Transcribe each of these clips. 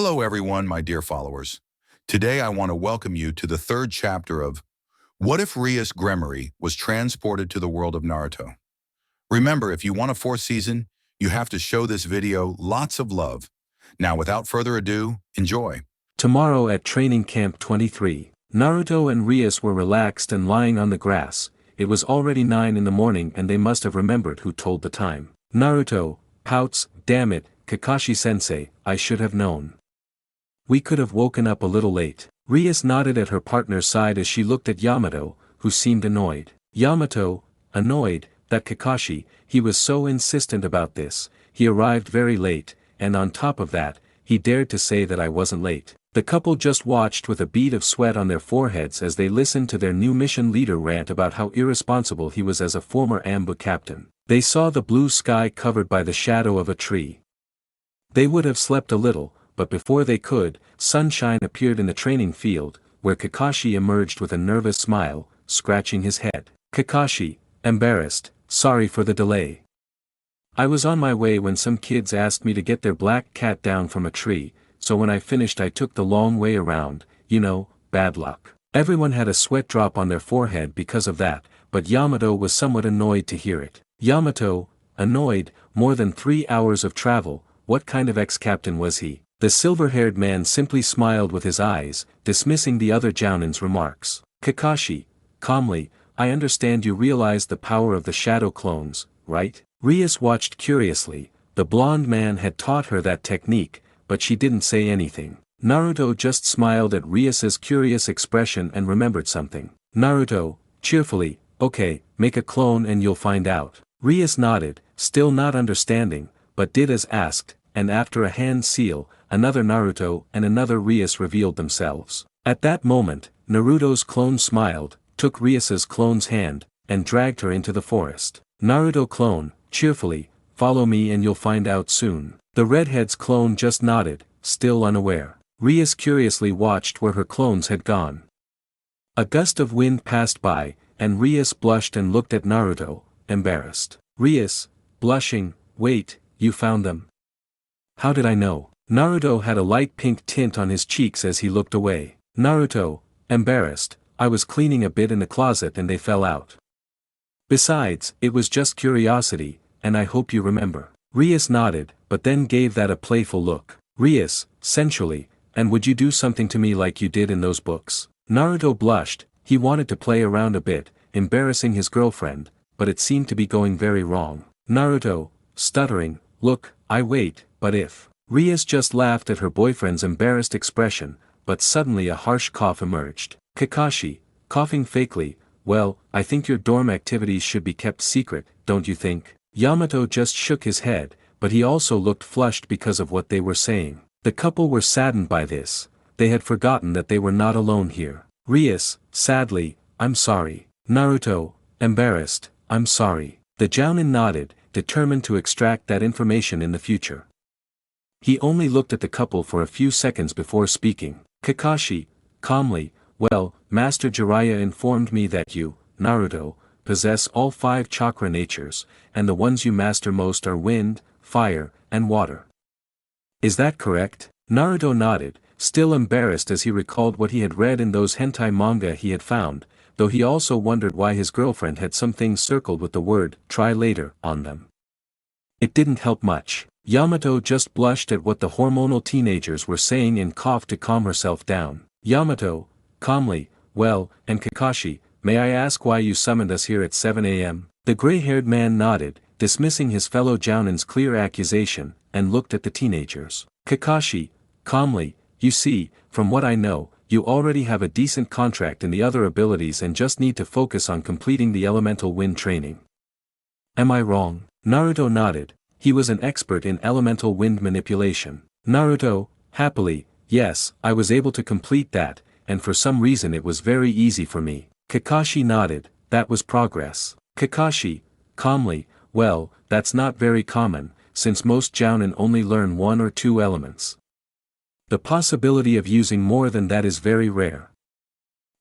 Hello everyone, my dear followers. Today I want to welcome you to the third chapter of What if RIAS GREMORY was transported to the world of Naruto? Remember, if you want a fourth season, you have to show this video lots of love. Now without further ado, enjoy. Tomorrow at Training Camp 23, Naruto and RIAS were relaxed and lying on the grass. It was already 9 in the morning and they must have remembered who told the time. Naruto pouts, "Damn it, Kakashi-sensei, I should have known. We could have woken up a little late." RIAS nodded at her partner's side as she looked at Yamato, who seemed annoyed. Yamato, annoyed, that Kakashi, he was so insistent about this, he arrived very late, and on top of that, he dared to say that I wasn't late. The couple just watched with a bead of sweat on their foreheads as they listened to their new mission leader rant about how irresponsible he was as a former AMBU captain. They saw the blue sky covered by the shadow of a tree. They would have slept a little, but before they could, sunshine appeared in the training field, where Kakashi emerged with a nervous smile, scratching his head. Kakashi, embarrassed, "Sorry for the delay. I was on my way when some kids asked me to get their black cat down from a tree, so when I finished I took the long way around, bad luck." Everyone had a sweat drop on their forehead because of that, but Yamato was somewhat annoyed to hear it. Yamato, annoyed, more than 3 hours of travel, what kind of ex-captain was he? The silver-haired man simply smiled with his eyes, dismissing the other Jounin's remarks. Kakashi, calmly, "I understand you realize the power of the shadow clones, right?" RIAS watched curiously. The blonde man had taught her that technique, but she didn't say anything. Naruto just smiled at RIAS's curious expression and remembered something. Naruto, cheerfully, "Okay, make a clone and you'll find out." RIAS nodded, still not understanding, but did as asked, and after a hand seal, another Naruto and another RIAS revealed themselves. At that moment, Naruto's clone smiled, took RIAS's clone's hand, and dragged her into the forest. Naruto clone, cheerfully, "Follow me and you'll find out soon." The redhead's clone just nodded, still unaware. RIAS curiously watched where her clones had gone. A gust of wind passed by, and RIAS blushed and looked at Naruto, embarrassed. RIAS, blushing, "Wait, you found them? How did I know?" Naruto had a light pink tint on his cheeks as he looked away. Naruto, embarrassed, "I was cleaning a bit in the closet and they fell out. Besides, it was just curiosity, and I hope you remember." RIAS nodded, but then gave that a playful look. RIAS, sensually, "And would you do something to me like you did in those books?" Naruto blushed, he wanted to play around a bit, embarrassing his girlfriend, but it seemed to be going very wrong. Naruto, stuttering, "Look, I wait, but if..." RIAS just laughed at her boyfriend's embarrassed expression, but suddenly a harsh cough emerged. Kakashi, coughing fakely, "Well, I think your dorm activities should be kept secret, don't you think?" Yamato just shook his head, but he also looked flushed because of what they were saying. The couple were saddened by this. They had forgotten that they were not alone here. RIAS, sadly, "I'm sorry." Naruto, embarrassed, "I'm sorry." The Jounin nodded, determined to extract that information in the future. He only looked at the couple for a few seconds before speaking. Kakashi, calmly, "Well, Master Jiraiya informed me that you, Naruto, possess all 5 chakra natures, and the ones you master most are wind, fire, and water. Is that correct?" Naruto nodded, still embarrassed as he recalled what he had read in those hentai manga he had found, though he also wondered why his girlfriend had some things circled with the word "try later" on them. It didn't help much. Yamato just blushed at what the hormonal teenagers were saying and coughed to calm herself down. Yamato, calmly, "Well, and Kakashi, may I ask why you summoned us here at 7 a.m.? The gray-haired man nodded, dismissing his fellow Jounin's clear accusation, and looked at the teenagers. Kakashi, calmly, "You see, from what I know, you already have a decent contract in the other abilities and just need to focus on completing the elemental wind training. Am I wrong?" Naruto nodded. He was an expert in elemental wind manipulation. Naruto, happily, "Yes, I was able to complete that, and for some reason it was very easy for me." Kakashi nodded, "That was progress." Kakashi, calmly, "Well, that's not very common, since most Jounin only learn 1 or 2 elements. The possibility of using more than that is very rare.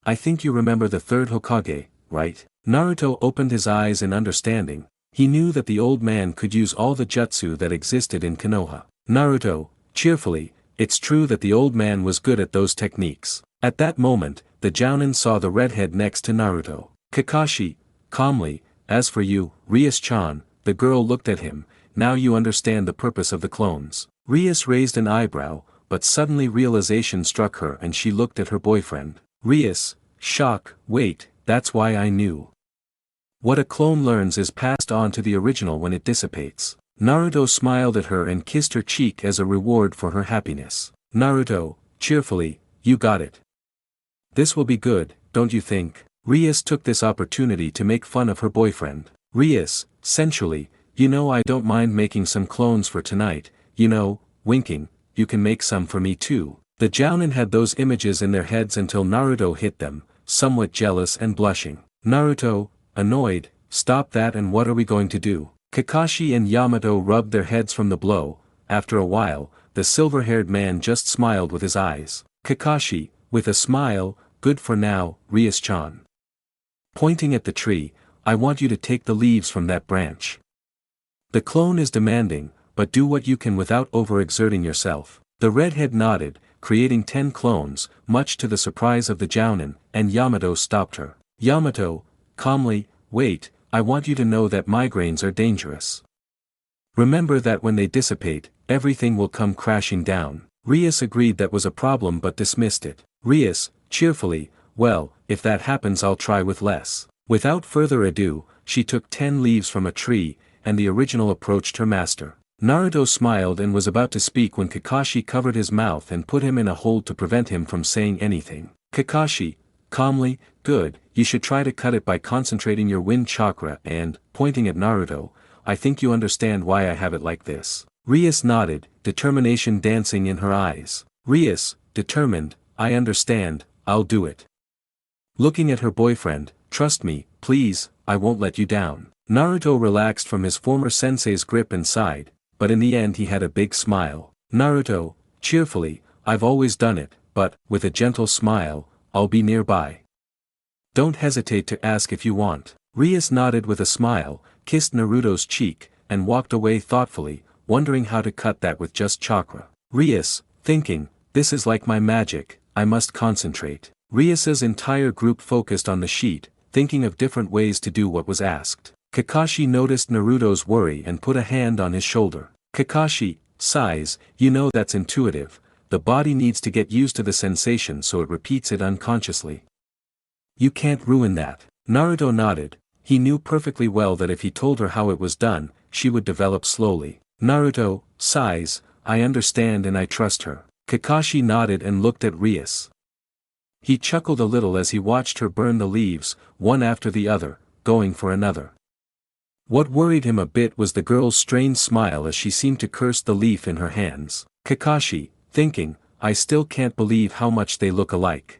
I think you remember the 3rd Hokage, right?" Naruto opened his eyes in understanding. He knew that the old man could use all the jutsu that existed in Konoha. Naruto, cheerfully, it's true that the old man was good at those techniques. At that moment, the Jounin saw the redhead next to Naruto. Kakashi, calmly, as for you, Rias-chan, the girl looked at him, now you understand the purpose of the clones. Rias raised an eyebrow, but suddenly realization struck her and she looked at her boyfriend. Rias, shock, wait, that's why I knew. What a clone learns is passed on to the original when it dissipates. Naruto smiled at her and kissed her cheek as a reward for her happiness. Naruto, cheerfully, you got it. This will be good, don't you think? Rias took this opportunity to make fun of her boyfriend. Rias, sensually, you know I don't mind making some clones for tonight, you know, winking, you can make some for me too. The Jounin had those images in their heads until Naruto hit them, somewhat jealous and blushing. Naruto, annoyed, stop that and what are we going to do? Kakashi and Yamato rubbed their heads from the blow. After a while, the silver-haired man just smiled with his eyes. Kakashi, with a smile, good for now, Rias-chan. Pointing at the tree, I want you to take the leaves from that branch. The clone is demanding, but do what you can without overexerting yourself. The redhead nodded, creating 10 clones, much to the surprise of the Jounin, and Yamato stopped her. Yamato, calmly, wait, I want you to know that migraines are dangerous. Remember that when they dissipate, everything will come crashing down. Rias agreed that was a problem but dismissed it. Rias, cheerfully, well, if that happens I'll try with less. Without further ado, she took 10 leaves from a tree, and the original approached her master. Naruto smiled and was about to speak when Kakashi covered his mouth and put him in a hold to prevent him from saying anything. Kakashi, calmly, good, you should try to cut it by concentrating your wind chakra and, pointing at Naruto, I think you understand why I have it like this. Rias nodded, determination dancing in her eyes. Rias, determined, I understand, I'll do it. Looking at her boyfriend, trust me, please, I won't let you down. Naruto relaxed from his former sensei's grip and sighed, but in the end he had a big smile. Naruto, cheerfully, I've always done it, but, with a gentle smile, I'll be nearby. Don't hesitate to ask if you want. Rias nodded with a smile, kissed Naruto's cheek, and walked away thoughtfully, wondering how to cut that with just chakra. Rias, thinking, this is like my magic, I must concentrate. Rias's entire group focused on the sheet, thinking of different ways to do what was asked. Kakashi noticed Naruto's worry and put a hand on his shoulder. Kakashi, sighs, you know that's intuitive, the body needs to get used to the sensation so it repeats it unconsciously. You can't ruin that. Naruto nodded, he knew perfectly well that if he told her how it was done, she would develop slowly. Naruto, sighs, I understand and I trust her. Kakashi nodded and looked at Rias. He chuckled a little as he watched her burn the leaves, one after the other, going for another. What worried him a bit was the girl's strange smile as she seemed to curse the leaf in her hands. Kakashi, thinking, I still can't believe how much they look alike.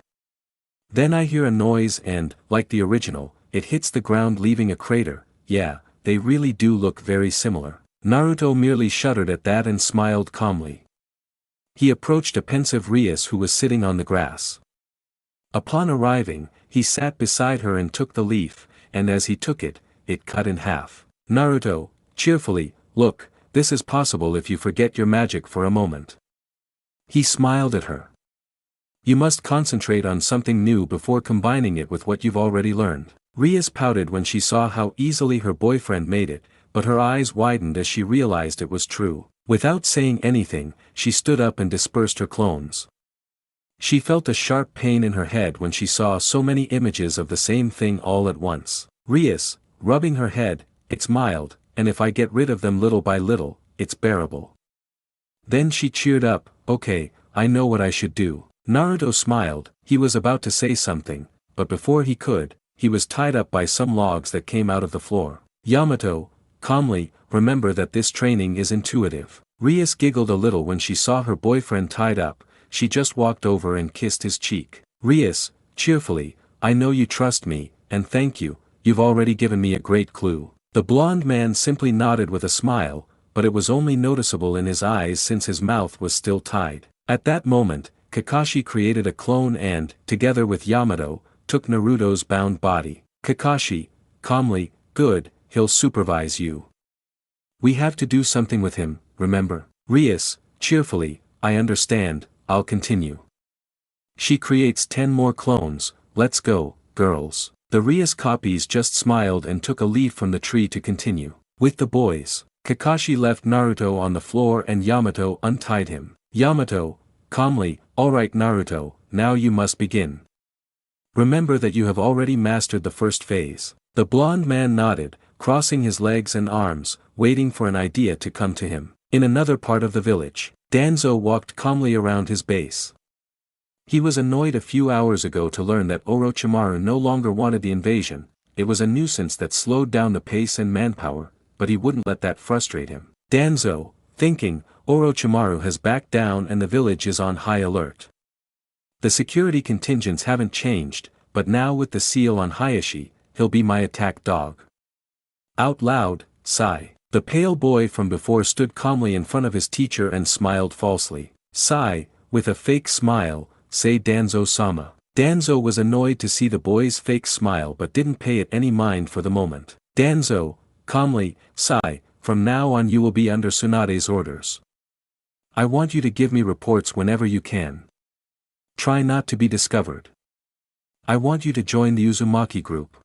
Then I hear a noise and, like the original, it hits the ground leaving a crater. Yeah, they really do look very similar. Naruto merely shuddered at that and smiled calmly. He approached a pensive Rias who was sitting on the grass. Upon arriving, he sat beside her and took the leaf, and as he took it, it cut in half. Naruto, cheerfully, look, this is possible if you forget your magic for a moment. He smiled at her. You must concentrate on something new before combining it with what you've already learned. Rias pouted when she saw how easily her boyfriend made it, but her eyes widened as she realized it was true. Without saying anything, she stood up and dispersed her clones. She felt a sharp pain in her head when she saw so many images of the same thing all at once. Rias, rubbing her head, it's mild, and if I get rid of them little by little, it's bearable. Then she cheered up, okay, I know what I should do. Naruto smiled, he was about to say something, but before he could, he was tied up by some logs that came out of the floor. Yamato, calmly, remember that this training is intuitive. Rias giggled a little when she saw her boyfriend tied up, she just walked over and kissed his cheek. Rias, cheerfully, I know you trust me, and thank you, you've already given me a great clue. The blond man simply nodded with a smile, but it was only noticeable in his eyes since his mouth was still tied. At that moment, Kakashi created a clone and, together with Yamato, took Naruto's bound body. Kakashi, calmly, good, he'll supervise you. We have to do something with him, remember? Rias, cheerfully, I understand, I'll continue. She creates 10 more clones, let's go, girls. The RIAS copies just smiled and took a leaf from the tree to continue. With the boys, Kakashi left Naruto on the floor and Yamato untied him. Yamato, calmly, alright Naruto, now you must begin. Remember that you have already mastered the first phase. The blond man nodded, crossing his legs and arms, waiting for an idea to come to him. In another part of the village, Danzo walked calmly around his base. He was annoyed a few hours ago to learn that Orochimaru no longer wanted the invasion. It was a nuisance that slowed down the pace and manpower, but he wouldn't let that frustrate him. Danzo, thinking, Orochimaru has backed down and the village is on high alert. The security contingents haven't changed, but now with the seal on Hayashi, he'll be my attack dog. Out loud, sigh. The pale boy from before stood calmly in front of his teacher and smiled falsely. Sigh, with a fake smile, say Danzo-sama. Danzo was annoyed to see the boy's fake smile but didn't pay it any mind for the moment. Danzo, calmly, sigh, from now on you will be under Tsunade's orders. I want you to give me reports whenever you can. Try not to be discovered. I want you to join the Uzumaki group.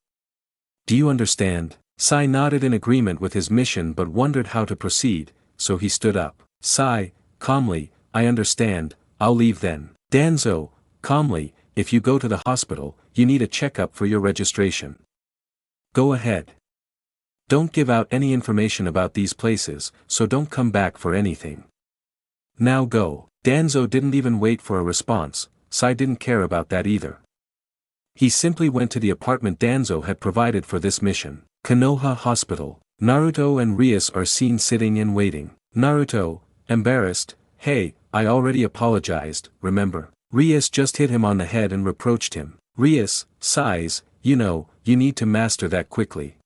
Do you understand? Sai nodded in agreement with his mission but wondered how to proceed, so he stood up. Sai, calmly, I understand, I'll leave then. Danzo, calmly, if you go to the hospital, you need a checkup for your registration. Go ahead. Don't give out any information about these places, so don't come back for anything. Now go. Danzo didn't even wait for a response, Sai didn't care about that either. He simply went to the apartment Danzo had provided for this mission. Konoha Hospital. Naruto and RIAS are seen sitting and waiting. Naruto, embarrassed, hey, I already apologized, remember? RIAS just hit him on the head and reproached him. RIAS, sighs, you know, you need to master that quickly.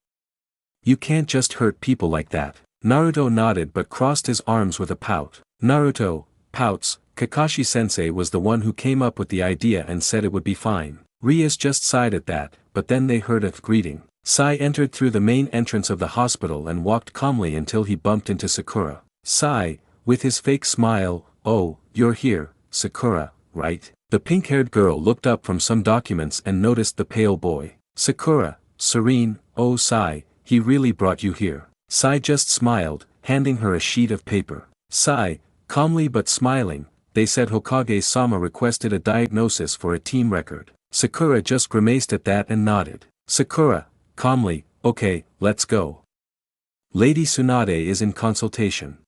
You can't just hurt people like that. Naruto nodded but crossed his arms with a pout. Naruto, pouts, Kakashi-sensei was the one who came up with the idea and said it would be fine. RIAS just sighed at that, but then they heard a greeting. Sai entered through the main entrance of the hospital and walked calmly until he bumped into Sakura. Sai, with his fake smile, oh, you're here, Sakura, right? The pink-haired girl looked up from some documents and noticed the pale boy. Sakura, serene, oh Sai, he really brought you here. Sai just smiled, handing her a sheet of paper. Sai, calmly but smiling, they said Hokage-sama requested a diagnosis for a team record. Sakura just grimaced at that and nodded. Sakura, calmly, okay, let's go. Lady Tsunade is in consultation.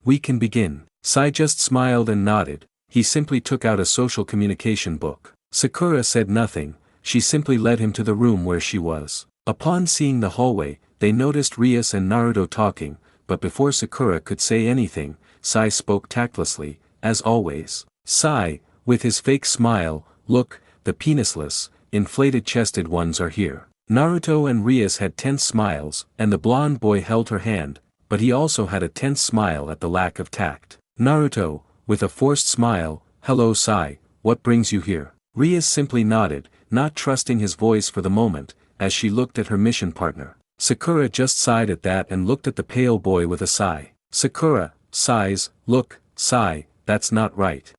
We can begin. Sai just smiled and nodded, he simply took out a social communication book. Sakura said nothing, she simply led him to the room where she was. Upon seeing the hallway, they noticed RIAS and Naruto talking, but before Sakura could say anything, Sai spoke tactlessly, as always. Sai, with his fake smile, look, the penisless, inflated-chested ones are here. Naruto and RIAS had tense smiles, and the blonde boy held her hand, but he also had a tense smile at the lack of tact. Naruto, with a forced smile, hello Sai, what brings you here? RIAS simply nodded, not trusting his voice for the moment, as she looked at her mission partner. Sakura just sighed at that and looked at the pale boy with a sigh. Sakura, sighs, look, Sai, that's not right.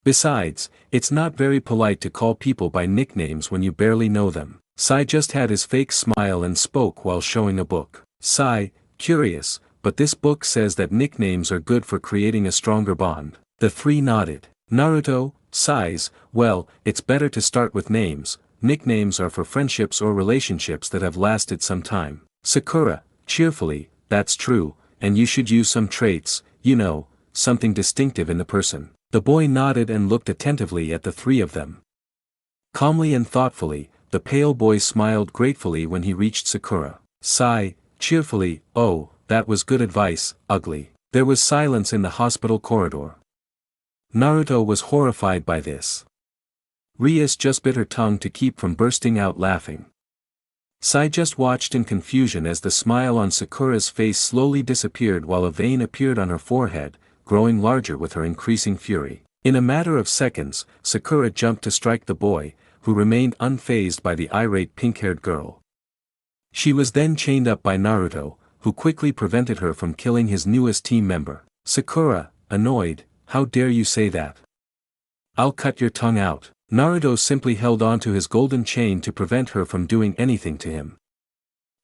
Besides, it's not very polite to call people by nicknames when you barely know them. Sai just had his fake smile and spoke while showing a book. Sai, curious, but this book says that nicknames are good for creating a stronger bond. The three nodded. Naruto, sighs, well, it's better to start with names, nicknames are for friendships or relationships that have lasted some time. Sakura, cheerfully, that's true, and you should use some traits, you know, something distinctive in the person. The boy nodded and looked attentively at the three of them. Calmly and thoughtfully, the pale boy smiled gratefully when he reached Sakura. Sai, cheerfully, oh, that was good advice, ugly. There was silence in the hospital corridor. Naruto was horrified by this. RIAS just bit her tongue to keep from bursting out laughing. Sai just watched in confusion as the smile on Sakura's face slowly disappeared while a vein appeared on her forehead, growing larger with her increasing fury. In a matter of seconds, Sakura jumped to strike the boy, who remained unfazed by the irate pink-haired girl. She was then chained up by Naruto, who quickly prevented her from killing his newest team member. Sakura, annoyed, how dare you say that? I'll cut your tongue out. Naruto simply held on to his golden chain to prevent her from doing anything to him.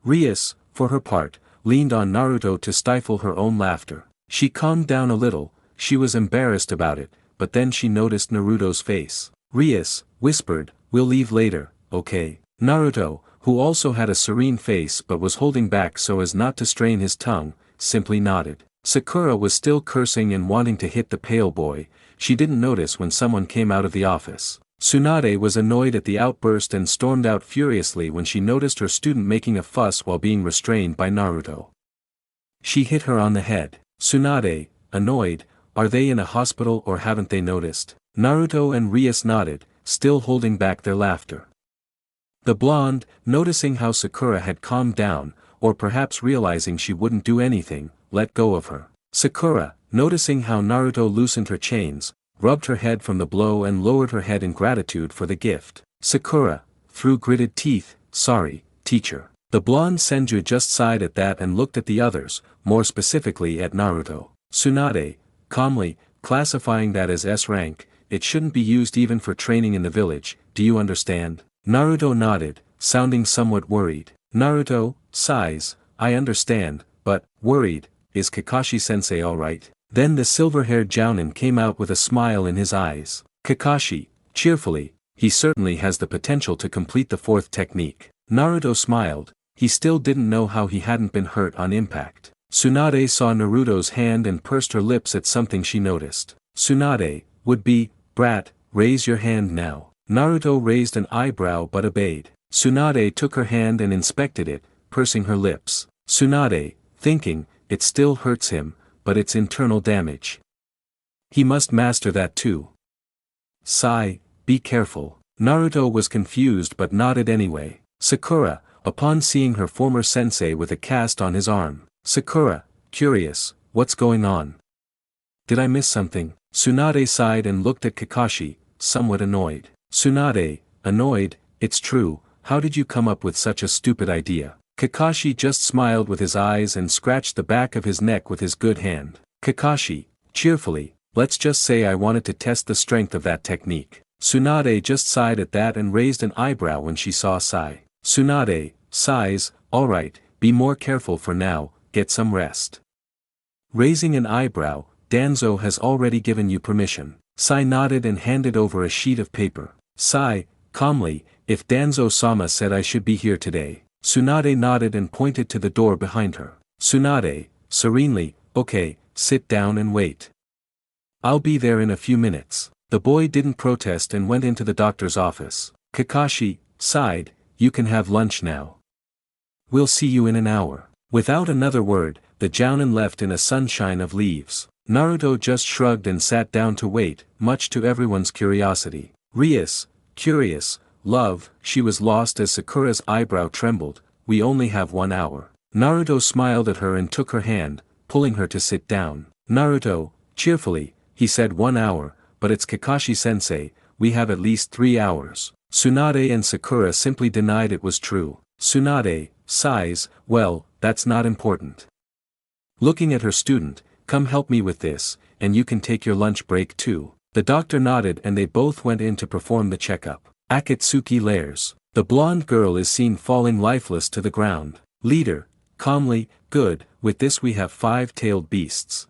RIAS, for her part, leaned on Naruto to stifle her own laughter. She calmed down a little, she was embarrassed about it, but then she noticed Naruto's face. RIAS whispered, "We'll leave later, okay?" Naruto, who also had a serene face but was holding back so as not to strain his tongue, simply nodded. Sakura was still cursing and wanting to hit the pale boy. She didn't notice when someone came out of the office. Tsunade was annoyed at the outburst and stormed out furiously when she noticed her student making a fuss while being restrained by Naruto. She hit her on the head. Tsunade, annoyed, "Are they in a hospital or haven't they noticed?" Naruto and RIAS nodded, still holding back their laughter. The blonde, noticing how Sakura had calmed down, or perhaps realizing she wouldn't do anything, let go of her. Sakura, noticing how Naruto loosened her chains, rubbed her head from the blow and lowered her head in gratitude for the gift. Sakura, through gritted teeth, "Sorry, teacher." The blonde Senju just sighed at that and looked at the others, more specifically at Naruto. Tsunade, calmly, classifying that as S rank, "It shouldn't be used even for training in the village, do you understand?" Naruto nodded, sounding somewhat worried. Naruto, sighs, "I understand, but, worried, is Kakashi-sensei alright?" Then the silver-haired Jounin came out with a smile in his eyes. Kakashi, cheerfully, "He certainly has the potential to complete the fourth technique." Naruto smiled, he still didn't know how he hadn't been hurt on impact. Tsunade saw Naruto's hand and pursed her lips at something she noticed. Tsunade, would be, "Brat, raise your hand now." Naruto raised an eyebrow but obeyed. Tsunade took her hand and inspected it, pursing her lips. Tsunade, thinking, it still hurts him, but it's internal damage. He must master that too. Sigh, be careful. Naruto was confused but nodded anyway. Sakura, upon seeing her former sensei with a cast on his arm. Sakura, curious, what's going on? Did I miss something? Tsunade sighed and looked at Kakashi, somewhat annoyed. Tsunade, annoyed, "It's true, how did you come up with such a stupid idea?" Kakashi just smiled with his eyes and scratched the back of his neck with his good hand. Kakashi, cheerfully, "Let's just say I wanted to test the strength of that technique." Tsunade just sighed at that and raised an eyebrow when she saw Sai. Tsunade, sighs, "Alright, be more careful for now, get some rest." Raising an eyebrow, "Danzo has already given you permission." Sai nodded and handed over a sheet of paper. Sai, calmly, "If Danzo-sama said I should be here today." Tsunade nodded and pointed to the door behind her. Tsunade, serenely, "Okay, sit down and wait. I'll be there in a few minutes." The boy didn't protest and went into the doctor's office. Kakashi, sighed, "You can have lunch now. We'll see you in an hour." Without another word, the Jounin left in a sunshine of leaves. Naruto just shrugged and sat down to wait, much to everyone's curiosity. RIAS, curious, "Love," she was lost as Sakura's eyebrow trembled, "We only have 1 hour." Naruto smiled at her and took her hand, pulling her to sit down. Naruto, cheerfully, he said 1 hour, but it's Kakashi-sensei, we have at least 3 hours. Tsunade and Sakura simply denied it was true. Tsunade, sighs, "Well, that's not important." Looking at her student, "Come help me with this, and you can take your lunch break too." The doctor nodded and they both went in to perform the checkup. Akatsuki Lairs. The blonde girl is seen falling lifeless to the ground. Leader, calmly, "Good, with this we have 5-tailed beasts.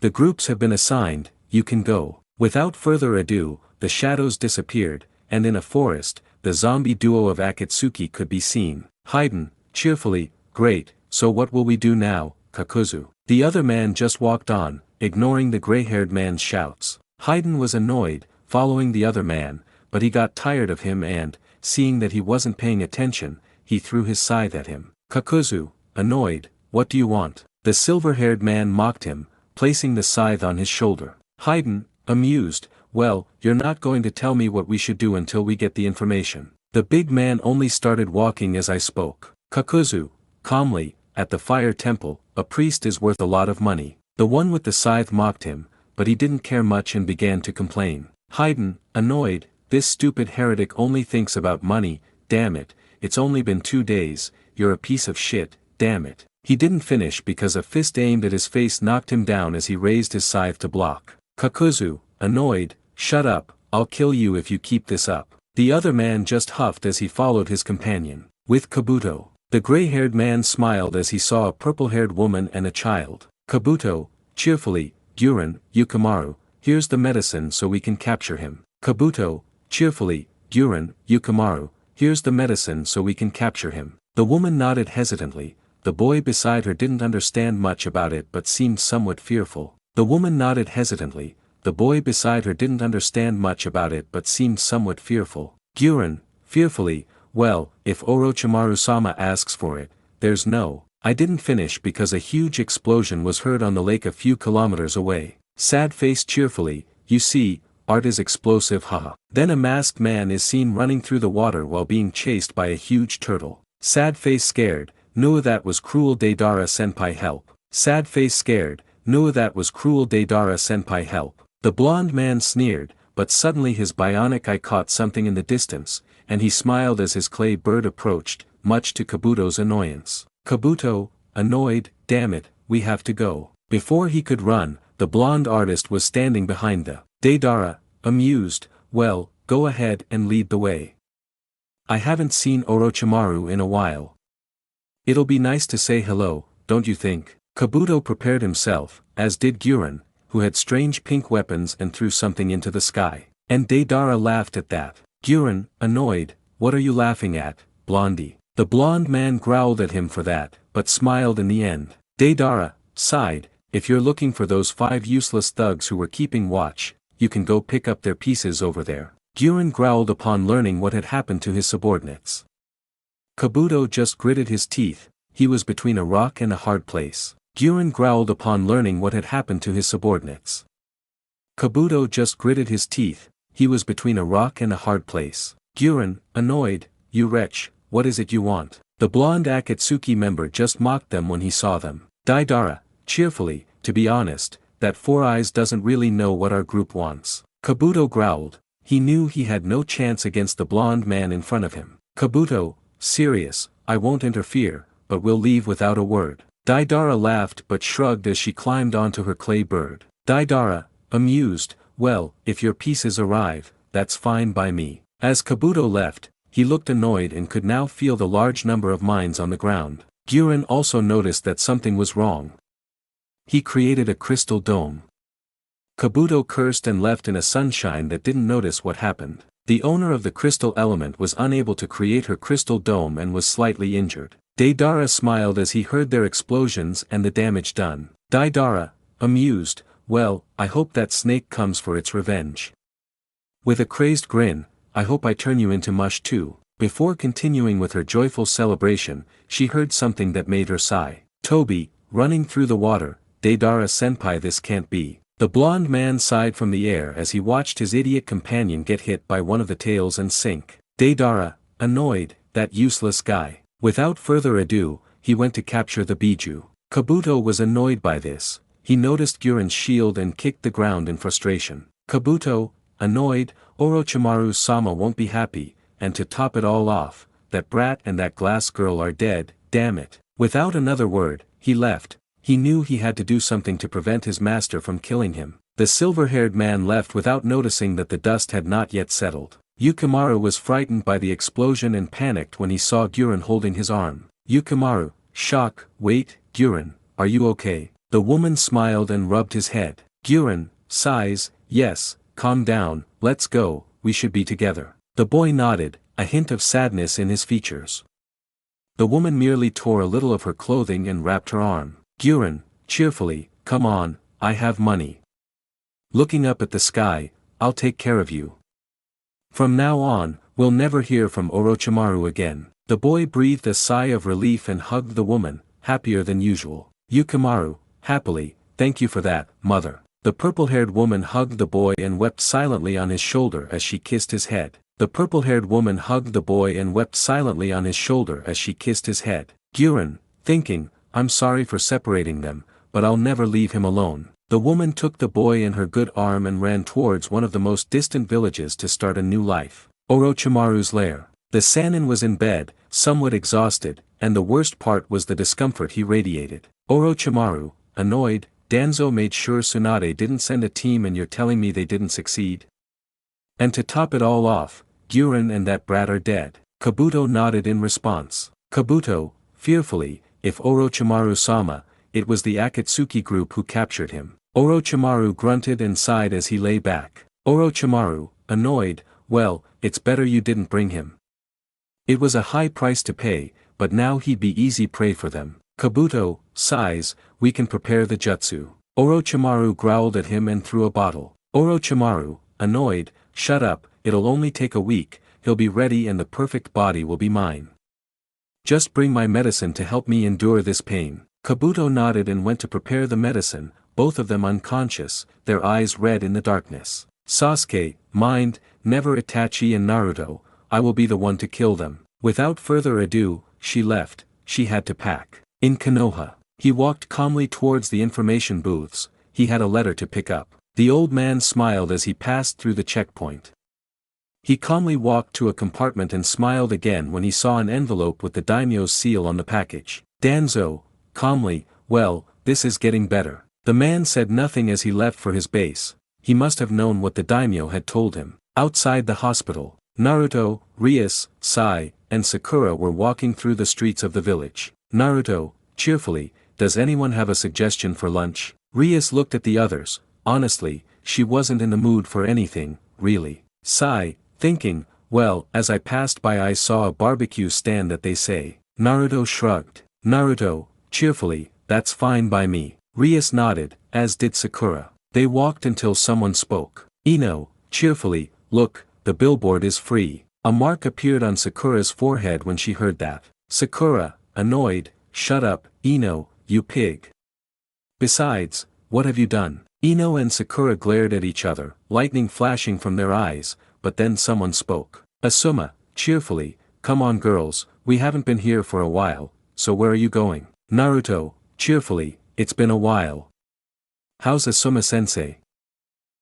The groups have been assigned, you can go." Without further ado, the shadows disappeared, and in a forest, the zombie duo of Akatsuki could be seen. Haydn, cheerfully, "Great, so what will we do now, Kakuzu?" The other man just walked on, ignoring the gray-haired man's shouts. Haydn was annoyed, following the other man, but he got tired of him and, seeing that he wasn't paying attention, he threw his scythe at him. Kakuzu, annoyed, "What do you want?" The silver-haired man mocked him, placing the scythe on his shoulder. Haydn, amused, "Well, you're not going to tell me what we should do until we get the information." The big man only started walking as I spoke. Kakuzu, calmly, "At the fire temple, a priest is worth a lot of money." The one with the scythe mocked him, but he didn't care much and began to complain. Haydn, annoyed, "This stupid heretic only thinks about money, damn it, it's only been 2 days, you're a piece of shit, damn it." He didn't finish because a fist aimed at his face knocked him down as he raised his scythe to block. Kakuzu, annoyed, shut up, I'll kill you if you keep this up. The other man just huffed as he followed his companion. With Kabuto, the gray-haired man smiled as he saw a purple-haired woman and a child. Kabuto, cheerfully, Guren, Yukimaru, here's the medicine so we can capture him. Kabuto, cheerfully, Guren, Yukimaru, here's the medicine so we can capture him. The woman nodded hesitantly. The boy beside her didn't understand much about it but seemed somewhat fearful. The woman nodded hesitantly. The boy beside her didn't understand much about it but seemed somewhat fearful. Guren, fearfully, well, if Orochimaru-sama asks for it, there's no. I didn't finish because a huge explosion was heard on the lake a few kilometers away. Sad-faced cheerfully, you see, art is explosive haha. Then a masked man is seen running through the water while being chased by a huge turtle. Sad face scared, no that was cruel Deidara senpai help. Sad face scared, no that was cruel Deidara senpai help. The blonde man sneered, but suddenly his bionic eye caught something in the distance, and he smiled as his clay bird approached, much to Kabuto's annoyance. Kabuto, annoyed, damn it, we have to go. Before he could run, the blonde artist was standing behind the Deidara, amused, well, go ahead and lead the way. I haven't seen Orochimaru in a while. It'll be nice to say hello, don't you think? Kabuto prepared himself, as did Guren, who had strange pink weapons and threw something into the sky. And Deidara laughed at that. Guren, annoyed, what are you laughing at, blondie? The blonde man growled at him for that, but smiled in the end. Deidara sighed, if you're looking for those 5 useless thugs who were keeping watch, you can go pick up their pieces over there. Guren growled upon learning what had happened to his subordinates. Kabuto just gritted his teeth, he was between a rock and a hard place. Guren growled upon learning what had happened to his subordinates. Kabuto just gritted his teeth, he was between a rock and a hard place. Guren, annoyed, you wretch, what is it you want? The blonde Akatsuki member just mocked them when he saw them. Deidara, cheerfully, to be honest, that Four Eyes doesn't really know what our group wants. Kabuto growled, he knew he had no chance against the blonde man in front of him. Kabuto, serious, I won't interfere, but we'll leave without a word. Deidara laughed but shrugged as she climbed onto her clay bird. Deidara, amused, well, if your pieces arrive, that's fine by me. As Kabuto left, he looked annoyed and could now feel the large number of mines on the ground. Guren also noticed that something was wrong. He created a crystal dome. Kabuto cursed and left in a sunshine that didn't notice what happened. The owner of the crystal element was unable to create her crystal dome and was slightly injured. Deidara smiled as he heard their explosions and the damage done. Deidara, amused, well, I hope that snake comes for its revenge. With a crazed grin, I hope I turn you into mush too. Before continuing with her joyful celebration, she heard something that made her sigh. Toby, running through the water, Deidara senpai this can't be. The blonde man sighed from the air as he watched his idiot companion get hit by one of the tails and sink. Deidara, annoyed, that useless guy. Without further ado, he went to capture the Biju. Kabuto was annoyed by this. He noticed Guren's shield and kicked the ground in frustration. Kabuto, annoyed, Orochimaru-sama won't be happy, and to top it all off, that brat and that glass girl are dead, damn it. Without another word, he left. He knew he had to do something to prevent his master from killing him. The silver-haired man left without noticing that the dust had not yet settled. Yukimaru was frightened by the explosion and panicked when he saw Guren holding his arm. Yukimaru, shock, wait, Guren, are you okay? The woman smiled and rubbed his head. Guren, sighs, yes, calm down, let's go, we should be together. The boy nodded, a hint of sadness in his features. The woman merely tore a little of her clothing and wrapped her arm. Guren, cheerfully, come on, I have money. Looking up at the sky, I'll take care of you. From now on, we'll never hear from Orochimaru again. The boy breathed a sigh of relief and hugged the woman, happier than usual. Yukimaru, happily, thank you for that, mother. The purple-haired woman hugged the boy and wept silently on his shoulder as she kissed his head. The purple-haired woman hugged the boy and wept silently on his shoulder as she kissed his head. Guren, thinking, I'm sorry for separating them, but I'll never leave him alone. The woman took the boy in her good arm and ran towards one of the most distant villages to start a new life. Orochimaru's lair. The Sannin was in bed, somewhat exhausted, and the worst part was the discomfort he radiated. Orochimaru, annoyed, Danzo made sure Tsunade didn't send a team and you're telling me they didn't succeed? And to top it all off, Guren and that brat are dead. Kabuto nodded in response. Kabuto, fearfully, if Orochimaru-sama, it was the Akatsuki group who captured him. Orochimaru grunted and sighed as he lay back. Orochimaru, annoyed, well, it's better you didn't bring him. It was a high price to pay, but now he'd be easy prey for them. Kabuto, sighs, we can prepare the jutsu. Orochimaru growled at him and threw a bottle. Orochimaru, annoyed, shut up, it'll only take a week, he'll be ready and the perfect body will be mine. Just bring my medicine to help me endure this pain. Kabuto nodded and went to prepare the medicine, both of them unconscious, their eyes red in the darkness. Sasuke, mind, never Itachi and Naruto, I will be the one to kill them. Without further ado, she left, she had to pack. In Konoha, he walked calmly towards the information booths, he had a letter to pick up. The old man smiled as he passed through the checkpoint. He calmly walked to a compartment and smiled again when he saw an envelope with the daimyo's seal on the package. Danzo, calmly, well, this is getting better. The man said nothing as he left for his base, he must have known what the daimyo had told him. Outside the hospital, Naruto, RIAS, Sai, and Sakura were walking through the streets of the village. Naruto, cheerfully, does anyone have a suggestion for lunch? RIAS looked at the others, honestly, she wasn't in the mood for anything, really. Sai, thinking, well, as I passed by I saw a barbecue stand that they say. Naruto shrugged. Naruto, cheerfully, that's fine by me. RIAS nodded, as did Sakura. They walked until someone spoke. Ino, cheerfully, look, the billboard is free. A mark appeared on Sakura's forehead when she heard that. Sakura, annoyed, shut up, Ino, you pig. Besides, what have you done? Ino and Sakura glared at each other, lightning flashing from their eyes, but then someone spoke. Asuma, cheerfully, come on girls, we haven't been here for a while, so where are you going? Naruto, cheerfully, it's been a while. How's Asuma-sensei?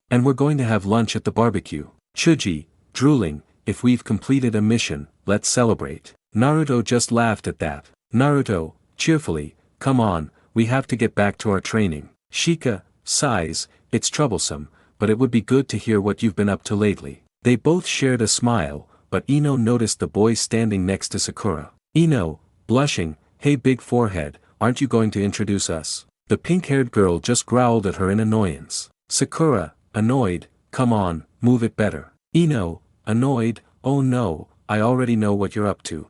And we're going to have lunch at the barbecue. Chuji, drooling, if we've completed a mission, let's celebrate. Naruto just laughed at that. Naruto, cheerfully, come on, we have to get back to our training. Shika, sighs, it's troublesome, but it would be good to hear what you've been up to lately. They both shared a smile, but Ino noticed the boy standing next to Sakura. Ino, blushing, hey big forehead, aren't you going to introduce us? The pink-haired girl just growled at her in annoyance. Sakura, annoyed, come on, move it better. Ino, annoyed, oh no, I already know what you're up to.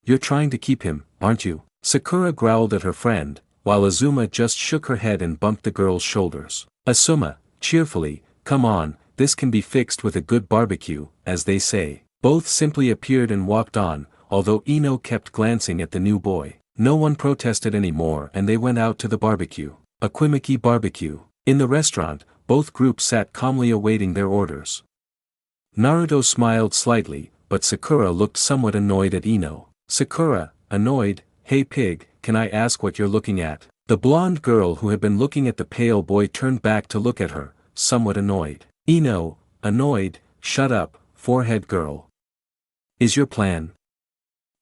You're trying to keep him, aren't you? Sakura growled at her friend, while Azuma just shook her head and bumped the girl's shoulders. Asuma, cheerfully, come on, this can be fixed with a good barbecue, as they say. Both simply appeared and walked on, although Ino kept glancing at the new boy. No one protested anymore and they went out to the barbecue. Akimiki barbecue. In the restaurant, both groups sat calmly awaiting their orders. Naruto smiled slightly, but Sakura looked somewhat annoyed at Ino. Sakura, annoyed, hey pig, can I ask what you're looking at? The blonde girl who had been looking at the pale boy turned back to look at her, somewhat annoyed. Ino, annoyed, shut up, forehead girl. Is your plan?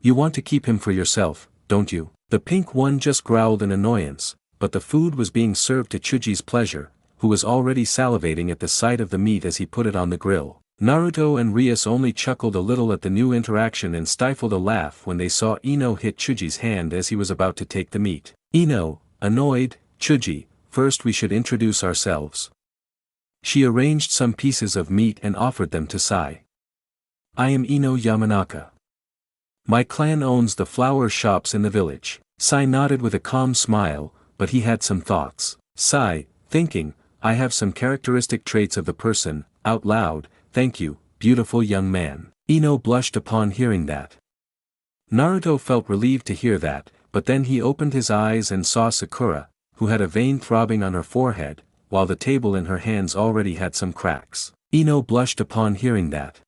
You want to keep him for yourself, don't you? The pink one just growled in annoyance, but the food was being served to Chuji's pleasure, who was already salivating at the sight of the meat as he put it on the grill. Naruto and RIAS only chuckled a little at the new interaction and stifled a laugh when they saw Ino hit Chuji's hand as he was about to take the meat. Ino, annoyed, Chuji, first we should introduce ourselves. She arranged some pieces of meat and offered them to Sai. I am Ino Yamanaka. My clan owns the flower shops in the village. Sai nodded with a calm smile, but he had some thoughts. Sai, thinking, I have some characteristic traits of the person, out loud, thank you, beautiful young man. Ino blushed upon hearing that. Naruto felt relieved to hear that, but then he opened his eyes and saw Sakura, who had a vein throbbing on her forehead, while the table in her hands already had some cracks. Ino blushed upon hearing that.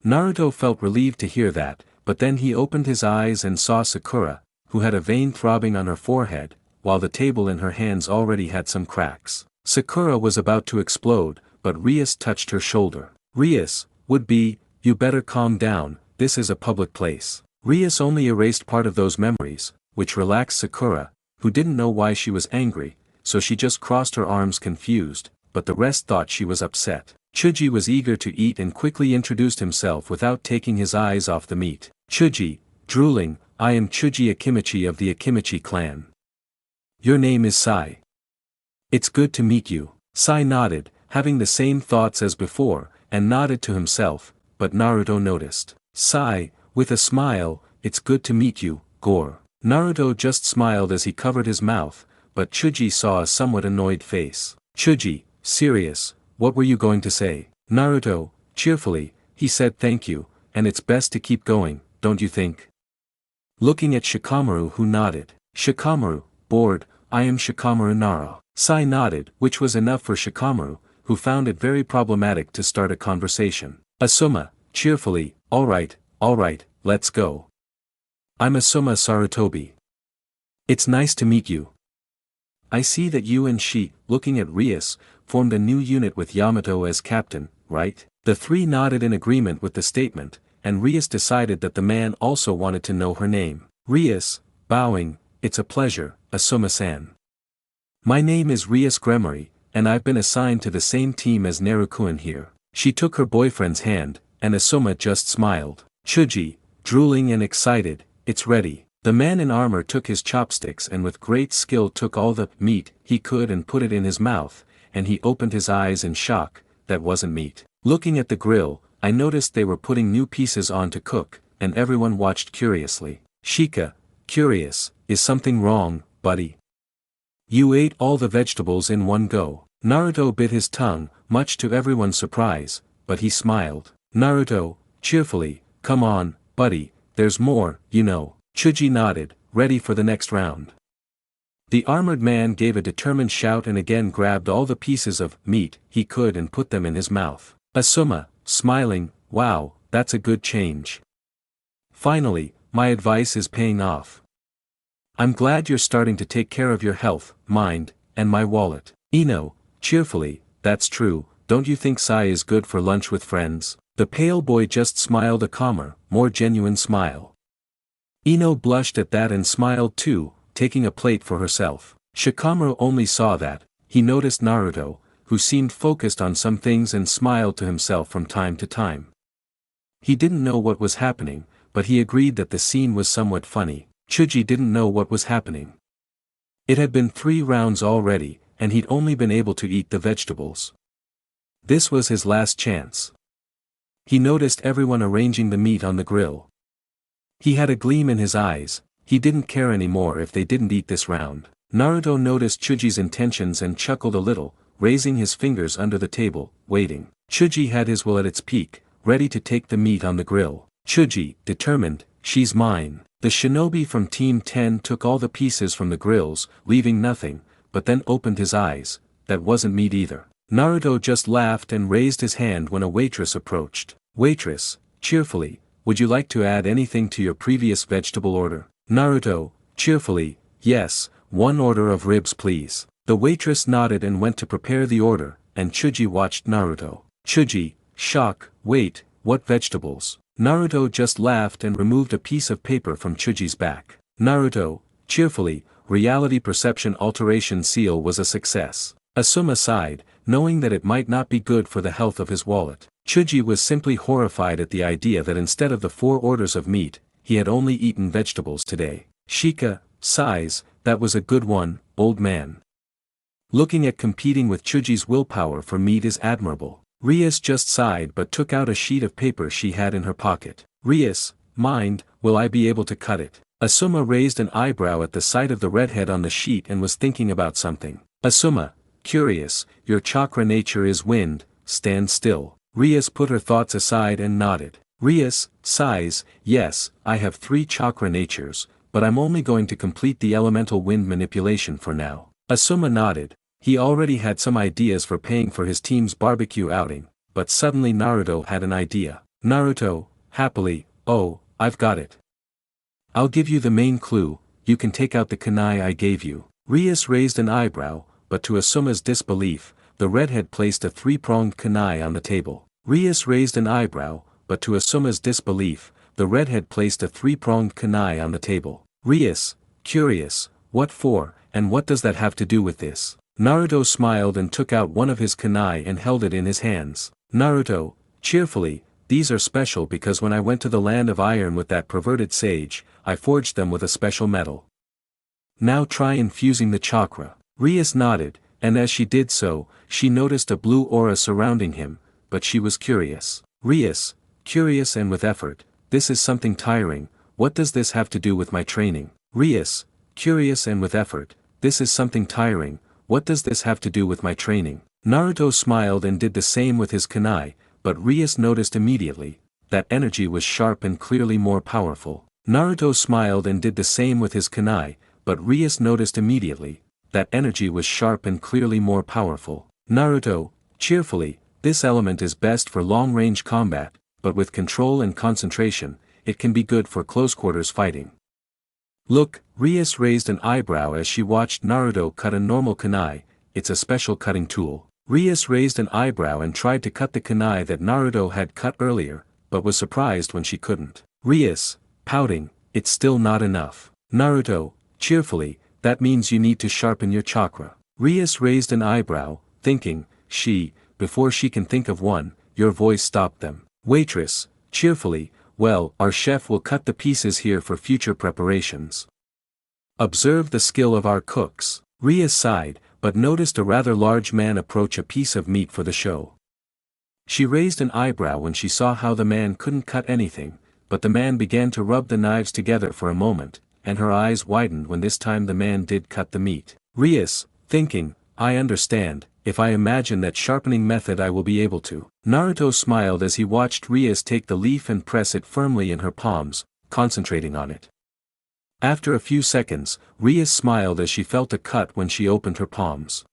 Naruto felt relieved to hear that, but then he opened his eyes and saw Sakura, who had a vein throbbing on her forehead, while the table in her hands already had some cracks. Sakura was about to explode, but RIAS touched her shoulder. RIAS, would be, you better calm down, this is a public place. RIAS only erased part of those memories, which relaxed Sakura, who didn't know why she was angry, so she just crossed her arms confused, but the rest thought she was upset. Chuji was eager to eat and quickly introduced himself without taking his eyes off the meat. Chuji, drooling, I am Chuji Akimichi of the Akimichi clan. Your name is Sai. It's good to meet you. Sai nodded, having the same thoughts as before, and nodded to himself, but Naruto noticed. Sai, with a smile, it's good to meet you, Gore. Naruto just smiled as he covered his mouth, but Chuji saw a somewhat annoyed face. Chuji, serious, what were you going to say? Naruto, cheerfully, he said thank you, and it's best to keep going, don't you think? Looking at Shikamaru who nodded. Shikamaru, bored, I am Shikamaru Nara. Sai nodded, which was enough for Shikamaru, who found it very problematic to start a conversation. Asuma, cheerfully, alright, let's go. I'm Asuma Sarutobi. It's nice to meet you. I see that you and she, looking at RIAS, formed a new unit with Yamato as captain, right? The three nodded in agreement with the statement, and RIAS decided that the man also wanted to know her name. RIAS, bowing, it's a pleasure, Asuma-san. My name is RIAS GREMORY, and I've been assigned to the same team as Nerukuin here. She took her boyfriend's hand, and Asuma just smiled. Chuji, drooling and excited, it's ready. The man in armor took his chopsticks and with great skill took all the meat he could and put it in his mouth, and he opened his eyes in shock, that wasn't meat. Looking at the grill, I noticed they were putting new pieces on to cook, and everyone watched curiously. Shika, curious, is something wrong, buddy? You ate all the vegetables in one go. Naruto bit his tongue, much to everyone's surprise, but he smiled. Naruto, cheerfully, come on, buddy, there's more, you know. Chuji nodded, ready for the next round. The armored man gave a determined shout and again grabbed all the pieces of meat he could and put them in his mouth. Asuma, smiling, wow, that's a good change. Finally, my advice is paying off. I'm glad you're starting to take care of your health, mind, and my wallet. Ino, cheerfully, that's true, don't you think Sai is good for lunch with friends? The pale boy just smiled a calmer, more genuine smile. Ino blushed at that and smiled too, taking a plate for herself. Shikamaru only saw that, he noticed Naruto, who seemed focused on some things and smiled to himself from time to time. He didn't know what was happening, but he agreed that the scene was somewhat funny. Chuji didn't know what was happening. It had been 3 rounds already, and he'd only been able to eat the vegetables. This was his last chance. He noticed everyone arranging the meat on the grill. He had a gleam in his eyes, he didn't care anymore if they didn't eat this round. Naruto noticed Chuji's intentions and chuckled a little, raising his fingers under the table, waiting. Chuji had his will at its peak, ready to take the meat on the grill. Chuji, determined, she's mine. The shinobi from Team 10 took all the pieces from the grills, leaving nothing, but then opened his eyes, that wasn't meat either. Naruto just laughed and raised his hand when a waitress approached. Waitress, cheerfully, would you like to add anything to your previous vegetable order? Naruto, cheerfully, yes, 1 order of ribs please. The waitress nodded and went to prepare the order, and Chuji watched Naruto. Chuji, shock, wait, what vegetables? Naruto just laughed and removed a piece of paper from Chuji's back. Naruto, cheerfully, reality perception alteration seal was a success. Asuma sighed, knowing that it might not be good for the health of his wallet. Chuji was simply horrified at the idea that instead of the 4 orders of meat, he had only eaten vegetables today. Shika, sighs, that was a good one, old man. Looking at competing with Chuji's willpower for meat is admirable. RIAS just sighed but took out a sheet of paper she had in her pocket. RIAS, mind, will I be able to cut it? Asuma raised an eyebrow at the sight of the redhead on the sheet and was thinking about something. Asuma, curious, your chakra nature is wind, stand still. RIAS put her thoughts aside and nodded. RIAS, sighs, yes, I have 3 chakra natures, but I'm only going to complete the elemental wind manipulation for now. Asuma nodded, he already had some ideas for paying for his team's barbecue outing, but suddenly Naruto had an idea. Naruto, happily, oh, I've got it. I'll give you the main clue, you can take out the kunai I gave you. RIAS raised an eyebrow, but to Asuma's disbelief, the redhead placed a 3-pronged kunai on the table. RIAS raised an eyebrow, but to Asuma's disbelief, the redhead placed a 3-pronged kunai on the table. RIAS, curious, what for, and what does that have to do with this? Naruto smiled and took out one of his kunai and held it in his hands. Naruto, cheerfully, these are special because when I went to the land of iron with that perverted sage, I forged them with a special metal. Now try infusing the chakra. RIAS nodded, and as she did so, she noticed a blue aura surrounding him, but she was curious. RIAS, curious and with effort, this is something tiring, what does this have to do with my training? RIAS, curious and with effort, this is something tiring, what does this have to do with my training? Naruto smiled and did the same with his kunai, but RIAS noticed immediately, that energy was sharp and clearly more powerful. Naruto smiled and did the same with his kunai, but RIAS noticed immediately, that energy was sharp and clearly more powerful. Naruto, cheerfully, this element is best for long-range combat, but with control and concentration, it can be good for close-quarters fighting. Look, RIAS raised an eyebrow as she watched Naruto cut a normal kunai, it's a special cutting tool. RIAS raised an eyebrow and tried to cut the kunai that Naruto had cut earlier, but was surprised when she couldn't. RIAS, pouting, it's still not enough. Naruto, cheerfully, that means you need to sharpen your chakra. RIAS raised an eyebrow, thinking, before she can think of one, your voice stopped them. Waitress, cheerfully, well, our chef will cut the pieces here for future preparations. Observe the skill of our cooks. RIAS sighed, but noticed a rather large man approach a piece of meat for the show. She raised an eyebrow when she saw how the man couldn't cut anything, but the man began to rub the knives together for a moment, and her eyes widened when this time the man did cut the meat. RIAS, thinking, I understand, if I imagine that sharpening method I will be able to. Naruto smiled as he watched RIAS take the leaf and press it firmly in her palms, concentrating on it. After a few seconds, RIAS smiled as she felt a cut when she opened her palms.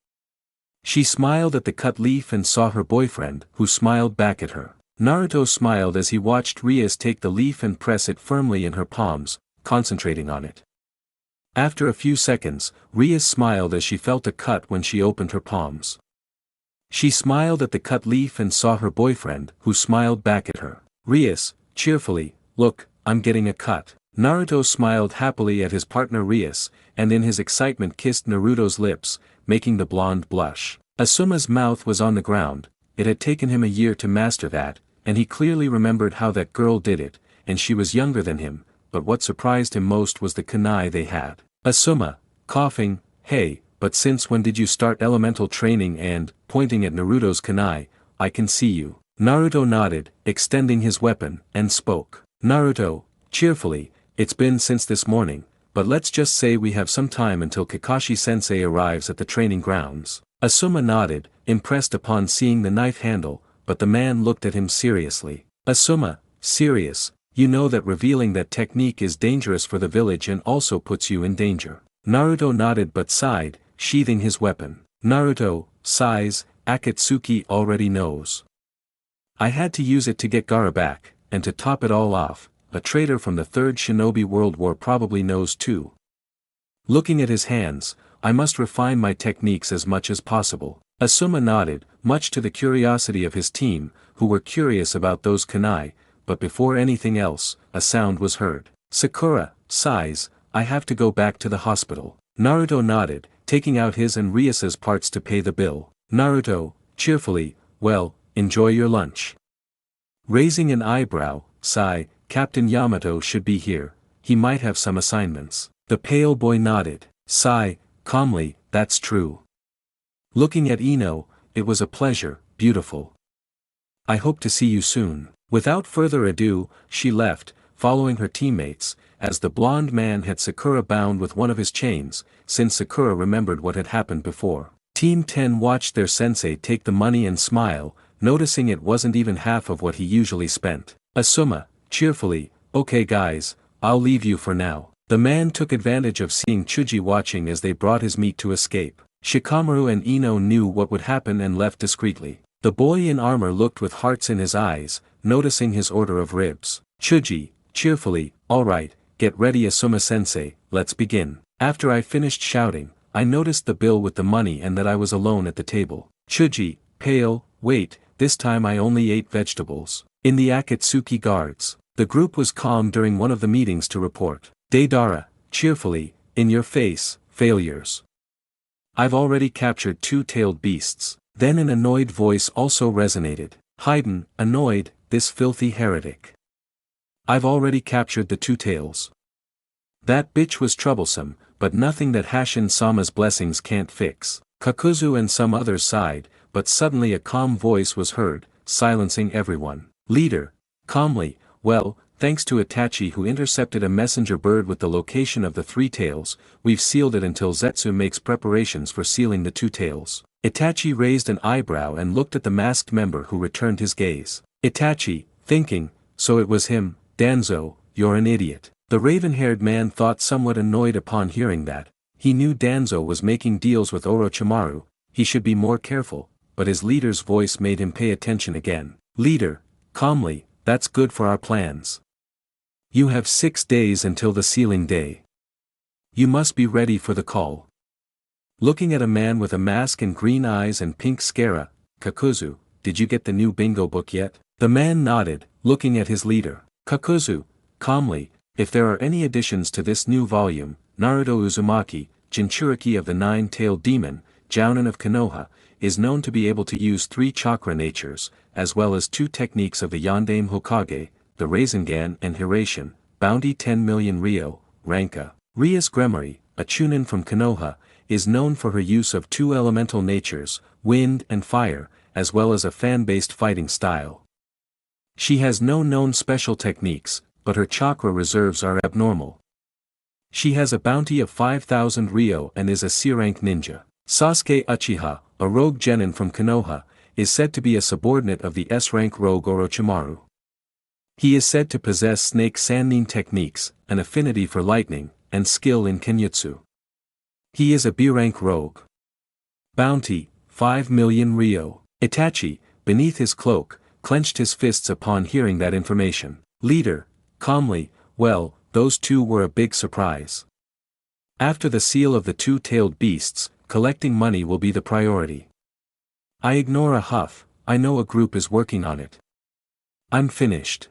She smiled at the cut leaf and saw her boyfriend, who smiled back at her. Naruto smiled as he watched RIAS take the leaf and press it firmly in her palms, concentrating on it. After a few seconds, RIAS smiled as she felt a cut when she opened her palms. She smiled at the cut leaf and saw her boyfriend, who smiled back at her. RIAS, cheerfully, look, I'm getting a cut. Naruto smiled happily at his partner RIAS, and in his excitement kissed Naruto's lips, making the blonde blush. Asuma's mouth was on the ground, it had taken him a year to master that, and he clearly remembered how that girl did it, and she was younger than him, but what surprised him most was the kunai they had. Asuma, coughing, hey, but since when did you start elemental training and, pointing at Naruto's kunai, I can see you. Naruto nodded, extending his weapon, and spoke. Naruto, cheerfully, it's been since this morning, but let's just say we have some time until Kakashi-sensei arrives at the training grounds. Asuma nodded, impressed upon seeing the knife handle, but the man looked at him seriously. Asuma, serious, you know that revealing that technique is dangerous for the village and also puts you in danger. Naruto nodded but sighed, sheathing his weapon. Naruto, sighs, Akatsuki already knows. I had to use it to get Gaara back, and to top it all off, a traitor from the Third Shinobi World War probably knows too. Looking at his hands, I must refine my techniques as much as possible. Asuma nodded, much to the curiosity of his team, who were curious about those kunai, but before anything else, a sound was heard. Sakura, sighs, I have to go back to the hospital. Naruto nodded, taking out his and Rias's parts to pay the bill. Naruto, cheerfully, well, enjoy your lunch. Raising an eyebrow, sigh, Captain Yamato should be here, he might have some assignments. The pale boy nodded, sigh, calmly, that's true. Looking at Ino, it was a pleasure, beautiful. I hope to see you soon. Without further ado, she left, following her teammates, as the blonde man had Sakura bound with one of his chains, since Sakura remembered what had happened before. Team 10 watched their sensei take the money and smile, noticing it wasn't even half of what he usually spent. Asuma, cheerfully, okay guys, I'll leave you for now. The man took advantage of seeing Chuji watching as they brought his meat to escape. Shikamaru and Ino knew what would happen and left discreetly. The boy in armor looked with hearts in his eyes, noticing his order of ribs. Chuji, cheerfully, alright, get ready Asuma-sensei, let's begin. After I finished shouting, I noticed the bill with the money and that I was alone at the table. Chuji, pale, wait, this time I only ate vegetables. In the Akatsuki guards, the group was calm during one of the meetings to report. Deidara, cheerfully, in your face, failures. I've already captured two-tailed beasts. Then an annoyed voice also resonated. Haydn, annoyed, this filthy heretic. I've already captured the two tails. That bitch was troublesome, but nothing that Hashin-sama's blessings can't fix. Kakuzu and some others sighed, but suddenly a calm voice was heard, silencing everyone. Leader, calmly, well, thanks to Itachi who intercepted a messenger bird with the location of the three tails, we've sealed it until Zetsu makes preparations for sealing the two tails. Itachi raised an eyebrow and looked at the masked member who returned his gaze. Itachi, thinking, so it was him, Danzo, you're an idiot. The raven-haired man thought somewhat annoyed upon hearing that. He knew Danzo was making deals with Orochimaru, he should be more careful, but his leader's voice made him pay attention again. Leader, calmly, that's good for our plans. You have 6 days until the sealing day. You must be ready for the call. Looking at a man with a mask and green eyes and pink scara, Kakuzu, did you get the new bingo book yet? The man nodded, looking at his leader. Kakuzu, calmly, if there are any additions to this new volume, Naruto Uzumaki, Jinchuriki of the Nine-Tailed Demon, Jounin of Konoha, is known to be able to use 3 chakra natures, as well as 2 techniques of the Yondaime Hokage, the Rasengan and Hiraishin, bounty 10 million Ryo, Ranka. RIAS GREMORY, a chunin from Konoha, is known for her use of 2 elemental natures, wind and fire, as well as a fan-based fighting style. She has no known special techniques, but her chakra reserves are abnormal. She has a bounty of 5,000 Ryo and is a C-rank ninja. Sasuke Uchiha, a rogue genin from Konoha, is said to be a subordinate of the S-rank rogue Orochimaru. He is said to possess snake sannin techniques, an affinity for lightning, and skill in kenjutsu. He is a B-rank rogue. Bounty, 5 million Ryo. Itachi, beneath his cloak, clenched his fists upon hearing that information. Leader, calmly, well, those two were a big surprise. After the seal of the two-tailed beasts, collecting money will be the priority. I ignore a huff, I know a group is working on it. I'm finished.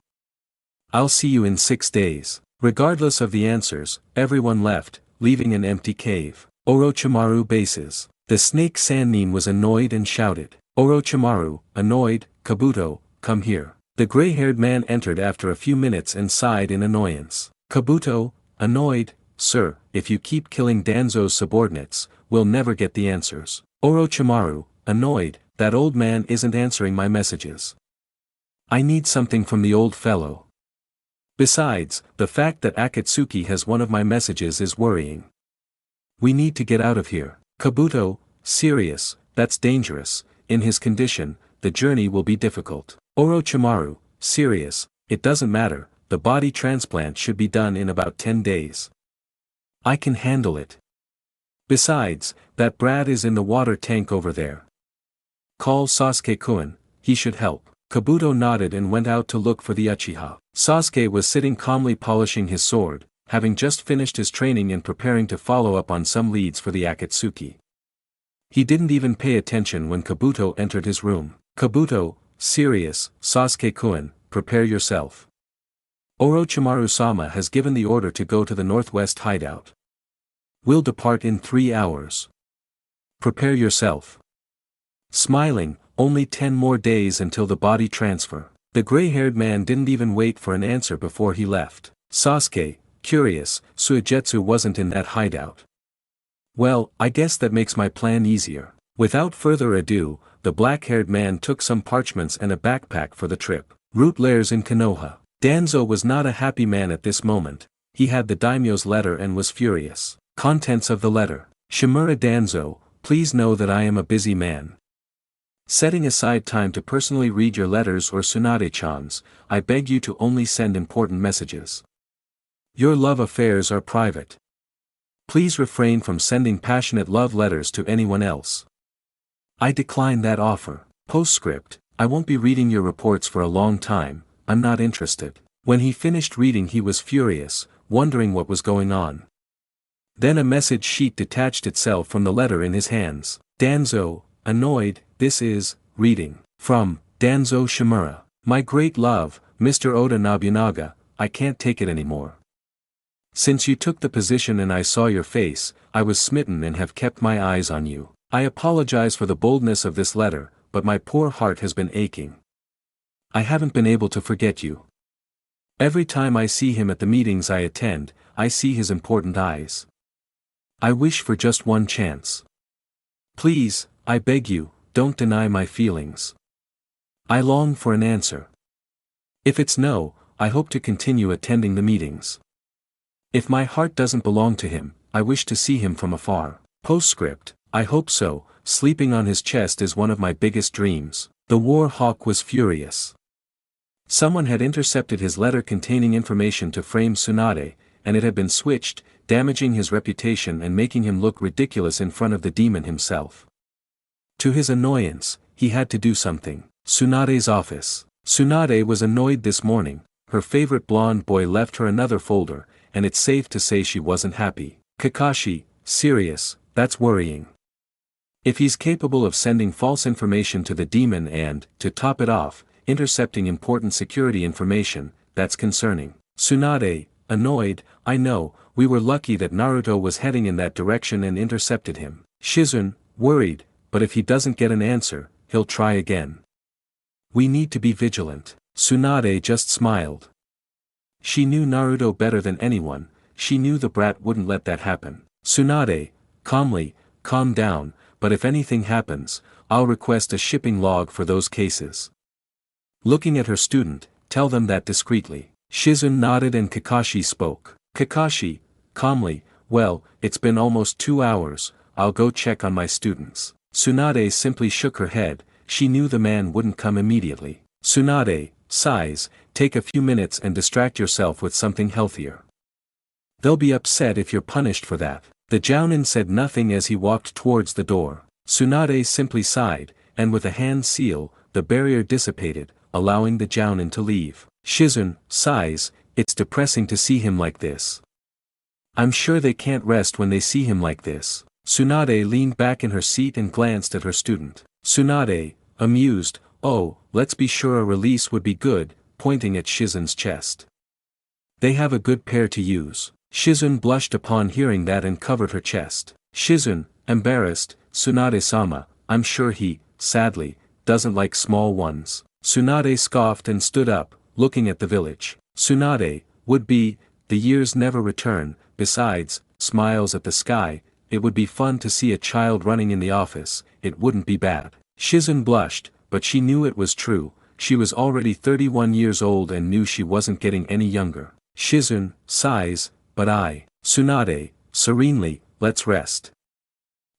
I'll see you in 6 days. Regardless of the answers, everyone left, leaving an empty cave. Orochimaru bases. The snake Sannin was annoyed and shouted. Orochimaru, annoyed, Kabuto, come here. The gray-haired man entered after a few minutes and sighed in annoyance. Kabuto, annoyed, sir, if you keep killing Danzo's subordinates, we'll never get the answers. Orochimaru, annoyed, that old man isn't answering my messages. I need something from the old fellow. Besides, the fact that Akatsuki has one of my messages is worrying. We need to get out of here. Kabuto, serious, that's dangerous, in his condition, the journey will be difficult. Orochimaru, serious, it doesn't matter, the body transplant should be done in about 10 days. I can handle it. Besides, that brat is in the water tank over there. Call Sasuke-kun, he should help. Kabuto nodded and went out to look for the Uchiha. Sasuke was sitting calmly polishing his sword, having just finished his training and preparing to follow up on some leads for the Akatsuki. He didn't even pay attention when Kabuto entered his room. Kabuto, serious, Sasuke-kun, prepare yourself. Orochimaru-sama has given the order to go to the northwest hideout. We'll depart in 3 hours. Prepare yourself. Smiling, only 10 more days until the body transfer. The gray-haired man didn't even wait for an answer before he left. Sasuke, curious, Suigetsu wasn't in that hideout. Well, I guess that makes my plan easier. Without further ado, the black-haired man took some parchments and a backpack for the trip. Root lairs in Konoha. Danzo was not a happy man at this moment. He had the daimyo's letter and was furious. Contents of the letter. Shimura Danzo, please know that I am a busy man. Setting aside time to personally read your letters or Tsunade-chan's, I beg you to only send important messages. Your love affairs are private. Please refrain from sending passionate love letters to anyone else. I decline that offer. Postscript, I won't be reading your reports for a long time, I'm not interested. When he finished reading he was furious, wondering what was going on. Then a message sheet detached itself from the letter in his hands. Danzo, annoyed, this is, reading, from, Danzo Shimura. My great love, Mr. Oda Nobunaga, I can't take it anymore. Since you took the position and I saw your face, I was smitten and have kept my eyes on you. I apologize for the boldness of this letter, but my poor heart has been aching. I haven't been able to forget you. Every time I see him at the meetings I attend, I see his important eyes. I wish for just one chance. Please, I beg you, don't deny my feelings. I long for an answer. If it's no, I hope to continue attending the meetings. If my heart doesn't belong to him, I wish to see him from afar. Postscript, I hope so. Sleeping on his chest is one of my biggest dreams. The war hawk was furious. Someone had intercepted his letter containing information to frame Tsunade, and it had been switched, damaging his reputation and making him look ridiculous in front of the demon himself. To his annoyance, he had to do something. Tsunade's office. Tsunade was annoyed this morning. Her favorite blonde boy left her another folder, and it's safe to say she wasn't happy. Kakashi, serious, that's worrying. If he's capable of sending false information to the demon and, to top it off, intercepting important security information, that's concerning. Tsunade, annoyed, I know, we were lucky that Naruto was heading in that direction and intercepted him. Shizun, worried, but if he doesn't get an answer, he'll try again. We need to be vigilant. Tsunade just smiled. She knew Naruto better than anyone, she knew the brat wouldn't let that happen. Tsunade, calmly, calm down, but if anything happens, I'll request a shipping log for those cases. Looking at her student, tell them that discreetly. Shizun nodded and Kakashi spoke. Kakashi, calmly, well, it's been almost 2 hours, I'll go check on my students. Tsunade simply shook her head, she knew the man wouldn't come immediately. Tsunade, sighs, take a few minutes and distract yourself with something healthier. They'll be upset if you're punished for that. The Jounin said nothing as he walked towards the door. Tsunade simply sighed, and with a hand seal, the barrier dissipated, allowing the Jounin to leave. Shizun, sighs, it's depressing to see him like this. I'm sure they can't rest when they see him like this. Tsunade leaned back in her seat and glanced at her student. Tsunade, amused, oh, let's be sure a release would be good, pointing at Shizun's chest. They have a good pair to use. Shizun blushed upon hearing that and covered her chest. Shizun, embarrassed, Tsunade-sama, I'm sure he, sadly, doesn't like small ones. Tsunade scoffed and stood up, looking at the village. Tsunade, would be, the years never return, besides, smiles at the sky, it would be fun to see a child running in the office, it wouldn't be bad. Shizun blushed, but she knew it was true, she was already 31 years old and knew she wasn't getting any younger. Shizun, sighs, but Tsunade, serenely, let's rest.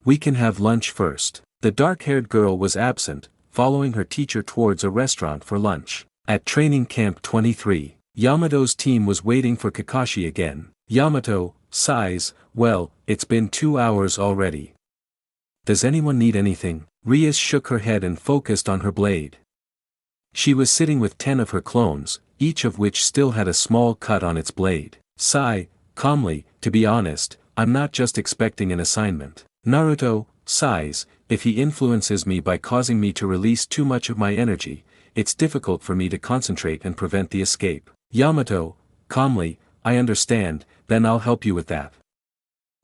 We can have lunch first. The dark-haired girl was absent, following her teacher towards a restaurant for lunch. At training camp 23, Yamato's team was waiting for Kakashi again. Yamato, sighs, well, it's been 2 hours already. Does anyone need anything? RIAS shook her head and focused on her blade. She was sitting with 10 of her clones, each of which still had a small cut on its blade. Sigh, calmly, to be honest, I'm not just expecting an assignment. Naruto, sighs, if he influences me by causing me to release too much of my energy, it's difficult for me to concentrate and prevent the escape. Yamato, calmly, I understand, then I'll help you with that.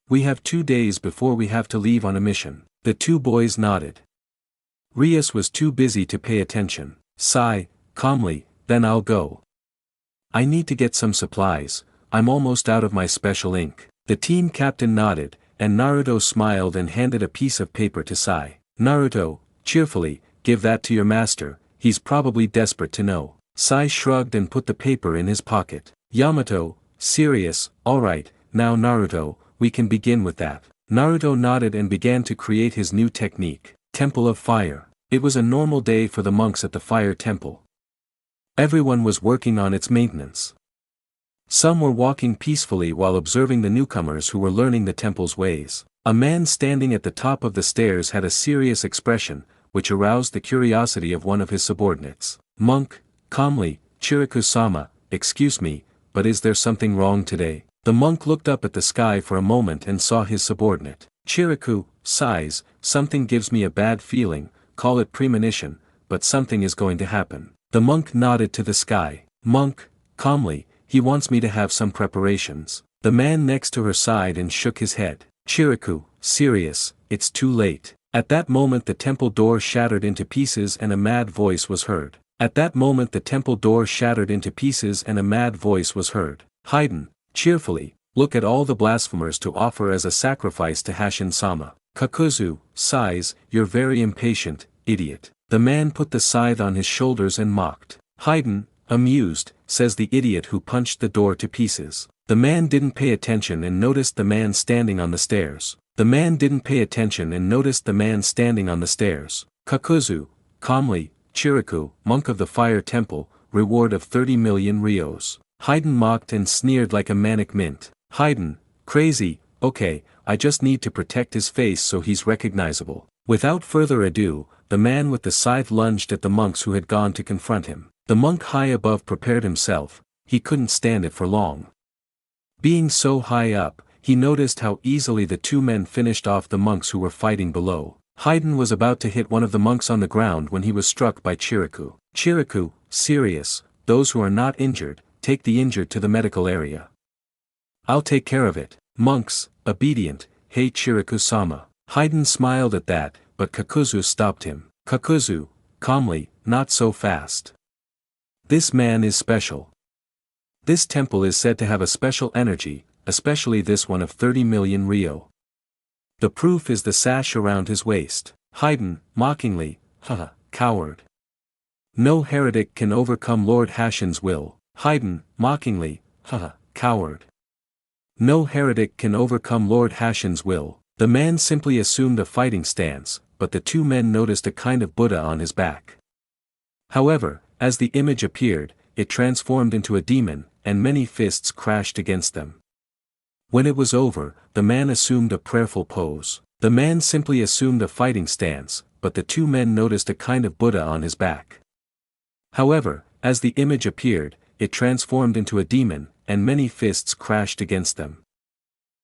We have 2 days before we have to leave on a mission. The two boys nodded. RIAS was too busy to pay attention. Sigh, calmly, then I'll go. I need to get some supplies, I'm almost out of my special ink. The team captain nodded, and Naruto smiled and handed a piece of paper to Sai. Naruto, cheerfully, give that to your master, he's probably desperate to know. Sai shrugged and put the paper in his pocket. Yamato, serious, alright, now Naruto, we can begin with that. Naruto nodded and began to create his new technique, Temple of Fire. It was a normal day for the monks at the fire temple. Everyone was working on its maintenance. Some were walking peacefully while observing the newcomers who were learning the temple's ways. A man standing at the top of the stairs had a serious expression, which aroused the curiosity of one of his subordinates. Monk, calmly, Chiriku-sama, excuse me, but is there something wrong today? The monk looked up at the sky for a moment and saw his subordinate. Chiriku, sighs, something gives me a bad feeling, call it premonition, but something is going to happen. The monk nodded to the sky. Monk, calmly, he wants me to have some preparations. The man next to her sighed and shook his head. Chiriku, serious, it's too late. At that moment the temple door shattered into pieces and a mad voice was heard. Haydn, cheerfully, look at all the blasphemers to offer as a sacrifice to Hashin-sama. Kakuzu, sighs, you're very impatient, idiot. The man put the scythe on his shoulders and mocked. Haydn, amused, says the idiot who punched the door to pieces. The man didn't pay attention and noticed the man standing on the stairs. Kakuzu, calmly, Chiriku, monk of the fire temple, reward of 30 million rios. Haydn mocked and sneered like a manic mint. Haydn, crazy, okay, I just need to protect his face so he's recognizable. Without further ado, the man with the scythe lunged at the monks who had gone to confront him. The monk high above prepared himself, he couldn't stand it for long. Being so high up, he noticed how easily the two men finished off the monks who were fighting below. Haydn was about to hit one of the monks on the ground when he was struck by Chiriku. Chiriku, serious, those who are not injured, take the injured to the medical area. I'll take care of it. Monks, obedient, hey Chiriku-sama. Haydn smiled at that, but Kakuzu stopped him. Kakuzu, calmly, not so fast. This man is special. This temple is said to have a special energy, especially this one of 30 million ryo. The proof is the sash around his waist. Haydn, mockingly, haha, coward. No heretic can overcome Lord Hashin's will. Haydn, mockingly, haha, coward. No heretic can overcome Lord Hashin's will. The man simply assumed a fighting stance, but the two men noticed a kind of Buddha on his back. However, as the image appeared, it transformed into a demon, and many fists crashed against them. When it was over, the man assumed a prayerful pose. The man simply assumed a fighting stance, but the two men noticed a kind of Buddha on his back. However, as the image appeared, it transformed into a demon, and many fists crashed against them.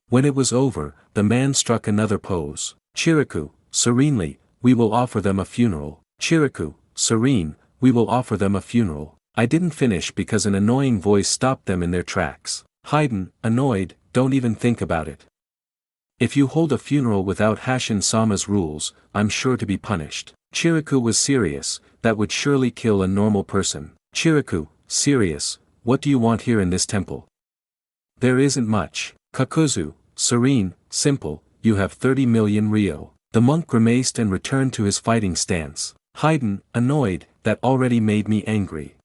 When it was over, the man struck another pose. Chiriku, serenely, we will offer them a funeral. Chiriku, serene, we will offer them a funeral. I didn't finish because an annoying voice stopped them in their tracks. Haydn, annoyed, don't even think about it. If you hold a funeral without Hashin-sama's rules, I'm sure to be punished. Chiriku was serious, that would surely kill a normal person. Chiriku, serious, what do you want here in this temple? There isn't much. Kakuzu, serene, simple, you have 30 million ryo. The monk grimaced and returned to his fighting stance. Haydn, annoyed, that already made me angry.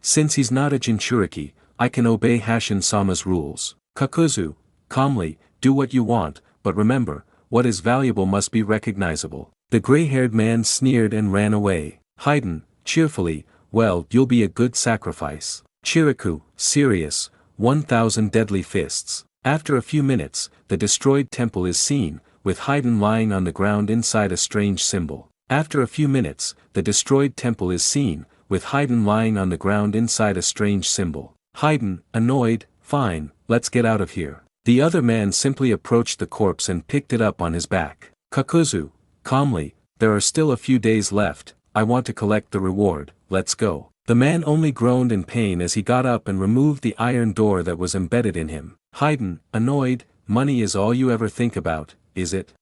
Since he's not a Jinchuriki, I can obey Hashin-sama's rules. Kakuzu, calmly, do what you want, but remember, what is valuable must be recognizable. The gray-haired man sneered and ran away. Haydn, cheerfully, well, you'll be a good sacrifice. Chiriku, serious, 1,000 deadly fists. After a few minutes, the destroyed temple is seen, with Haydn lying on the ground inside a strange symbol. After a few minutes, the destroyed temple is seen, with Haydn lying on the ground inside a strange symbol. Haydn, annoyed, fine, let's get out of here. The other man simply approached the corpse and picked it up on his back. Kakuzu, calmly, there are still a few days left, I want to collect the reward, let's go. The man only groaned in pain as he got up and removed the iron door that was embedded in him. Haydn, annoyed, money is all you ever think about, is it?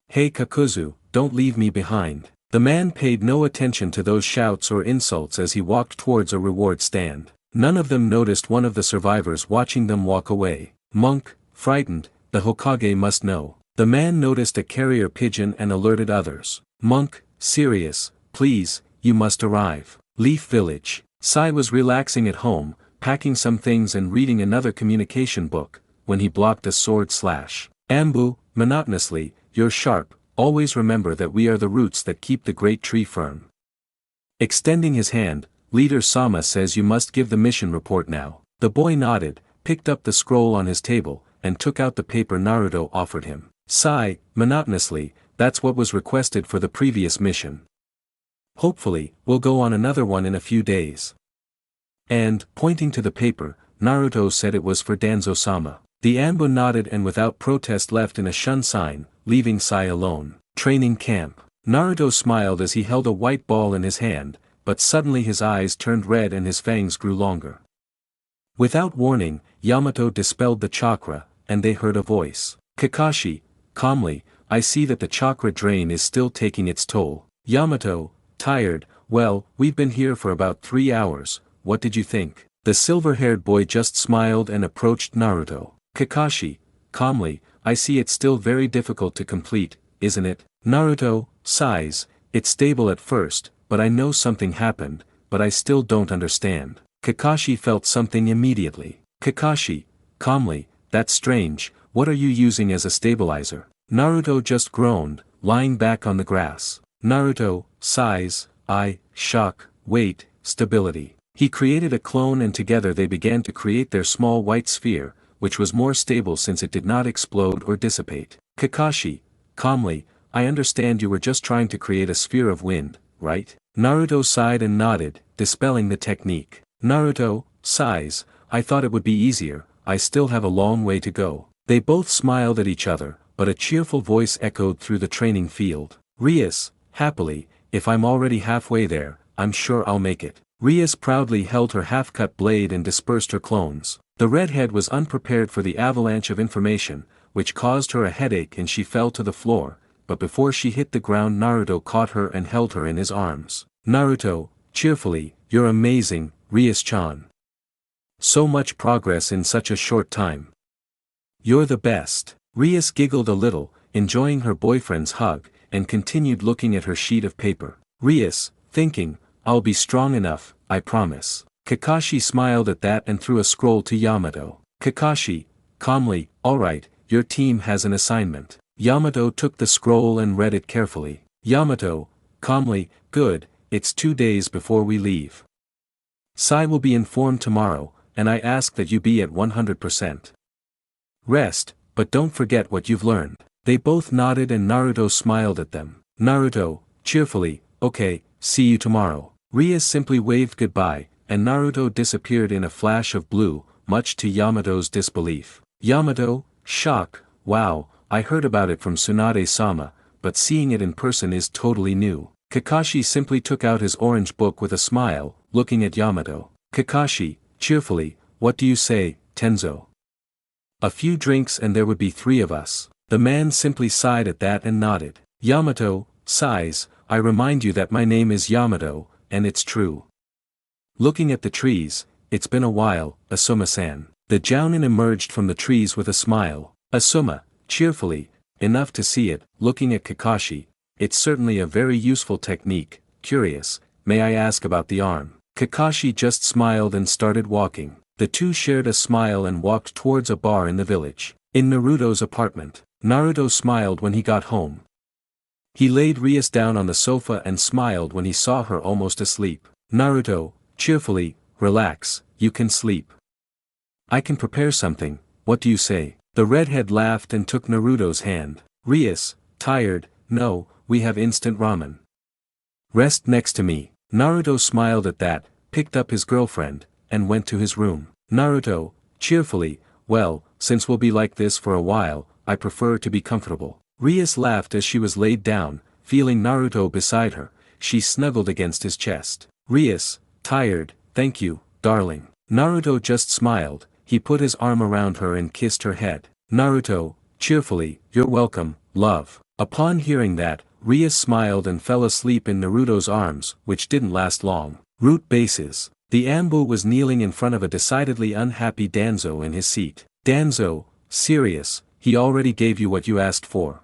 Hey Kakuzu, don't leave me behind. The man paid no attention to those shouts or insults as he walked towards a reward stand. None of them noticed one of the survivors watching them walk away. Monk, frightened, the Hokage must know. The man noticed a carrier pigeon and alerted others. Monk, serious, please, you must arrive. Leaf Village. Sai was relaxing at home, packing some things and reading another communication book, when he blocked a sword slash. Ambu, monotonously, you're sharp, always remember that we are the roots that keep the great tree firm. Extending his hand, Leader Sama says you must give the mission report now. The boy nodded, picked up the scroll on his table, and took out the paper Naruto offered him. Sai, monotonously, that's what was requested for the previous mission. Hopefully, we'll go on another one in a few days. And, pointing to the paper, Naruto said it was for Danzo-sama. The Anbu nodded and without protest left in a shun sign, leaving Sai alone. Training camp. Naruto smiled as he held a white ball in his hand, but suddenly his eyes turned red and his fangs grew longer. Without warning, Yamato dispelled the chakra, and they heard a voice. Kakashi, calmly, I see that the chakra drain is still taking its toll. Yamato, tired, well, we've been here for about 3 hours, what did you think? The silver-haired boy just smiled and approached Naruto. Kakashi, calmly, I see it's still very difficult to complete, isn't it? Naruto, sighs, it's stable at first, but I know something happened, but I still don't understand. Kakashi felt something immediately. Kakashi, calmly, that's strange, what are you using as a stabilizer? Naruto just groaned, lying back on the grass. Naruto, sighs, shock, wait, stability. He created a clone and together they began to create their small white sphere, which was more stable since it did not explode or dissipate. Kakashi, calmly, I understand you were just trying to create a sphere of wind, right? Naruto sighed and nodded, dispelling the technique. Naruto, sighs, I thought it would be easier, I still have a long way to go. They both smiled at each other, but a cheerful voice echoed through the training field. RIAS, happily, if I'm already halfway there, I'm sure I'll make it. RIAS proudly held her half-cut blade and dispersed her clones. The redhead was unprepared for the avalanche of information, which caused her a headache and she fell to the floor, but before she hit the ground Naruto caught her and held her in his arms. Naruto, cheerfully, you're amazing, RIAS-chan. So much progress in such a short time. You're the best. RIAS giggled a little, enjoying her boyfriend's hug, and continued looking at her sheet of paper. RIAS, thinking, I'll be strong enough, I promise. Kakashi smiled at that and threw a scroll to Yamato. Kakashi, calmly, alright, your team has an assignment. Yamato took the scroll and read it carefully. Yamato, calmly, good, it's 2 days before we leave. Sai will be informed tomorrow, and I ask that you be at 100%. Rest, but don't forget what you've learned. They both nodded and Naruto smiled at them. Naruto, cheerfully, okay, see you tomorrow. RIAS simply waved goodbye, and Naruto disappeared in a flash of blue, much to Yamato's disbelief. Yamato, shock, wow, I heard about it from Tsunade-sama, but seeing it in person is totally new. Kakashi simply took out his orange book with a smile, looking at Yamato. Kakashi, cheerfully, what do you say, Tenzo? A few drinks and there would be 3 of us. The man simply sighed at that and nodded. Yamato, sighs, I remind you that my name is Yamato, and it's true. Looking at the trees, it's been a while, Asuma-san. The Jounin emerged from the trees with a smile. Asuma, cheerfully, enough to see it, looking at Kakashi, it's certainly a very useful technique, curious, may I ask about the arm? Kakashi just smiled and started walking. The two shared a smile and walked towards a bar in the village. In Naruto's apartment, Naruto smiled when he got home. He laid RIAS down on the sofa and smiled when he saw her almost asleep. Naruto, cheerfully, relax, you can sleep. I can prepare something, what do you say? The redhead laughed and took Naruto's hand. RIAS, tired, no, we have instant ramen. Rest next to me. Naruto smiled at that, picked up his girlfriend, and went to his room. Naruto, cheerfully, well, since we'll be like this for a while, I prefer to be comfortable. RIAS laughed as she was laid down, feeling Naruto beside her, she snuggled against his chest. RIAS, tired, thank you, darling. Naruto just smiled, he put his arm around her and kissed her head. Naruto, cheerfully, you're welcome, love. Upon hearing that, RIAS smiled and fell asleep in Naruto's arms, which didn't last long. Root bases. The Ambu was kneeling in front of a decidedly unhappy Danzo in his seat. Danzo, serious, he already gave you what you asked for.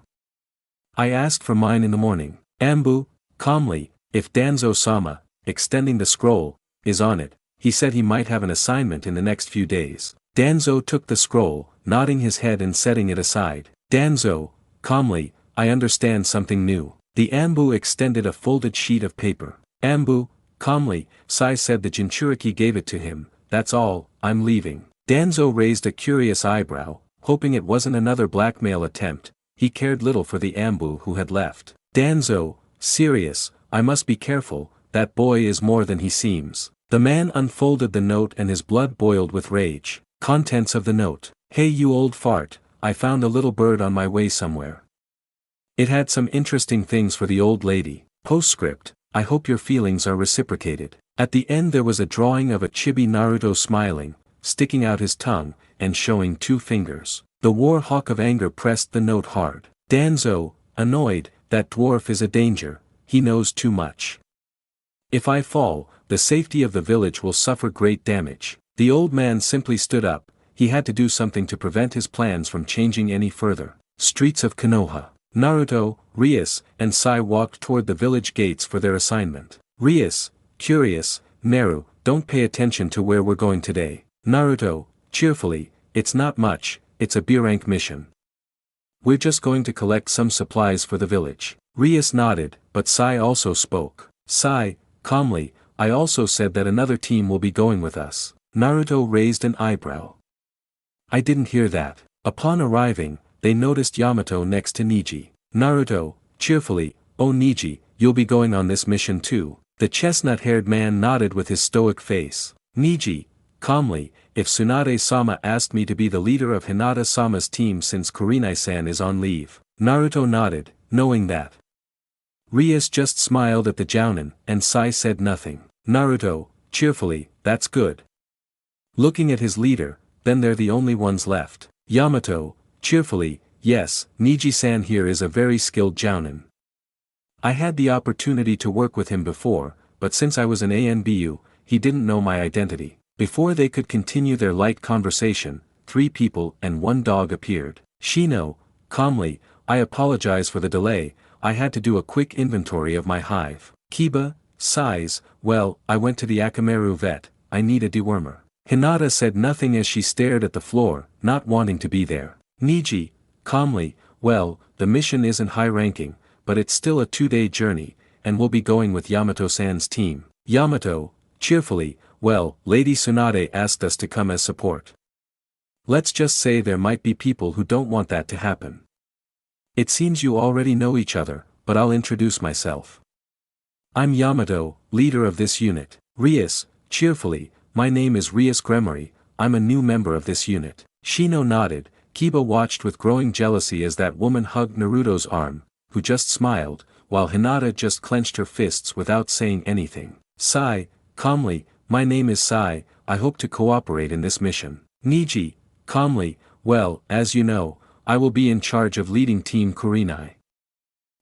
I asked for mine in the morning. Ambu, calmly, if Danzo-sama, extending the scroll, is on it, he said he might have an assignment in the next few days. Danzo took the scroll, nodding his head and setting it aside. Danzo, calmly, I understand something new. The Ambu extended a folded sheet of paper. Ambu, calmly, Sai said the Jinchuriki gave it to him, that's all, I'm leaving. Danzo raised a curious eyebrow, hoping it wasn't another blackmail attempt, he cared little for the Ambu who had left. Danzo, serious, I must be careful, that boy is more than he seems. The man unfolded the note and his blood boiled with rage. Contents of the note. Hey you old fart, I found a little bird on my way somewhere. It had some interesting things for the old lady. Postscript, I hope your feelings are reciprocated. At the end there was a drawing of a chibi Naruto smiling, sticking out his tongue, and showing 2 fingers. The war hawk of anger pressed the note hard. Danzo, annoyed, that dwarf is a danger, he knows too much. If I fall, the safety of the village will suffer great damage. The old man simply stood up, he had to do something to prevent his plans from changing any further. Streets of Konoha. Naruto, RIAS, and Sai walked toward the village gates for their assignment. RIAS, curious, Naru, don't pay attention to where we're going today. Naruto, cheerfully, it's not much, it's a B-rank mission. We're just going to collect some supplies for the village. RIAS nodded, but Sai also spoke. Sai, calmly, I also said that another team will be going with us. Naruto raised an eyebrow. I didn't hear that. Upon arriving, they noticed Yamato next to Niji. Naruto, cheerfully, oh Niji, you'll be going on this mission too. The chestnut-haired man nodded with his stoic face. Niji, calmly, if Tsunade-sama asked me to be the leader of Hinata-sama's team since Kurenai-san is on leave. Naruto nodded, knowing that. RIAS just smiled at the jounin, and Sai said nothing. Naruto, cheerfully, that's good. Looking at his leader, then they're the only ones left. Yamato, cheerfully, yes, Niji-san here is a very skilled jounin. I had the opportunity to work with him before, but since I was an ANBU, he didn't know my identity. Before they could continue their light conversation, 3 people and 1 dog appeared. Shino, calmly, I apologize for the delay, I had to do a quick inventory of my hive. Kiba, sighs, well, I went to the Akamaru vet, I need a dewormer. Hinata said nothing as she stared at the floor, not wanting to be there. Niji, calmly, well, the mission isn't high-ranking, but it's still a 2-day journey, and we'll be going with Yamato-san's team. Yamato, cheerfully, well, Lady Tsunade asked us to come as support. Let's just say there might be people who don't want that to happen. It seems you already know each other, but I'll introduce myself. I'm Yamato, leader of this unit. RIAS, cheerfully, my name is RIAS GREMORY, I'm a new member of this unit. Shino nodded, Kiba watched with growing jealousy as that woman hugged Naruto's arm, who just smiled, while Hinata just clenched her fists without saying anything. Sai, calmly, my name is Sai, I hope to cooperate in this mission. Niji, calmly, well, as you know, I will be in charge of leading Team Kurenai.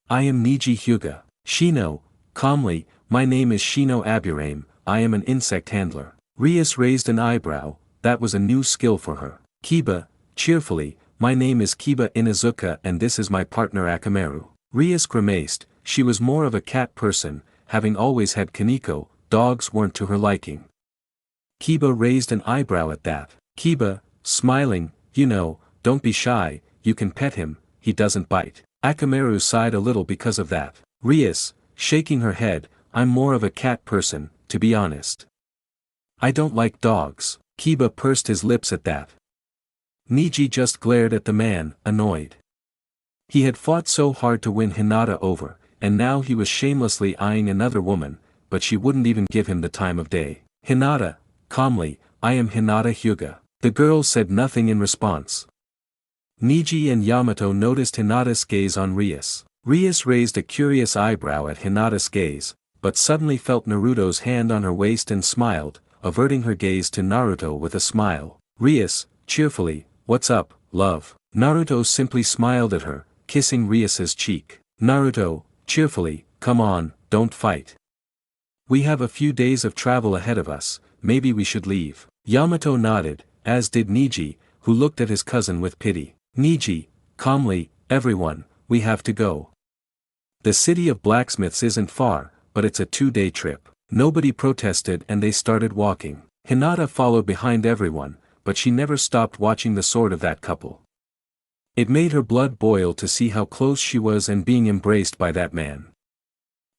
I am Niji Hyuga. Shino, calmly, my name is Shino Aburame, I am an insect handler. RIAS raised an eyebrow, that was a new skill for her. Kiba, cheerfully, my name is Kiba Inazuka and this is my partner Akamaru. RIAS grimaced, she was more of a cat person, having always had Kaneko, dogs weren't to her liking. Kiba raised an eyebrow at that. Kiba, smiling, you know, don't be shy, you can pet him, he doesn't bite. Akamaru sighed a little because of that. RIAS, shaking her head, I'm more of a cat person, to be honest. I don't like dogs. Kiba pursed his lips at that. Niji just glared at the man, annoyed. He had fought so hard to win Hinata over, and now he was shamelessly eyeing another woman, but she wouldn't even give him the time of day. Hinata, calmly, I am Hinata Hyuga. The girl said nothing in response. Niji and Yamato noticed Hinata's gaze on RIAS. RIAS raised a curious eyebrow at Hinata's gaze, but suddenly felt Naruto's hand on her waist and smiled, averting her gaze to Naruto with a smile. RIAS, cheerfully, what's up, love? Naruto simply smiled at her, kissing RIAS's cheek. Naruto, cheerfully, come on, don't fight. We have a few days of travel ahead of us, maybe we should leave. Yamato nodded, as did Niji, who looked at his cousin with pity. Niji, calmly, everyone, we have to go. The city of blacksmiths isn't far, but it's a 2-day trip. Nobody protested and they started walking. Hinata followed behind everyone, but she never stopped watching the sword of that couple. It made her blood boil to see how close she was and being embraced by that man.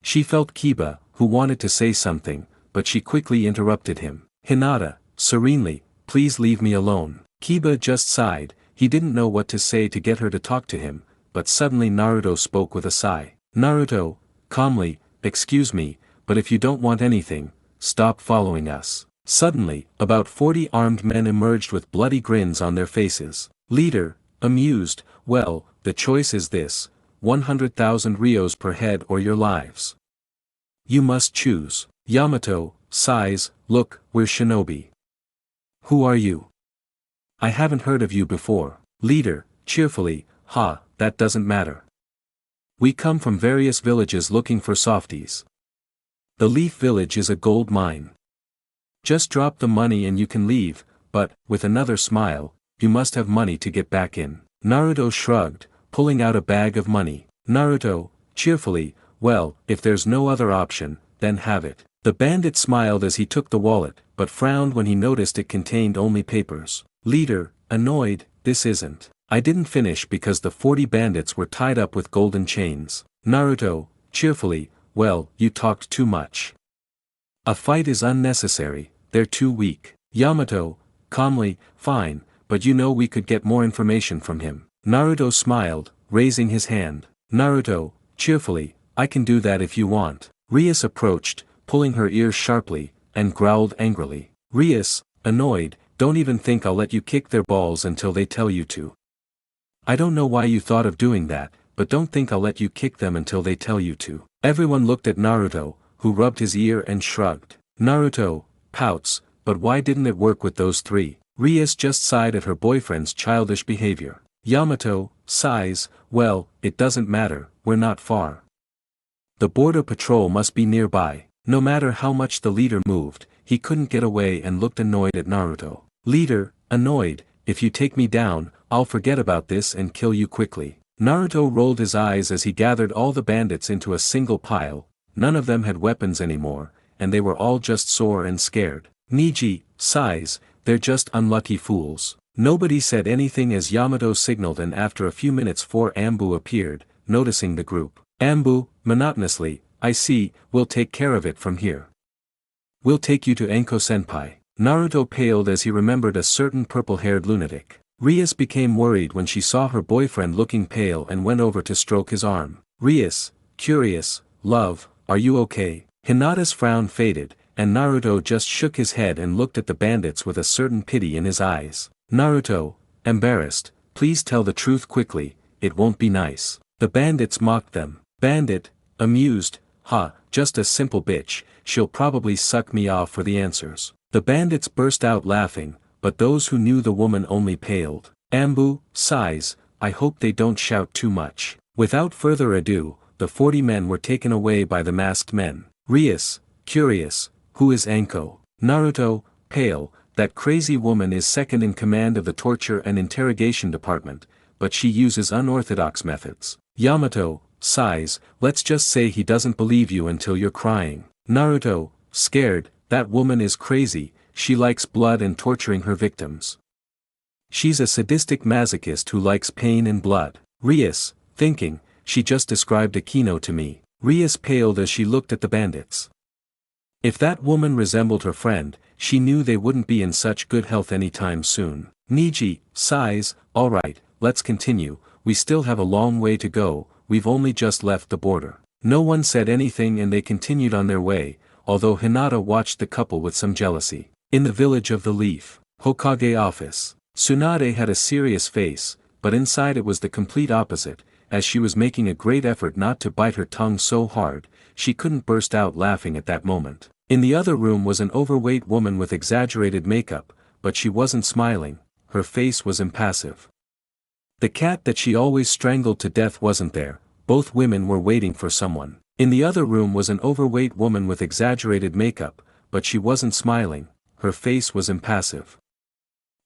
She felt Kiba, who wanted to say something, but she quickly interrupted him. Hinata, serenely, please leave me alone. Kiba just sighed, he didn't know what to say to get her to talk to him, but suddenly Naruto spoke with a sigh. Naruto, calmly, excuse me, but if you don't want anything, stop following us. Suddenly, about 40 armed men emerged with bloody grins on their faces. Leader, amused, well, the choice is this, 100,000 rios per head or your lives. You must choose. Yamato, sighs, look, we're shinobi. Who are you? I haven't heard of you before. Leader, cheerfully, ha, that doesn't matter. We come from various villages looking for softies. The Leaf Village is a gold mine. Just drop the money and you can leave, but, with another smile, you must have money to get back in. Naruto shrugged, pulling out a bag of money. Naruto, cheerfully, well, if there's no other option, then have it. The bandit smiled as he took the wallet, but frowned when he noticed it contained only papers. Leader, annoyed, this isn't. I didn't finish because the 40 bandits were tied up with golden chains. Naruto, cheerfully, well, you talked too much. A fight is unnecessary, they're too weak. Yamato, calmly, fine, but you know we could get more information from him. Naruto smiled, raising his hand. Naruto, cheerfully, I can do that if you want. RIAS approached, pulling her ears sharply, and growled angrily. RIAS, annoyed, don't even think I'll let you kick their balls until they tell you to. I don't know why you thought of doing that, but don't think I'll let you kick them until they tell you to. Everyone looked at Naruto, who rubbed his ear and shrugged. Naruto, pouts, but why didn't it work with those three? RIAS just sighed at her boyfriend's childish behavior. Yamato, sighs, well, it doesn't matter, we're not far. The border patrol must be nearby. No matter how much the leader moved, he couldn't get away and looked annoyed at Naruto. Leader, annoyed, if you take me down, I'll forget about this and kill you quickly. Naruto rolled his eyes as he gathered all the bandits into a single pile. None of them had weapons anymore, and they were all just sore and scared. Niji, sighs, they're just unlucky fools. Nobody said anything as Yamato signaled, and after a few minutes 4 Ambu appeared, noticing the group. Ambu, monotonously, I see, we'll take care of it from here. We'll take you to Enko-senpai. Naruto paled as he remembered a certain purple-haired lunatic. RIAS became worried when she saw her boyfriend looking pale and went over to stroke his arm. RIAS, curious, love, are you okay? Hinata's frown faded, and Naruto just shook his head and looked at the bandits with a certain pity in his eyes. Naruto, embarrassed, please tell the truth quickly, it won't be nice. The bandits mocked them. Bandit, amused, ha, just a simple bitch, she'll probably suck me off for the answers. The bandits burst out laughing, but those who knew the woman only paled. Ambu, sighs, I hope they don't shout too much. Without further ado, the 40 men were taken away by the masked men. RIAS, curious, who is Anko? Naruto, pale, that crazy woman is second in command of the torture and interrogation department, but she uses unorthodox methods. Yamato, sighs, let's just say he doesn't believe you until you're crying. Naruto, scared, that woman is crazy, she likes blood and torturing her victims. She's a sadistic masochist who likes pain and blood. RIAS, thinking, she just described Akino to me. RIAS paled as she looked at the bandits. If that woman resembled her friend, she knew they wouldn't be in such good health anytime soon. Niji, sighs, alright, let's continue, we still have a long way to go, we've only just left the border. No one said anything and they continued on their way, although Hinata watched the couple with some jealousy. In the village of the Leaf Hokage office, Tsunade had a serious face, but inside it was the complete opposite, as she was making a great effort not to bite her tongue so hard, she couldn't burst out laughing at that moment. In the other room was an overweight woman with exaggerated makeup, but she wasn't smiling, her face was impassive. The cat that she always strangled to death wasn't there, both women were waiting for someone. In the other room was an overweight woman with exaggerated makeup, but she wasn't smiling, her face was impassive.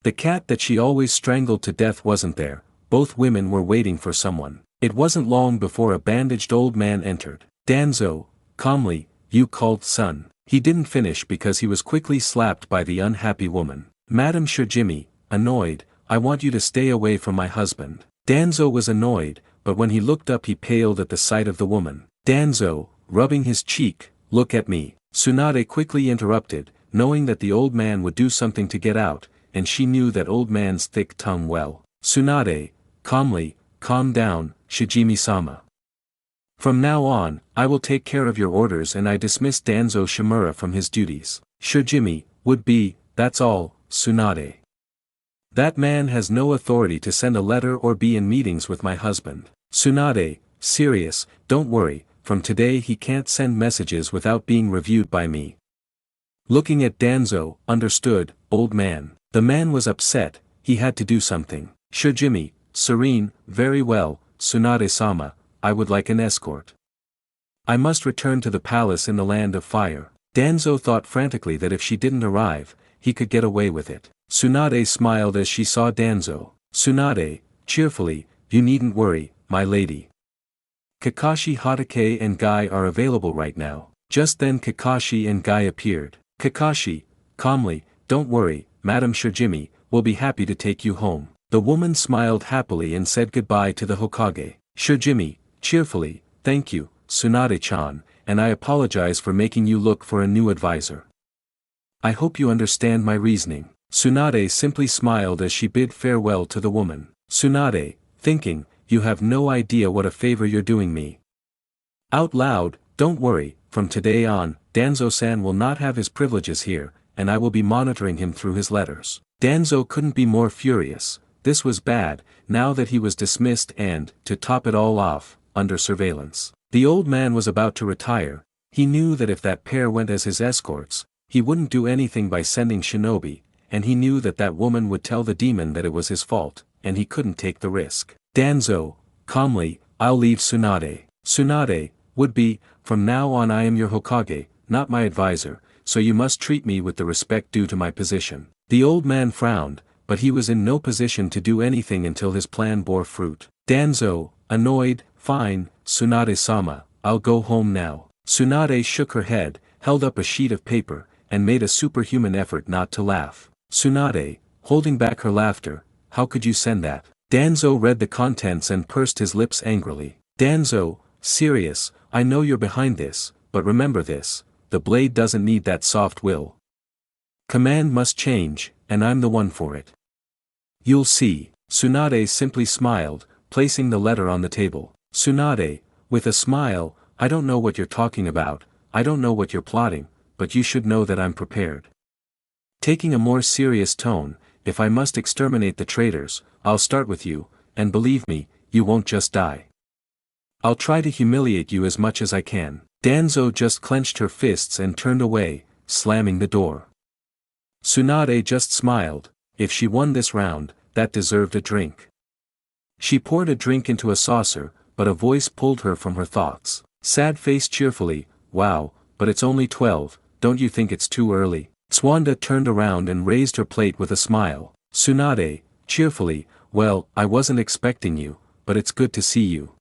The cat that she always strangled to death wasn't there, both women were waiting for someone. It wasn't long before a bandaged old man entered. Danzo, calmly, you called son. He didn't finish because he was quickly slapped by the unhappy woman. Madam Shijimi, annoyed, I want you to stay away from my husband. Danzo was annoyed, but when he looked up he paled at the sight of the woman. Danzo, rubbing his cheek, look at me. Tsunade quickly interrupted, knowing that the old man would do something to get out, and she knew that old man's thick tongue well. Tsunade, calmly, calm down, Shijimi-sama. From now on, I will take care of your orders and I dismiss Danzo Shimura from his duties. Shijimi, would be, that's all, Tsunade. That man has no authority to send a letter or be in meetings with my husband. Tsunade, serious, don't worry, from today he can't send messages without being reviewed by me. Looking at Danzo, understood, old man. The man was upset, he had to do something. Shojimi, serene, very well, Tsunade-sama, I would like an escort. I must return to the palace in the land of fire. Danzo thought frantically that if she didn't arrive, he could get away with it. Tsunade smiled as she saw Danzo. Tsunade, cheerfully, you needn't worry, my lady. Kakashi Hatake and Guy are available right now. Just then Kakashi and Guy appeared. Kakashi, calmly, don't worry, Madam Shojimi, will be happy to take you home. The woman smiled happily and said goodbye to the Hokage. Shojimi, cheerfully, thank you, Tsunade-chan, and I apologize for making you look for a new advisor. I hope you understand my reasoning. Tsunade simply smiled as she bid farewell to the woman. Tsunade, thinking, you have no idea what a favor you're doing me. Out loud, don't worry, from today on, Danzo-san will not have his privileges here, and I will be monitoring him through his letters. Danzo couldn't be more furious. This was bad, now that he was dismissed and, to top it all off, under surveillance. The old man was about to retire. He knew that if that pair went as his escorts, he wouldn't do anything by sending shinobi, and he knew that that woman would tell the demon that it was his fault, and he couldn't take the risk. Danzo, calmly, I'll leave Tsunade. Tsunade, would be, from now on I am your Hokage, not my advisor, so you must treat me with the respect due to my position. The old man frowned, but he was in no position to do anything until his plan bore fruit. Danzo, annoyed, fine, Tsunade-sama, I'll go home now. Tsunade shook her head, held up a sheet of paper, and made a superhuman effort not to laugh. Tsunade, holding back her laughter, how could you send that? Danzo read the contents and pursed his lips angrily. Danzo, serious, I know you're behind this, but remember this, the blade doesn't need that soft will. Command must change, and I'm the one for it. You'll see. Tsunade simply smiled, placing the letter on the table. Tsunade, with a smile, I don't know what you're talking about, I don't know what you're plotting, but you should know that I'm prepared. Taking a more serious tone, if I must exterminate the traitors, I'll start with you, and believe me, you won't just die. I'll try to humiliate you as much as I can. Danzo just clenched her fists and turned away, slamming the door. Tsunade just smiled. If she won this round, that deserved a drink. She poured a drink into a saucer, but a voice pulled her from her thoughts. Sad face cheerfully, wow, but it's only 12, don't you think it's too early? Tsuande turned around and raised her plate with a smile. Tsunade, cheerfully, well, I wasn't expecting you, but it's good to see you.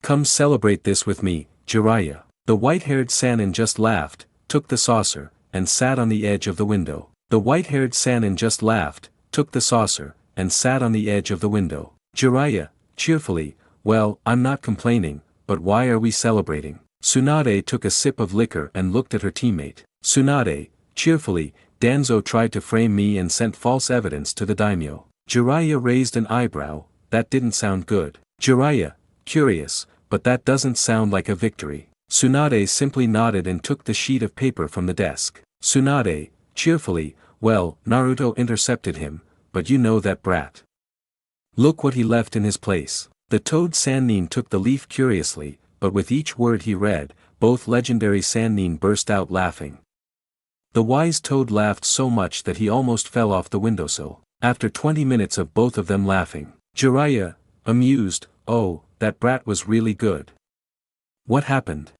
Come celebrate this with me, Jiraiya. The white-haired Sannin just laughed, took the saucer, and sat on the edge of the window. The white-haired Sannin just laughed, took the saucer, and sat on the edge of the window. Jiraiya, cheerfully, well, I'm not complaining, but why are we celebrating? Tsunade took a sip of liquor and looked at her teammate. Tsunade, cheerfully, Danzo tried to frame me and sent false evidence to the daimyo. Jiraiya raised an eyebrow, that didn't sound good. Jiraiya, curious, but that doesn't sound like a victory. Tsunade simply nodded and took the sheet of paper from the desk. Tsunade, cheerfully, well, Naruto intercepted him, but you know that brat. Look what he left in his place. The Toad Sannin took the leaf curiously, but with each word he read, both legendary Sannin burst out laughing. The wise Toad laughed so much that he almost fell off the windowsill. After 20 minutes of both of them laughing, Jiraiya, amused, oh, that brat was really good. What happened?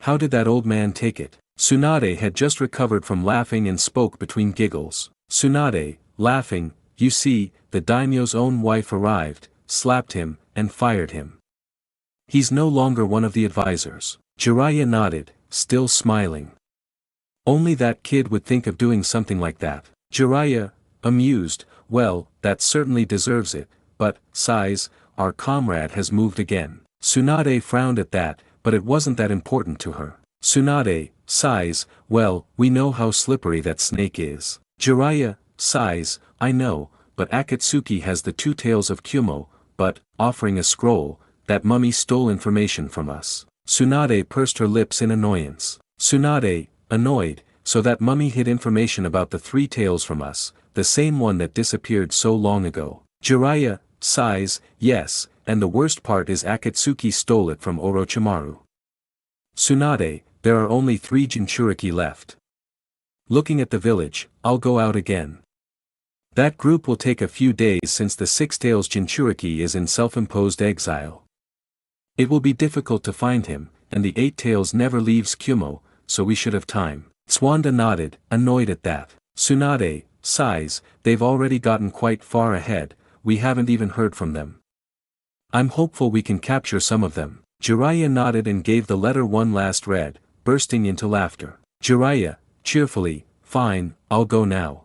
How did that old man take it? Tsunade had just recovered from laughing and spoke between giggles. Tsunade, laughing, you see, the daimyo's own wife arrived, slapped him, and fired him. He's no longer one of the advisors. Jiraiya nodded, still smiling. Only that kid would think of doing something like that. Jiraiya, amused, well, that certainly deserves it, but, sighs, our comrade has moved again. Tsunade frowned at that, but it wasn't that important to her. Tsunade, sighs, well, we know how slippery that snake is. Jiraiya, sighs, I know, but Akatsuki has the 2 tails of Kyumo, but, offering a scroll, that mummy stole information from us. Tsunade pursed her lips in annoyance. Tsunade, annoyed, so that mummy hid information about the 3 tails from us, the same one that disappeared so long ago. Jiraiya, sighs, yes, and the worst part is Akatsuki stole it from Orochimaru. Tsunade, there are only 3 Jinchuriki left. Looking at the village, I'll go out again. That group will take a few days since the Six-Tails Jinchuriki is in self-imposed exile. It will be difficult to find him, and the Eight-Tails never leaves Kumo, so we should have time. Tsunade nodded, annoyed at that. Tsunade sighs, they've already gotten quite far ahead, we haven't even heard from them. I'm hopeful we can capture some of them. Jiraiya nodded and gave the letter one last read, bursting into laughter. Jiraiya, cheerfully, fine, I'll go now.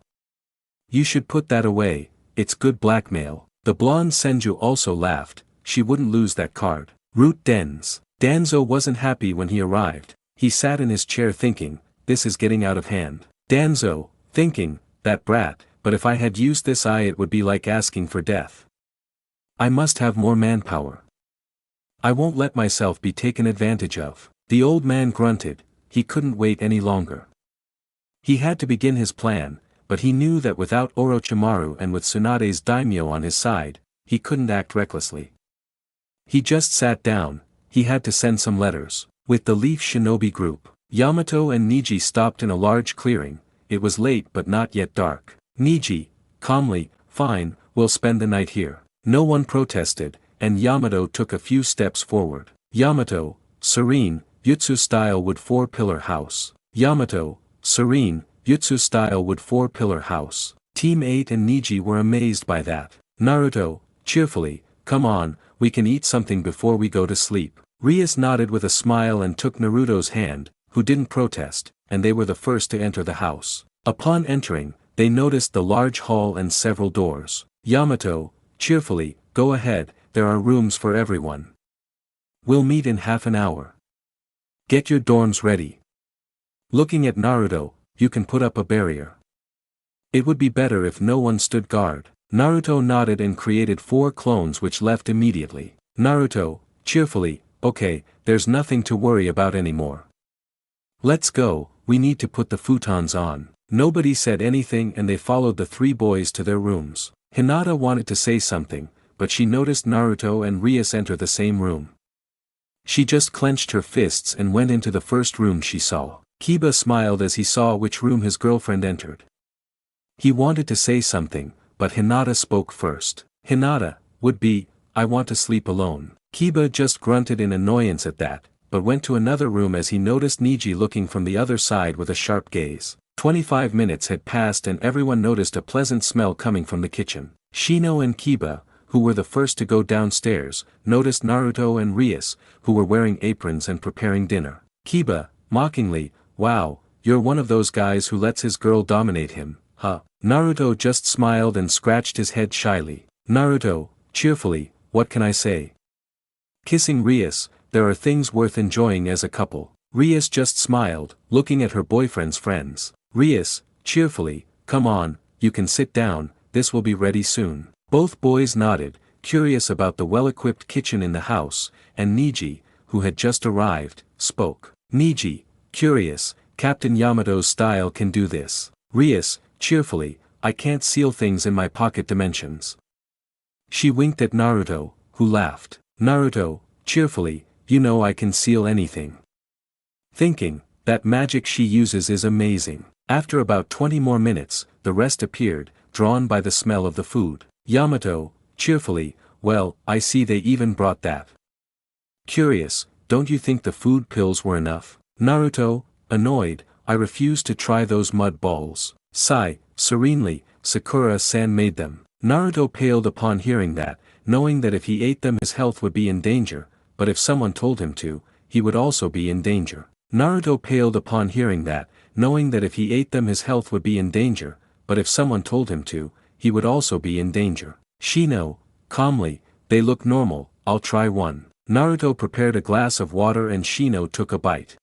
You should put that away, it's good blackmail. The blonde Senju also laughed, she wouldn't lose that card. Root Dens. Danzo wasn't happy when he arrived, he sat in his chair thinking, this is getting out of hand. Danzo, thinking, that brat, but if I had used this eye it would be like asking for death. I must have more manpower. I won't let myself be taken advantage of. The old man grunted, he couldn't wait any longer. He had to begin his plan, but he knew that without Orochimaru and with Tsunade's daimyo on his side, he couldn't act recklessly. He just sat down, he had to send some letters. With the Leaf Shinobi group, Yamato and Niji stopped in a large clearing. It was late but not yet dark. Niji, calmly, fine, we'll spend the night here. No one protested, and Yamato took a few steps forward. Yamato, serene, Jutsu-style wood 4-pillar house. Yamato, serene, Jutsu-style wood 4-pillar house. Team 8 and Niji were amazed by that. Naruto, cheerfully, come on, we can eat something before we go to sleep. RIAS nodded with a smile and took Naruto's hand, who didn't protest, and they were the first to enter the house. Upon entering, they noticed the large hall and several doors. Yamato, cheerfully, go ahead, there are rooms for everyone. We'll meet in half an hour. Get your dorms ready. Looking at Naruto, you can put up a barrier. It would be better if no one stood guard. Naruto nodded and created 4 clones which left immediately. Naruto, cheerfully, okay, there's nothing to worry about anymore. Let's go, we need to put the futons on. Nobody said anything and they followed the 3 boys to their rooms. Hinata wanted to say something, but she noticed Naruto and RIAS enter the same room. She just clenched her fists and went into the first room she saw. Kiba smiled as he saw which room his girlfriend entered. He wanted to say something, but Hinata spoke first. Hinata, would be, I want to sleep alone. Kiba just grunted in annoyance at that, but went to another room as he noticed Niji looking from the other side with a sharp gaze. 25 minutes had passed and everyone noticed a pleasant smell coming from the kitchen. Shino and Kiba, who were the first to go downstairs, noticed Naruto and RIAS, who were wearing aprons and preparing dinner. Kiba, mockingly, wow, you're one of those guys who lets his girl dominate him, huh? Naruto just smiled and scratched his head shyly. Naruto, cheerfully, what can I say? Kissing RIAS, there are things worth enjoying as a couple. RIAS just smiled, looking at her boyfriend's friends. RIAS, cheerfully, come on, you can sit down, this will be ready soon. Both boys nodded, curious about the well-equipped kitchen in the house, and Niji, who had just arrived, spoke. Niji, curious, Captain Yamato's style can do this. RIAS, cheerfully, I can't seal things in my pocket dimensions. She winked at Naruto, who laughed. Naruto, cheerfully, you know I can seal anything. Thinking, that magic she uses is amazing. After about 20 more minutes, the rest appeared, drawn by the smell of the food. Yamato, cheerfully, well, I see they even brought that. Curious, don't you think the food pills were enough? Naruto, annoyed, I refuse to try those mud balls. Sai, serenely, Sakura-san made them. Naruto paled upon hearing that, knowing that if he ate them his health would be in danger, but if someone told him to, he would also be in danger. Naruto paled upon hearing that, knowing that if he ate them his health would be in danger, but if someone told him to, he would also be in danger. Shino, calmly, they look normal, I'll try one. Naruto prepared a glass of water and Shino took a bite.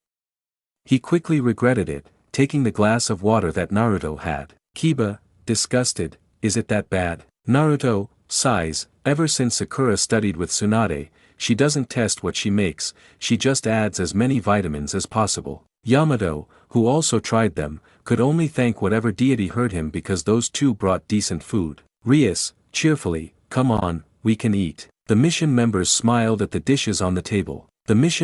He quickly regretted it, taking the glass of water that Naruto had. Kiba, disgusted, is it that bad? Naruto, sighs, ever since Sakura studied with Tsunade, she doesn't test what she makes, she just adds as many vitamins as possible. Yamato, who also tried them, could only thank whatever deity heard him because those two brought decent food. RIAS, cheerfully, come on, we can eat. The mission members smiled at the dishes on the table. RIAS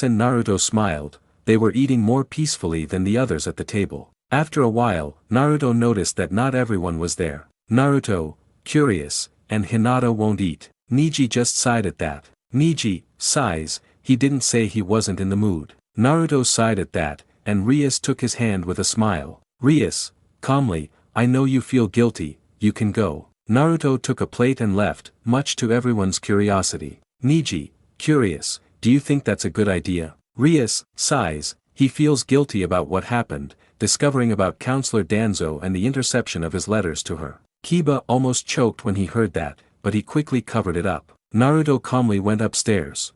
and Naruto smiled, they were eating more peacefully than the others at the table. After a while, Naruto noticed that not everyone was there. Naruto, curious, and Hinata won't eat. Neji just sighed at that. Neji, sighs, he didn't say he wasn't in the mood. Naruto sighed at that, and RIAS took his hand with a smile. RIAS, calmly, I know you feel guilty, you can go. Naruto took a plate and left, much to everyone's curiosity. Neji, curious, do you think that's a good idea? RIAS, sighs, he feels guilty about what happened, discovering about Counselor Danzo and the interception of his letters to her. Kiba almost choked when he heard that, but he quickly covered it up. Naruto calmly went upstairs.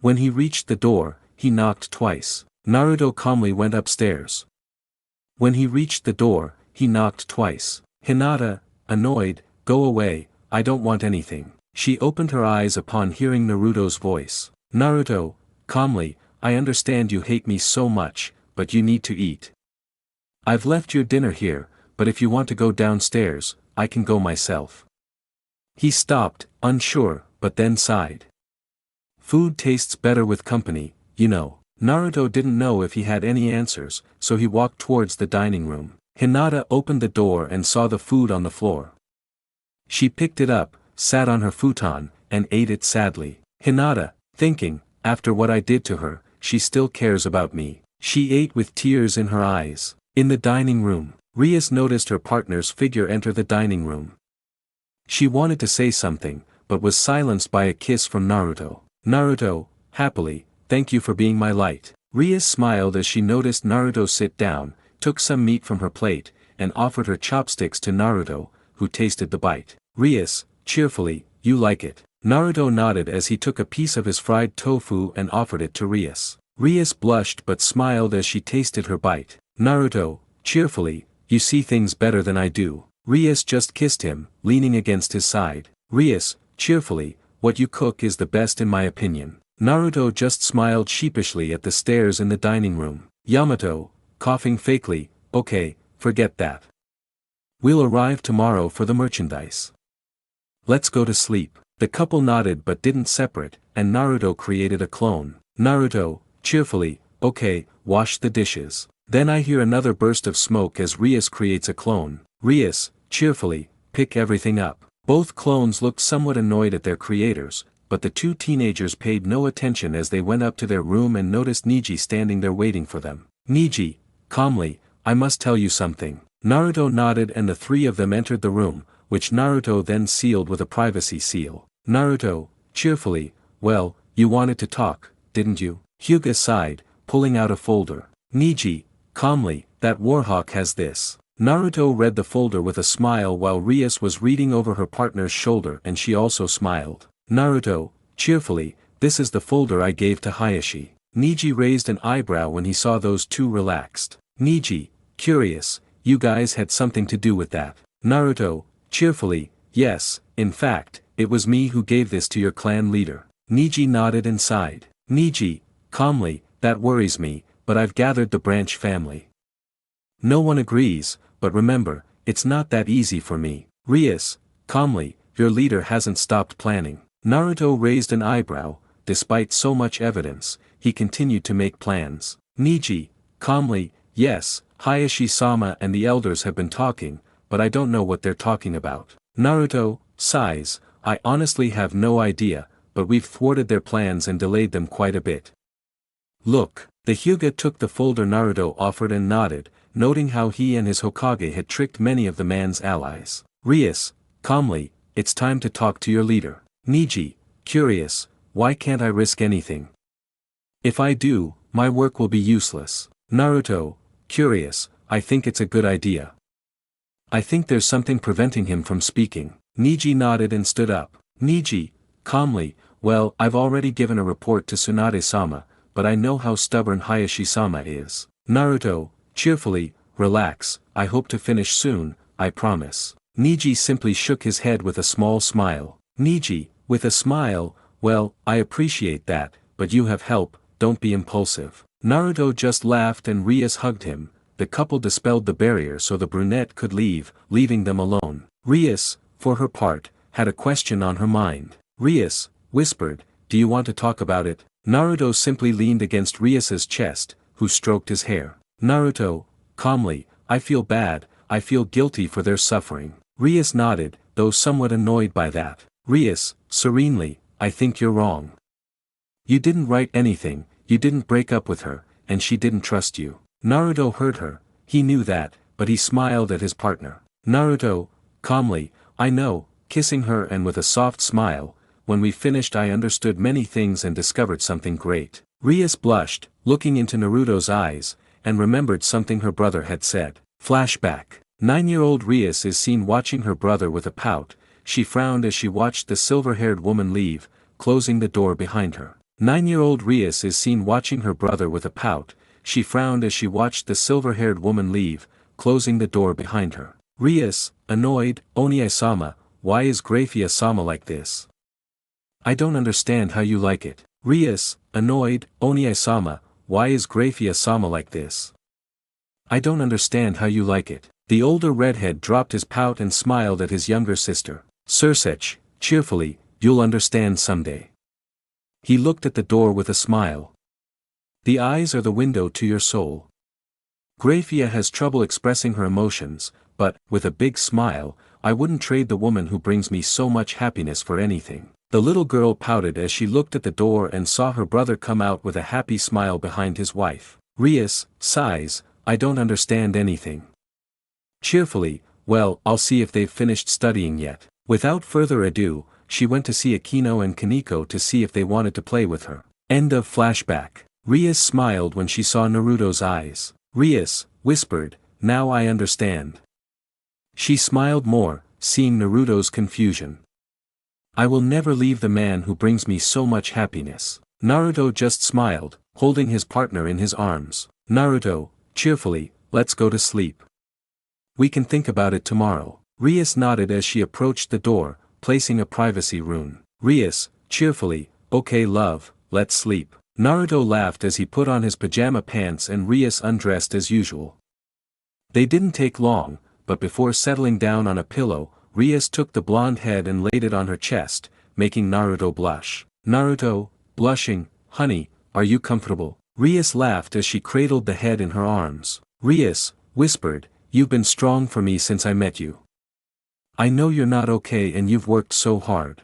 When he reached the door, he knocked twice. Naruto calmly went upstairs. When he reached the door, he knocked twice. Hinata, annoyed, go away, I don't want anything. She opened her eyes upon hearing Naruto's voice. Naruto, calmly, I understand you hate me so much, but you need to eat. I've left your dinner here, but if you want to go downstairs, I can go myself. He stopped, unsure, but then sighed. Food tastes better with company, you know. Naruto didn't know if he had any answers, so he walked towards the dining room. Hinata opened the door and saw the food on the floor. She picked it up, sat on her futon, and ate it sadly. Hinata, thinking, after what I did to her, she still cares about me. She ate with tears in her eyes. In the dining room, RIAS noticed her partner's figure enter the dining room. She wanted to say something, but was silenced by a kiss from Naruto. Naruto, happily, thank you for being my light. RIAS smiled as she noticed Naruto sit down, took some meat from her plate, and offered her chopsticks to Naruto, who tasted the bite. RIAS, cheerfully, you like it. Naruto nodded as he took a piece of his fried tofu and offered it to RIAS. RIAS blushed but smiled as she tasted her bite. Naruto, cheerfully, you see things better than I do. RIAS just kissed him, leaning against his side. RIAS, cheerfully, what you cook is the best in my opinion. Naruto just smiled sheepishly at the stares in the dining room. Yamato, coughing fakely, okay, forget that. We'll arrive tomorrow for the merchandise. Let's go to sleep. The couple nodded but didn't separate, and Naruto created a clone. Naruto, cheerfully, okay, wash the dishes. Then I hear another burst of smoke as RIAS creates a clone. RIAS, cheerfully, pick everything up. Both clones looked somewhat annoyed at their creators, but the two teenagers paid no attention as they went up to their room and noticed Neji standing there waiting for them. Neji, calmly, I must tell you something. Naruto nodded and the three of them entered the room, which Naruto then sealed with a privacy seal. Naruto, cheerfully, well, you wanted to talk, didn't you? Hyuga sighed, pulling out a folder. Neji, calmly, that Warhawk has this. Naruto read the folder with a smile while RIAS was reading over her partner's shoulder and she also smiled. Naruto, cheerfully, this is the folder I gave to Hayashi. Neji raised an eyebrow when he saw those two relaxed. Neji, curious, you guys had something to do with that. Naruto, cheerfully, yes, in fact, it was me who gave this to your clan leader. Neji nodded and sighed. Neji, calmly, that worries me, but I've gathered the branch family. No one agrees, but remember, it's not that easy for me. RIAS, calmly, your leader hasn't stopped planning. Naruto raised an eyebrow, despite so much evidence, he continued to make plans. Neji, calmly, yes, Hayashi-sama and the elders have been talking, but I don't know what they're talking about. Naruto, sighs, I honestly have no idea, but we've thwarted their plans and delayed them quite a bit. Look, the Hyuga took the folder Naruto offered and nodded, noting how he and his Hokage had tricked many of the man's allies. RIAS, calmly, it's time to talk to your leader. Neji, curious, why can't I risk anything? If I do, my work will be useless. Naruto, curious, I think it's a good idea. I think there's something preventing him from speaking. Neji nodded and stood up. Neji, calmly, well, I've already given a report to Tsunade-sama, but I know how stubborn Hayashi-sama is. Naruto, cheerfully, relax, I hope to finish soon, I promise. Neji simply shook his head with a small smile. Neji, with a smile, well, I appreciate that, but you have help, don't be impulsive. Naruto just laughed and RIAS hugged him. The couple dispelled the barrier so the brunette could leave, leaving them alone. RIAS, for her part, had a question on her mind. RIAS, whispered, do you want to talk about it? Naruto simply leaned against RIAS's chest, who stroked his hair. Naruto, calmly, I feel bad, I feel guilty for their suffering. RIAS nodded, though somewhat annoyed by that. RIAS, serenely, I think you're wrong. You didn't write anything, you didn't break up with her, and she didn't trust you. Naruto heard her, he knew that, but he smiled at his partner. Naruto, calmly, I know, kissing her and with a soft smile, when we finished I understood many things and discovered something great. RIAS blushed, looking into Naruto's eyes, and remembered something her brother had said. Flashback. 9-year-old RIAS is seen watching her brother with a pout. She frowned as she watched the silver-haired woman leave, closing the door behind her. 9-year-old RIAS is seen watching her brother with a pout. She frowned as she watched the silver-haired woman leave, closing the door behind her. RIAS, annoyed, Onie-sama, why is Grafia-sama like this? I don't understand how you like it. RIAS, annoyed, Onie-sama, why is Grafia-sama like this? I don't understand how you like it. The older redhead dropped his pout and smiled at his younger sister. Sursech, cheerfully, you'll understand someday. He looked at the door with a smile. The eyes are the window to your soul. Grafia has trouble expressing her emotions, but, with a big smile, I wouldn't trade the woman who brings me so much happiness for anything. The little girl pouted as she looked at the door and saw her brother come out with a happy smile behind his wife. RIAS, sighs, I don't understand anything. Cheerfully, well, I'll see if they've finished studying yet. Without further ado, she went to see Akino and Kaneko to see if they wanted to play with her. End of flashback. RIAS smiled when she saw Naruto's eyes. RIAS, whispered, now I understand. She smiled more, seeing Naruto's confusion. I will never leave the man who brings me so much happiness. Naruto just smiled, holding his partner in his arms. Naruto, cheerfully, let's go to sleep. We can think about it tomorrow. RIAS nodded as she approached the door, placing a privacy rune. RIAS, cheerfully, okay love, let's sleep. Naruto laughed as he put on his pajama pants and RIAS undressed as usual. They didn't take long, but before settling down on a pillow, RIAS took the blonde head and laid it on her chest, making Naruto blush. Naruto, blushing, honey, are you comfortable? RIAS laughed as she cradled the head in her arms. RIAS, whispered, you've been strong for me since I met you. I know you're not okay and you've worked so hard.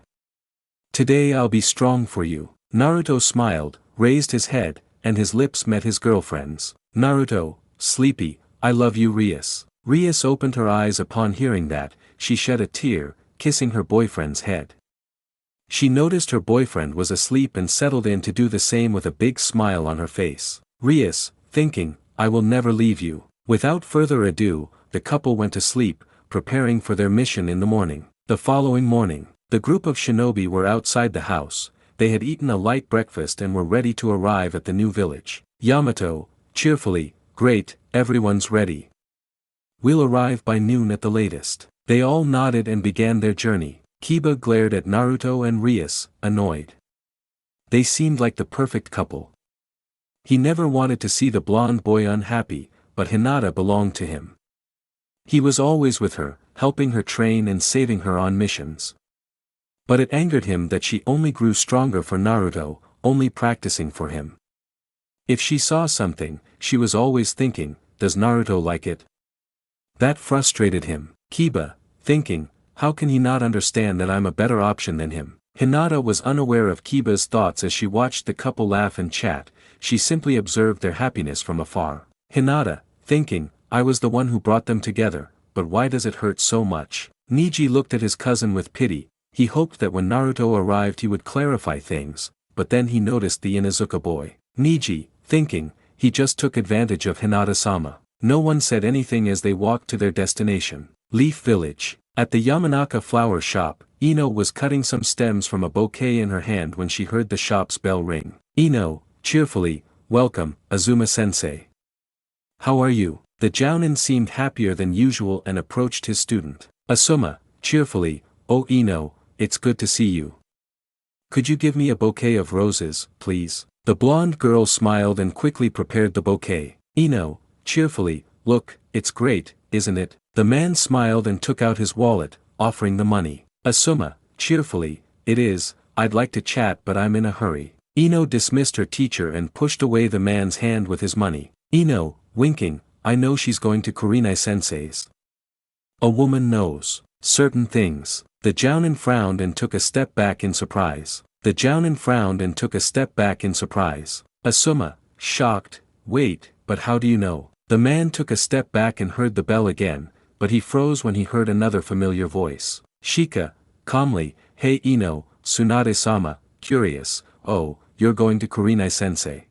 Today I'll be strong for you. Naruto smiled, raised his head, and his lips met his girlfriend's. Naruto, sleepy, I love you RIAS. RIAS opened her eyes upon hearing that, she shed a tear, kissing her boyfriend's head. She noticed her boyfriend was asleep and settled in to do the same with a big smile on her face. RIAS, thinking, I will never leave you. Without further ado, the couple went to sleep, preparing for their mission in the morning. The following morning, the group of shinobi were outside the house. They had eaten a light breakfast and were ready to arrive at the new village. Yamato, cheerfully, great, everyone's ready. We'll arrive by noon at the latest. They all nodded and began their journey. Kiba glared at Naruto and RIAS, annoyed. They seemed like the perfect couple. He never wanted to see the blonde boy unhappy, but Hinata belonged to him. He was always with her, helping her train and saving her on missions. But it angered him that she only grew stronger for Naruto, only practicing for him. If she saw something, she was always thinking, does Naruto like it? That frustrated him. Kiba, thinking, how can he not understand that I'm a better option than him? Hinata was unaware of Kiba's thoughts as she watched the couple laugh and chat. She simply observed their happiness from afar. Hinata, thinking, I was the one who brought them together, but why does it hurt so much? Niji looked at his cousin with pity. He hoped that when Naruto arrived he would clarify things, but then he noticed the Inuzuka boy. Niji, thinking, he just took advantage of Hinata-sama. No one said anything as they walked to their destination. Leaf Village. At the Yamanaka flower shop, Ino was cutting some stems from a bouquet in her hand when she heard the shop's bell ring. Ino, cheerfully, welcome, Azuma-sensei. How are you? The Jounin seemed happier than usual and approached his student. Asuma, cheerfully, oh Ino, it's good to see you. Could you give me a bouquet of roses, please? The blonde girl smiled and quickly prepared the bouquet. Ino, cheerfully, look, it's great, isn't it? The man smiled and took out his wallet, offering the money. Asuma, cheerfully, it is, I'd like to chat but I'm in a hurry. Ino dismissed her teacher and pushed away the man's hand with his money. Ino, winking, I know she's going to Kurenai-sensei's. A woman knows certain things. The Jounin frowned and took a step back in surprise. Asuma, shocked, wait, but how do you know? The man took a step back and heard the bell again, but he froze when he heard another familiar voice. Shika, calmly, hey Ino, Tsunade-sama, curious, oh, you're going to Kurenai-sensei.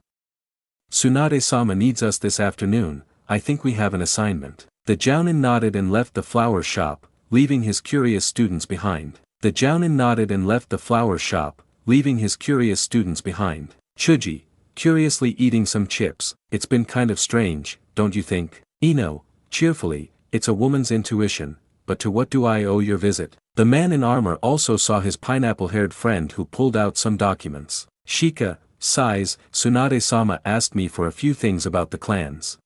Tsunade-sama needs us this afternoon, I think we have an assignment. The Jounin nodded and left the flower shop, leaving his curious students behind. Chuji, curiously eating some chips, it's been kind of strange, don't you think? Ino, cheerfully, it's a woman's intuition, but to what do I owe your visit? The man in armor also saw his pineapple-haired friend who pulled out some documents. Shika, sighs, Tsunade-sama asked me for a few things about the clans.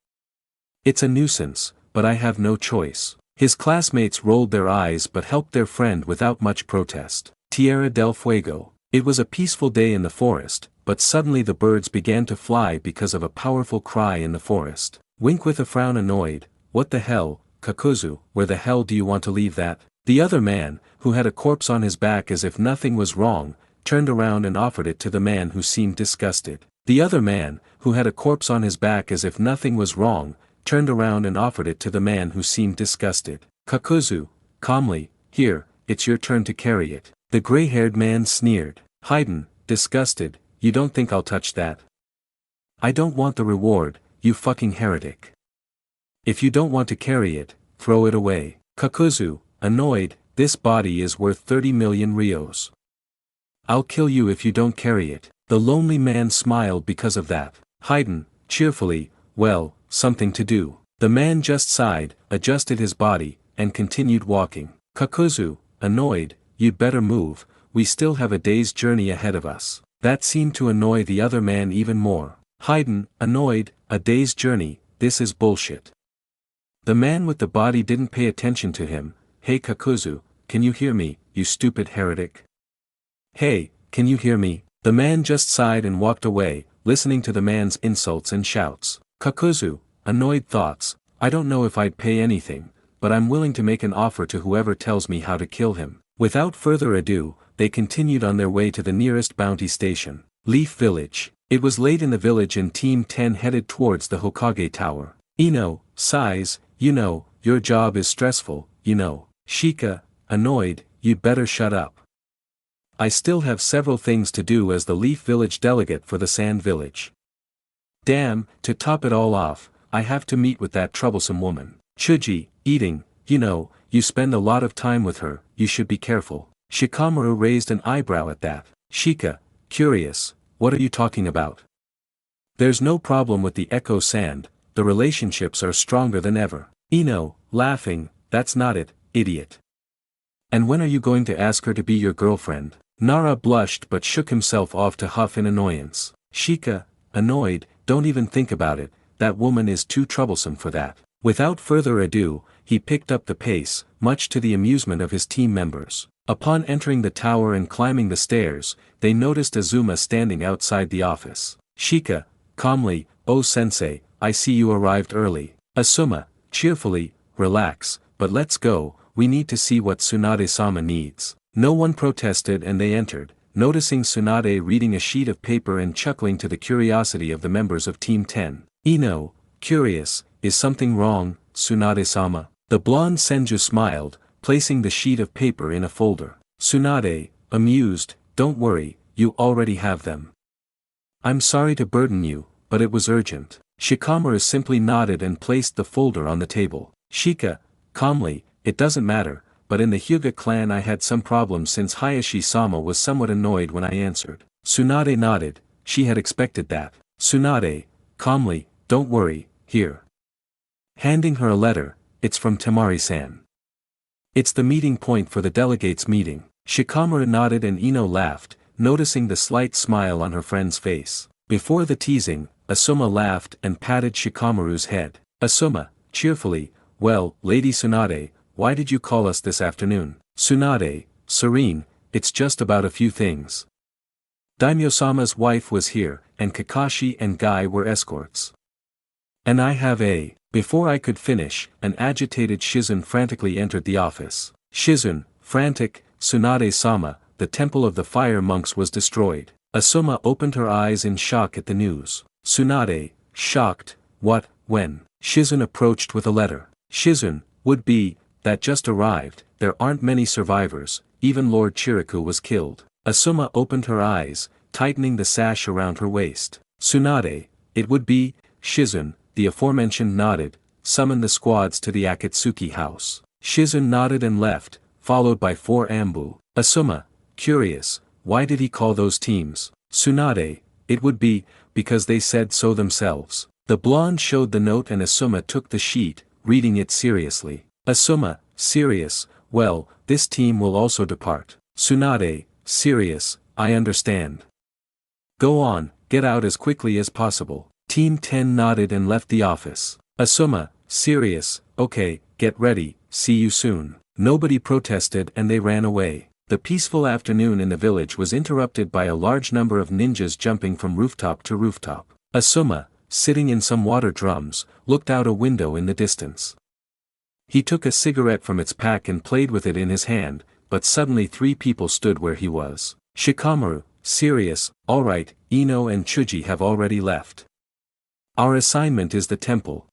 It's a nuisance, but I have no choice. His classmates rolled their eyes but helped their friend without much protest. Tierra del Fuego. It was a peaceful day in the forest, but suddenly the birds began to fly because of a powerful cry in the forest. Wink with a frown annoyed, what the hell, Kakuzu, where the hell do you want to leave that? The other man, who had a corpse on his back as if nothing was wrong, turned around and offered it to the man who seemed disgusted. Kakuzu, calmly, here, it's your turn to carry it. The gray-haired man sneered. Haydn, disgusted, you don't think I'll touch that? I don't want the reward, you fucking heretic. If you don't want to carry it, throw it away. Kakuzu, annoyed, this body is worth 30 million rios. I'll kill you if you don't carry it. The lonely man smiled because of that. Haydn, cheerfully, well, something to do. The man just sighed, adjusted his body, and continued walking. Kakuzu, annoyed, you'd better move, we still have a day's journey ahead of us. That seemed to annoy the other man even more. Haydn, annoyed, a day's journey, this is bullshit. The man with the body didn't pay attention to him. Hey Kakuzu, can you hear me, you stupid heretic? Hey, can you hear me? The man just sighed and walked away, listening to the man's insults and shouts. Kakuzu, annoyed thoughts, I don't know if I'd pay anything, but I'm willing to make an offer to whoever tells me how to kill him. Without further ado, they continued on their way to the nearest bounty station. Leaf Village. It was late in the village and Team 10 headed towards the Hokage Tower. Ino, sighs, you know, your job is stressful, you know. Shika, annoyed, you'd better shut up. I still have several things to do as the Leaf Village delegate for the Sand Village. Damn, to top it all off, I have to meet with that troublesome woman. Chuji, eating, you know, you spend a lot of time with her, you should be careful. Shikamaru raised an eyebrow at that. Shika, curious, what are you talking about? There's no problem with the Echo Sand, the relationships are stronger than ever. Ino, laughing, that's not it, idiot. And when are you going to ask her to be your girlfriend? Nara blushed but shook himself off to huff in annoyance. Shika, annoyed, don't even think about it, that woman is too troublesome for that. Without further ado, he picked up the pace, much to the amusement of his team members. Upon entering the tower and climbing the stairs, they noticed Azuma standing outside the office. Shika, calmly, oh sensei, I see you arrived early. Asuma, cheerfully, relax, but let's go, we need to see what Tsunade-sama needs. No one protested and they entered, noticing Tsunade reading a sheet of paper and chuckling to the curiosity of the members of Team 10. Ino, curious, is something wrong, Tsunade-sama? The blonde Senju smiled, placing the sheet of paper in a folder. Tsunade, amused, don't worry, you already have them. I'm sorry to burden you, but it was urgent. Shikamaru simply nodded and placed the folder on the table. Shika, calmly, it doesn't matter, but in the Hyuga clan I had some problems since Hayashi-sama was somewhat annoyed when I answered. Tsunade nodded, she had expected that. Tsunade, calmly, don't worry, here. Handing her a letter, it's from Temari-san. It's the meeting point for the delegates' meeting. Shikamaru nodded and Ino laughed, noticing the slight smile on her friend's face. Before the teasing, Asuma laughed and patted Shikamaru's head. Asuma, cheerfully, well, Lady Tsunade, why did you call us this afternoon? Tsunade, serene, it's just about a few things. Daimyo-sama's wife was here, and Kakashi and Guy were escorts. And I have a Before I could finish, an agitated Shizun frantically entered the office. Shizun, frantic, Tsunade-sama, the temple of the fire monks was destroyed. Asuma opened her eyes in shock at the news. Tsunade, shocked, what, when? Shizun approached with a letter. Shizun, would be, that just arrived, there aren't many survivors, even Lord Chiriku was killed. Asuma opened her eyes, tightening the sash around her waist. Tsunade, it would be, Shizun, the aforementioned nodded, summon the squads to the Akatsuki house. Shizun nodded and left, followed by 4 ambu. Asuma, curious, why did he call those teams? Tsunade, it would be, because they said so themselves. The blonde showed the note and Asuma took the sheet, reading it seriously. Asuma, serious, well, this team will also depart. Tsunade, serious, I understand. Go on, get out as quickly as possible. Team 10 nodded and left the office. Asuma, serious, okay, get ready, see you soon. Nobody protested and they ran away. The peaceful afternoon in the village was interrupted by a large number of ninjas jumping from rooftop to rooftop. Asuma, sitting in some water drums, looked out a window in the distance. He took a cigarette from its pack and played with it in his hand, but suddenly 3 people stood where he was. Shikamaru, serious, alright, Ino and Chuji have already left. Our assignment is the temple.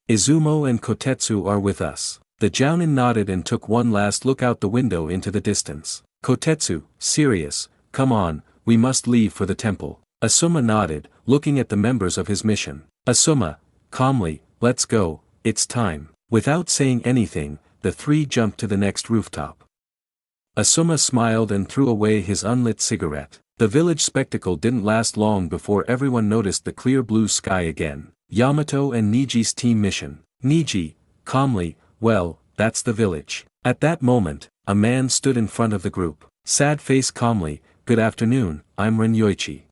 Izumo and Kotetsu are with us. The Jounin nodded and took one last look out the window into the distance. Kotetsu, serious, come on, we must leave for the temple. Asuma nodded, looking at the members of his mission. Asuma, calmly, let's go, it's time. Without saying anything, the 3 jumped to the next rooftop. Asuma smiled and threw away his unlit cigarette. The village spectacle didn't last long before everyone noticed the clear blue sky again. Yamato and Niji's team mission. Niji, calmly, well, that's the village. At that moment, a man stood in front of the group. Sad face calmly, good afternoon, I'm Renyoichi.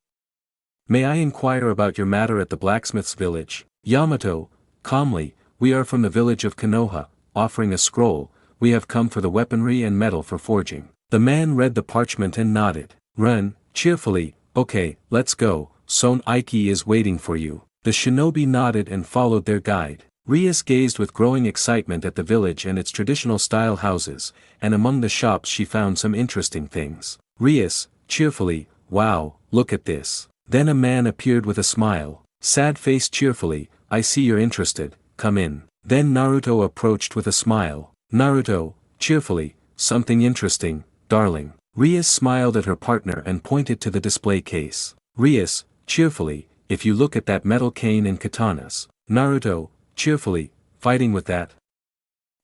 May I inquire about your matter at the blacksmith's village? Yamato, calmly, we are from the village of Konoha, offering a scroll, we have come for the weaponry and metal for forging. The man read the parchment and nodded. Ren, cheerfully, okay, let's go, Son Aiki is waiting for you. The shinobi nodded and followed their guide. RIAS gazed with growing excitement at the village and its traditional style houses, and among the shops she found some interesting things. RIAS, cheerfully, wow, look at this. Then a man appeared with a smile. Sad face cheerfully, I see you're interested, come in. Then Naruto approached with a smile. Naruto, cheerfully, something interesting, darling. RIAS smiled at her partner and pointed to the display case. RIAS, cheerfully, if you look at that metal cane and katanas. Naruto, cheerfully, fighting with that?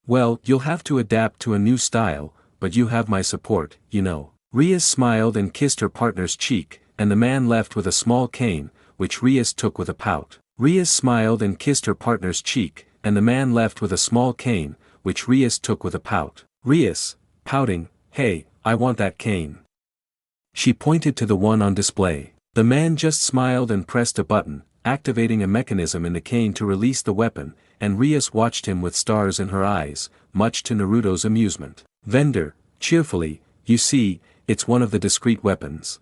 Well, you'll have to adapt to a new style, but you have my support, you know. RIAS smiled and kissed her partner's cheek, and the man left with a small cane, which RIAS took with a pout. RIAS smiled and kissed her partner's cheek, and the man left with a small cane, which RIAS took with a pout. RIAS, pouting, hey, I want that cane. She pointed to the one on display. The man just smiled and pressed a button, activating a mechanism in the cane to release the weapon, and RIAS watched him with stars in her eyes, much to Naruto's amusement. Vendor, cheerfully, you see, it's one of the discrete weapons.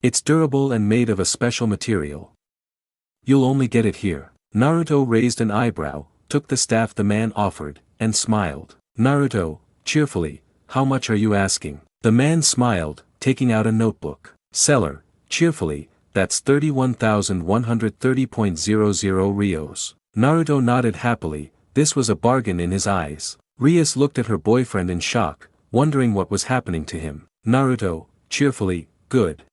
It's durable and made of a special material. You'll only get it here. Naruto raised an eyebrow, took the staff the man offered, and smiled. Naruto, cheerfully, how much are you asking? The man smiled, taking out a notebook. Seller, cheerfully, that's 31,130.00 rios. Naruto nodded happily, this was a bargain in his eyes. RIAS looked at her boyfriend in shock, wondering what was happening to him. Naruto, cheerfully, good.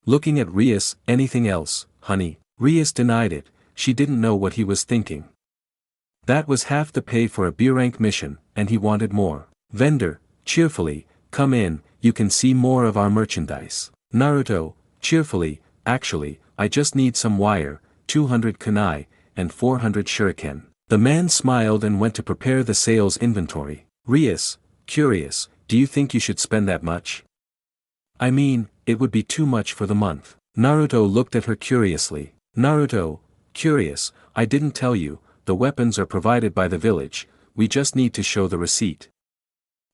Looking at RIAS, anything else, honey? RIAS denied it, she didn't know what he was thinking. That was half the pay for a B-rank mission, and he wanted more. Vendor, cheerfully, come in, you can see more of our merchandise. Naruto, cheerfully, actually, I just need some wire, 200 kunai, and 400 shuriken. The man smiled and went to prepare the sales inventory. RIAS, curious, do you think you should spend that much? I mean, it would be too much for the month. Naruto looked at her curiously. Naruto, curious, I didn't tell you, the weapons are provided by the village, we just need to show the receipt.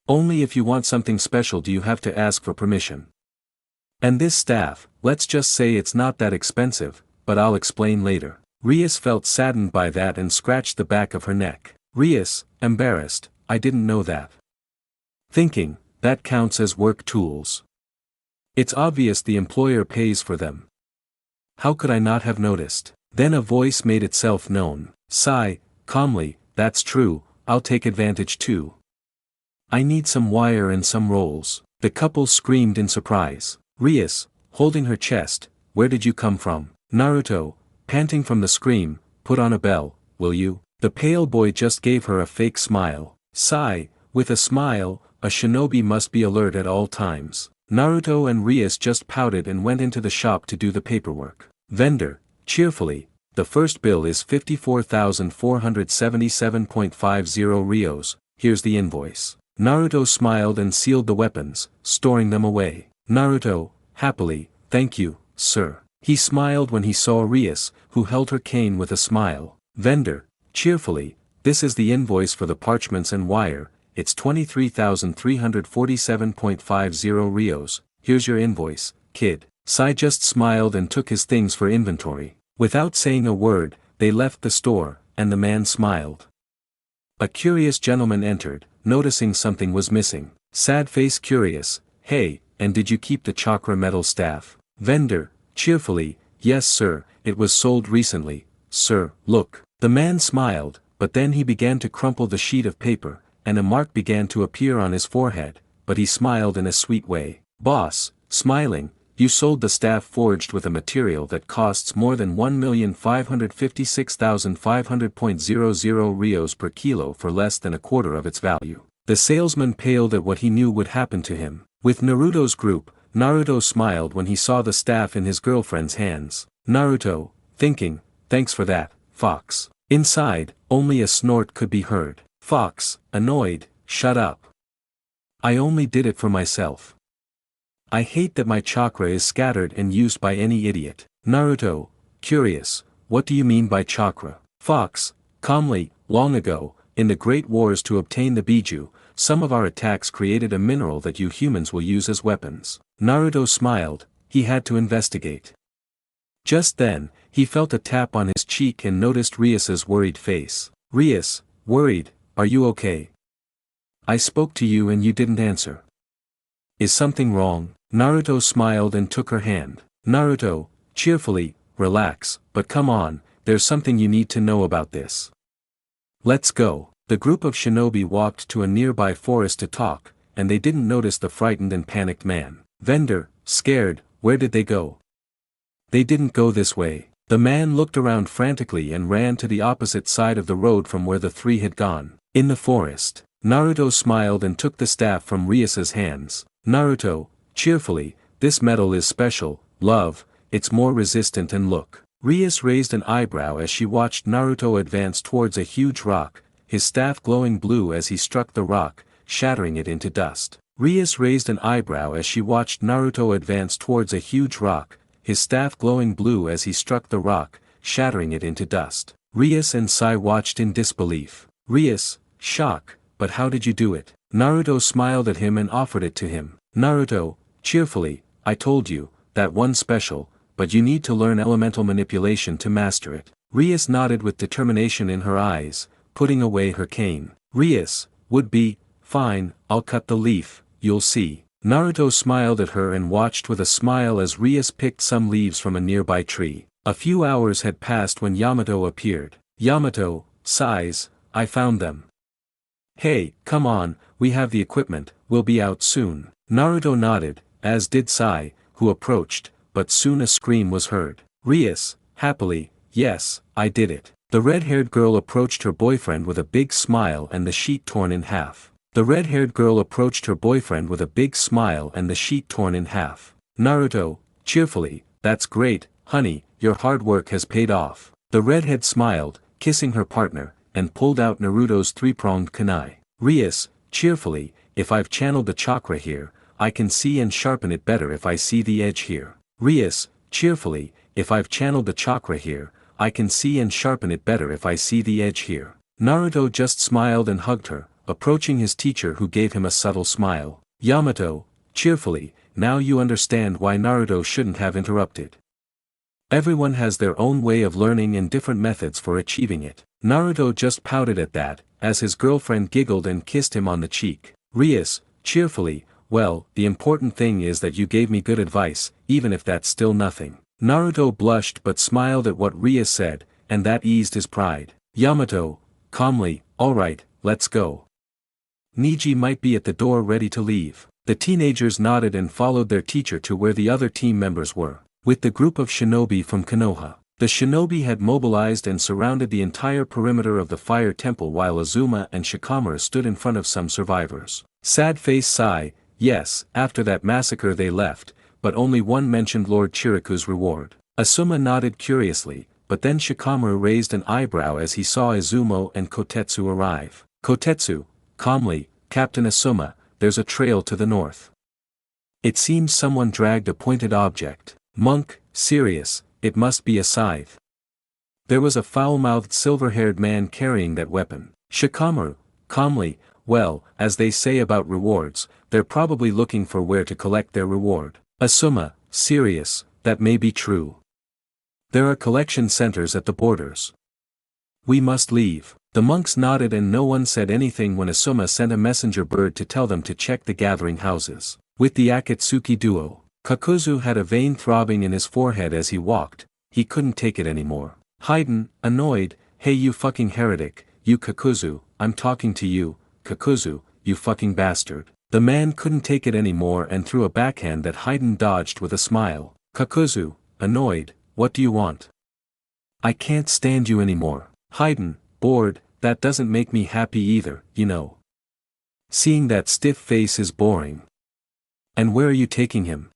Only if you want something special do you have to ask for permission. And this staff, let's just say it's not that expensive, but I'll explain later. RIAS felt saddened by that and scratched the back of her neck. RIAS, embarrassed, I didn't know that. Thinking, that counts as work tools. It's obvious the employer pays for them. How could I not have noticed? Then a voice made itself known. Sigh, calmly, that's true, I'll take advantage too. I need some wire and some rolls. The couple screamed in surprise. RIAS, holding her chest, where did you come from? Naruto, panting from the scream, put on a bell, will you? The pale boy just gave her a fake smile. Sigh, with a smile, a shinobi must be alert at all times. Naruto and RIAS just pouted and went into the shop to do the paperwork. Vendor, cheerfully, the first bill is 54,477.50 rios, here's the invoice. Naruto smiled and sealed the weapons, storing them away. Naruto, happily, thank you, sir. He smiled when he saw RIAS, who held her cane with a smile. Vendor, cheerfully, this is the invoice for the parchments and wire, it's 23,347.50 rios, here's your invoice, kid. Sai just smiled and took his things for inventory. Without saying a word, they left the store, and the man smiled. A curious gentleman entered, noticing something was missing. Sad face curious, hey, and did you keep the chakra metal staff? Vendor, cheerfully, yes sir, it was sold recently, sir, look. The man smiled, but then he began to crumple the sheet of paper, and a mark began to appear on his forehead, but he smiled in a sweet way. Boss, smiling, you sold the staff forged with a material that costs more than 1,556,500.00 rios per kilo for less than a quarter of its value. The salesman paled at what he knew would happen to him. With Naruto's group, Naruto smiled when he saw the staff in his girlfriend's hands. Naruto, thinking, thanks for that, Fox. Inside, only a snort could be heard. Fox, annoyed, shut up. I only did it for myself. I hate that my chakra is scattered and used by any idiot. Naruto, curious, what do you mean by chakra? Fox, calmly, long ago, in the Great Wars to obtain the Biju, some of our attacks created a mineral that you humans will use as weapons. Naruto smiled, he had to investigate. Just then, he felt a tap on his cheek and noticed RIAS's worried face. RIAS, worried, are you okay? I spoke to you and you didn't answer. Is something wrong? Naruto smiled and took her hand. Naruto, cheerfully, relax, but come on, there's something you need to know about this. Let's go. The group of shinobi walked to a nearby forest to talk, and they didn't notice the frightened and panicked man. Vendor, scared, where did they go? They didn't go this way. The man looked around frantically and ran to the opposite side of the road from where the three had gone. In the forest, Naruto smiled and took the staff from RIAS's hands. Naruto, cheerfully, this metal is special, love, it's more resistant and look. RIAS raised an eyebrow as she watched Naruto advance towards a huge rock, his staff glowing blue as he struck the rock, shattering it into dust. RIAS raised an eyebrow as she watched Naruto advance towards a huge rock, his staff glowing blue as he struck the rock, shattering it into dust. RIAS and Sai watched in disbelief. RIAS, shock, but how did you do it? Naruto smiled at him and offered it to him. Naruto, cheerfully, I told you, that one's special, but you need to learn elemental manipulation to master it. RIAS nodded with determination in her eyes, putting away her cane. RIAS, would be, fine, I'll cut the leaf, you'll see. Naruto smiled at her and watched with a smile as RIAS picked some leaves from a nearby tree. A few hours had passed when Yamato appeared. Yamato, sighs, I found them. Hey, come on, we have the equipment, we'll be out soon. Naruto nodded, as did Sai, who approached, but soon a scream was heard. RIAS, happily, yes, I did it. The red-haired girl approached her boyfriend with a big smile and the sheet torn in half. The red-haired girl approached her boyfriend with a big smile and the sheet torn in half. Naruto, cheerfully, that's great, honey, your hard work has paid off. The redhead smiled, kissing her partner, and pulled out Naruto's three-pronged kunai. RIAS, cheerfully, if I've channeled the chakra here, I can see and sharpen it better if I see the edge here. RIAS, cheerfully, if I've channeled the chakra here, I can see and sharpen it better if I see the edge here. Naruto just smiled and hugged her, approaching his teacher who gave him a subtle smile. Yamato, cheerfully, now you understand why Naruto shouldn't have interrupted. Everyone has their own way of learning and different methods for achieving it. Naruto just pouted at that, as his girlfriend giggled and kissed him on the cheek. RIAS, cheerfully, well, the important thing is that you gave me good advice, even if that's still nothing. Naruto blushed but smiled at what RIAS said, and that eased his pride. Yamato, calmly, alright, let's go. Neji might be at the door ready to leave. The teenagers nodded and followed their teacher to where the other team members were. With the group of shinobi from Konoha. The shinobi had mobilized and surrounded the entire perimeter of the fire temple while Azuma and Shikamaru stood in front of some survivors. Sad face sigh, yes, after that massacre they left, but only one mentioned Lord Chiriku's reward. Asuma nodded curiously, but then Shikamaru raised an eyebrow as he saw Izumo and Kotetsu arrive. Kotetsu, calmly, Captain Asuma, there's a trail to the north. It seems someone dragged a pointed object. Monk, serious, it must be a scythe. There was a foul-mouthed silver-haired man carrying that weapon. Shikamaru, calmly, well, as they say about rewards, they're probably looking for where to collect their reward. Asuma, serious, that may be true. There are collection centers at the borders. We must leave. The monks nodded and no one said anything when Asuma sent a messenger bird to tell them to check the gathering houses. With the Akatsuki duo, Kakuzu had a vein throbbing in his forehead as he walked, he couldn't take it anymore. Haydn, annoyed, hey you fucking heretic, you Kakuzu, I'm talking to you, Kakuzu, you fucking bastard. The man couldn't take it anymore and threw a backhand that Haydn dodged with a smile. Kakuzu, annoyed, what do you want? I can't stand you anymore. Haydn, bored, that doesn't make me happy either, you know. Seeing that stiff face is boring. And where are you taking him?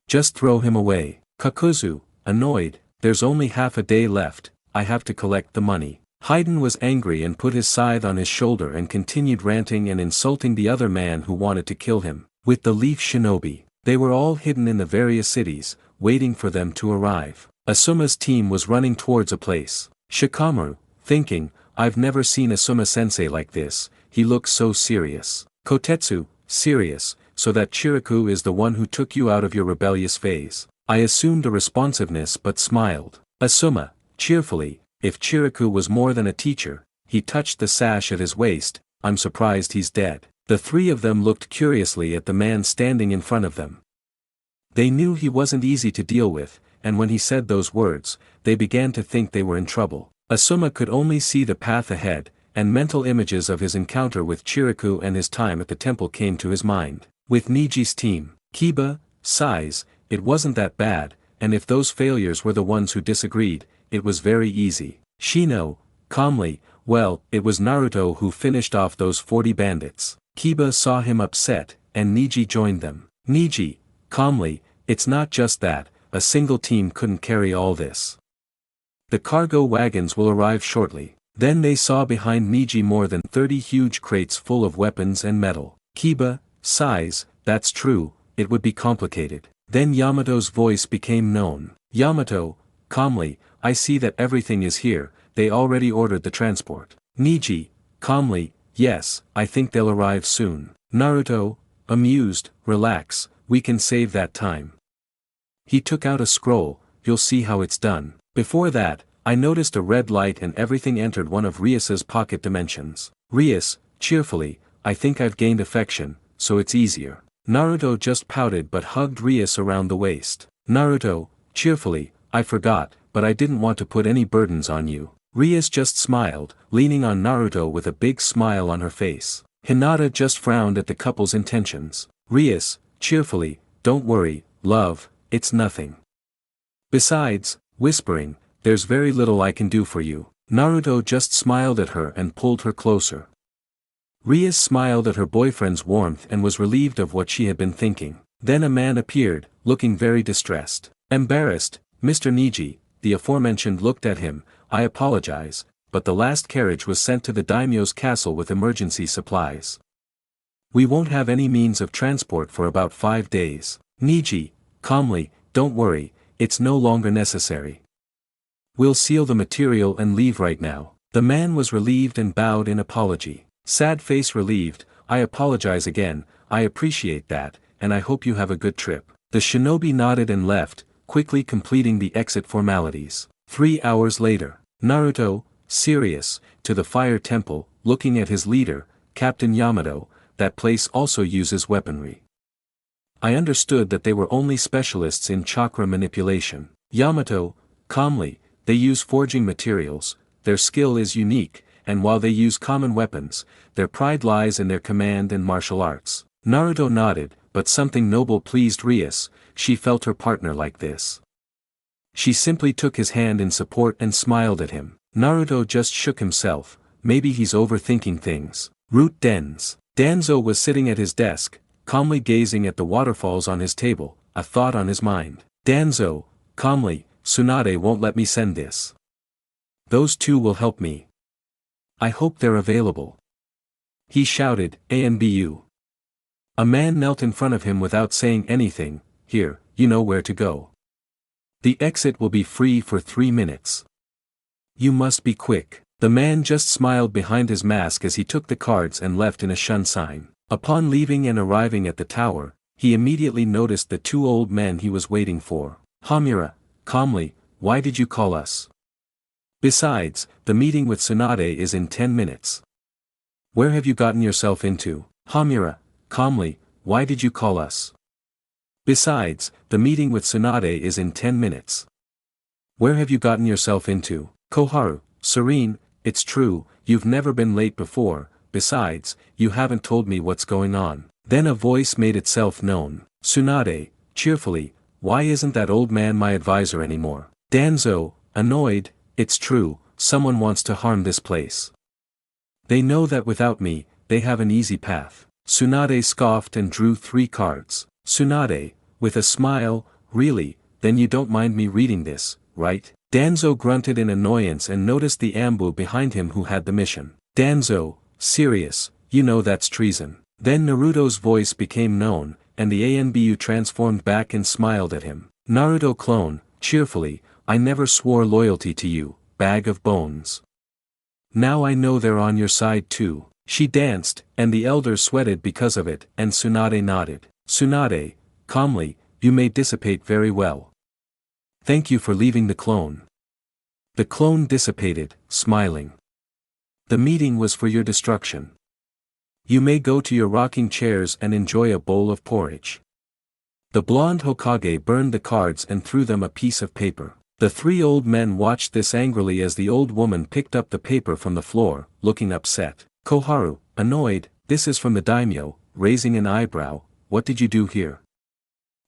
Just throw him away. Kakuzu, annoyed, there's only half a day left, I have to collect the money. Haydn was angry and put his scythe on his shoulder and continued ranting and insulting the other man who wanted to kill him. With the Leaf Shinobi, they were all hidden in the various cities, waiting for them to arrive. Asuma's team was running towards a place. Shikamaru, thinking, I've never seen Asuma-sensei like this, he looks so serious. Kotetsu, serious, so that Chiriku is the one who took you out of your rebellious phase. I assumed a responsiveness but smiled. Asuma, cheerfully, if Chiriku was more than a teacher, he touched the sash at his waist, I'm surprised he's dead. The three of them looked curiously at the man standing in front of them. They knew he wasn't easy to deal with, and when he said those words, they began to think they were in trouble. Asuma could only see the path ahead, and mental images of his encounter with Chiriku and his time at the temple came to his mind. With Niji's team, Kiba, size, it wasn't that bad, and if those failures were the ones who disagreed, it was very easy. Shino, calmly, well, it was Naruto who finished off those 40 bandits. Kiba saw him upset, and Niji joined them. Niji, calmly, it's not just that, a single team couldn't carry all this. The cargo wagons will arrive shortly. Then they saw behind Niji more than 30 huge crates full of weapons and metal. Kiba, size, that's true, it would be complicated. Then Yamato's voice became known. Yamato, calmly, I see that everything is here, they already ordered the transport. Niji, calmly, yes, I think they'll arrive soon. Naruto, amused, relax, we can save that time. He took out a scroll, you'll see how it's done. Before that, I noticed a red light and everything entered one of Rias's pocket dimensions. Rias, cheerfully, I think I've gained affection, so it's easier. Naruto just pouted but hugged Rias around the waist. Naruto, cheerfully, I forgot, but I didn't want to put any burdens on you. Rias just smiled, leaning on Naruto with a big smile on her face. Hinata just frowned at the couple's intentions. Rias, cheerfully, don't worry, love, it's nothing. Besides, whispering, there's very little I can do for you. Naruto just smiled at her and pulled her closer. Rias smiled at her boyfriend's warmth and was relieved of what she had been thinking. Then a man appeared, looking very distressed. Embarrassed, Mr. Niji, the aforementioned looked at him, I apologize, but the last carriage was sent to the daimyo's castle with emergency supplies. We won't have any means of transport for about 5 days. Niji, calmly, don't worry, it's no longer necessary. We'll seal the material and leave right now. The man was relieved and bowed in apology. Sad face relieved, I apologize again, I appreciate that, and I hope you have a good trip. The shinobi nodded and left, quickly completing the exit formalities. 3 hours later, Naruto, serious, to the fire temple, looking at his leader, Captain Yamato. That place also uses weaponry. I understood that they were only specialists in chakra manipulation. Yamato, calmly, they use forging materials, their skill is unique, and while they use common weapons, their pride lies in their command and martial arts. Naruto nodded, but something noble pleased RIAS. She felt her partner like this. She simply took his hand in support and smiled at him. Naruto just shook himself, maybe he's overthinking things. Root Dens. Danzo was sitting at his desk, calmly gazing at the waterfalls on his table, a thought on his mind. Danzo, calmly, Tsunade won't let me send this. Those two will help me. I hope they're available. He shouted, ANBU. A man knelt in front of him without saying anything. Here, you know where to go. The exit will be free for 3 minutes. You must be quick. The man just smiled behind his mask as he took the cards and left in a shun sign. Upon leaving and arriving at the tower, he immediately noticed the 2 old men he was waiting for. Hamura, calmly, why did you call us? Besides, the meeting with Tsunade is in 10 minutes. Where have you gotten yourself into? Hamura, calmly, why did you call us? Besides, the meeting with Tsunade is in 10 minutes. Where have you gotten yourself into? Koharu, serene, it's true, you've never been late before, besides, you haven't told me what's going on. Then a voice made itself known. Tsunade, cheerfully, why isn't that old man my advisor anymore? Danzo, annoyed, it's true, someone wants to harm this place. They know that without me, they have an easy path. Tsunade scoffed and drew 3 cards. Tsunade, with a smile, really, then you don't mind me reading this, right? Danzo grunted in annoyance and noticed the Ambu behind him who had the mission. Danzo, serious, you know that's treason. Then Naruto's voice became known, and the ANBU transformed back and smiled at him. Naruto clone, cheerfully, I never swore loyalty to you, bag of bones. Now I know they're on your side too. She danced, and the elders sweated because of it, and Tsunade nodded. Tsunade, calmly, you may dissipate very well. Thank you for leaving the clone. The clone dissipated, smiling. The meeting was for your destruction. You may go to your rocking chairs and enjoy a bowl of porridge. The blonde Hokage burned the cards and threw them a piece of paper. The 3 old men watched this angrily as the old woman picked up the paper from the floor, looking upset. Koharu, annoyed, this is from the daimyo, raising an eyebrow, what did you do here?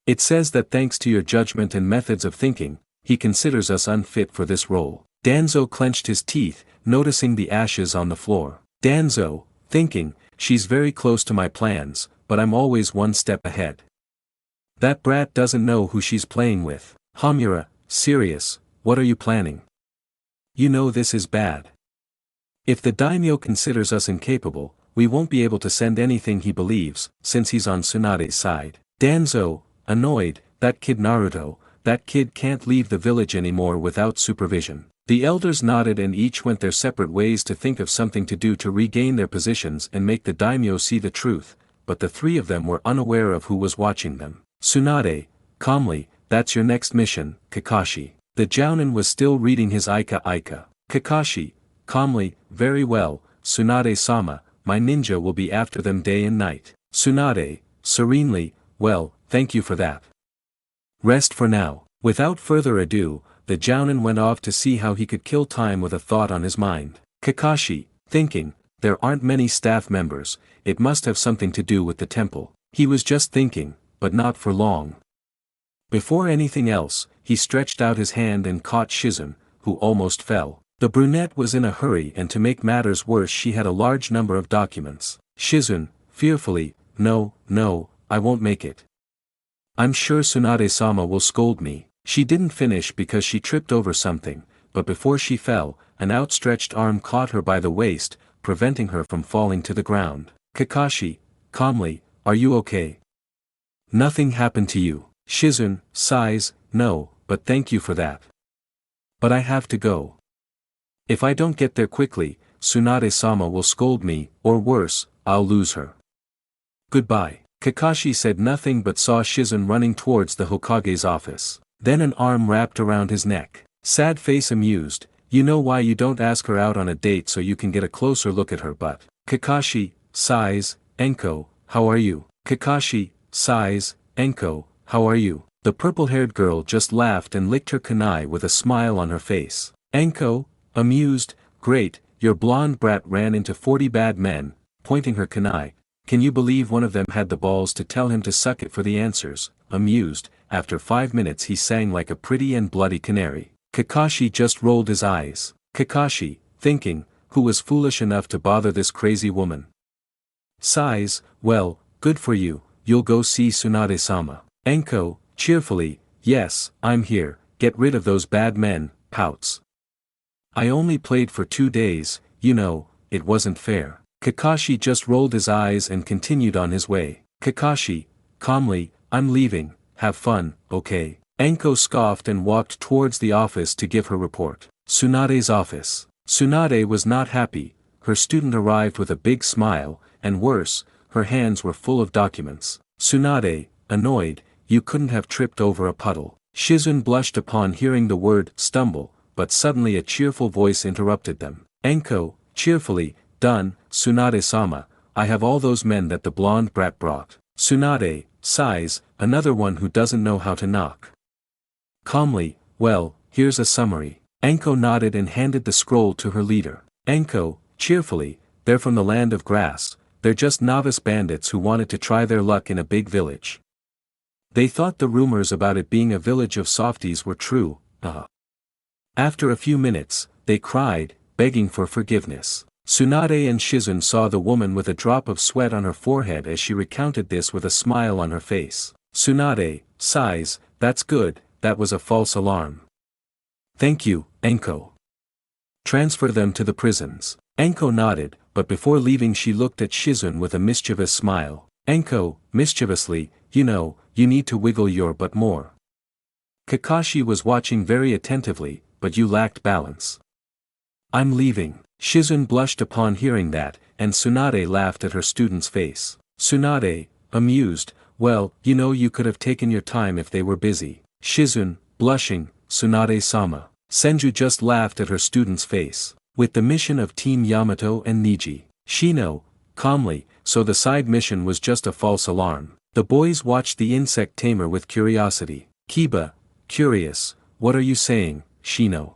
It says that thanks to your judgment and methods of thinking, he considers us unfit for this role. Danzo clenched his teeth, noticing the ashes on the floor. Danzo, thinking, she's very close to my plans, but I'm always 1 step ahead. That brat doesn't know who she's playing with. Hamura, serious, what are you planning? You know this is bad. If the daimyo considers us incapable, we won't be able to send anything he believes, since he's on Tsunade's side. Danzo, annoyed, that kid Naruto, that kid can't leave the village anymore without supervision. The elders nodded and each went their separate ways to think of something to do to regain their positions and make the daimyo see the truth, but the 3 of them were unaware of who was watching them. Tsunade, calmly, that's your next mission, Kakashi. The Jounin was still reading his Aika. Kakashi, calmly, very well, Tsunade-sama, my ninja will be after them day and night. Tsunade, serenely, well, thank you for that. Rest for now. Without further ado, the Jounin went off to see how he could kill time with a thought on his mind. Kakashi, thinking, there aren't many staff members, it must have something to do with the temple. He was just thinking, but not for long. Before anything else, he stretched out his hand and caught Shizun, who almost fell. The brunette was in a hurry and to make matters worse she had a large number of documents. Shizun, fearfully, no, I won't make it. I'm sure Tsunade-sama will scold me. She didn't finish because she tripped over something, but before she fell, an outstretched arm caught her by the waist, preventing her from falling to the ground. Kakashi, calmly, are you okay? Nothing happened to you. Shizun, sighs, no, but thank you for that. But I have to go. If I don't get there quickly, Tsunade-sama will scold me, or worse, I'll lose her. Goodbye. Kakashi said nothing but saw Shizun running towards the Hokage's office. Then an arm wrapped around his neck. Sad face amused, you know why you don't ask her out on a date so you can get a closer look at her butt. Kakashi, sighs, Enko, how are you? Kakashi, sighs, Enko, how are you? The purple-haired girl just laughed and licked her kunai with a smile on her face. Enko, amused, great, your blonde brat ran into 40 bad men, pointing her kunai. Can you believe one of them had the balls to tell him to suck it for the answers? Amused, after 5 minutes he sang like a pretty and bloody canary. Kakashi just rolled his eyes. Kakashi, thinking, who was foolish enough to bother this crazy woman? Sighs, well, good for you, you'll go see Tsunade-sama. Enko, cheerfully, yes, I'm here, get rid of those bad men, pouts. I only played for 2 days, you know, it wasn't fair. Kakashi just rolled his eyes and continued on his way. Kakashi, calmly, I'm leaving, have fun, okay? Enko scoffed and walked towards the office to give her report. Tsunade's office. Tsunade was not happy, her student arrived with a big smile, and worse, her hands were full of documents. Tsunade, annoyed, you couldn't have tripped over a puddle. Shizun blushed upon hearing the word stumble, but suddenly a cheerful voice interrupted them. Enko, cheerfully, done, Tsunade-sama, I have all those men that the blonde brat brought. Tsunade, sighs, another one who doesn't know how to knock. Calmly, well, here's a summary. Enko nodded and handed the scroll to her leader. Enko, cheerfully, they're from the land of grass, they're just novice bandits who wanted to try their luck in a big village. They thought the rumors about it being a village of softies were true, After a few minutes, they cried, begging for forgiveness. Tsunade and Shizun saw the woman with a drop of sweat on her forehead as she recounted this with a smile on her face. Tsunade, sighs, that's good, that was a false alarm. Thank you, Enko. Transfer them to the prisons. Enko nodded, but before leaving she looked at Shizun with a mischievous smile. Enko, mischievously, you know, you need to wiggle your butt more. Kakashi was watching very attentively, but you lacked balance. I'm leaving. Shizun blushed upon hearing that, and Tsunade laughed at her student's face. Tsunade, amused, well, you know you could have taken your time if they were busy. Shizun, blushing, Tsunade-sama. Senju just laughed at her student's face. With the mission of Team Yamato and Niji. Shino, calmly, so the side mission was just a false alarm. The boys watched the insect tamer with curiosity. Kiba, curious, what are you saying, Shino?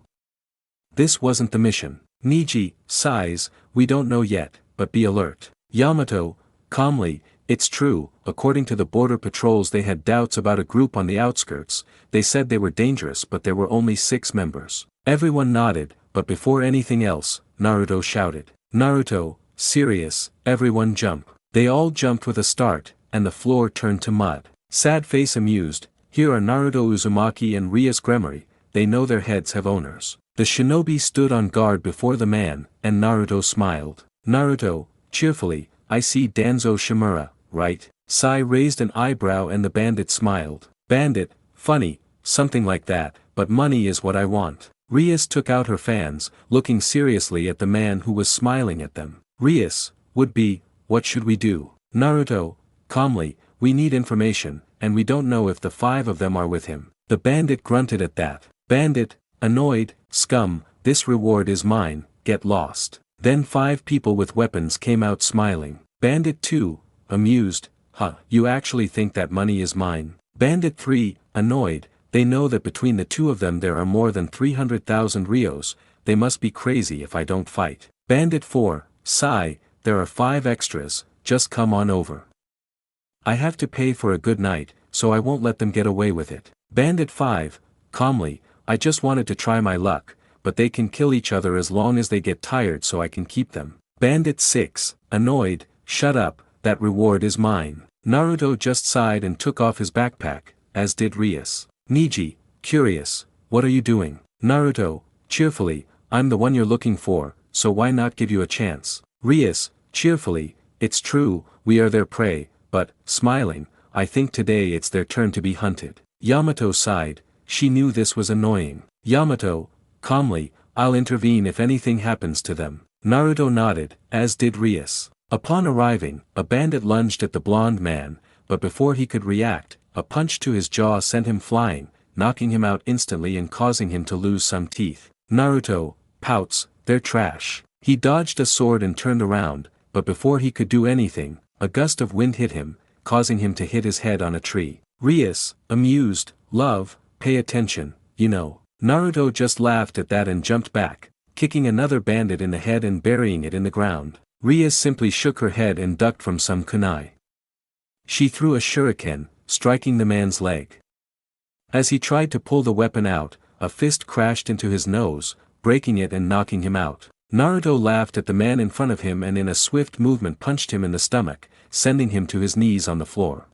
This wasn't the mission. Niji, sighs, we don't know yet, but be alert. Yamato, calmly, it's true, according to the border patrols they had doubts about a group on the outskirts, they said they were dangerous but there were only 6 members. Everyone nodded, but before anything else, Naruto shouted. Naruto, serious, everyone jump. They all jumped with a start, and the floor turned to mud. Sad face amused, here are Naruto Uzumaki and RIAS GREMORY, they know their heads have owners. The shinobi stood on guard before the man, and Naruto smiled. Naruto, cheerfully, I see Danzo Shimura, right? Sai raised an eyebrow and the bandit smiled. Bandit, funny, something like that, but money is what I want. RIAS took out her fans, looking seriously at the man who was smiling at them. RIAS, would be, what should we do? Naruto, calmly, we need information, and we don't know if the 5 of them are with him. The bandit grunted at that. Bandit, annoyed, scum, this reward is mine, get lost. Then 5 people with weapons came out smiling. Bandit 2, amused, you actually think that money is mine? Bandit 3, annoyed, they know that between the 2 of them there are more than 300,000 rios, they must be crazy if I don't fight. Bandit 4, sigh, there are 5 extras, just come on over. I have to pay for a good night, so I won't let them get away with it. Bandit 5, calmly, I just wanted to try my luck, but they can kill each other as long as they get tired so I can keep them. Bandit 6, annoyed, shut up, that reward is mine. Naruto just sighed and took off his backpack, as did RIAS. Niji, curious, what are you doing? Naruto, cheerfully, I'm the one you're looking for, so why not give you a chance? RIAS, cheerfully, it's true, we are their prey, but, smiling, I think today it's their turn to be hunted. Yamato sighed, she knew this was annoying. Yamato, calmly, I'll intervene if anything happens to them. Naruto nodded, as did RIAS. Upon arriving, a bandit lunged at the blonde man, but before he could react, a punch to his jaw sent him flying, knocking him out instantly and causing him to lose some teeth. Naruto pouts, they're trash. He dodged a sword and turned around, but before he could do anything, a gust of wind hit him, causing him to hit his head on a tree. RIAS, amused, love, pay attention, you know. Naruto just laughed at that and jumped back, kicking another bandit in the head and burying it in the ground. RIAS simply shook her head and ducked from some kunai. She threw a shuriken, striking the man's leg. As he tried to pull the weapon out, a fist crashed into his nose, breaking it and knocking him out. Naruto laughed at the man in front of him and in a swift movement punched him in the stomach, sending him to his knees on the floor.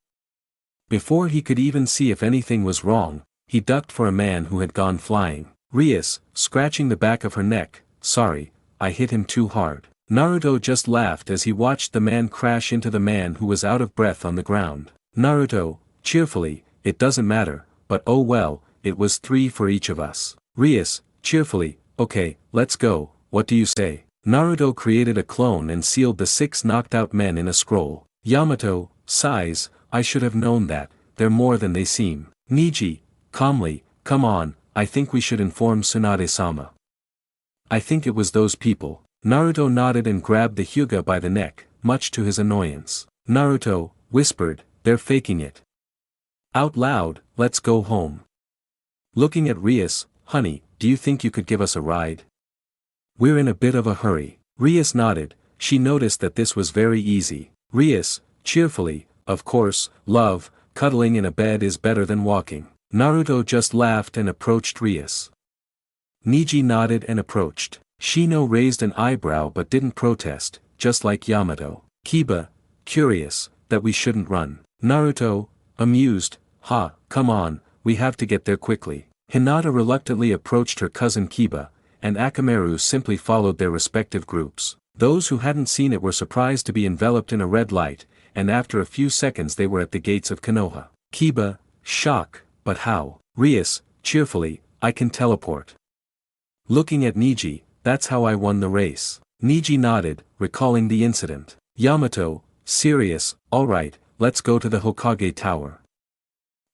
Before he could even see if anything was wrong, he ducked for a man who had gone flying. RIAS, scratching the back of her neck, sorry, I hit him too hard. Naruto just laughed as he watched the man crash into the man who was out of breath on the ground. Naruto, cheerfully, it doesn't matter, but oh well, it was 3 for each of us. RIAS, cheerfully, okay, let's go, what do you say? Naruto created a clone and sealed the 6 knocked out men in a scroll. Yamato, sighs, I should have known that, they're more than they seem. Niji, calmly, come on, I think we should inform Tsunade-sama. I think it was those people. Naruto nodded and grabbed the Hyuga by the neck, much to his annoyance. Naruto whispered, they're faking it. Out loud, let's go home. Looking at RIAS, honey, do you think you could give us a ride? We're in a bit of a hurry. RIAS nodded, she noticed that this was very easy. RIAS, cheerfully, of course, love, cuddling in a bed is better than walking. Naruto just laughed and approached RIAS. Niji nodded and approached. Shino raised an eyebrow but didn't protest, just like Yamato. Kiba, curious, that we shouldn't run. Naruto, amused, come on, we have to get there quickly. Hinata reluctantly approached her cousin Kiba, and Akamaru simply followed their respective groups. Those who hadn't seen it were surprised to be enveloped in a red light, and after a few seconds they were at the gates of Konoha. Kiba, shock, but how? RIAS, cheerfully, I can teleport. Looking at Niji, that's how I won the race. Niji nodded, recalling the incident. Yamato, serious, alright, let's go to the Hokage Tower.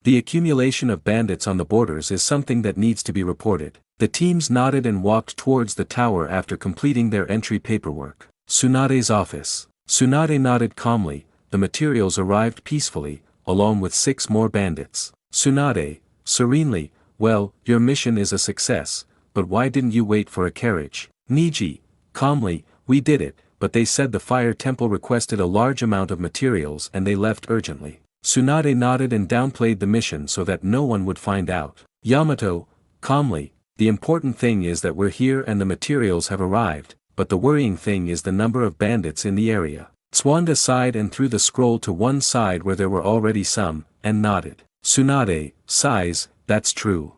The accumulation of bandits on the borders is something that needs to be reported. The teams nodded and walked towards the tower after completing their entry paperwork. Tsunade's office. Tsunade nodded calmly, the materials arrived peacefully, along with 6 more bandits. Tsunade, serenely, well, your mission is a success, but why didn't you wait for a carriage? Niji, calmly, we did it, but they said the fire temple requested a large amount of materials and they left urgently. Tsunade nodded and downplayed the mission so that no one would find out. Yamato, calmly, the important thing is that we're here and the materials have arrived, but the worrying thing is the number of bandits in the area. Tsuanda sighed and threw the scroll to one side where there were already some, and nodded. Tsunade, sighs, that's true.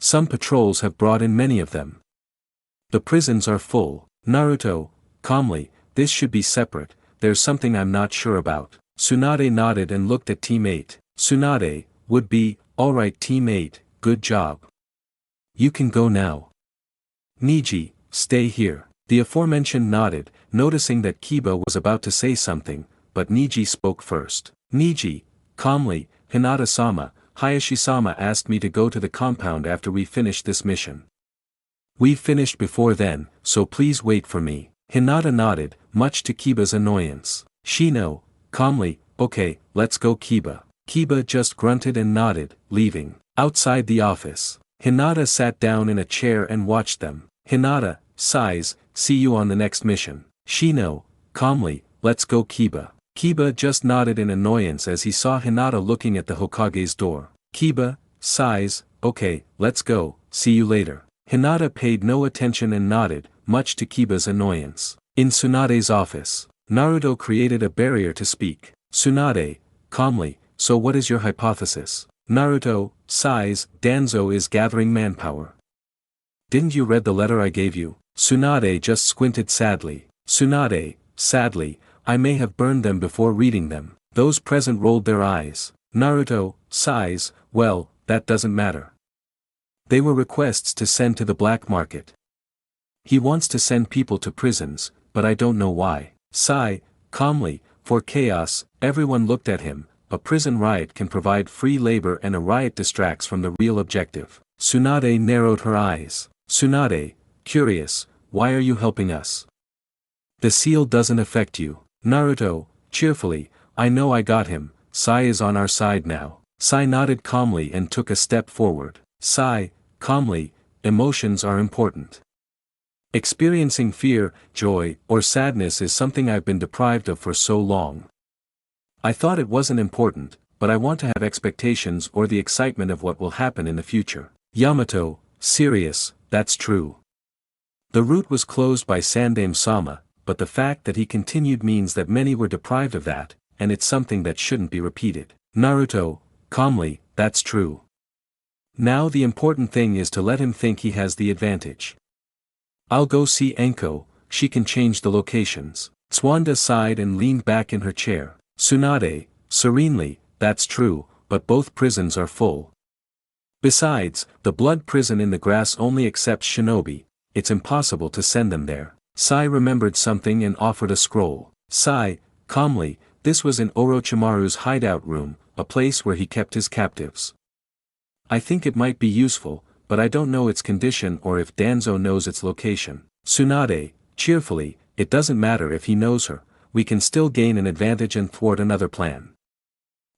Some patrols have brought in many of them. The prisons are full. Naruto, calmly, this should be separate, there's something I'm not sure about. Tsunade nodded and looked at Team 8. Tsunade, would be, alright Team 8, good job. You can go now. Niji, stay here. The aforementioned nodded, noticing that Kiba was about to say something, but Niji spoke first. Niji, calmly, Hinata-sama, Hayashi-sama asked me to go to the compound after we finish this mission. We've finished before then, so please wait for me. Hinata nodded, much to Kiba's annoyance. Shino, calmly, okay, let's go Kiba. Kiba just grunted and nodded, leaving. Outside the office, Hinata sat down in a chair and watched them. Hinata, sighs, see you on the next mission. Shino, calmly, let's go Kiba. Kiba just nodded in annoyance as he saw Hinata looking at the Hokage's door. Kiba, sighs, okay, let's go, see you later. Hinata paid no attention and nodded, much to Kiba's annoyance. In Tsunade's office, Naruto created a barrier to speak. Tsunade, calmly, so what is your hypothesis? Naruto, sighs, Danzo is gathering manpower. Didn't you read the letter I gave you? Tsunade just squinted sadly. Tsunade, sadly, I may have burned them before reading them. Those present rolled their eyes. Naruto, sighs, well, that doesn't matter. They were requests to send to the black market. He wants to send people to prisons, but I don't know why. Sigh, calmly, for chaos. Everyone looked at him, a prison riot can provide free labor and a riot distracts from the real objective. Tsunade narrowed her eyes. Tsunade, curious, why are you helping us? The seal doesn't affect you. Naruto, cheerfully, I know I got him, Sai is on our side now. Sai nodded calmly and took a step forward. Sai, calmly, emotions are important. Experiencing fear, joy, or sadness is something I've been deprived of for so long. I thought it wasn't important, but I want to have expectations or the excitement of what will happen in the future. Yamato, serious, that's true. The route was closed by Sandaime-sama, but the fact that he continued means that many were deprived of that, and it's something that shouldn't be repeated. Naruto, calmly, that's true. Now the important thing is to let him think he has the advantage. I'll go see Enko, she can change the locations. Tsunade sighed and leaned back in her chair. Tsunade, serenely, that's true, but both prisons are full. Besides, the blood prison in the grass only accepts shinobi, it's impossible to send them there. Sai remembered something and offered a scroll. Sai, calmly, this was in Orochimaru's hideout room, a place where he kept his captives. I think it might be useful, but I don't know its condition or if Danzo knows its location. Tsunade, cheerfully, it doesn't matter if he knows her, we can still gain an advantage and thwart another plan.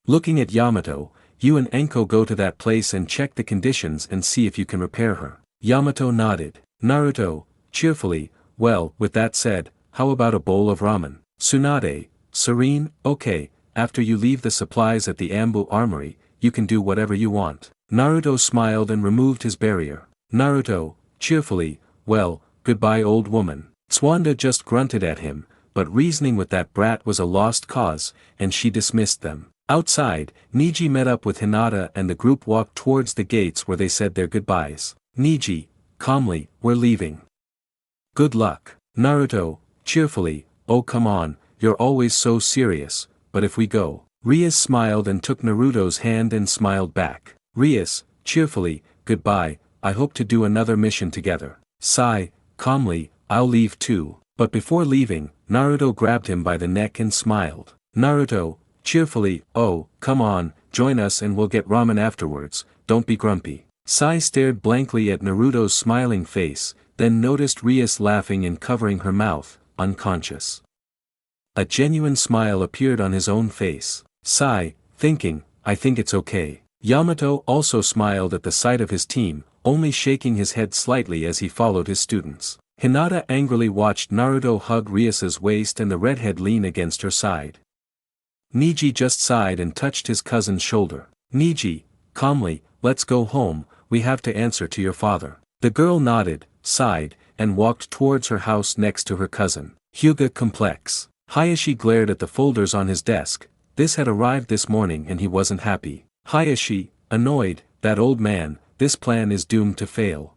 Looking at Yamato, you and Enko go to that place and check the conditions and see if you can repair her. Yamato nodded. Naruto, cheerfully, well, with that said, how about a bowl of ramen? Tsunade, serene, okay, after you leave the supplies at the Ambu Armory, you can do whatever you want. Naruto smiled and removed his barrier. Naruto, cheerfully, well, goodbye old woman. Tsunade just grunted at him, but reasoning with that brat was a lost cause, and she dismissed them. Outside, Niji met up with Hinata and the group walked towards the gates where they said their goodbyes. Niji, calmly, we're leaving. Good luck. Naruto, cheerfully, oh come on, you're always so serious, but if we go. RIAS smiled and took Naruto's hand and smiled back. RIAS, cheerfully, goodbye, I hope to do another mission together. Sai, calmly, I'll leave too. But before leaving, Naruto grabbed him by the neck and smiled. Naruto, cheerfully, oh, come on, join us and we'll get ramen afterwards, don't be grumpy. Sai stared blankly at Naruto's smiling face, then noticed RIAS laughing and covering her mouth, unconscious. A genuine smile appeared on his own face. Sai, thinking, I think it's okay. Yamato also smiled at the sight of his team, only shaking his head slightly as he followed his students. Hinata angrily watched Naruto hug RIAS's waist and the redhead lean against her side. Niji just sighed and touched his cousin's shoulder. Niji, calmly, let's go home, we have to answer to your father. The girl nodded, sighed, and walked towards her house next to her cousin. Hyuga complex. Hayashi glared at the folders on his desk. This had arrived this morning and he wasn't happy. Hayashi, annoyed, that old man, this plan is doomed to fail.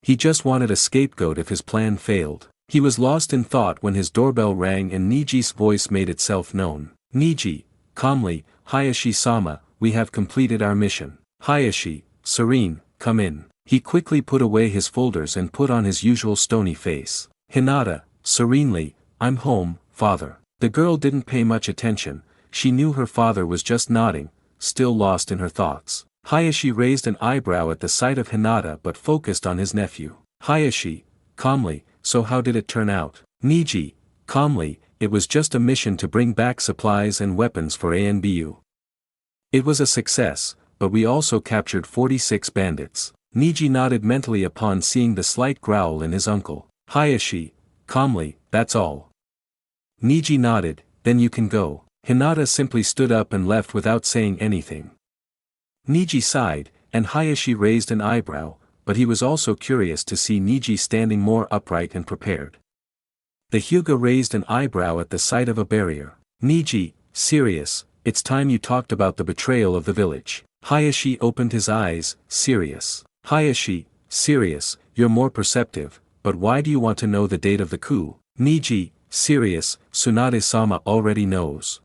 He just wanted a scapegoat if his plan failed. He was lost in thought when his doorbell rang and Niji's voice made itself known. Niji, calmly, Hayashi-sama, we have completed our mission. Hayashi, serene, come in. He quickly put away his folders and put on his usual stony face. Hinata, serenely, I'm home, father. The girl didn't pay much attention, she knew her father was just nodding, still lost in her thoughts. Hayashi raised an eyebrow at the sight of Hinata but focused on his nephew. Hayashi, calmly, so how did it turn out? Niji, calmly, it was just a mission to bring back supplies and weapons for ANBU. It was a success, but we also captured 46 bandits. Niji nodded mentally upon seeing the slight growl in his uncle. Hayashi, calmly, that's all. Niji nodded, then you can go. Hinata simply stood up and left without saying anything. Niji sighed, and Hayashi raised an eyebrow, but he was also curious to see Niji standing more upright and prepared. The Hyuga raised an eyebrow at the sight of a barrier. Niji, serious, it's time you talked about the betrayal of the village. Hayashi opened his eyes, serious. Hayashi, serious, you're more perceptive, but why do you want to know the date of the coup? Niji, serious, Tsunade-sama already knows.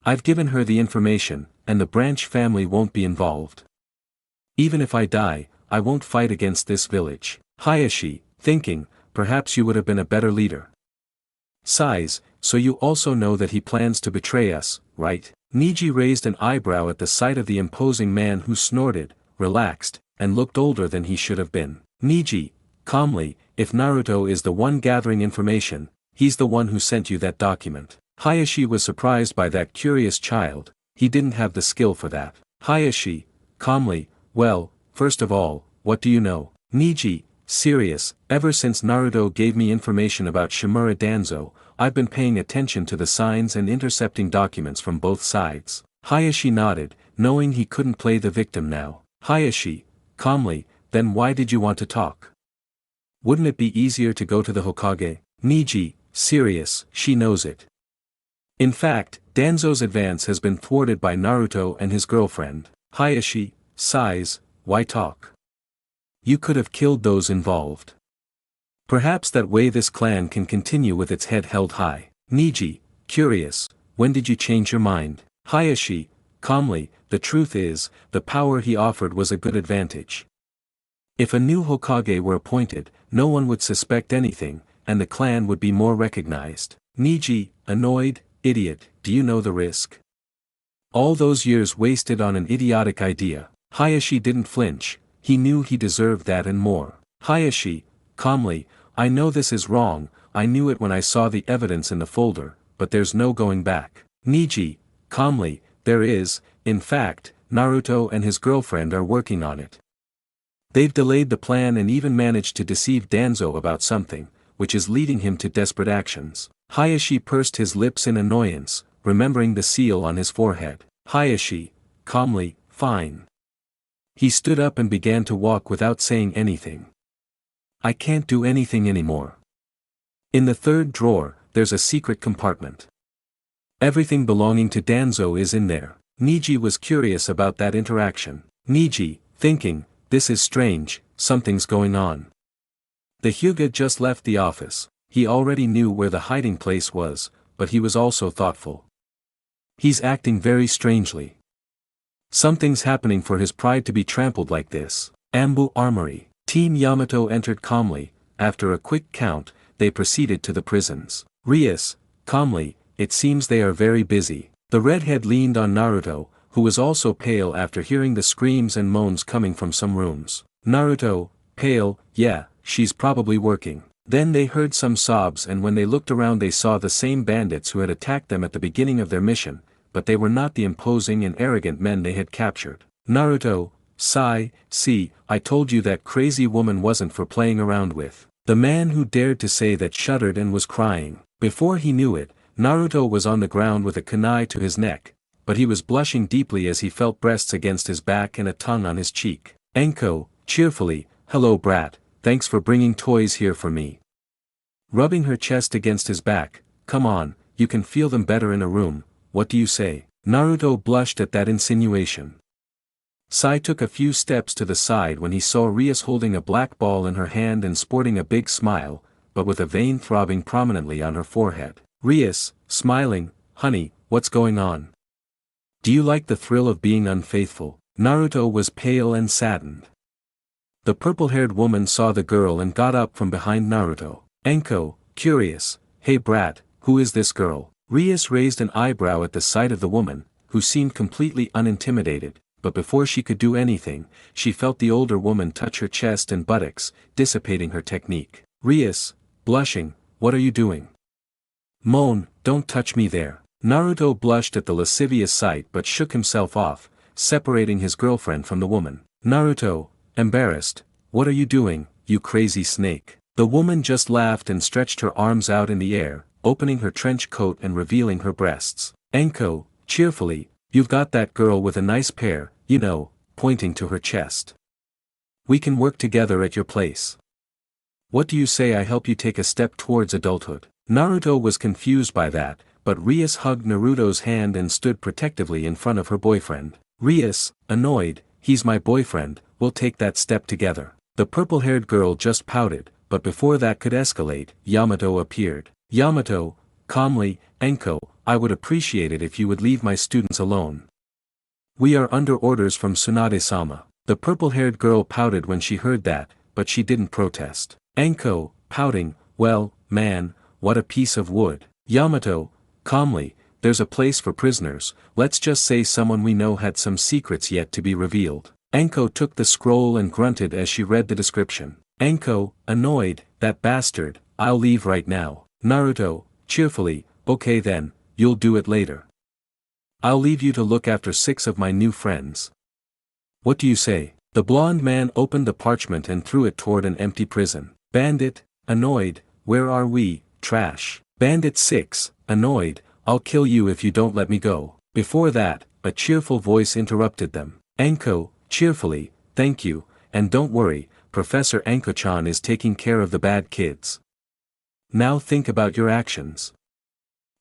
I've given her the information, and the branch family won't be involved. Even if I die, I won't fight against this village. Hayashi, thinking, perhaps you would have been a better leader. Sighs, so you also know that he plans to betray us, right? Niji raised an eyebrow at the sight of the imposing man who snorted, relaxed, and looked older than he should have been. Niji, calmly, if Naruto is the one gathering information, he's the one who sent you that document. Hayashi was surprised by that curious child, he didn't have the skill for that. Hayashi, calmly, well, first of all, what do you know? Niji, serious, ever since Naruto gave me information about Shimura Danzo, I've been paying attention to the signs and intercepting documents from both sides. Hayashi nodded, knowing he couldn't play the victim now. Hayashi, calmly, then why did you want to talk? Wouldn't it be easier to go to the Hokage? Niji, serious, she knows it. In fact, Danzo's advance has been thwarted by Naruto and his girlfriend. Hayashi, sighs, why talk? You could have killed those involved. Perhaps that way this clan can continue with its head held high. Niji, curious, when did you change your mind? Hayashi, calmly, the truth is, the power he offered was a good advantage. If a new Hokage were appointed, no one would suspect anything, and the clan would be more recognized. Niji, annoyed, idiot, do you know the risk? All those years wasted on an idiotic idea. Hayashi didn't flinch, he knew he deserved that and more. Hayashi, calmly, I know this is wrong, I knew it when I saw the evidence in the folder, but there's no going back. Niji, calmly, there is, in fact, Naruto and his girlfriend are working on it. They've delayed the plan and even managed to deceive Danzo about something, which is leading him to desperate actions. Hayashi pursed his lips in annoyance, remembering the seal on his forehead. Hayashi, calmly, fine. He stood up and began to walk without saying anything. I can't do anything anymore. In the third drawer, there's a secret compartment. Everything belonging to Danzo is in there. Niji was curious about that interaction. Niji, thinking, this is strange, something's going on. The Hyuga just left the office, he already knew where the hiding place was, but he was also thoughtful. He's acting very strangely. Something's happening for his pride to be trampled like this. Ambu Armory. Team Yamato entered calmly, after a quick count, they proceeded to the prisons. RIAS, calmly, it seems they are very busy. The redhead leaned on Naruto, who was also pale after hearing the screams and moans coming from some rooms. Naruto, pale, yeah, she's probably working. Then they heard some sobs and when they looked around they saw the same bandits who had attacked them at the beginning of their mission, but they were not the imposing and arrogant men they had captured. Naruto, sigh, see, I told you that crazy woman wasn't for playing around with. The man who dared to say that shuddered and was crying. Before he knew it, Naruto was on the ground with a kunai to his neck, but he was blushing deeply as he felt breasts against his back and a tongue on his cheek. Enko, cheerfully, hello brat, thanks for bringing toys here for me. Rubbing her chest against his back, come on, you can feel them better in a room, what do you say? Naruto blushed at that insinuation. Sai took a few steps to the side when he saw RIAS holding a black ball in her hand and sporting a big smile, but with a vein throbbing prominently on her forehead. RIAS, smiling, honey, what's going on? Do you like the thrill of being unfaithful? Naruto was pale and saddened. The purple-haired woman saw the girl and got up from behind Naruto. Enko, curious, hey brat, who is this girl? RIAS raised an eyebrow at the sight of the woman, who seemed completely unintimidated, but before she could do anything, she felt the older woman touch her chest and buttocks, dissipating her technique. RIAS, blushing, what are you doing? Moan, don't touch me there. Naruto blushed at the lascivious sight but shook himself off, separating his girlfriend from the woman. Naruto, embarrassed, what are you doing, you crazy snake? The woman just laughed and stretched her arms out in the air, opening her trench coat and revealing her breasts. Enko, cheerfully, you've got that girl with a nice pair, you know, pointing to her chest. We can work together at your place. What do you say I help you take a step towards adulthood? Naruto was confused by that, but RIAS hugged Naruto's hand and stood protectively in front of her boyfriend. RIAS, annoyed, he's my boyfriend, we'll take that step together. The purple-haired girl just pouted, but before that could escalate, Yamato appeared. Yamato, calmly, Enko, I would appreciate it if you would leave my students alone. We are under orders from Tsunade-sama. The purple-haired girl pouted when she heard that, but she didn't protest. Enko, pouting, well, man, what a piece of wood. Yamato, calmly, there's a place for prisoners, let's just say someone we know had some secrets yet to be revealed. Anko took the scroll and grunted as she read the description. Anko, annoyed, that bastard, I'll leave right now. Naruto, cheerfully, okay then, you'll do it later. I'll leave you to look after 6 of my new friends. What do you say? The blonde man opened the parchment and threw it toward an empty prison. Bandit, annoyed, where are we, trash? Bandit 6, annoyed, I'll kill you if you don't let me go. Before that, a cheerful voice interrupted them. Anko, cheerfully, thank you, and don't worry, Professor Anko-chan is taking care of the bad kids. Now think about your actions.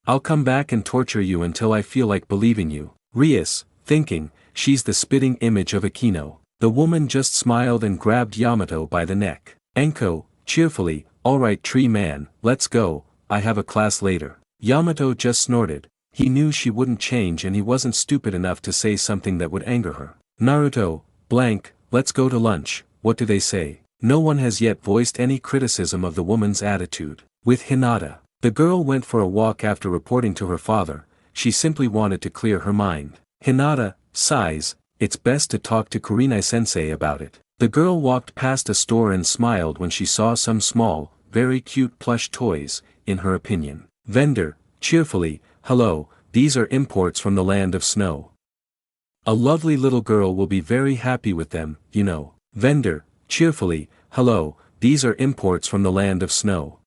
I'll come back and torture you until I feel like believing you. RIAS, thinking, she's the spitting image of Akino. The woman just smiled and grabbed Yamato by the neck. Anko, cheerfully, alright tree man, let's go, I have a class later. Yamato just snorted. He knew she wouldn't change and he wasn't stupid enough to say something that would anger her. Naruto, blank, let's go to lunch, what do they say? No one has yet voiced any criticism of the woman's attitude. With Hinata, the girl went for a walk after reporting to her father, she simply wanted to clear her mind. Hinata, sighs, it's best to talk to Kurenai-sensei about it. The girl walked past a store and smiled when she saw some small, very cute plush toys, in her opinion. Vendor, cheerfully, hello, these are imports from the land of snow. A lovely little girl will be very happy with them, you know. Vendor, cheerfully, hello, these are imports from the land of snow.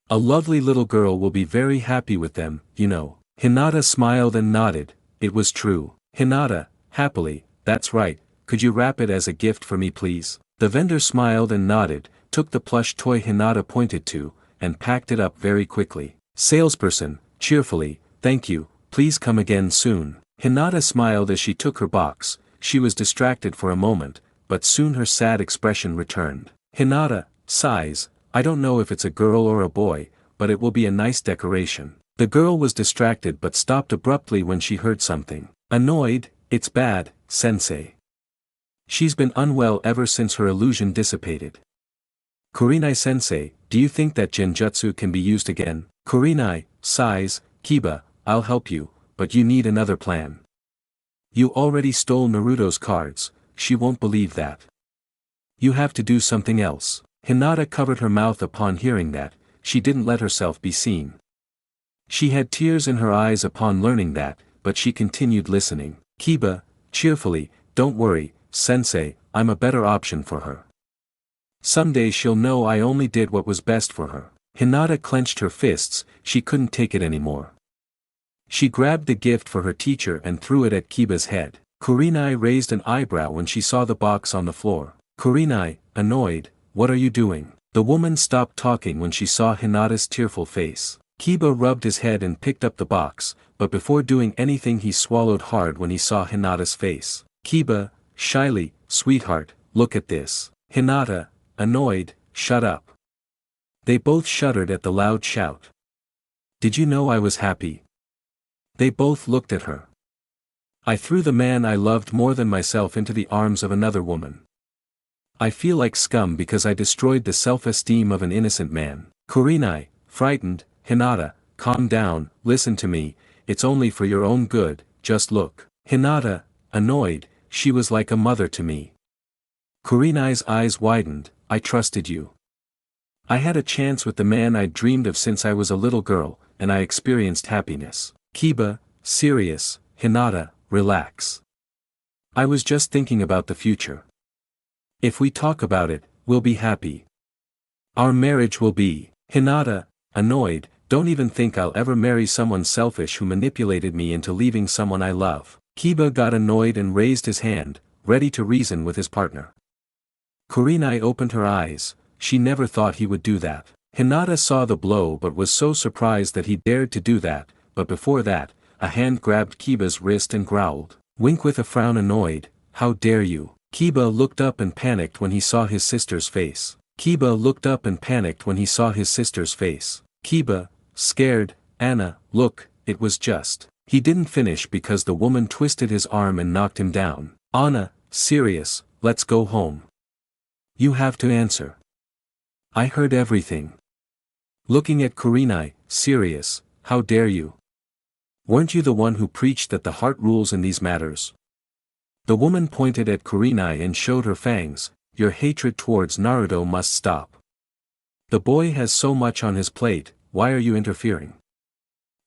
A lovely little girl will be very happy with them, you know. Hinata smiled and nodded, it was true. Hinata, happily, that's right, could you wrap it as a gift for me please? The vendor smiled and nodded, took the plush toy Hinata pointed to, and packed it up very quickly. Salesperson, cheerfully, thank you, please come again soon. Hinata smiled as she took her box, she was distracted for a moment, but soon her sad expression returned. Hinata, sighs, I don't know if it's a girl or a boy, but it will be a nice decoration. The girl was distracted but stopped abruptly when she heard something. Annoyed, it's bad, sensei. She's been unwell ever since her illusion dissipated. Kurenai-sensei, do you think that genjutsu can be used again? Kurenai, sighs, Kiba, I'll help you, but you need another plan. You already stole Naruto's cards, she won't believe that. You have to do something else. Hinata covered her mouth upon hearing that, she didn't let herself be seen. She had tears in her eyes upon learning that, but she continued listening. Kiba, cheerfully, don't worry, sensei, I'm a better option for her. Someday she'll know I only did what was best for her. Hinata clenched her fists, she couldn't take it anymore. She grabbed the gift for her teacher and threw it at Kiba's head. Kurenai raised an eyebrow when she saw the box on the floor. Kurenai, annoyed, what are you doing? The woman stopped talking when she saw Hinata's tearful face. Kiba rubbed his head and picked up the box, but before doing anything he swallowed hard when he saw Hinata's face. Kiba, shyly, sweetheart, look at this. Hinata, annoyed, shut up. They both shuddered at the loud shout. Did you know I was happy? They both looked at her. I threw the man I loved more than myself into the arms of another woman. I feel like scum because I destroyed the self-esteem of an innocent man. Kurenai, frightened, Hinata, calm down, listen to me, it's only for your own good, just look. Hinata, annoyed, she was like a mother to me. Kurenai's eyes widened, I trusted you. I had a chance with the man I dreamed of since I was a little girl, and I experienced happiness. Kiba, serious, Hinata, relax. I was just thinking about the future. If we talk about it, we'll be happy. Our marriage will be. Hinata, annoyed, don't even think I'll ever marry someone selfish who manipulated me into leaving someone I love. Kiba got annoyed and raised his hand, ready to reason with his partner. Kurenai opened her eyes, she never thought he would do that. Hinata saw the blow but was so surprised that he dared to do that, but before that, a hand grabbed Kiba's wrist and growled. Wink with a frown annoyed, how dare you. Kiba looked up and panicked when he saw his sister's face. Kiba looked up and panicked when he saw his sister's face. Kiba, scared, Anna, look, it was just. He didn't finish because the woman twisted his arm and knocked him down. Anna, serious, let's go home. You have to answer. I heard everything. Looking at Kurenai, serious, how dare you? Weren't you the one who preached that the heart rules in these matters? The woman pointed at Kurenai and showed her fangs. Your hatred towards Naruto must stop. The boy has so much on his plate, why are you interfering?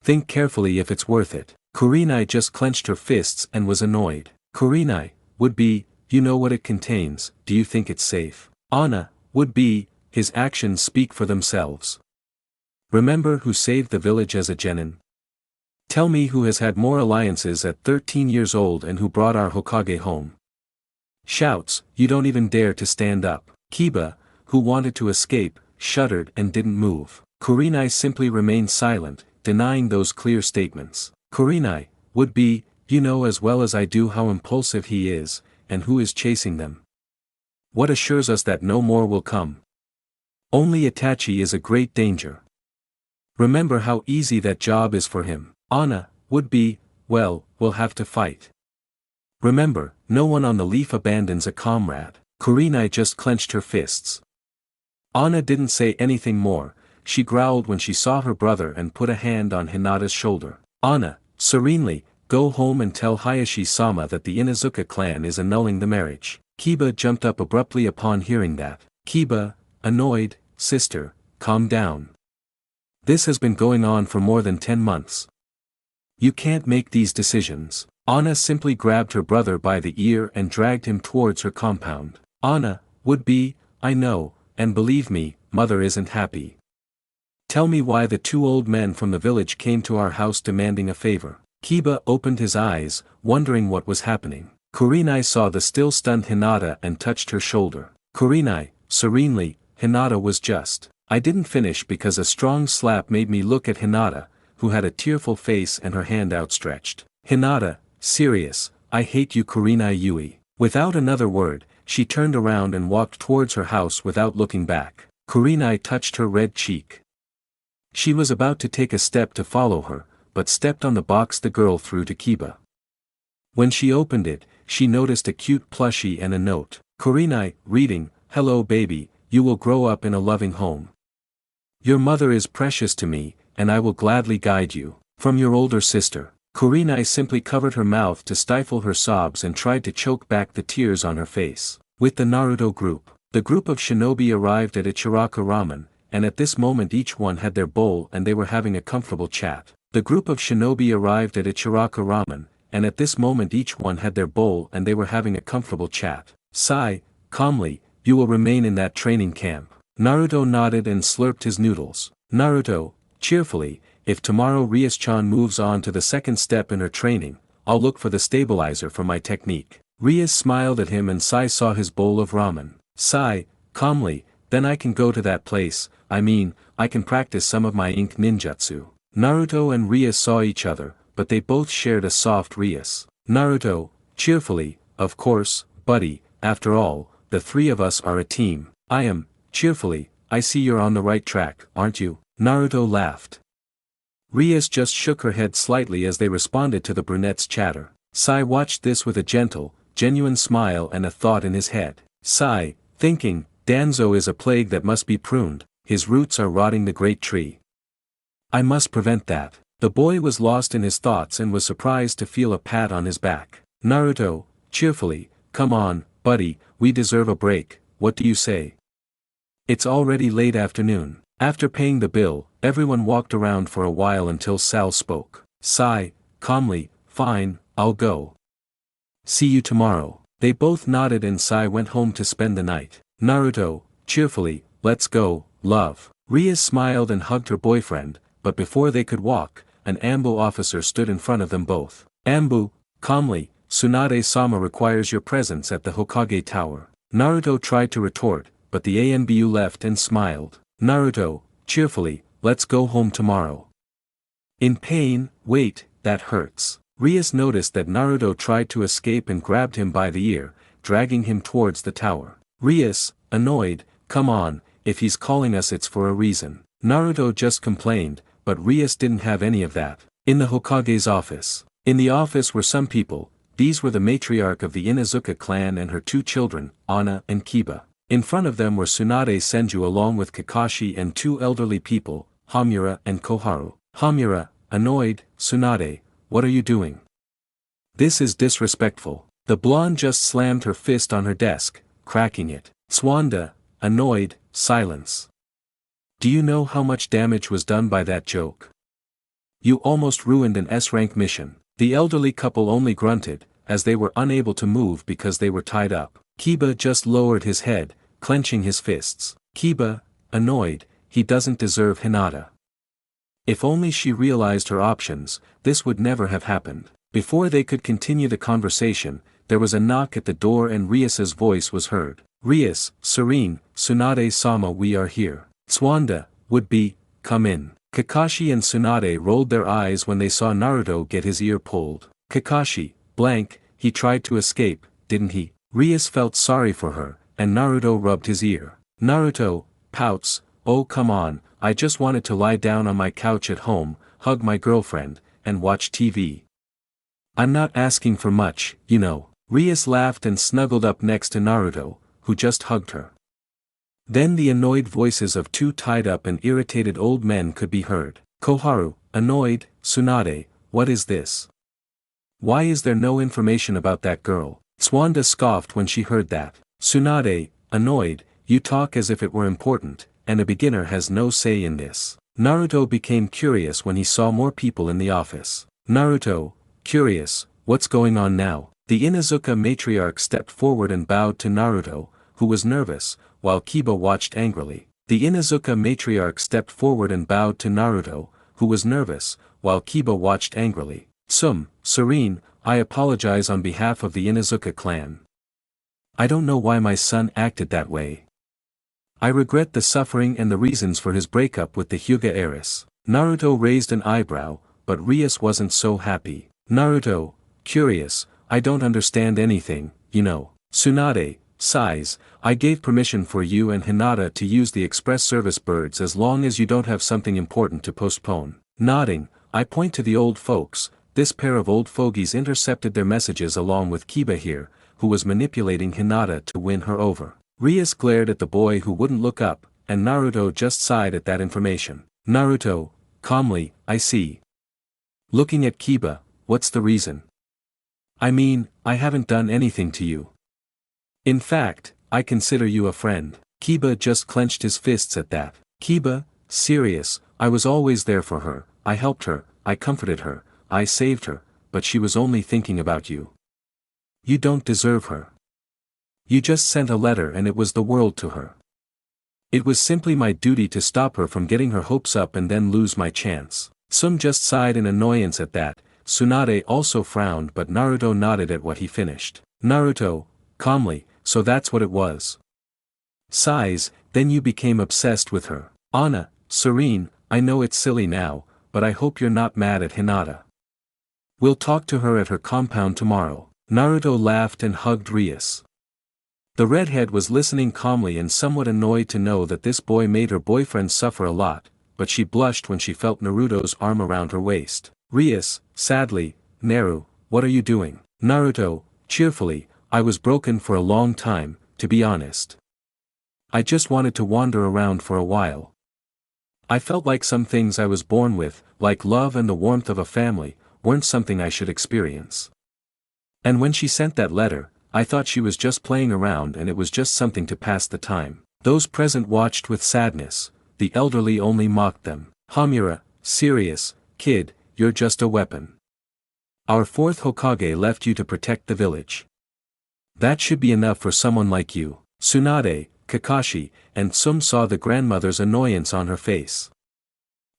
Think carefully if it's worth it. Kurenai just clenched her fists and was annoyed. Kurenai, would be, you know what it contains, do you think it's safe? Anna, would be, his actions speak for themselves. Remember who saved the village as a genin? Tell me who has had more alliances at 13 years old and who brought our Hokage home. Shouts, you don't even dare to stand up. Kiba, who wanted to escape, shuddered and didn't move. Kurenai simply remained silent, denying those clear statements. Kurenai, would be, you know as well as I do how impulsive he is, and who is chasing them. What assures us that no more will come? Only Itachi is a great danger. Remember how easy that job is for him. Anna, would be, well, we'll have to fight. Remember, no one on the leaf abandons a comrade. Kurenai just clenched her fists. Anna didn't say anything more, she growled when she saw her brother and put a hand on Hinata's shoulder. Anna, serenely, go home and tell Hayashi-sama that the Inuzuka clan is annulling the marriage. Kiba jumped up abruptly upon hearing that. Kiba, annoyed, sister, calm down. This has been going on for more than 10 months. You can't make these decisions. Anna simply grabbed her brother by the ear and dragged him towards her compound. Anna, would be, I know, and believe me, mother isn't happy. Tell me why the two old men from the village came to our house demanding a favor. Kiba opened his eyes, wondering what was happening. Kurenai saw the still stunned Hinata and touched her shoulder. Kurenai, serenely, Hinata was just. I didn't finish because a strong slap made me look at Hinata, who had a tearful face and her hand outstretched. Hinata, serious, I hate you Kurenai Yui. Without another word, she turned around and walked towards her house without looking back. Kurenai touched her red cheek. She was about to take a step to follow her, but stepped on the box the girl threw to Kiba. When she opened it, she noticed a cute plushie and a note. Kurenai, reading, hello baby, you will grow up in a loving home. Your mother is precious to me, and I will gladly guide you. From your older sister. Kurenai simply covered her mouth to stifle her sobs and tried to choke back the tears on her face. With the Naruto group. The group of shinobi arrived at Ichiraka Ramen, and at this moment each one had their bowl and they were having a comfortable chat. The group of shinobi arrived at Ichiraka Ramen, and at this moment each one had their bowl and they were having a comfortable chat. Sigh, calmly, you will remain in that training camp. Naruto nodded and slurped his noodles. Naruto, cheerfully, if tomorrow RIAS-chan moves on to the second step in her training, I'll look for the stabilizer for my technique. RIAS smiled at him and Sai saw his bowl of ramen. Sai, calmly, then I can go to that place, I can practice some of my ink ninjutsu. Naruto and RIAS saw each other, but they both shared a soft RIAS. Naruto, cheerfully, of course, buddy, after all, the three of us are a team. I am, cheerfully, I see you're on the right track, aren't you? Naruto laughed. RIAS just shook her head slightly as they responded to the brunette's chatter. Sai watched this with a gentle, genuine smile and a thought in his head. Sai, thinking, Danzo is a plague that must be pruned, his roots are rotting the great tree. I must prevent that. The boy was lost in his thoughts and was surprised to feel a pat on his back. Naruto, cheerfully, come on, buddy, we deserve a break, what do you say? It's already late afternoon. After paying the bill, everyone walked around for a while until Sal spoke. Sai, calmly, fine, I'll go. See you tomorrow. They both nodded and Sai went home to spend the night. Naruto, cheerfully, let's go, love. RIAS smiled and hugged her boyfriend, but before they could walk, an Ambu officer stood in front of them both. Ambu, calmly, Tsunade-sama requires your presence at the Hokage Tower. Naruto tried to retort, but the ANBU left and smiled. Naruto, cheerfully, let's go home tomorrow. In pain, wait, that hurts. RIAS noticed that Naruto tried to escape and grabbed him by the ear, dragging him towards the tower. RIAS, annoyed, come on, if he's calling us it's for a reason. Naruto just complained, but RIAS didn't have any of that. In the Hokage's office. In the office were some people, these were the matriarch of the Inuzuka clan and her two children, Anna and Kiba. In front of them were Tsunade Senju along with Kakashi and two elderly people, Hamura and Koharu. Hamura, annoyed, Tsunade, what are you doing? This is disrespectful. The blonde just slammed her fist on her desk, cracking it. Tsunade, annoyed, silence. Do you know how much damage was done by that joke? You almost ruined an S-rank mission. The elderly couple only grunted, as they were unable to move because they were tied up. Kiba just lowered his head, clenching his fists. Kiba, annoyed, he doesn't deserve Hinata. If only she realized her options, this would never have happened. Before they could continue the conversation, there was a knock at the door and Rias's voice was heard. Rias, serene, Tsunade-sama, we are here. Tsunade, would be, come in. Kakashi and Tsunade rolled their eyes when they saw Naruto get his ear pulled. Kakashi, blank, he tried to escape, didn't he? Rias felt sorry for her, and Naruto rubbed his ear. Naruto, pouts, oh come on, I just wanted to lie down on my couch at home, hug my girlfriend, and watch TV. I'm not asking for much, you know. Rias laughed and snuggled up next to Naruto, who just hugged her. Then the annoyed voices of two tied-up and irritated old men could be heard. Koharu, annoyed, Tsunade, what is this? Why is there no information about that girl? Tsunade scoffed when she heard that. Tsunade, annoyed, you talk as if it were important, and a beginner has no say in this. Naruto became curious when he saw more people in the office. Naruto, curious, what's going on now? The Inuzuka matriarch stepped forward and bowed to Naruto, who was nervous, while Kiba watched angrily. The Inuzuka matriarch stepped forward and bowed to Naruto, who was nervous, while Kiba watched angrily. Serene, I apologize on behalf of the Inuzuka clan. I don't know why my son acted that way. I regret the suffering and the reasons for his breakup with the Hyuga heiress. Naruto raised an eyebrow, but Rias wasn't so happy. Naruto, curious, I don't understand anything, you know. Tsunade, sighs, I gave permission for you and Hinata to use the express service birds as long as you don't have something important to postpone. Nodding, I point to the old folks. This pair of old fogies intercepted their messages along with Kiba here, who was manipulating Hinata to win her over. Rias glared at the boy who wouldn't look up, and Naruto just sighed at that information. Naruto, calmly, I see. Looking at Kiba, what's the reason? I mean, I haven't done anything to you. In fact, I consider you a friend. Kiba just clenched his fists at that. Kiba, serious, I was always there for her, I helped her, I comforted her, I saved her, but she was only thinking about you. You don't deserve her. You just sent a letter and it was the world to her. It was simply my duty to stop her from getting her hopes up and then lose my chance. Sum just sighed in annoyance at that. Tsunade also frowned, but Naruto nodded at what he finished. Naruto, calmly, so that's what it was. Sighs, then you became obsessed with her. Anna, serene, I know it's silly now, but I hope you're not mad at Hinata. We'll talk to her at her compound tomorrow. Naruto laughed and hugged Rias. The redhead was listening calmly and somewhat annoyed to know that this boy made her boyfriend suffer a lot, but she blushed when she felt Naruto's arm around her waist. Rias, sadly, Naru, what are you doing? Naruto, cheerfully, I was broken for a long time, to be honest. I just wanted to wander around for a while. I felt like some things I was born with, like love and the warmth of a family, weren't something I should experience. And when she sent that letter, I thought she was just playing around and it was just something to pass the time. Those present watched with sadness, the elderly only mocked them. Hamura, serious, kid, you're just a weapon. Our fourth Hokage left you to protect the village. That should be enough for someone like you. Tsunade, Kakashi, and Sum saw the grandmother's annoyance on her face.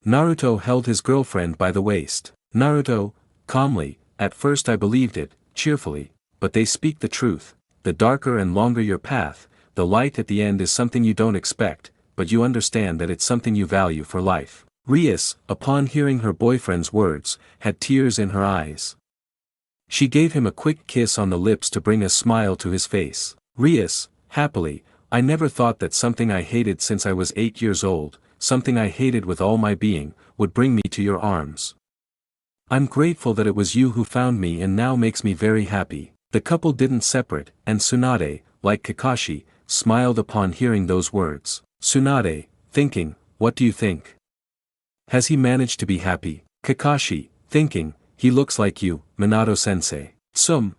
Naruto held his girlfriend by the waist. Naruto, calmly, at first I believed it, cheerfully, but they speak the truth. The darker and longer your path, the light at the end is something you don't expect, but you understand that it's something you value for life. Rias, upon hearing her boyfriend's words, had tears in her eyes. She gave him a quick kiss on the lips to bring a smile to his face. Rias, happily, I never thought that something I hated since I was 8 years old, something I hated with all my being, would bring me to your arms. I'm grateful that it was you who found me and now makes me very happy. The couple didn't separate, and Tsunade, like Kakashi, smiled upon hearing those words. Tsunade, thinking, what do you think? Has he managed to be happy? Kakashi, thinking, he looks like you, Minato-sensei.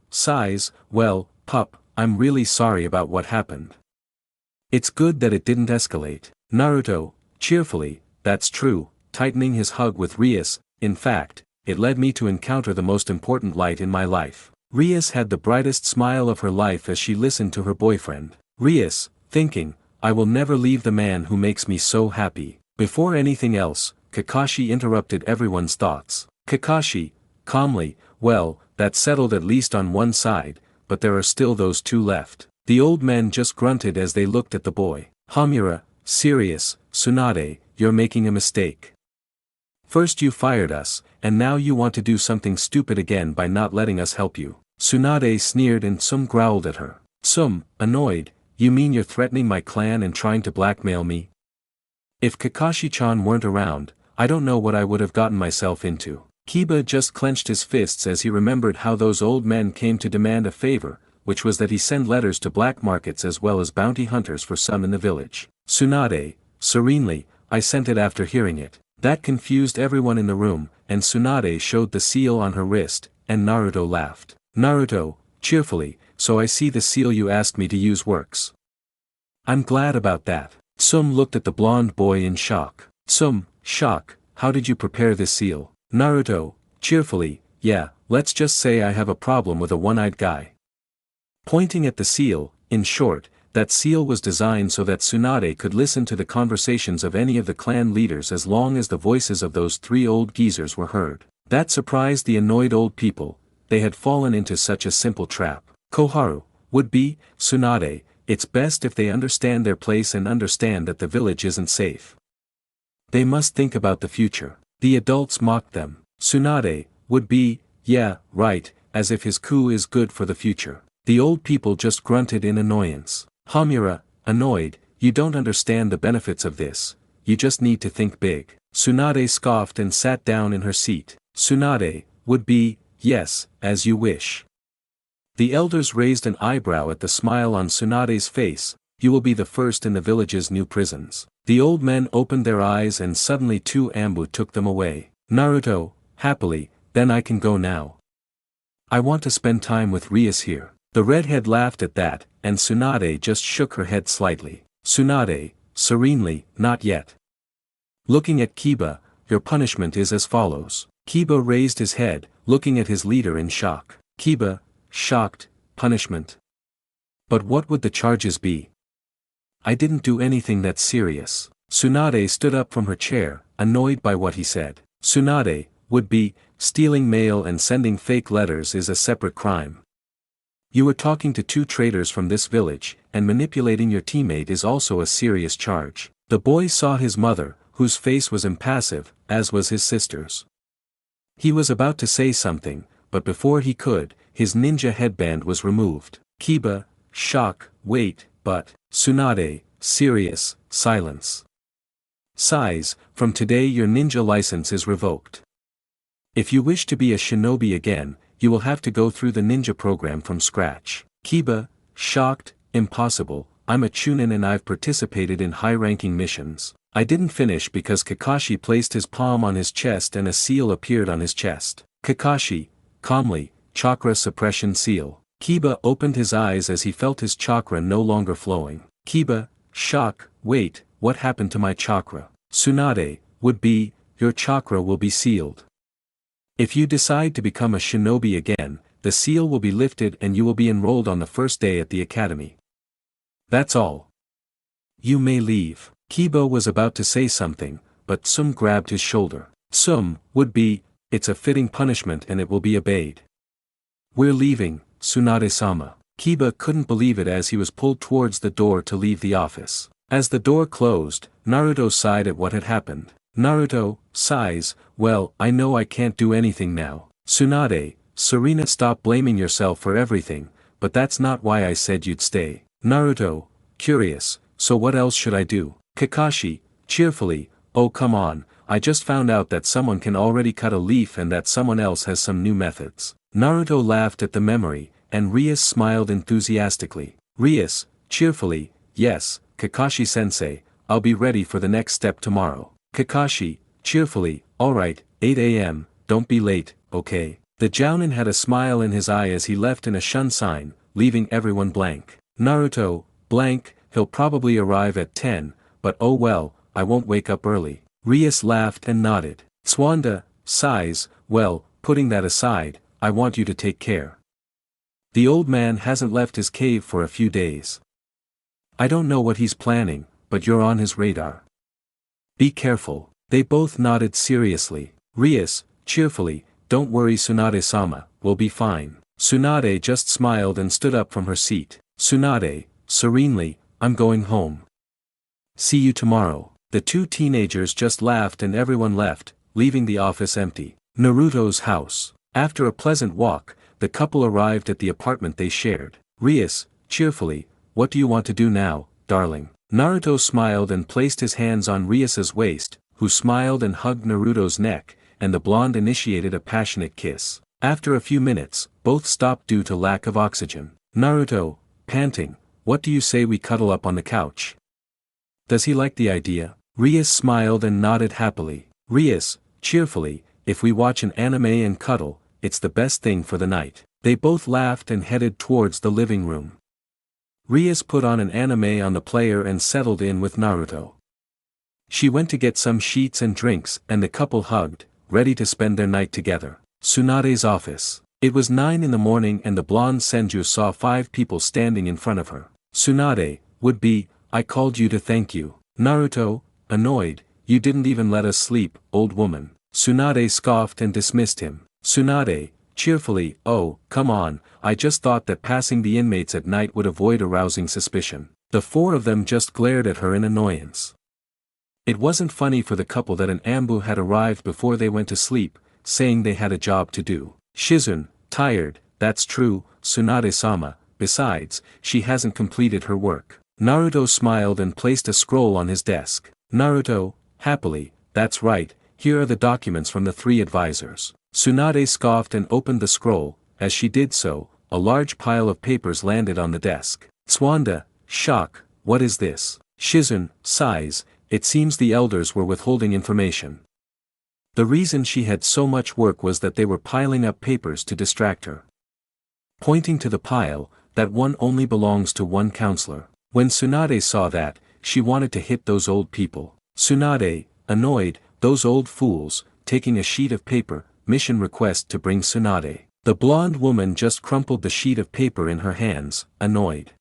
Sighs, well, pup, I'm really sorry about what happened. It's good that it didn't escalate. Naruto, cheerfully, that's true, tightening his hug with RIAS, in fact, it led me to encounter the most important light in my life. RIAS had the brightest smile of her life as she listened to her boyfriend. RIAS, thinking, I will never leave the man who makes me so happy. Before anything else, Kakashi interrupted everyone's thoughts. Kakashi, calmly, well, that's settled at least on one side, but there are still those two left. The old men just grunted as they looked at the boy. Hamura, serious, Tsunade, you're making a mistake. First you fired us, and now you want to do something stupid again by not letting us help you. Tsunade sneered and growled at her. Annoyed, you mean you're threatening my clan and trying to blackmail me? If Kakashi-chan weren't around, I don't know what I would have gotten myself into. Kiba just clenched his fists as he remembered how those old men came to demand a favor, which was that he send letters to black markets as well as bounty hunters for some in the village. Tsunade, serenely, I sent it after hearing it. That confused everyone in the room, and Tsunade showed the seal on her wrist, and Naruto laughed. Naruto, cheerfully, so I see the seal you asked me to use works. I'm glad about that. Looked at the blonde boy in shock. Shock, how did you prepare this seal? Naruto, cheerfully, yeah, let's just say I have a problem with a one-eyed guy. Pointing at the seal, in short, that seal was designed so that Tsunade could listen to the conversations of any of the clan leaders as long as the voices of those three old geezers were heard. That surprised the annoyed old people, they had fallen into such a simple trap. Koharu, would be, Tsunade, it's best if they understand their place and understand that the village isn't safe. They must think about the future. The adults mocked them. Tsunade, would be, yeah, right, as if his coup is good for the future. The old people just grunted in annoyance. Hamura, annoyed, you don't understand the benefits of this, you just need to think big. Tsunade scoffed and sat down in her seat. Tsunade, would be, yes, as you wish. The elders raised an eyebrow at the smile on Tsunade's face, you will be the first in the village's new prisons. The old men opened their eyes and suddenly two Ambu took them away. Naruto, happily, then I can go now. I want to spend time with RIAS here. The redhead laughed at that, and Tsunade just shook her head slightly. Tsunade, serenely, not yet. Looking at Kiba, your punishment is as follows. Kiba raised his head, looking at his leader in shock. Kiba, shocked, punishment. But what would the charges be? I didn't do anything that's serious. Tsunade stood up from her chair, annoyed by what he said. Tsunade, would be, stealing mail and sending fake letters is a separate crime. You were talking to two traitors from this village, and manipulating your teammate is also a serious charge. The boy saw his mother, whose face was impassive, as was his sister's. He was about to say something, but before he could, his ninja headband was removed. Kiba, shock, wait, but, Tsunade, serious, silence. Sighs, from today your ninja license is revoked. If you wish to be a shinobi again, you will have to go through the ninja program from scratch. Kiba, shocked, impossible, I'm a chunin and I've participated in high-ranking missions. I didn't finish because Kakashi placed his palm on his chest and a seal appeared on his chest. Kakashi, calmly, chakra suppression seal. Kiba opened his eyes as he felt his chakra no longer flowing. Kiba, shock, wait, what happened to my chakra? Tsunade, would be, your chakra will be sealed. If you decide to become a shinobi again, the seal will be lifted and you will be enrolled on the first day at the academy. That's all. You may leave. Kiba was about to say something, but grabbed his shoulder. Would be, it's a fitting punishment and it will be obeyed. We're leaving, Tsunade-sama. Kiba couldn't believe it as he was pulled towards the door to leave the office. As the door closed, Naruto sighed at what had happened. Naruto, sighs, well, I know I can't do anything now. Tsunade, Serena, stop blaming yourself for everything, but that's not why I said you'd stay. Naruto, curious, so what else should I do? Kakashi, cheerfully, oh come on, I just found out that someone can already cut a leaf and that someone else has some new methods. Naruto laughed at the memory, and RIAS smiled enthusiastically. RIAS, cheerfully, yes, Kakashi-sensei, I'll be ready for the next step tomorrow. Kakashi, cheerfully, Alright, 8 a.m., don't be late, okay. The Jounin had a smile in his eye as he left in a shun sign, leaving everyone blank. Naruto, blank, he'll probably arrive at 10, but oh well, I won't wake up early. RIAS laughed and nodded. Tsunade, sighs, well, putting that aside, I want you to take care. The old man hasn't left his cave for a few days. I don't know what he's planning, but you're on his radar. Be careful. They both nodded seriously. RIAS, cheerfully, don't worry Tsunade-sama, we'll be fine. Tsunade just smiled and stood up from her seat. Tsunade, serenely, I'm going home. See you tomorrow. The two teenagers just laughed and everyone left, leaving the office empty. Naruto's house. After a pleasant walk, the couple arrived at the apartment they shared. RIAS, cheerfully, what do you want to do now, darling? Naruto smiled and placed his hands on RIAS's waist, who smiled and hugged Naruto's neck, and the blonde initiated a passionate kiss. After a few minutes, both stopped due to lack of oxygen. Naruto, panting, what do you say we cuddle up on the couch? Does he like the idea? RIAS smiled and nodded happily. RIAS, cheerfully, if we watch an anime and cuddle, it's the best thing for the night. They both laughed and headed towards the living room. RIAS put on an anime on the player and settled in with Naruto. She went to get some sheets and drinks and the couple hugged, ready to spend their night together. Tsunade's office. It was 9 in the morning and the blonde Senju saw 5 people standing in front of her. Tsunade, would be, I called you to thank you. Naruto, annoyed, you didn't even let us sleep, old woman. Tsunade scoffed and dismissed him. Tsunade, cheerfully, oh, come on, I just thought that passing the inmates at night would avoid arousing suspicion. The 4 of them just glared at her in annoyance. It wasn't funny for the couple that an ambu had arrived before they went to sleep, saying they had a job to do. Shizun, tired, that's true, Tsunade-sama, besides, she hasn't completed her work. Naruto smiled and placed a scroll on his desk. Naruto, happily, that's right, here are the documents from the 3 advisors. Tsunade scoffed and opened the scroll. As she did so, a large pile of papers landed on the desk. Tsunade, shock, what is this? Shizun, sighs, it seems the elders were withholding information. The reason she had so much work was that they were piling up papers to distract her. Pointing to the pile, that one only belongs to one counselor. When Tsunade saw that, she wanted to hit those old people. Tsunade, annoyed, those old fools, taking a sheet of paper, mission request to bring Tsunade. The blonde woman just crumpled the sheet of paper in her hands, annoyed.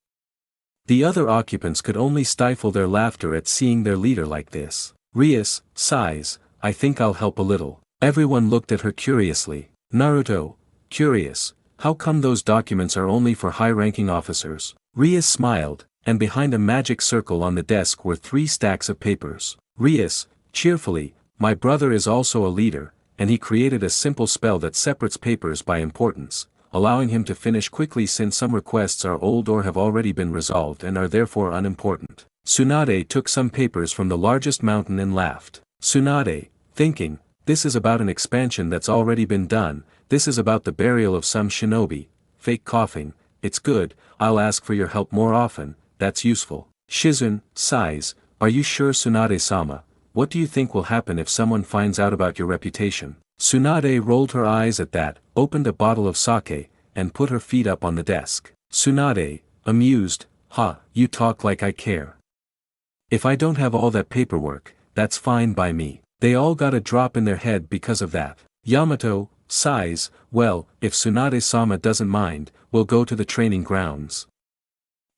The other occupants could only stifle their laughter at seeing their leader like this. RIAS, sighs, I think I'll help a little. Everyone looked at her curiously. Naruto, curious, how come those documents are only for high-ranking officers? RIAS smiled, and behind a magic circle on the desk were 3 stacks of papers. RIAS, cheerfully, my brother is also a leader, and he created a simple spell that separates papers by importance, allowing him to finish quickly since some requests are old or have already been resolved and are therefore unimportant. Tsunade took some papers from the largest mountain and laughed. Tsunade, thinking, this is about an expansion that's already been done, this is about the burial of some shinobi, fake coughing, it's good, I'll ask for your help more often, that's useful. Shizun, sighs, are you sure Tsunade-sama, what do you think will happen if someone finds out about your reputation? Tsunade rolled her eyes at that, opened a bottle of sake, and put her feet up on the desk. Tsunade, amused, ha, you talk like I care. If I don't have all that paperwork, that's fine by me. They all got a drop in their head because of that. Yamato, sighs, well, if Tsunade-sama doesn't mind, we'll go to the training grounds.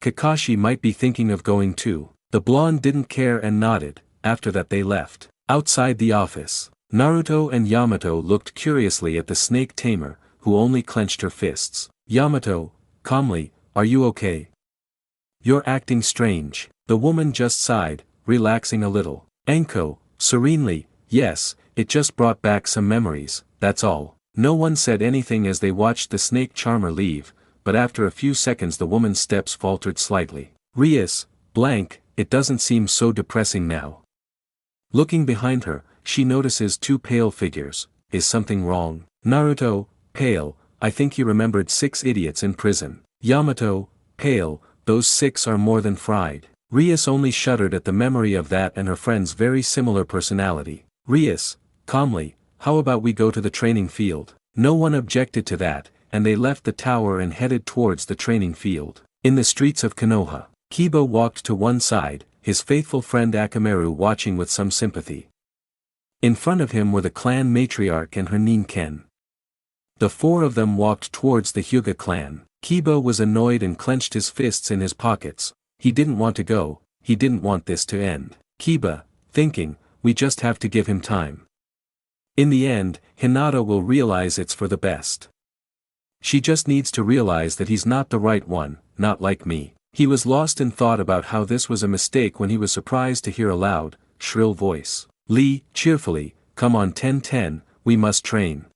Kakashi might be thinking of going too. The blonde didn't care and nodded. After that they left. Outside the office, Naruto and Yamato looked curiously at the snake tamer, who only clenched her fists. Yamato, calmly, are you okay? You're acting strange. The woman just sighed, relaxing a little. Enko, serenely, yes, it just brought back some memories, that's all. No one said anything as they watched the snake charmer leave, but after a few seconds the woman's steps faltered slightly. RIAS, blank, it doesn't seem so depressing now. Looking behind her, she notices 2 pale figures. Is something wrong? Naruto, pale, I think he remembered 6 idiots in prison. Yamato, pale, those 6 are more than fried. RIAS only shuddered at the memory of that and her friend's very similar personality. RIAS, calmly, how about we go to the training field? No one objected to that, and they left the tower and headed towards the training field. In the streets of Konoha, Kiba walked to one side, his faithful friend Akamaru watching with some sympathy. In front of him were the clan matriarch and her Ninken. The four of them walked towards the Hyuga clan. Kiba was annoyed and clenched his fists in his pockets. He didn't want to go, he didn't want this to end. Kiba, thinking, we just have to give him time. In the end, Hinata will realize it's for the best. She just needs to realize that he's not the right one, not like me. He was lost in thought about how this was a mistake when he was surprised to hear a loud, shrill voice. Lee, cheerfully, come on 10-10, we must train.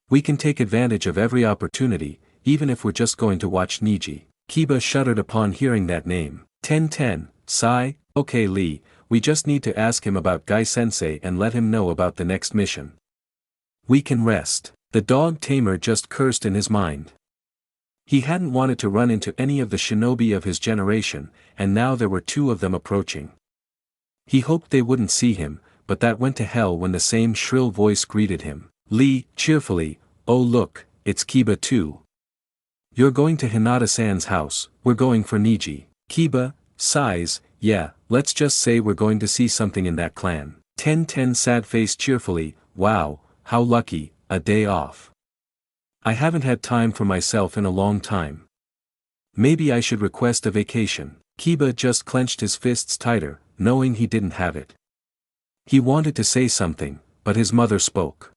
We can take advantage of every opportunity, even if we're just going to watch Niji. Kiba shuddered upon hearing that name. 10-10, sigh, okay Lee, we just need to ask him about Gai-sensei and let him know about the next mission. We can rest. The dog tamer just cursed in his mind. He hadn't wanted to run into any of the shinobi of his generation, and now there were two of them approaching. He hoped they wouldn't see him, but that went to hell when the same shrill voice greeted him. Lee, cheerfully, oh look, it's Kiba too. You're going to Hinata-san's house, we're going for Niji. Kiba, sighs, yeah, let's just say we're going to see something in that clan. 10-10 sad-faced cheerfully, wow, how lucky, a day off. I haven't had time for myself in a long time. Maybe I should request a vacation. Kiba just clenched his fists tighter, knowing he didn't have it. He wanted to say something, but his mother spoke.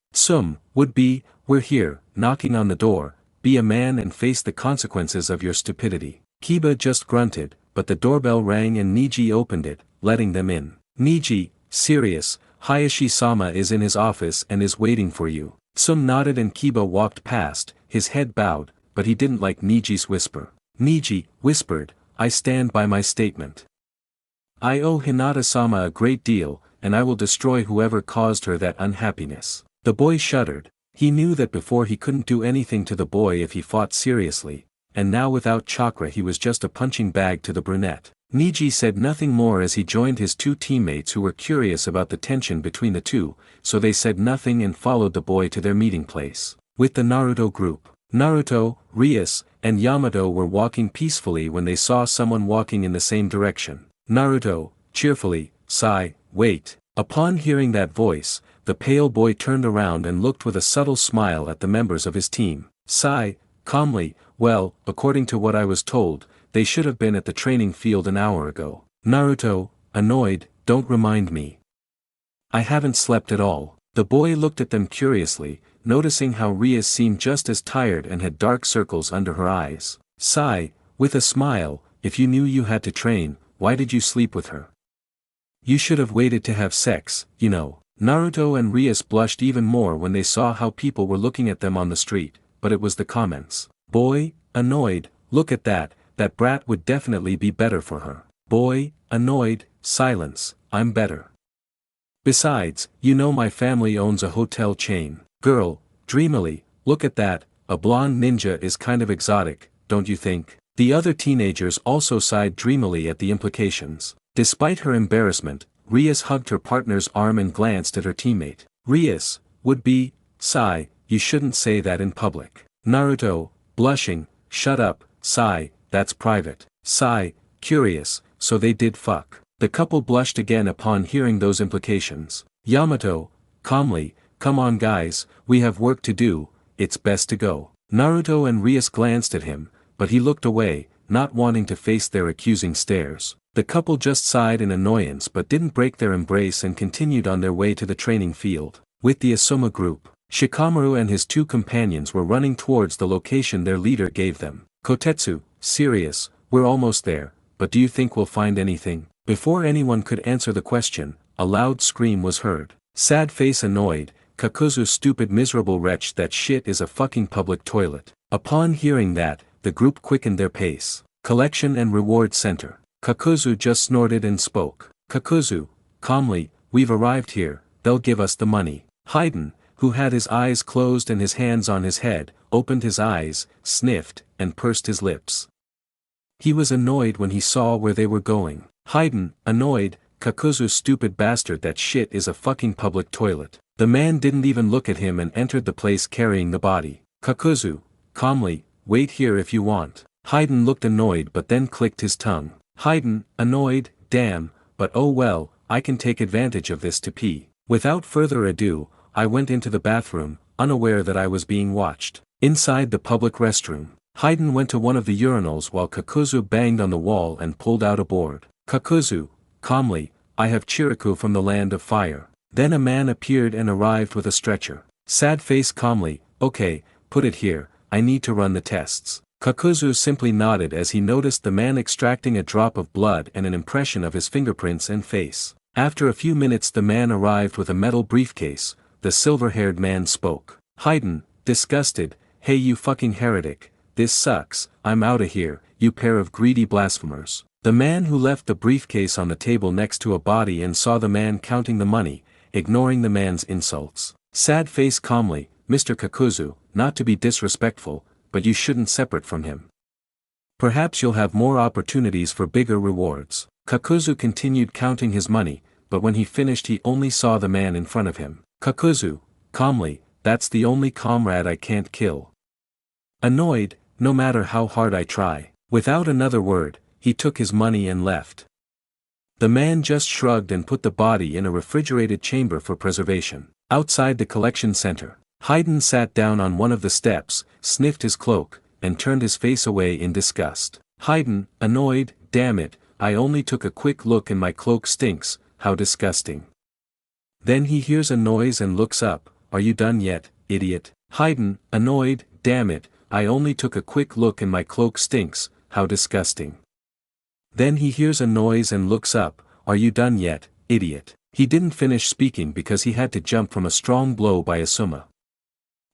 Would be, we're here, knocking on the door, be a man and face the consequences of your stupidity. Kiba just grunted, but the doorbell rang and Niji opened it, letting them in. Niji, serious, Hayashi-sama is in his office and is waiting for you. Nodded and Kiba walked past, his head bowed, but he didn't like Niji's whisper. Niji, whispered, I stand by my statement. I owe Hinata-sama a great deal, and I will destroy whoever caused her that unhappiness. The boy shuddered. He knew that before he couldn't do anything to the boy if he fought seriously, and now without chakra he was just a punching bag to the brunette. Niji said nothing more as he joined his two teammates who were curious about the tension between the two, so they said nothing and followed the boy to their meeting place. With the Naruto group, Naruto, RIAS, and Yamato were walking peacefully when they saw someone walking in the same direction. Naruto, cheerfully, sigh, wait. Upon hearing that voice, the pale boy turned around and looked with a subtle smile at the members of his team. Sigh, calmly, well, according to what I was told, they should have been at the training field an hour ago. Naruto, annoyed, don't remind me. I haven't slept at all. The boy looked at them curiously, noticing how Ria seemed just as tired and had dark circles under her eyes. Sigh, with a smile, if you knew you had to train, why did you sleep with her? You should have waited to have sex, you know. Naruto and Rias blushed even more when they saw how people were looking at them on the street, but it was the comments. Boy, annoyed, look at that brat would definitely be better for her. Boy, annoyed, silence, I'm better. Besides, you know my family owns a hotel chain. Girl, dreamily, look at that, a blonde ninja is kind of exotic, don't you think? The other teenagers also sighed dreamily at the implications. Despite her embarrassment, Rias hugged her partner's arm and glanced at her teammate. Rias, would be, sigh, you shouldn't say that in public. Naruto, blushing, shut up, sigh, that's private. Sigh, curious, so they did fuck. The couple blushed again upon hearing those implications. Yamato, calmly, come on guys, we have work to do, it's best to go. Naruto and Rias glanced at him, but he looked away, not wanting to face their accusing stares. The couple just sighed in annoyance but didn't break their embrace and continued on their way to the training field. With the Asuma group, Shikamaru and his two companions were running towards the location their leader gave them. Kotetsu, serious, we're almost there, but do you think we'll find anything? Before anyone could answer the question, a loud scream was heard. Sad face annoyed, Kakuzu stupid miserable wretch that shit is a fucking public toilet. Upon hearing that, the group quickened their pace. Collection and Reward Center. Kakuzu just snorted and spoke. Kakuzu, calmly, we've arrived here, they'll give us the money. Haydn, who had his eyes closed and his hands on his head, opened his eyes, sniffed, and pursed his lips. He was annoyed when he saw where they were going. Haydn, annoyed, Kakuzu stupid bastard that shit is a fucking public toilet. The man didn't even look at him and entered the place carrying the body. Kakuzu, calmly, wait here if you want. Haydn looked annoyed but then clicked his tongue. Haydn, annoyed, damn, but oh well, I can take advantage of this to pee. Without further ado, I went into the bathroom, unaware that I was being watched. Inside the public restroom, Haydn went to one of the urinals while Kakuzu banged on the wall and pulled out a board. Kakuzu, calmly, I have Chiriku from the land of fire. Then a man appeared and arrived with a stretcher. Sad face calmly, okay, put it here, I need to run the tests. Kakuzu simply nodded as he noticed the man extracting a drop of blood and an impression of his fingerprints and face. After a few minutes the man arrived with a metal briefcase. The silver-haired man spoke. Haydn, disgusted, hey you fucking heretic, this sucks, I'm outta here, you pair of greedy blasphemers. The man who left the briefcase on the table next to a body and saw the man counting the money, ignoring the man's insults. Sad face calmly, Mr. Kakuzu, not to be disrespectful, but you shouldn't separate from him. Perhaps you'll have more opportunities for bigger rewards. Kakuzu continued counting his money, but when he finished he only saw the man in front of him. Kakuzu, calmly, that's the only comrade I can't kill. Annoyed, no matter how hard I try. Without another word, he took his money and left. The man just shrugged and put the body in a refrigerated chamber for preservation. Outside the collection center, Haydn sat down on one of the steps, sniffed his cloak, and turned his face away in disgust. Haydn, annoyed, damn it, I only took a quick look and my cloak stinks, how disgusting. Then he hears a noise and looks up, are you done yet, idiot? Haydn, annoyed, damn it, I only took a quick look and my cloak stinks, how disgusting. Then he hears a noise and looks up, are you done yet, idiot? He didn't finish speaking because he had to jump from a strong blow by Asuma.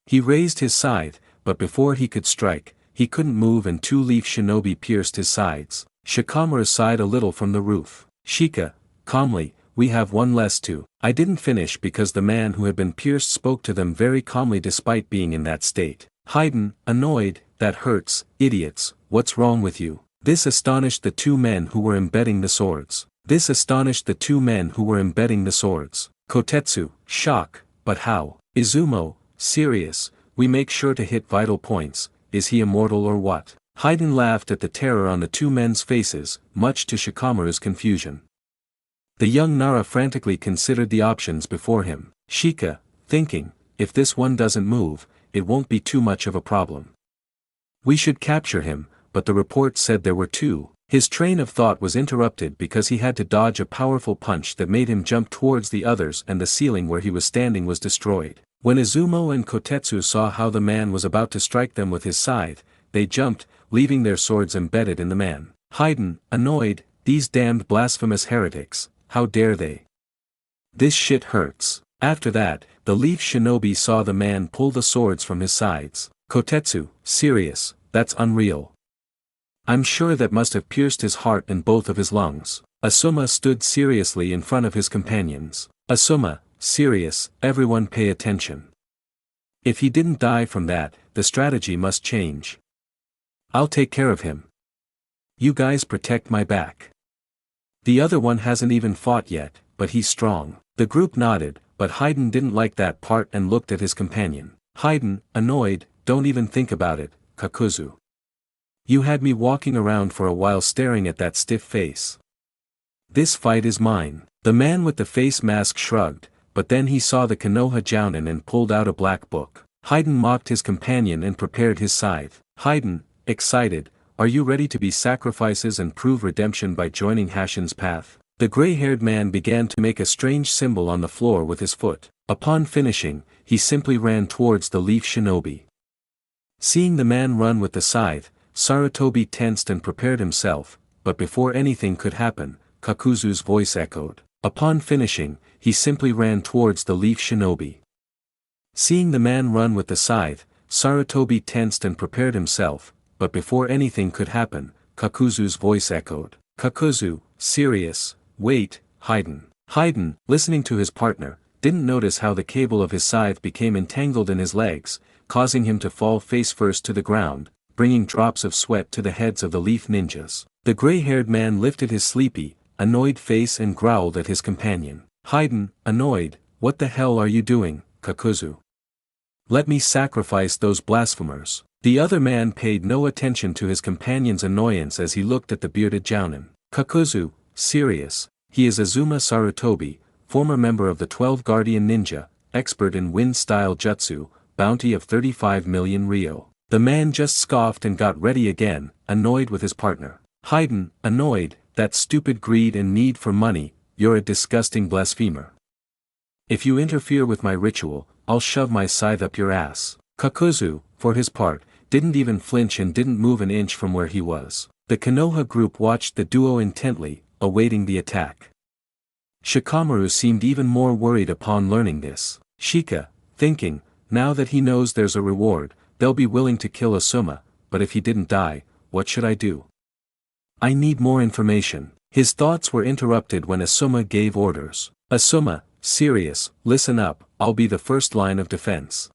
He raised his scythe, but before he could strike, he couldn't move and two-leaf shinobi pierced his sides. Shikamaru sighed a little from the roof. Shika, calmly, we have one less to. I didn't finish because the man who had been pierced spoke to them very calmly despite being in that state. Haydn, annoyed, that hurts, idiots, what's wrong with you? This astonished the two men who were embedding the swords. Kotetsu, shock, but how? Izumo, serious, we make sure to hit vital points, is he immortal or what? Haydn laughed at the terror on the two men's faces, much to Shikamaru's confusion. The young Nara frantically considered the options before him. Shika, thinking, if this one doesn't move, it won't be too much of a problem. We should capture him, but the report said there were two. His train of thought was interrupted because he had to dodge a powerful punch that made him jump towards the others and the ceiling where he was standing was destroyed. When Izumo and Kotetsu saw how the man was about to strike them with his scythe, they jumped, leaving their swords embedded in the man. Haydn, annoyed, these damned blasphemous heretics, how dare they? This shit hurts. After that, the leaf shinobi saw the man pull the swords from his sides. Kotetsu, serious, that's unreal. I'm sure that must have pierced his heart and both of his lungs. Asuma stood seriously in front of his companions. Asuma, serious, everyone pay attention. If he didn't die from that, the strategy must change. I'll take care of him. You guys protect my back. The other one hasn't even fought yet, but he's strong. The group nodded, but Haydn didn't like that part and looked at his companion. Haydn, annoyed, don't even think about it, Kakuzu. You had me walking around for a while staring at that stiff face. This fight is mine. The man with the face mask shrugged, but then he saw the Konoha Jounin and pulled out a black book. Haydn mocked his companion and prepared his scythe. Haydn, excited, are you ready to be sacrifices and prove redemption by joining Hashin's path? The gray-haired man began to make a strange symbol on the floor with his foot. Upon finishing, he simply ran towards the leaf shinobi. Seeing the man run with the scythe, Sarutobi tensed and prepared himself, but before anything could happen, Kakuzu's voice echoed. Upon finishing, he simply ran towards the leaf shinobi. Seeing the man run with the scythe, Sarutobi tensed and prepared himself, but before anything could happen, Kakuzu's voice echoed. Kakuzu, serious, wait, Haydn. Haydn, listening to his partner, didn't notice how the cable of his scythe became entangled in his legs, causing him to fall face first to the ground, bringing drops of sweat to the heads of the leaf ninjas. The gray-haired man lifted his sleepy, annoyed face and growled at his companion. Haydn, annoyed, What the hell are you doing, Kakuzu? Let me sacrifice those blasphemers. The other man paid no attention to his companion's annoyance as he looked at the bearded jounin. Kakuzu, serious. He is Azuma Sarutobi, former member of the 12 Guardian Ninja, expert in wind-style jutsu, bounty of 35 million ryo. The man just scoffed and got ready again, annoyed with his partner. Haydn, annoyed, that stupid greed and need for money, you're a disgusting blasphemer. If you interfere with my ritual, I'll shove my scythe up your ass. Kakuzu, for his part, didn't even flinch and didn't move an inch from where he was. The Konoha group watched the duo intently, awaiting the attack. Shikamaru seemed even more worried upon learning this. Shika, thinking, now that he knows there's a reward, they'll be willing to kill Asuma, but if he didn't die, what should I do? I need more information. His thoughts were interrupted when Asuma gave orders. Asuma, serious, listen up, I'll be the first line of defense.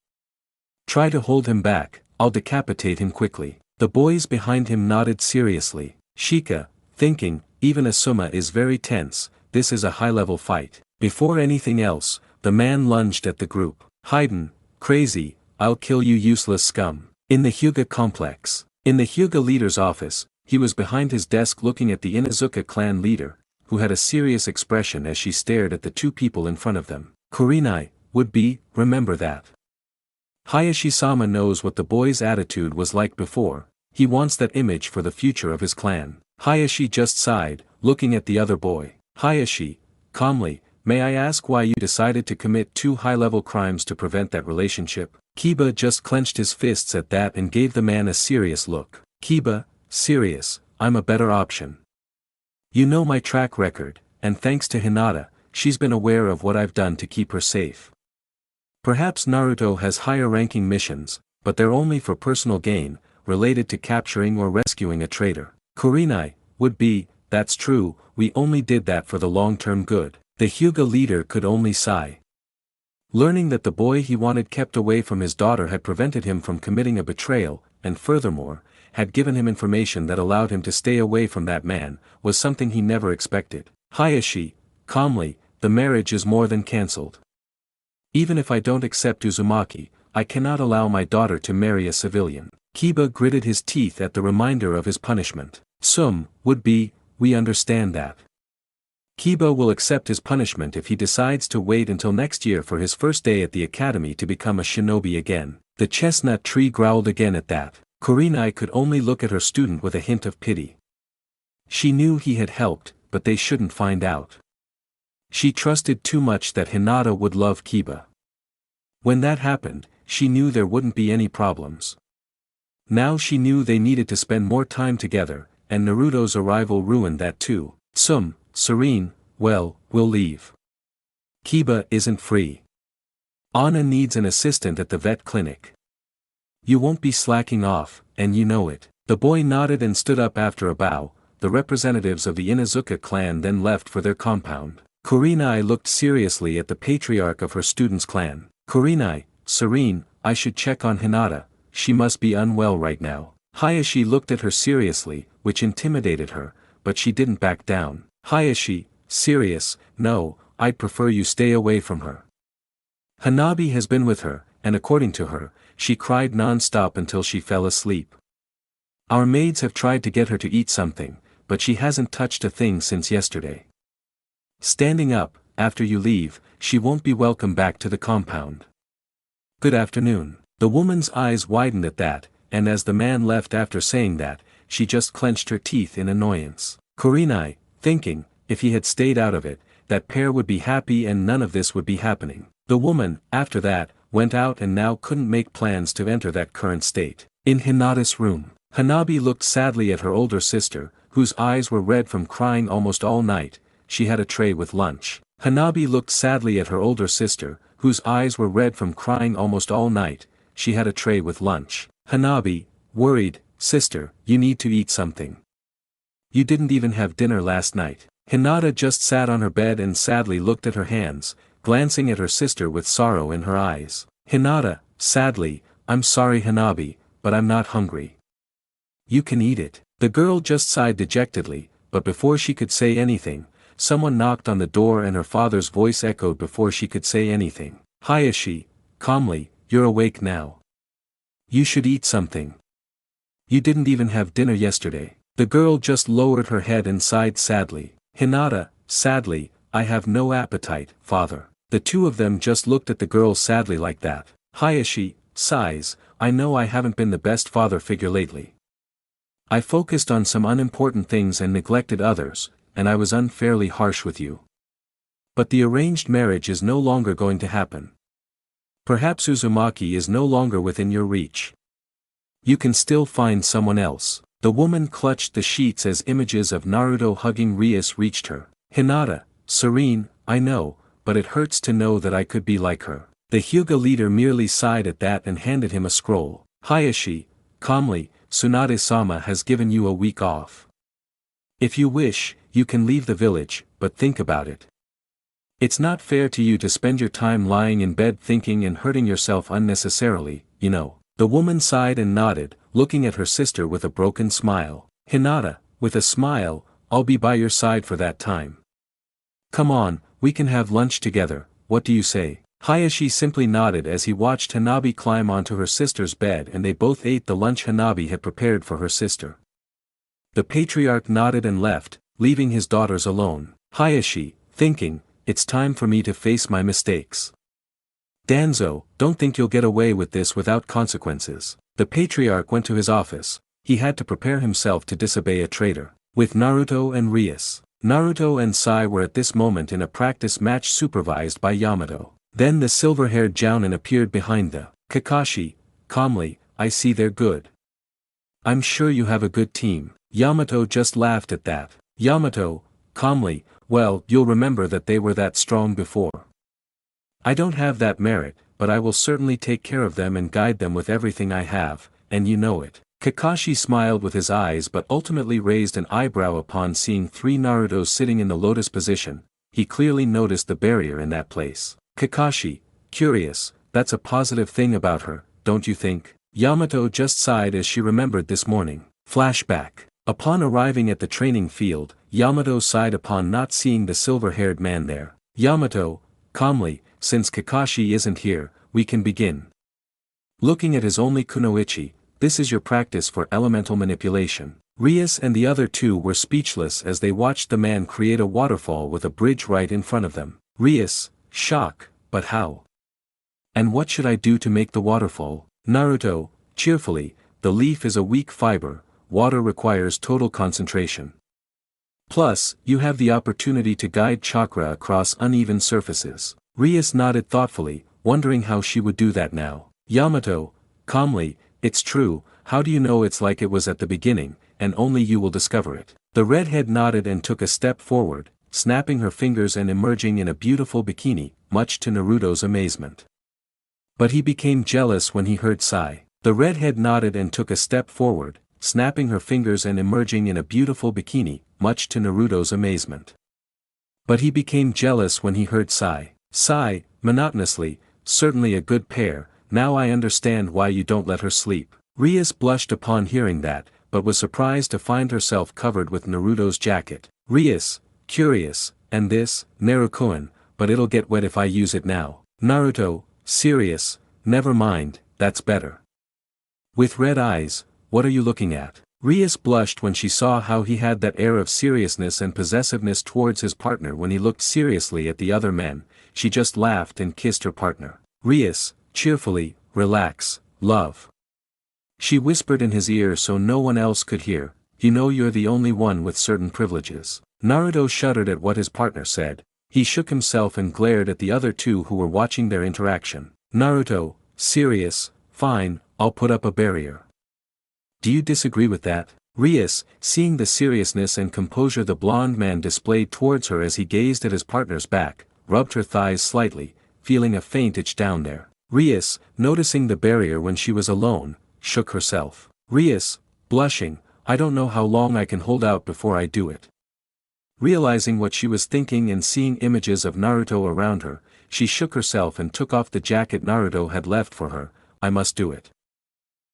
Try to hold him back, I'll decapitate him quickly. The boys behind him nodded seriously. Shika, thinking, even Asuma is very tense, this is a high-level fight. Before anything else, the man lunged at the group. Haydn, crazy, I'll kill you useless scum. In the Hyuga complex. In the Hyuga leader's office, he was behind his desk looking at the Inuzuka clan leader, who had a serious expression as she stared at the two people in front of them. Kurenai, would be, remember that. Hayashi-sama knows what the boy's attitude was like before, he wants that image for the future of his clan. Hayashi just sighed, looking at the other boy. Hayashi, calmly, may I ask why you decided to commit 2 high-level crimes to prevent that relationship? Kiba just clenched his fists at that and gave the man a serious look. Kiba, serious, I'm a better option. You know my track record, and thanks to Hinata, she's been aware of what I've done to keep her safe. Perhaps Naruto has higher-ranking missions, but they're only for personal gain, related to capturing or rescuing a traitor. Kurenai, would be, that's true, we only did that for the long-term good. The Hyuga leader could only sigh. Learning that the boy he wanted kept away from his daughter had prevented him from committing a betrayal, and furthermore, had given him information that allowed him to stay away from that man, was something he never expected. Hayashi, calmly, the marriage is more than cancelled. Even if I don't accept Uzumaki, I cannot allow my daughter to marry a civilian. Kiba gritted his teeth at the reminder of his punishment. Would be, we understand that. Kiba will accept his punishment if he decides to wait until next year for his first day at the academy to become a shinobi again. The chestnut tree growled again at that. Kurenai could only look at her student with a hint of pity. She knew he had helped, but they shouldn't find out. She trusted too much that Hinata would love Kiba. When that happened, she knew there wouldn't be any problems. Now she knew they needed to spend more time together, and Naruto's arrival ruined that too. Serene, well, we'll leave. Kiba isn't free. Anna needs an assistant at the vet clinic. You won't be slacking off, and you know it. The boy nodded and stood up after a bow. The representatives of the Inuzuka clan then left for their compound. Kurenai looked seriously at the patriarch of her student's clan. Kurenai, serene, I should check on Hinata, she must be unwell right now. Hayashi looked at her seriously, which intimidated her, but she didn't back down. Hayashi, serious, no, I'd prefer you stay away from her. Hanabi has been with her, and according to her, she cried non-stop until she fell asleep. Our maids have tried to get her to eat something, but she hasn't touched a thing since yesterday. Standing up, after you leave, she won't be welcome back to the compound. Good afternoon. The woman's eyes widened at that, and as the man left after saying that, she just clenched her teeth in annoyance. Kurenai, thinking, if he had stayed out of it, that pair would be happy and none of this would be happening. The woman, after that, went out and now couldn't make plans to enter that current state. In Hinata's room, Hanabi looked sadly at her older sister, whose eyes were red from crying almost all night. She had a tray with lunch. Hanabi looked sadly at her older sister, whose eyes were red from crying almost all night. She had a tray with lunch. Hanabi, worried, sister, you need to eat something. You didn't even have dinner last night. Hinata just sat on her bed and sadly looked at her hands, glancing at her sister with sorrow in her eyes. Hinata, sadly, I'm sorry Hanabi, but I'm not hungry. You can eat it. The girl just sighed dejectedly, but before she could say anything, someone knocked on the door and her father's voice echoed before she could say anything. Hayashi, calmly, you're awake now. You should eat something. You didn't even have dinner yesterday. The girl just lowered her head and sighed sadly. Hinata, sadly, I have no appetite, father. The two of them just looked at the girl sadly like that. Hayashi, sighs, I know I haven't been the best father figure lately. I focused on some unimportant things and neglected others, and I was unfairly harsh with you. But the arranged marriage is no longer going to happen. Perhaps Uzumaki is no longer within your reach. You can still find someone else. The woman clutched the sheets as images of Naruto hugging RIAS reached her. Hinata, serene, I know, but it hurts to know that I could be like her. The Hyuga leader merely sighed at that and handed him a scroll. Hayashi, calmly, Tsunade-sama has given you a week off. If you wish, you can leave the village, but think about it. It's not fair to you to spend your time lying in bed thinking and hurting yourself unnecessarily, you know. The woman sighed and nodded, looking at her sister with a broken smile. Hinata, with a smile, I'll be by your side for that time. Come on, we can have lunch together, what do you say? Hayashi simply nodded as he watched Hanabi climb onto her sister's bed and they both ate the lunch Hanabi had prepared for her sister. The patriarch nodded and left, leaving his daughters alone. Hayashi, thinking, it's time for me to face my mistakes. Danzo, don't think you'll get away with this without consequences. The patriarch went to his office. He had to prepare himself to disobey a traitor. With Naruto and RIAS. Naruto and Sai were at this moment in a practice match supervised by Yamato. Then the silver-haired Jounin appeared behind the Kakashi, calmly, I see they're good. I'm sure you have a good team. Yamato just laughed at that. Yamato, calmly, well, you'll remember that they were that strong before. I don't have that merit, but I will certainly take care of them and guide them with everything I have, and you know it. Kakashi smiled with his eyes but ultimately raised an eyebrow upon seeing three Narutos sitting in the lotus position. He clearly noticed the barrier in that place. Kakashi, curious, that's a positive thing about her, don't you think? Yamato just sighed as she remembered this morning. Flashback. Upon arriving at the training field, Yamato sighed upon not seeing the silver-haired man there. Yamato, calmly, since Kakashi isn't here, we can begin. Looking at his only kunoichi, this is your practice for elemental manipulation. RIAS and the other two were speechless as they watched the man create a waterfall with a bridge right in front of them. RIAS, shock, but how? And what should I do to make the waterfall? Naruto, cheerfully, the leaf is a weak fiber, water requires total concentration. Plus, you have the opportunity to guide chakra across uneven surfaces. RIAS nodded thoughtfully, wondering how she would do that now. Yamato, calmly, it's true, how do you know it's like it was at the beginning, and only you will discover it. The redhead nodded and took a step forward, snapping her fingers and emerging in a beautiful bikini, much to Naruto's amazement. But he became jealous when he heard Sai. The redhead nodded and took a step forward, snapping her fingers and emerging in a beautiful bikini, much to Naruto's amazement. But he became jealous when he heard Sai. Sai, monotonously, certainly a good pair, now I understand why you don't let her sleep. RIAS blushed upon hearing that, but was surprised to find herself covered with Naruto's jacket. RIAS, curious, and this, Narukoan, but it'll get wet if I use it now. Naruto, serious, never mind, that's better. With red eyes, what are you looking at? RIAS blushed when she saw how he had that air of seriousness and possessiveness towards his partner when he looked seriously at the other men. She just laughed and kissed her partner. RIAS, cheerfully, relax, love. She whispered in his ear so no one else could hear, you know you're the only one with certain privileges. Naruto shuddered at what his partner said. He shook himself and glared at the other two who were watching their interaction. Naruto, serious, fine, I'll put up a barrier. Do you disagree with that? RIAS, seeing the seriousness and composure the blonde man displayed towards her as he gazed at his partner's back, rubbed her thighs slightly, feeling a faint itch down there. RIAS, noticing the barrier when she was alone, shook herself. RIAS, blushing, I don't know how long I can hold out before I do it. Realizing what she was thinking and seeing images of Naruto around her, she shook herself and took off the jacket Naruto had left for her. I must do it.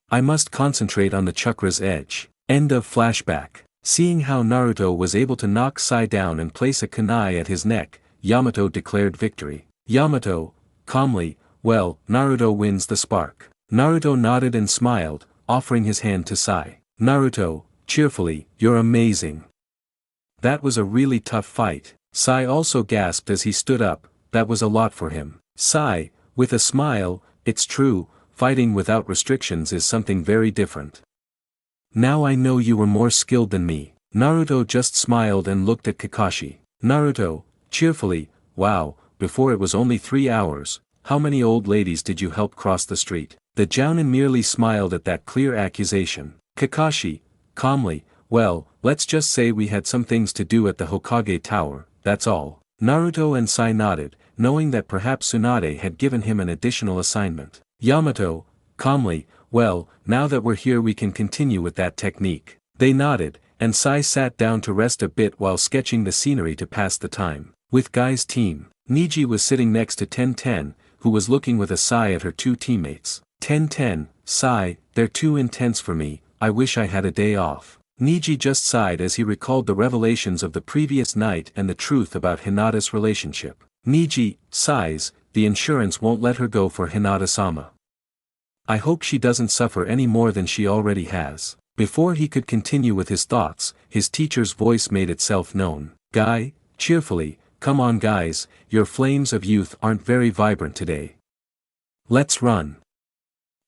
I must concentrate on the chakra's edge. End of flashback. Seeing how Naruto was able to knock Sai down and place a kunai at his neck, Yamato declared victory. Yamato, calmly, well, Naruto wins the spark. Naruto nodded and smiled, offering his hand to Sai. Naruto, cheerfully, you're amazing. That was a really tough fight. Sai also gasped as he stood up, that was a lot for him. Sai, with a smile, it's true, fighting without restrictions is something very different. Now I know you were more skilled than me. Naruto just smiled and looked at Kakashi. Naruto, cheerfully, wow, before it was only 3 hours, how many old ladies did you help cross the street? The Jounin merely smiled at that clear accusation. Kakashi, calmly, well, let's just say we had some things to do at the Hokage Tower, that's all. Naruto and Sai nodded, knowing that perhaps Tsunade had given him an additional assignment. Yamato, calmly, well, now that we're here we can continue with that technique. They nodded, and Sai sat down to rest a bit while sketching the scenery to pass the time. With Guy's team, Niji was sitting next to 10-10, who was looking with a sigh at her 2 teammates. 10-10, Sai, they're too intense for me, I wish I had a day off. Niji just sighed as he recalled the revelations of the previous night and the truth about Hinata's relationship. Niji sighs, the insurance won't let her go for Hinata-sama. I hope she doesn't suffer any more than she already has. Before he could continue with his thoughts, his teacher's voice made itself known. Guy, cheerfully, come on guys, your flames of youth aren't very vibrant today. Let's run.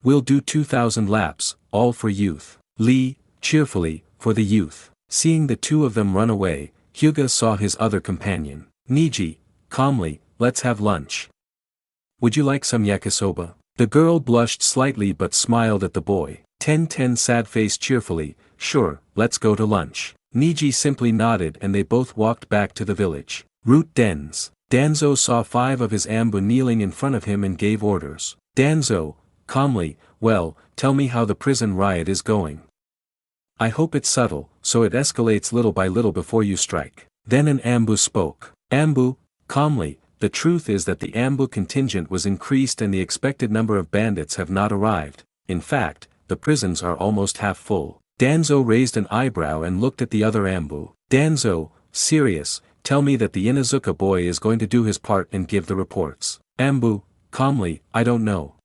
We'll do 2,000 laps, all for youth. Lee, cheerfully, for the youth. Seeing the 2 of them run away, Hyuga saw his other companion. Niji, calmly, let's have lunch. Would you like some yakisoba? The girl blushed slightly but smiled at the boy. 10-10 sad-faced cheerfully, sure, let's go to lunch. Niji simply nodded and they both walked back to the village. Route Dens. Danzo saw 5 of his ambu kneeling in front of him and gave orders. Danzo, calmly, well, tell me how the prison riot is going. I hope it's subtle, so it escalates little by little before you strike. Then an ambu spoke. Ambu, calmly, the truth is that the ambu contingent was increased and the expected number of bandits have not arrived. In fact, the prisons are almost half full. Danzo raised an eyebrow and looked at the other ambu. Danzo, serious, tell me that the Inuzuka boy is going to do his part and give the reports. Ambu, calmly, I don't know.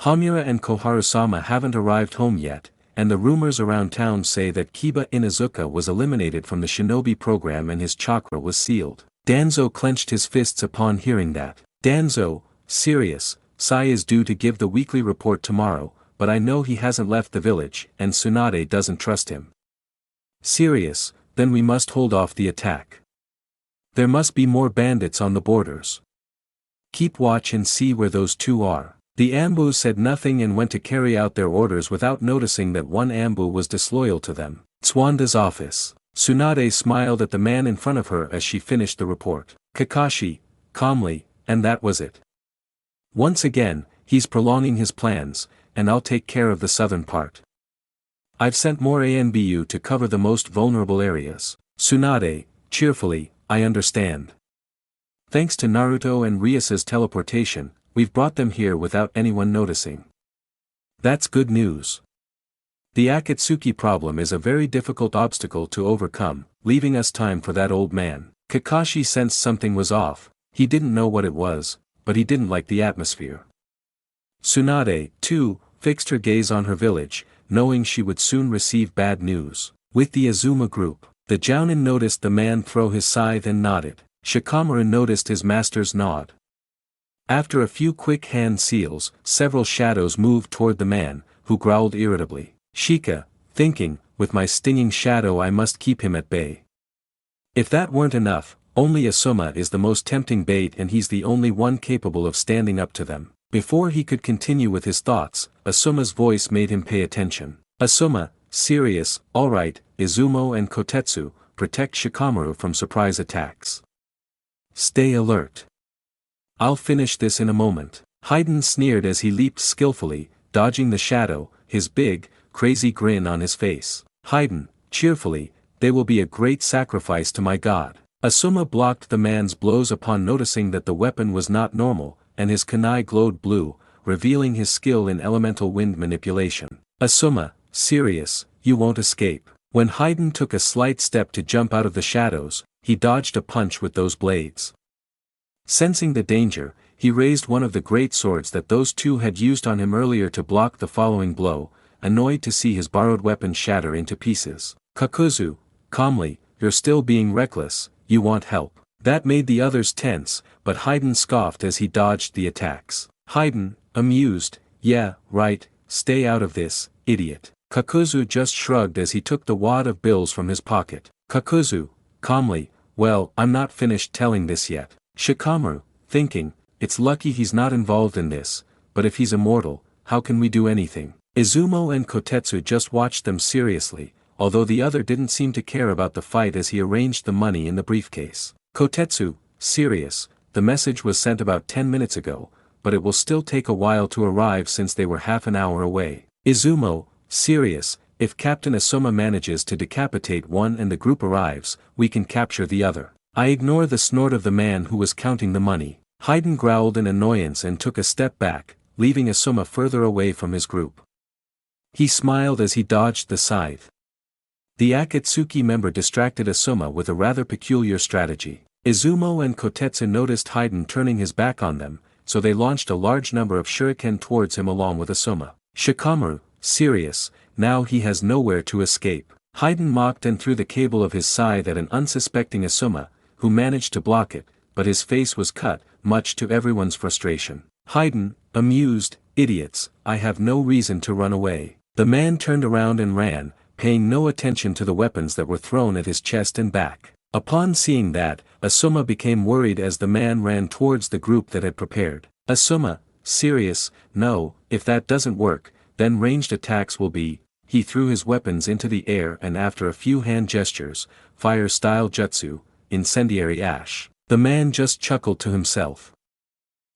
Hamura and Koharu-sama haven't arrived home yet, and the rumors around town say that Kiba Inuzuka was eliminated from the shinobi program and his chakra was sealed. Danzo clenched his fists upon hearing that. Danzo, serious, Sai is due to give the weekly report tomorrow, but I know he hasn't left the village, and Tsunade doesn't trust him. Serious, then we must hold off the attack. There must be more bandits on the borders. Keep watch and see where those 2 are. The ambu said nothing and went to carry out their orders without noticing that one ambu was disloyal to them. Tsuanda's office. Tsunade smiled at the man in front of her as she finished the report. Kakashi, calmly, and that was it. Once again, he's prolonging his plans, and I'll take care of the southern part. I've sent more ANBU to cover the most vulnerable areas. Tsunade, cheerfully, I understand. Thanks to Naruto and RIAS's teleportation, we've brought them here without anyone noticing. That's good news. The Akatsuki problem is a very difficult obstacle to overcome, leaving us time for that old man. Kakashi sensed something was off, he didn't know what it was, but he didn't like the atmosphere. Tsunade, too, fixed her gaze on her village, knowing she would soon receive bad news. With the Azuma group, the Jounin noticed the man throw his scythe and nodded. Shikamaru noticed his master's nod. After a few quick hand seals, several shadows moved toward the man, who growled irritably. Shika, thinking, with my stinging shadow I must keep him at bay. If that weren't enough, only Asuma is the most tempting bait and he's the only one capable of standing up to them. Before he could continue with his thoughts, Asuma's voice made him pay attention. Asuma, serious, alright, Izumo and Kotetsu, protect Shikamaru from surprise attacks. Stay alert. I'll finish this in a moment. Haiden sneered as he leaped skillfully, dodging the shadow, his big, crazy grin on his face. Haiden, cheerfully, they will be a great sacrifice to my god. Asuma blocked the man's blows upon noticing that the weapon was not normal, and his kunai glowed blue, revealing his skill in elemental wind manipulation. Asuma, serious, you won't escape. When Haydn took a slight step to jump out of the shadows, he dodged a punch with those blades. Sensing the danger, he raised one of the great swords that those two had used on him earlier to block the following blow, annoyed to see his borrowed weapon shatter into pieces. Kakuzu, calmly, you're still being reckless, you want help. That made the others tense, but Haydn scoffed as he dodged the attacks. Haydn, amused, yeah, right, stay out of this, idiot. Kakuzu just shrugged as he took the wad of bills from his pocket. Kakuzu, calmly, well, I'm not finished telling this yet. Shikamaru, thinking, it's lucky he's not involved in this, but if he's immortal, how can we do anything? Izumo and Kotetsu just watched them seriously, although the other didn't seem to care about the fight as he arranged the money in the briefcase. Kotetsu, serious, the message was sent about 10 minutes ago, but it will still take a while to arrive since they were half an hour away. Izumo, serious, if Captain Asuma manages to decapitate one and the group arrives, we can capture the other. I ignore the snort of the man who was counting the money. Haydn growled in annoyance and took a step back, leaving Asuma further away from his group. He smiled as he dodged the scythe. The Akatsuki member distracted Asuma with a rather peculiar strategy. Izumo and Kotetsu noticed Haydn turning his back on them, so they launched a large number of shuriken towards him along with Asuma. Shikamaru, serious, now he has nowhere to escape. Haydn mocked and threw the cable of his scythe at an unsuspecting Asuma, who managed to block it, but his face was cut, much to everyone's frustration. Haydn, amused, idiots, I have no reason to run away. The man turned around and ran, paying no attention to the weapons that were thrown at his chest and back. Upon seeing that, Asuma became worried as the man ran towards the group that had prepared. Asuma, serious, no, if that doesn't work, then ranged attacks will be. He threw his weapons into the air and after a few hand gestures, fire-style jutsu, incendiary ash. The man just chuckled to himself.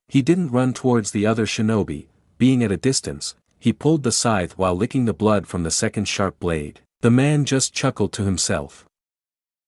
He didn't run towards the other shinobi, being at a distance, he pulled the scythe while licking the blood from the second sharp blade. The man just chuckled to himself.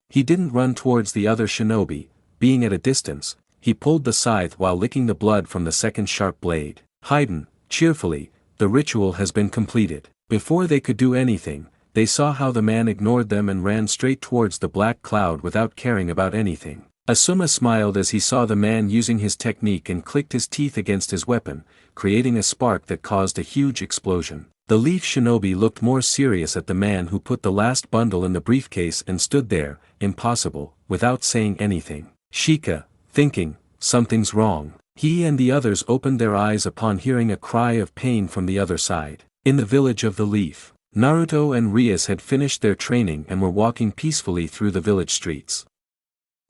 He didn't run towards the other shinobi, being at a distance, he pulled the scythe while licking the blood from the second sharp blade. Haydn, cheerfully, the ritual has been completed. Before they could do anything, they saw how the man ignored them and ran straight towards the black cloud without caring about anything. Asuma smiled as he saw the man using his technique and clicked his teeth against his weapon, creating a spark that caused a huge explosion. The leaf shinobi looked more serious at the man who put the last bundle in the briefcase and stood there, impossible, without saying anything. Shika, thinking, something's wrong. He and the others opened their eyes upon hearing a cry of pain from the other side. In the village of the leaf, Naruto and RIAS had finished their training and were walking peacefully through the village streets.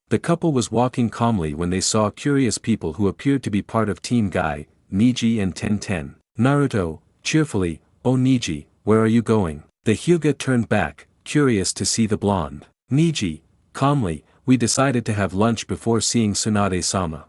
The couple was walking calmly when they saw curious people who appeared to be part of Team Guy, Niji and Tenten. Naruto, cheerfully, oh Niji, where are you going? The Hyuga turned back, curious to see the blonde. Niji, calmly, we decided to have lunch before seeing Tsunade-sama.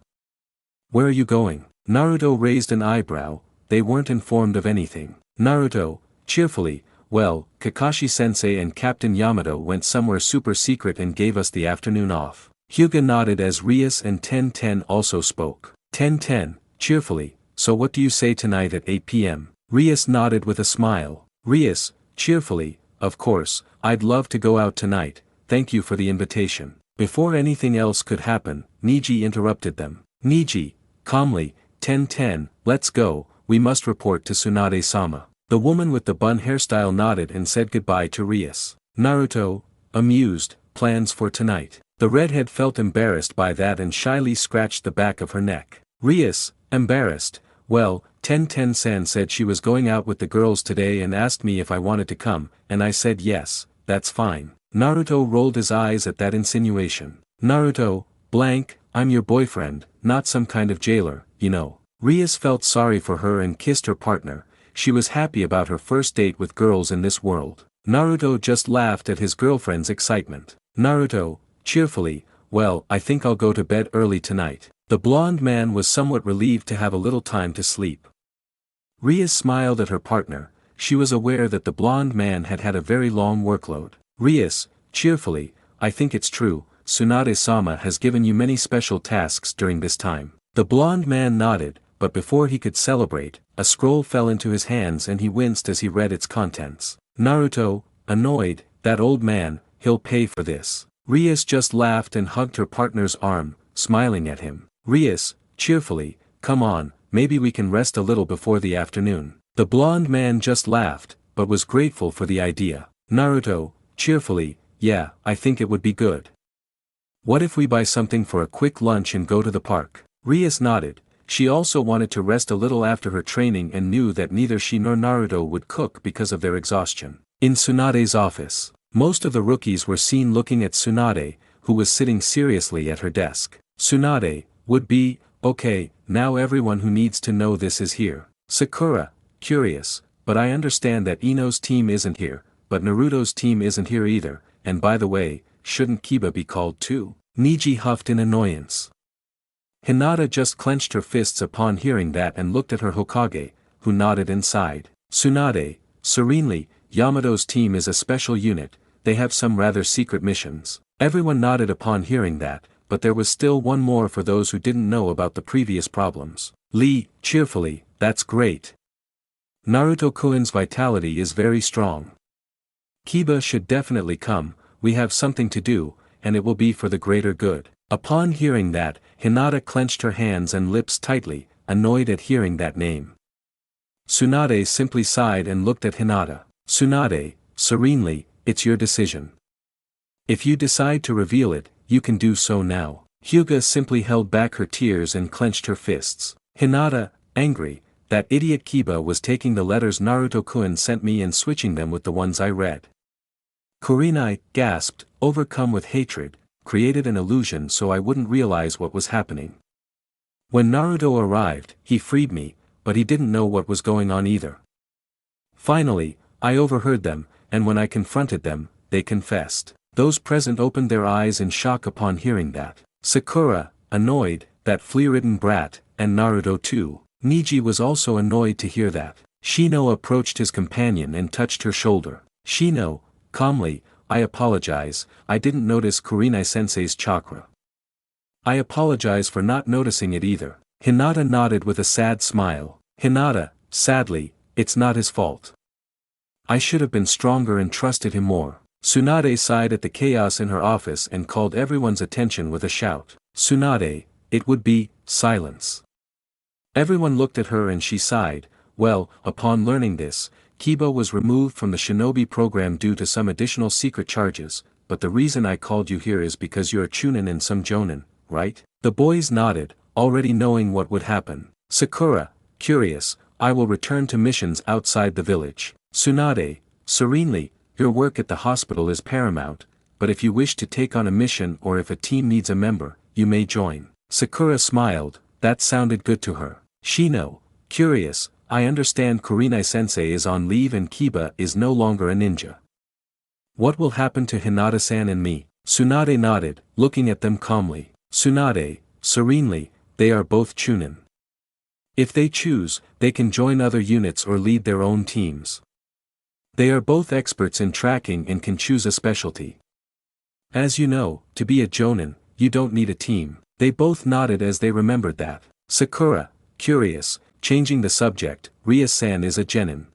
Where are you going? Naruto raised an eyebrow, they weren't informed of anything. Naruto, cheerfully, well, Kakashi-sensei and Captain Yamato went somewhere super secret and gave us the afternoon off. Hyuga nodded as RIAS and Tenten also spoke. Tenten, cheerfully, so what do you say tonight at 8 p.m.? RIAS nodded with a smile. RIAS, cheerfully, of course, I'd love to go out tonight, thank you for the invitation. Before anything else could happen, Niji interrupted them. Niji, calmly, Tenten, let's go, we must report to Tsunade-sama. The woman with the bun hairstyle nodded and said goodbye to RIAS. Naruto, amused, plans for tonight. The redhead felt embarrassed by that and shyly scratched the back of her neck. RIAS, embarrassed, well, Tenten-san said she was going out with the girls today and asked me if I wanted to come, and I said yes, that's fine. Naruto rolled his eyes at that insinuation. Naruto, blank, I'm your boyfriend, not some kind of jailer, you know. RIAS felt sorry for her and kissed her partner, she was happy about her first date with girls in this world. Naruto just laughed at his girlfriend's excitement. Naruto, cheerfully, well, I think I'll go to bed early tonight. The blonde man was somewhat relieved to have a little time to sleep. RIAS smiled at her partner, she was aware that the blonde man had had a very long workload. RIAS, cheerfully, I think it's true, Tsunade-sama has given you many special tasks during this time. The blonde man nodded, but before he could celebrate, a scroll fell into his hands and he winced as he read its contents. Naruto, annoyed, that old man, he'll pay for this. RIAS just laughed and hugged her partner's arm, smiling at him. RIAS, cheerfully, come on, maybe we can rest a little before the afternoon. The blonde man just laughed, but was grateful for the idea. Naruto, cheerfully, yeah, I think it would be good. What if we buy something for a quick lunch and go to the park? RIAS nodded. She also wanted to rest a little after her training and knew that neither she nor Naruto would cook because of their exhaustion. In Tsunade's office, most of the rookies were seen looking at Tsunade, who was sitting seriously at her desk. Tsunade, would be, okay, now everyone who needs to know this is here. Sakura, curious, but I understand that Ino's team isn't here, but Naruto's team isn't here either, and by the way, shouldn't Kiba be called too? Niji huffed in annoyance. Hinata just clenched her fists upon hearing that and looked at her Hokage, who nodded and sighed. Tsunade, serenely, Yamato's team is a special unit, they have some rather secret missions. Everyone nodded upon hearing that, but there was still one more for those who didn't know about the previous problems. Lee, cheerfully, that's great. Naruto-kun's vitality is very strong. Kiba should definitely come, we have something to do, and it will be for the greater good. Upon hearing that, Hinata clenched her hands and lips tightly, annoyed at hearing that name. Tsunade simply sighed and looked at Hinata. Tsunade, serenely, it's your decision. If you decide to reveal it, you can do so now. Hyuga simply held back her tears and clenched her fists. Hinata, angry, that idiot Kiba was taking the letters Naruto-kun sent me and switching them with the ones I read. Kurenai, gasped, overcome with hatred, created an illusion so I wouldn't realize what was happening. When Naruto arrived, he freed me, but he didn't know what was going on either. Finally, I overheard them, and when I confronted them, they confessed. Those present opened their eyes in shock upon hearing that. Sakura, annoyed, that flea-ridden brat, and Naruto too. Niji was also annoyed to hear that. Shino approached his companion and touched her shoulder. Shino, calmly, I apologize, I didn't notice Kurenai-sensei's chakra. I apologize for not noticing it either. Hinata nodded with a sad smile. Hinata, sadly, it's not his fault. I should have been stronger and trusted him more. Tsunade sighed at the chaos in her office and called everyone's attention with a shout. Tsunade, it would be, silence. Everyone looked at her and she sighed. Well, upon learning this, Kiba was removed from the shinobi program due to some additional secret charges, but the reason I called you here is because you're a chunin and some jonin, right? The boys nodded, already knowing what would happen. Sakura, curious, I will return to missions outside the village. Tsunade, serenely, your work at the hospital is paramount, but if you wish to take on a mission or if a team needs a member, you may join. Sakura smiled, that sounded good to her. Shino, curious, I understand Kurenai-sensei is on leave and Kiba is no longer a ninja. What will happen to Hinata-san and me? Tsunade nodded, looking at them calmly. Tsunade, serenely, they are both chunin. If they choose, they can join other units or lead their own teams. They are both experts in tracking and can choose a specialty. As you know, to be a jonin, you don't need a team. They both nodded as they remembered that. Sakura, curious, changing the subject, Ria-san is a genin.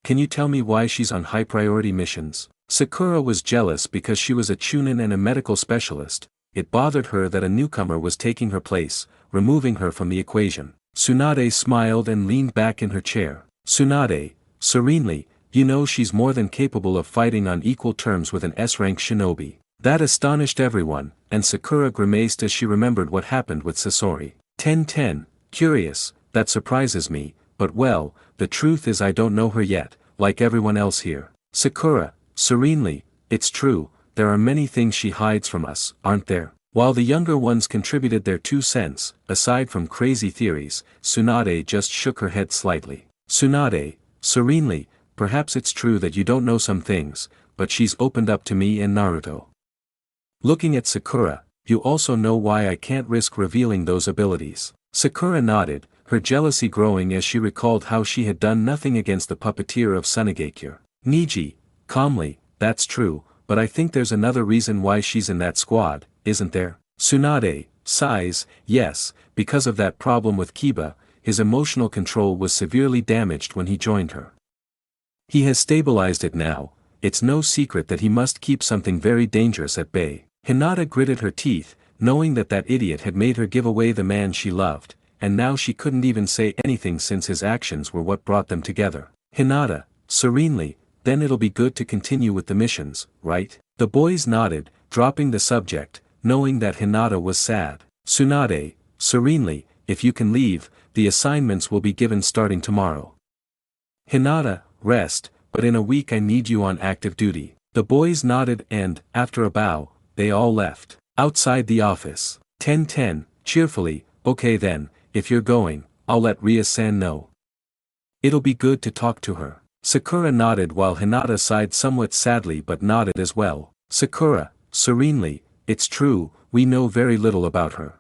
Can you tell me why she's on high-priority missions? Sakura was jealous because she was a chunin and a medical specialist. It bothered her that a newcomer was taking her place, removing her from the equation. Tsunade smiled and leaned back in her chair. Tsunade, serenely, you know she's more than capable of fighting on equal terms with an S-rank shinobi. That astonished everyone, and Sakura grimaced as she remembered what happened with Sasori. 10-10, curious, that surprises me, but well, the truth is I don't know her yet, like everyone else here. Sakura, serenely, it's true, there are many things she hides from us, aren't there? While the younger ones contributed their 2 cents, aside from crazy theories, Tsunade just shook her head slightly. Tsunade, serenely, perhaps it's true that you don't know some things, but she's opened up to me and Naruto. Looking at Sakura, you also know why I can't risk revealing those abilities. Sakura nodded, her jealousy growing as she recalled how she had done nothing against the puppeteer of Tsunade. Niji, calmly, that's true, but I think there's another reason why she's in that squad, isn't there? Tsunade, sighs, yes, because of that problem with Kiba, his emotional control was severely damaged when he joined her. He has stabilized it now, it's no secret that he must keep something very dangerous at bay. Hinata gritted her teeth, knowing that that idiot had made her give away the man she loved, and now she couldn't even say anything since his actions were what brought them together. Hinata, serenely, then it'll be good to continue with the missions, right? The boys nodded, dropping the subject, knowing that Hinata was sad. Tsunade, serenely, if you can leave, the assignments will be given starting tomorrow. Hinata, rest, but in a week I need you on active duty. The boys nodded and, after a bow, they all left. Outside the office. 10:10, cheerfully, okay then, if you're going, I'll let RIAS-san know. It'll be good to talk to her. Sakura nodded while Hinata sighed somewhat sadly but nodded as well. Sakura, serenely, it's true, we know very little about her.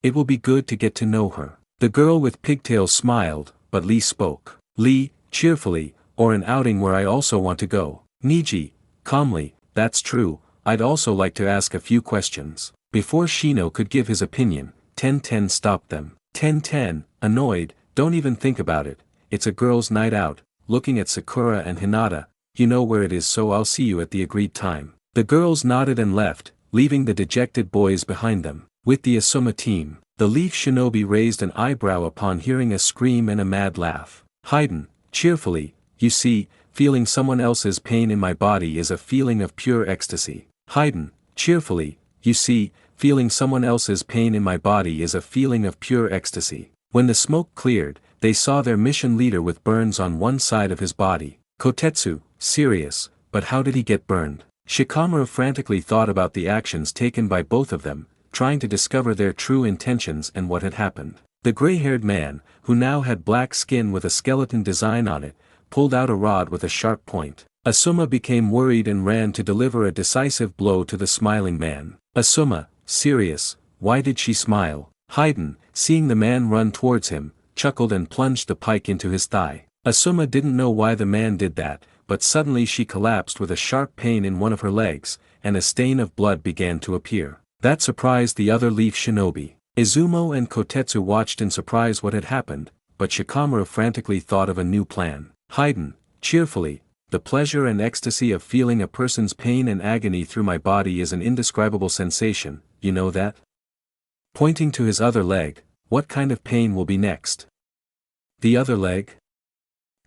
It will be good to get to know her. The girl with pigtails smiled, but Lee spoke. Lee, cheerfully, or an outing where I also want to go. Niji, calmly, that's true, I'd also like to ask a few questions. Before Shino could give his opinion, 10:10 stopped them. 10:10, annoyed, don't even think about it, it's a girls' night out, looking at Sakura and Hinata, you know where it is so I'll see you at the agreed time. The girls nodded and left, leaving the dejected boys behind them. With the Asuma team, the Leaf Shinobi raised an eyebrow upon hearing a scream and a mad laugh. Haydn, cheerfully, you see, feeling someone else's pain in my body is a feeling of pure ecstasy. Haydn, cheerfully, you see, feeling someone else's pain in my body is a feeling of pure ecstasy. When the smoke cleared, they saw their mission leader with burns on one side of his body. Kotetsu, serious, but how did he get burned? Shikamaru frantically thought about the actions taken by both of them, trying to discover their true intentions and what had happened. The gray-haired man, who now had black skin with a skeleton design on it, pulled out a rod with a sharp point. Asuma became worried and ran to deliver a decisive blow to the smiling man. Asuma, serious, why did she smile? Haydn, seeing the man run towards him, chuckled and plunged the pike into his thigh. Asuma didn't know why the man did that, but suddenly she collapsed with a sharp pain in one of her legs, and a stain of blood began to appear. That surprised the other Leaf Shinobi. Izumo and Kotetsu watched in surprise what had happened, but Shikamaru frantically thought of a new plan. Haydn, cheerfully, the pleasure and ecstasy of feeling a person's pain and agony through my body is an indescribable sensation, you know that? Pointing to his other leg, what kind of pain will be next? The other leg?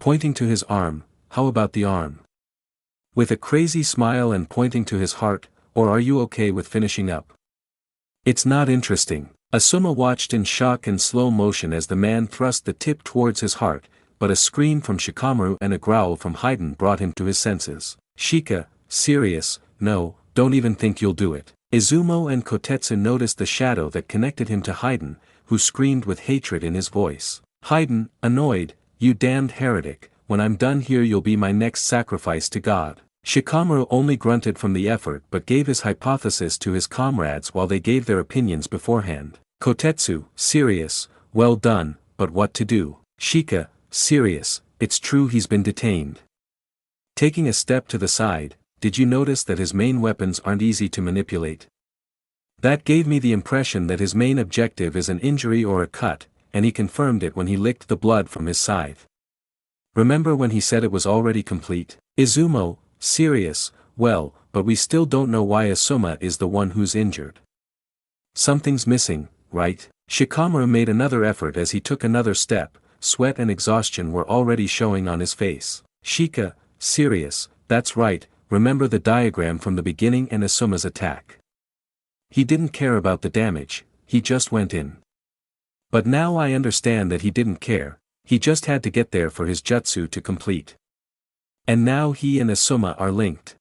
Pointing to his arm, how about the arm? With a crazy smile and pointing to his heart, or are you okay with finishing up? It's not interesting. Asuma watched in shock and slow motion as the man thrust the tip towards his heart, but a scream from Shikamaru and a growl from Haydn brought him to his senses. Shika, serious, no, don't even think you'll do it. Izumo and Kotetsu noticed the shadow that connected him to Haydn, who screamed with hatred in his voice. Haydn, annoyed, you damned heretic, when I'm done here you'll be my next sacrifice to God. Shikamaru only grunted from the effort but gave his hypothesis to his comrades while they gave their opinions beforehand. Kotetsu, serious, well done, but what to do? Shika, serious, it's true he's been detained. Taking a step to the side, did you notice that his main weapons aren't easy to manipulate? That gave me the impression that his main objective is an injury or a cut, and he confirmed it when he licked the blood from his scythe. Remember when he said it was already complete? Izumo, serious, well, but we still don't know why Asuma is the one who's injured. Something's missing, right? Shikamaru made another effort as he took another step, sweat and exhaustion were already showing on his face. Shika, serious, that's right, remember the diagram from the beginning and Asuma's attack. He didn't care about the damage, he just went in. But now I understand that he didn't care, he just had to get there for his jutsu to complete. And now he and Asuma are linked.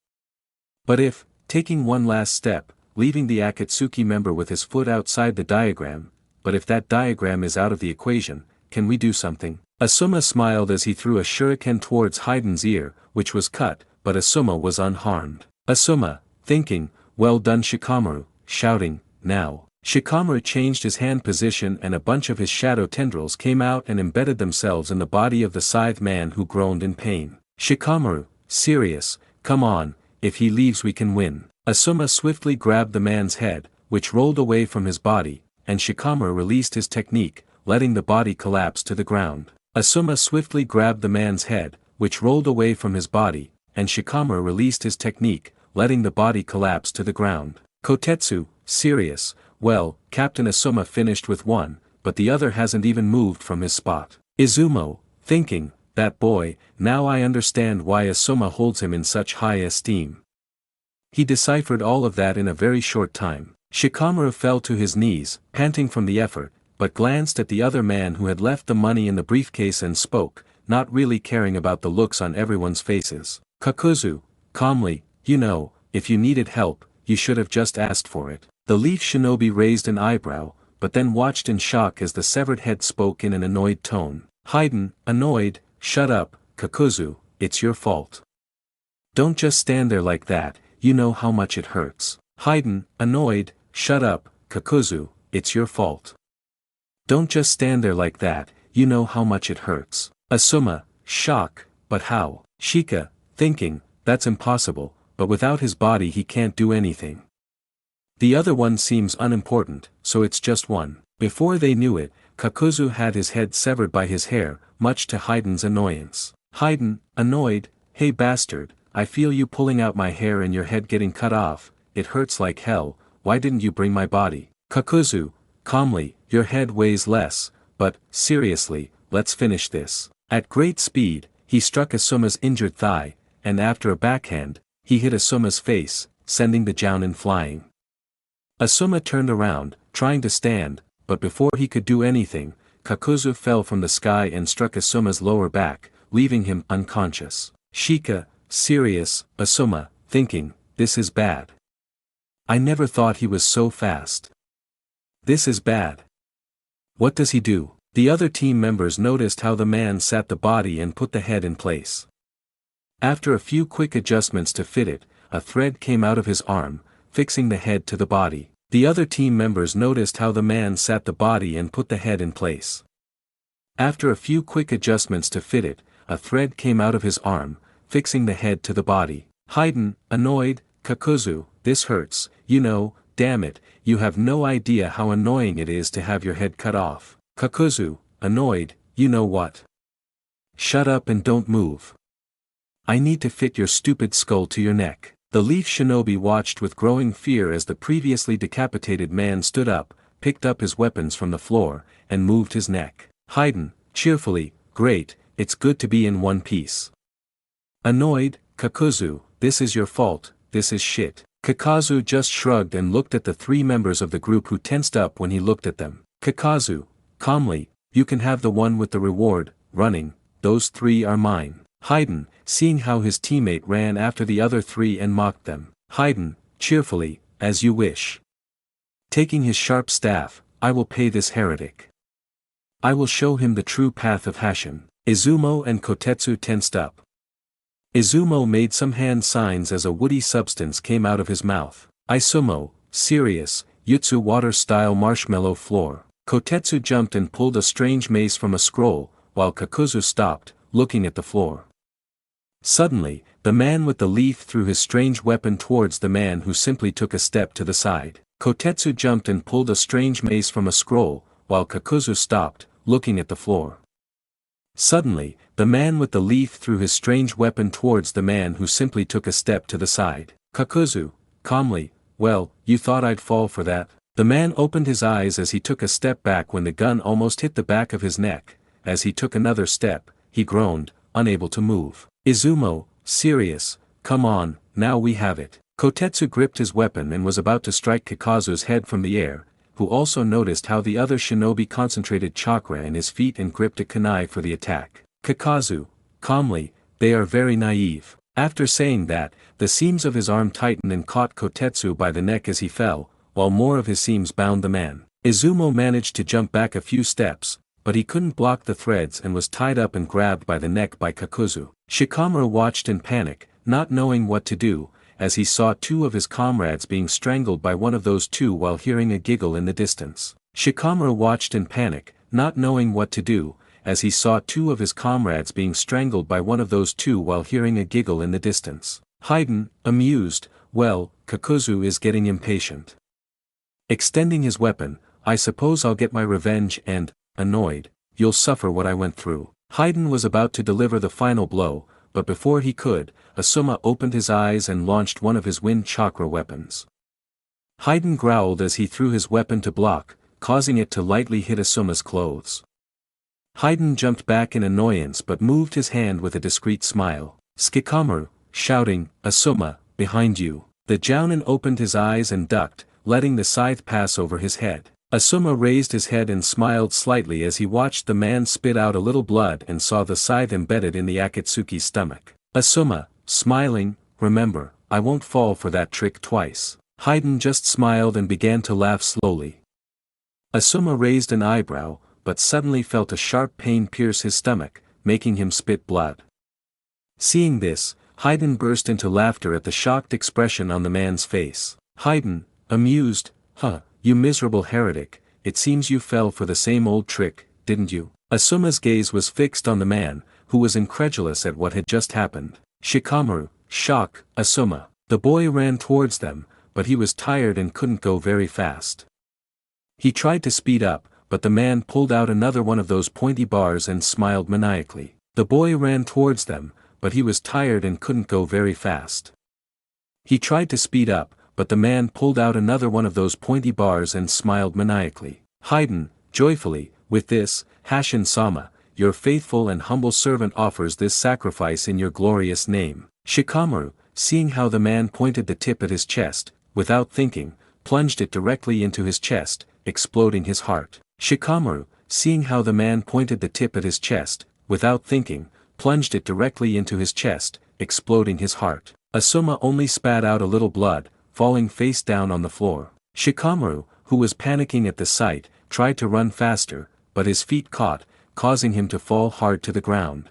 But if, taking one last step, leaving the Akatsuki member with his foot outside the diagram, but if that diagram is out of the equation, can we do something? Asuma smiled as he threw a shuriken towards Haydn's ear, which was cut, but Asuma was unharmed. Asuma, thinking, well done Shikamaru, shouting, now. Shikamaru changed his hand position and a bunch of his shadow tendrils came out and embedded themselves in the body of the scythe man who groaned in pain. Shikamaru, serious, come on, if he leaves we can win. Asuma swiftly grabbed the man's head, which rolled away from his body, and Shikamaru released his technique, letting the body collapse to the ground. Asuma swiftly grabbed the man's head, which rolled away from his body, and Shikamaru released his technique, letting the body collapse to the ground. Kotetsu, serious, well, Captain Asuma finished with one, but the other hasn't even moved from his spot. Izumo, thinking, that boy, now I understand why Asuma holds him in such high esteem. He deciphered all of that in a very short time. Shikamaru fell to his knees, panting from the effort, but glanced at the other man who had left the money in the briefcase and spoke, not really caring about the looks on everyone's faces. Kakuzu, calmly, you know, if you needed help, you should have just asked for it. The leaf shinobi raised an eyebrow, but then watched in shock as the severed head spoke in an annoyed tone. Haiden, annoyed, shut up, Kakuzu, it's your fault. Don't just stand there like that, you know how much it hurts. Haiden, annoyed, shut up, Kakuzu, it's your fault. Don't just stand there like that, you know how much it hurts. Asuma, shock, but how? Shika, thinking, that's impossible, but without his body he can't do anything. The other one seems unimportant, so it's just one. Before they knew it, Kakuzu had his head severed by his hair, much to Haiden's annoyance. Haiden, annoyed, hey bastard, I feel you pulling out my hair and your head getting cut off, it hurts like hell, why didn't you bring my body? Kakuzu, calmly, your head weighs less, but, seriously, let's finish this. At great speed, he struck Asuma's injured thigh, and after a backhand, he hit Asuma's face, sending the jounin flying. Asuma turned around, trying to stand, but before he could do anything, Kakuzu fell from the sky and struck Asuma's lower back, leaving him unconscious. Shika, serious, Asuma, thinking, this is bad. I never thought he was so fast. This is bad. What does he do? The other team members noticed how the man sat the body and put the head in place. After a few quick adjustments to fit it, a thread came out of his arm, fixing the head to the body. The other team members noticed how the man sat the body and put the head in place. After a few quick adjustments to fit it, a thread came out of his arm, fixing the head to the body. Haiden, annoyed, Kakuzu, this hurts, you know, damn it, you have no idea how annoying it is to have your head cut off. Kakuzu, annoyed, you know what? Shut up and don't move. I need to fit your stupid skull to your neck. The leaf shinobi watched with growing fear as the previously decapitated man stood up, picked up his weapons from the floor, and moved his neck. Haiden, cheerfully, great, it's good to be in one piece. Annoyed, Kakuzu, this is your fault, this is shit. Kakazu just shrugged and looked at the three members of the group who tensed up when he looked at them. Kakazu, calmly, you can have the one with the reward, running, those three are mine. Haiden, seeing how his teammate ran after the other three and mocked them. Haiden, cheerfully, as you wish. Taking his sharp staff, I will pay this heretic. I will show him the true path of Hashin. Izumo and Kotetsu tensed up. Izumo made some hand signs as a woody substance came out of his mouth. Isumo, serious, Jutsu water-style marshmallow floor. Kotetsu jumped and pulled a strange mace from a scroll, while Kakuzu stopped, looking at the floor. Suddenly, the man with the leaf threw his strange weapon towards the man who simply took a step to the side. Kotetsu jumped and pulled a strange mace from a scroll, while Kakuzu stopped, looking at the floor. Suddenly, the man with the leaf threw his strange weapon towards the man who simply took a step to the side. Kakuzu, calmly, well, you thought I'd fall for that? The man opened his eyes as he took a step back when the gun almost hit the back of his neck. As he took another step, he groaned, unable to move. Izumo, serious, come on, now we have it. Kotetsu gripped his weapon and was about to strike Kakazu's head from the air, who also noticed how the other shinobi concentrated chakra in his feet and gripped a kunai for the attack. Kakazu, calmly, they are very naive. After saying that, the seams of his arm tightened and caught Kotetsu by the neck as he fell, while more of his seams bound the man. Izumo managed to jump back a few steps, but he couldn't block the threads and was tied up and grabbed by the neck by Kakuzu. Shikamaru watched in panic, not knowing what to do, as he saw two of his comrades being strangled by one of those two while hearing a giggle in the distance. Shikamaru watched in panic, not knowing what to do, as he saw two of his comrades being strangled by one of those two while hearing a giggle in the distance. Haiden, amused, well, Kakuzu is getting impatient. Extending his weapon, I suppose I'll get my revenge and, annoyed, you'll suffer what I went through. Haiden was about to deliver the final blow, but before he could, Asuma opened his eyes and launched one of his wind chakra weapons. Haydn growled as he threw his weapon to block, causing it to lightly hit Asuma's clothes. Haydn jumped back in annoyance but moved his hand with a discreet smile. Shikamaru, shouting, "Asuma, behind you." The Jounin opened his eyes and ducked, letting the scythe pass over his head. Asuma raised his head and smiled slightly as he watched the man spit out a little blood and saw the scythe embedded in the Akatsuki's stomach. Asuma, smiling, "Remember, I won't fall for that trick twice." Haydn just smiled and began to laugh slowly. Asuma raised an eyebrow, but suddenly felt a sharp pain pierce his stomach, making him spit blood. Seeing this, Haydn burst into laughter at the shocked expression on the man's face. Haydn, amused, "Huh, you miserable heretic, it seems you fell for the same old trick, didn't you?" Asuma's gaze was fixed on the man, who was incredulous at what had just happened. Shikamaru, shock, Asuma. The boy ran towards them, but he was tired and couldn't go very fast. He tried to speed up, but the man pulled out another one of those pointy bars and smiled maniacally. The boy ran towards them, but he was tired and couldn't go very fast. He tried to speed up, but the man pulled out another one of those pointy bars and smiled maniacally. Haydn, joyfully, "With this, Hashin-sama, your faithful and humble servant offers this sacrifice in your glorious name." Shikamaru, seeing how the man pointed the tip at his chest, without thinking, plunged it directly into his chest, exploding his heart. Shikamaru, seeing how the man pointed the tip at his chest, without thinking, plunged it directly into his chest, exploding his heart. Asuma only spat out a little blood, falling face down on the floor. Shikamaru, who was panicking at the sight, tried to run faster, but his feet caught, causing him to fall hard to the ground.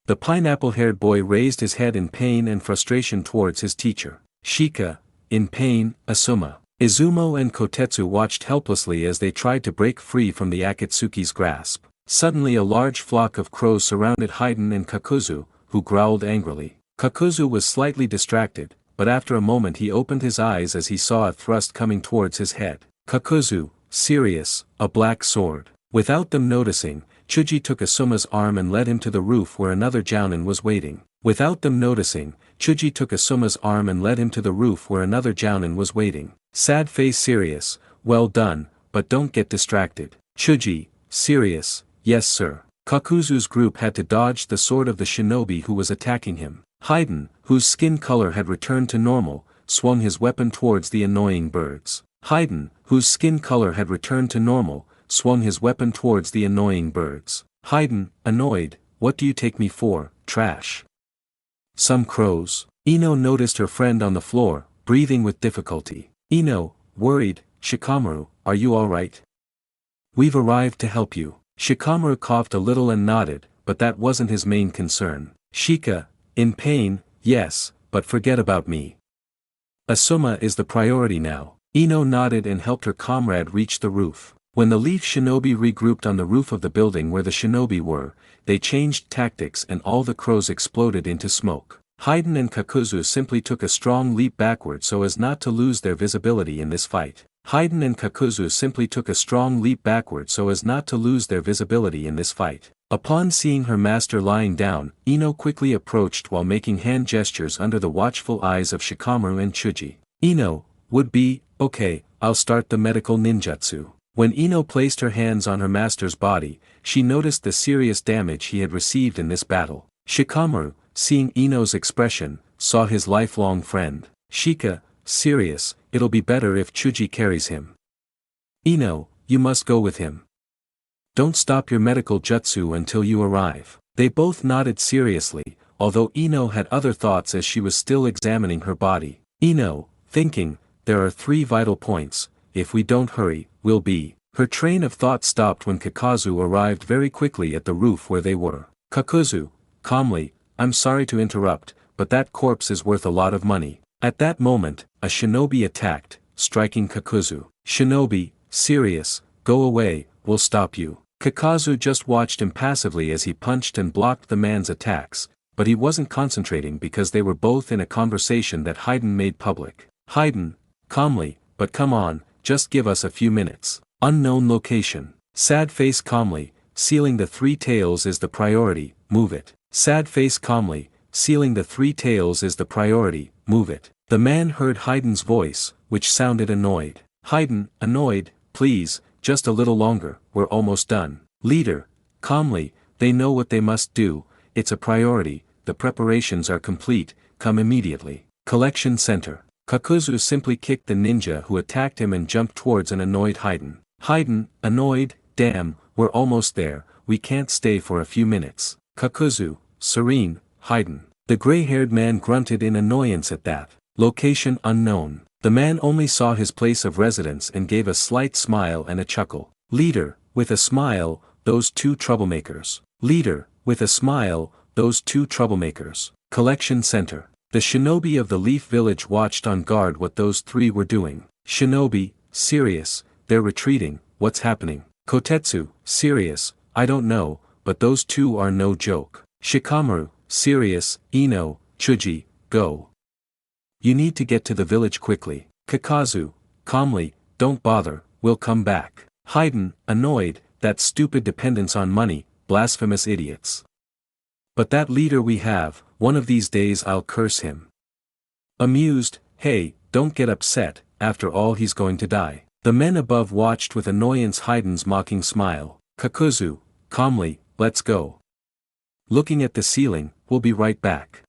The pineapple-haired boy raised his head in pain and frustration towards his teacher. Shika, in pain, Asuma. Izumo and Kotetsu watched helplessly as they tried to break free from the Akatsuki's grasp. Suddenly a large flock of crows surrounded Haydn and Kakuzu, who growled angrily. Kakuzu was slightly distracted, but after a moment he opened his eyes as he saw a thrust coming towards his head. Kakuzu, serious, a black sword. Without them noticing, Chuji took Asuma's arm and led him to the roof where another Jounin was waiting. Without them noticing, Chuji took Asuma's arm and led him to the roof where another Jounin was waiting. Sad face serious, "Well done, but don't get distracted." Chuji, serious, "Yes sir." Kakuzu's group had to dodge the sword of the shinobi who was attacking him. Haydn, whose skin color had returned to normal, swung his weapon towards the annoying birds. Haydn, whose skin color had returned to normal, swung his weapon towards the annoying birds. Haydn, annoyed, "What do you take me for, trash?" Some crows. Ino noticed her friend on the floor, breathing with difficulty. Ino, worried, "Shikamaru, are you alright? We've arrived to help you." Shikamaru coughed a little and nodded, but that wasn't his main concern. Shika, in pain, "Yes, but forget about me. Asuma is the priority now." Ino nodded and helped her comrade reach the roof. When the leaf shinobi regrouped on the roof of the building where the shinobi were, they changed tactics and all the crows exploded into smoke. Haydn and Kakuzu simply took a strong leap backward so as not to lose their visibility in this fight. Haydn and Kakuzu simply took a strong leap backward so as not to lose their visibility in this fight. Upon seeing her master lying down, Ino quickly approached while making hand gestures under the watchful eyes of Shikamaru and Chuji. Ino, would be, "Okay, I'll start the medical ninjutsu." When Ino placed her hands on her master's body, she noticed the serious damage he had received in this battle. Shikamaru, seeing Ino's expression, saw his lifelong friend. Shika, serious, "It'll be better if Chuji carries him." Ino, "You must go with him. Don't stop your medical jutsu until you arrive." They both nodded seriously, although Ino had other thoughts as she was still examining her body. Ino, thinking, "There are 3 vital points, if we don't hurry, we'll be." Her train of thought stopped when Kakuzu arrived very quickly at the roof where they were. Kakuzu, calmly, "I'm sorry to interrupt, but that corpse is worth a lot of money." At that moment, a shinobi attacked, striking Kakuzu. Shinobi, serious, "Go away, we'll stop you." Kakuzu just watched impassively as he punched and blocked the man's attacks, but he wasn't concentrating because they were both in a conversation that Haydn made public. Haydn, calmly, "But come on, just give us a few minutes." Unknown location. Sad face calmly, "Sealing the 3 tails is the priority, move it." Sad face calmly, sealing the 3 tails is the priority, move it. The man heard Hayden's voice, which sounded annoyed. Hayden, annoyed, please, just a little longer, we're almost done. Leader, calmly, they know what they must do, it's a priority, the preparations are complete, come immediately. Collection Center. Kakuzu simply kicked the ninja who attacked him and jumped towards an annoyed Hayden. Hayden, annoyed, damn, we're almost there, we can't stay for a few minutes. Kakuzu, serene, Hayden. The gray-haired man grunted in annoyance at that. Location unknown. The man only saw his place of residence and gave a slight smile and a chuckle. Leader, with a smile, those 2 troublemakers. Leader, with a smile, those 2 troublemakers. Collection Center. The shinobi of the Leaf Village watched on guard what those 3 were doing. Shinobi, serious, they're retreating, what's happening? Kotetsu, serious, I don't know, but those 2 are no joke. Shikamaru, serious, Ino, Chuji, go. You need to get to the village quickly. Kakazu, calmly, don't bother, we'll come back. Hayden, annoyed, that stupid dependence on money, blasphemous idiots. But that leader we have, one of these days I'll curse him. Amused, hey, don't get upset, after all he's going to die. The men above watched with annoyance Hayden's mocking smile. Kakuzu, calmly, let's go. Looking at the ceiling, we'll be right back.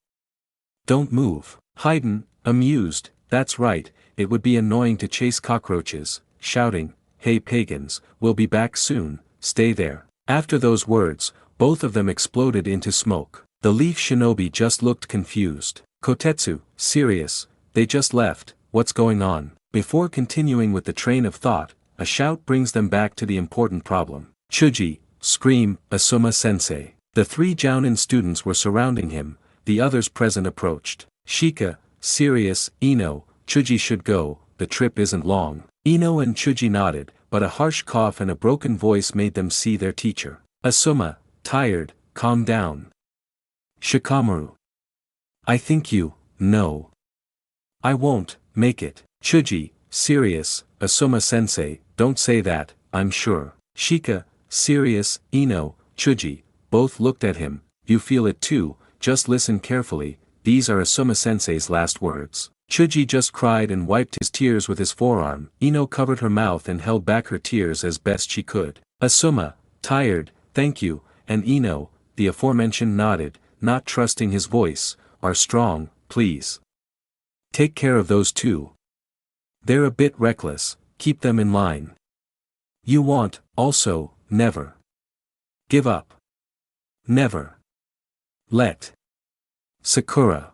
Don't move. Hayden, amused, that's right, it would be annoying to chase cockroaches, shouting, hey pagans, we'll be back soon, stay there. After those words, both of them exploded into smoke. The Leaf Shinobi just looked confused. Kotetsu, serious, they just left, what's going on? Before continuing with the train of thought, a shout brings them back to the important problem. Chuji, scream, Asuma-sensei. The 3 Jounin students were surrounding him, the others present approached. Shika, serious, Ino, Chuji should go, the trip isn't long. Ino and Chuji nodded, but a harsh cough and a broken voice made them see their teacher. Asuma, tired, calm down. Shikamaru. I think you, no. I won't, make it. Chuji, serious, Asuma-sensei, don't say that, I'm sure. Shika, serious, Ino, Chuji, both looked at him, you feel it too, just listen carefully, these are Asuma-sensei's last words. Chuji just cried and wiped his tears with his forearm. Ino covered her mouth and held back her tears as best she could. Asuma, tired, thank you, and Ino, the aforementioned nodded, not trusting his voice, are strong, please. Take care of those 2. They're a bit reckless, keep them in line. You want, also, never. Give up. Never. Let. Sakura.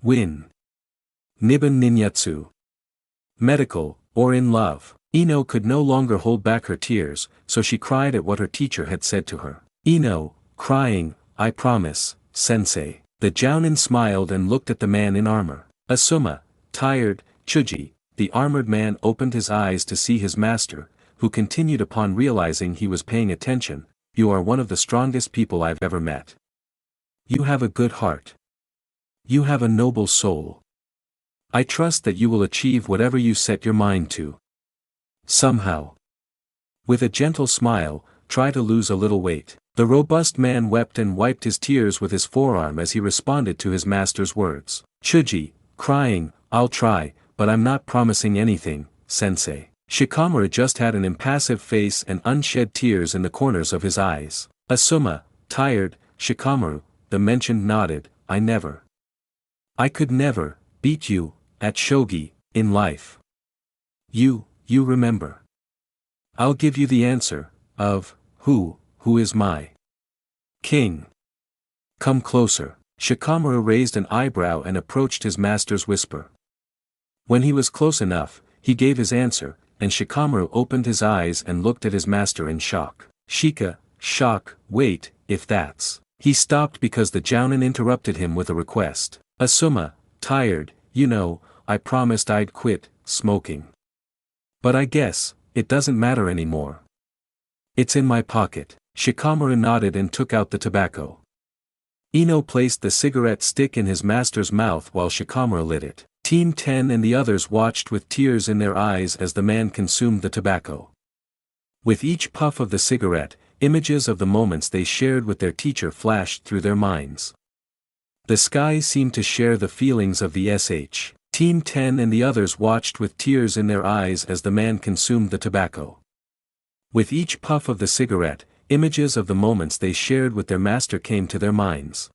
Win. Nibbon ninjutsu. Medical, or in love. Ino could no longer hold back her tears, so she cried at what her teacher had said to her. Ino, crying, I promise, sensei. The Jounin smiled and looked at the man in armor. Asuma, tired, Chuji, the armored man opened his eyes to see his master, who continued upon realizing he was paying attention, you are one of the strongest people I've ever met. You have a good heart. You have a noble soul. I trust that you will achieve whatever you set your mind to. Somehow. With a gentle smile, try to lose a little weight. The robust man wept and wiped his tears with his forearm as he responded to his master's words. Chuji, crying, I'll try, but I'm not promising anything, sensei. Shikamaru just had an impassive face and unshed tears in the corners of his eyes. Asuma, tired, Shikamaru, the mentioned nodded, I could never, beat you, at shogi, in life. You remember. I'll give you the answer, of, who is my king. Come closer. Shikamaru raised an eyebrow and approached his master's whisper. When he was close enough, he gave his answer, and Shikamaru opened his eyes and looked at his master in shock. Shika, shock, wait, if that's. He stopped because the Jounin interrupted him with a request. Asuma, tired, I promised I'd quit smoking. But I guess, it doesn't matter anymore. It's in my pocket. Shikamaru nodded and took out the tobacco. Ino placed the cigarette stick in his master's mouth while Shikamaru lit it. Team 10 and the others watched with tears in their eyes as the man consumed the tobacco. With each puff of the cigarette, images of the moments they shared with their teacher flashed through their minds. The sky seemed to share the feelings of the SH. Team 10 and the others watched with tears in their eyes as the man consumed the tobacco. With each puff of the cigarette, images of the moments they shared with their master came to their minds.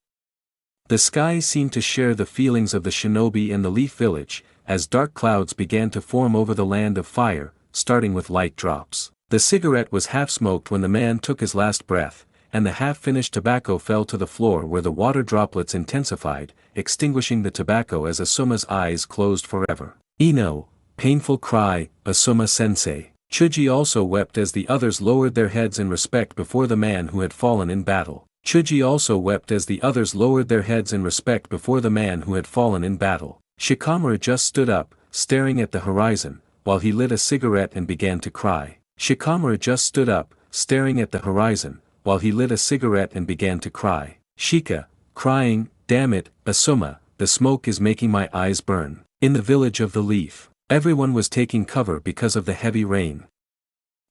The sky seemed to share the feelings of the shinobi and the leaf village, as dark clouds began to form over the land of fire, starting with light drops. The cigarette was half-smoked when the man took his last breath, and the half-finished tobacco fell to the floor where the water droplets intensified, extinguishing the tobacco as Asuma's eyes closed forever. Ino, painful cry, Asuma-sensei. Chuji also wept as the others lowered their heads in respect before the man who had fallen in battle. Chuji also wept as the others lowered their heads in respect before the man who had fallen in battle. Shikamaru just stood up, staring at the horizon, while he lit a cigarette and began to cry. Shikamaru just stood up, staring at the horizon, while he lit a cigarette and began to cry. Shika, crying, damn it, Asuma, the smoke is making my eyes burn. In the village of the leaf, everyone was taking cover because of the heavy rain.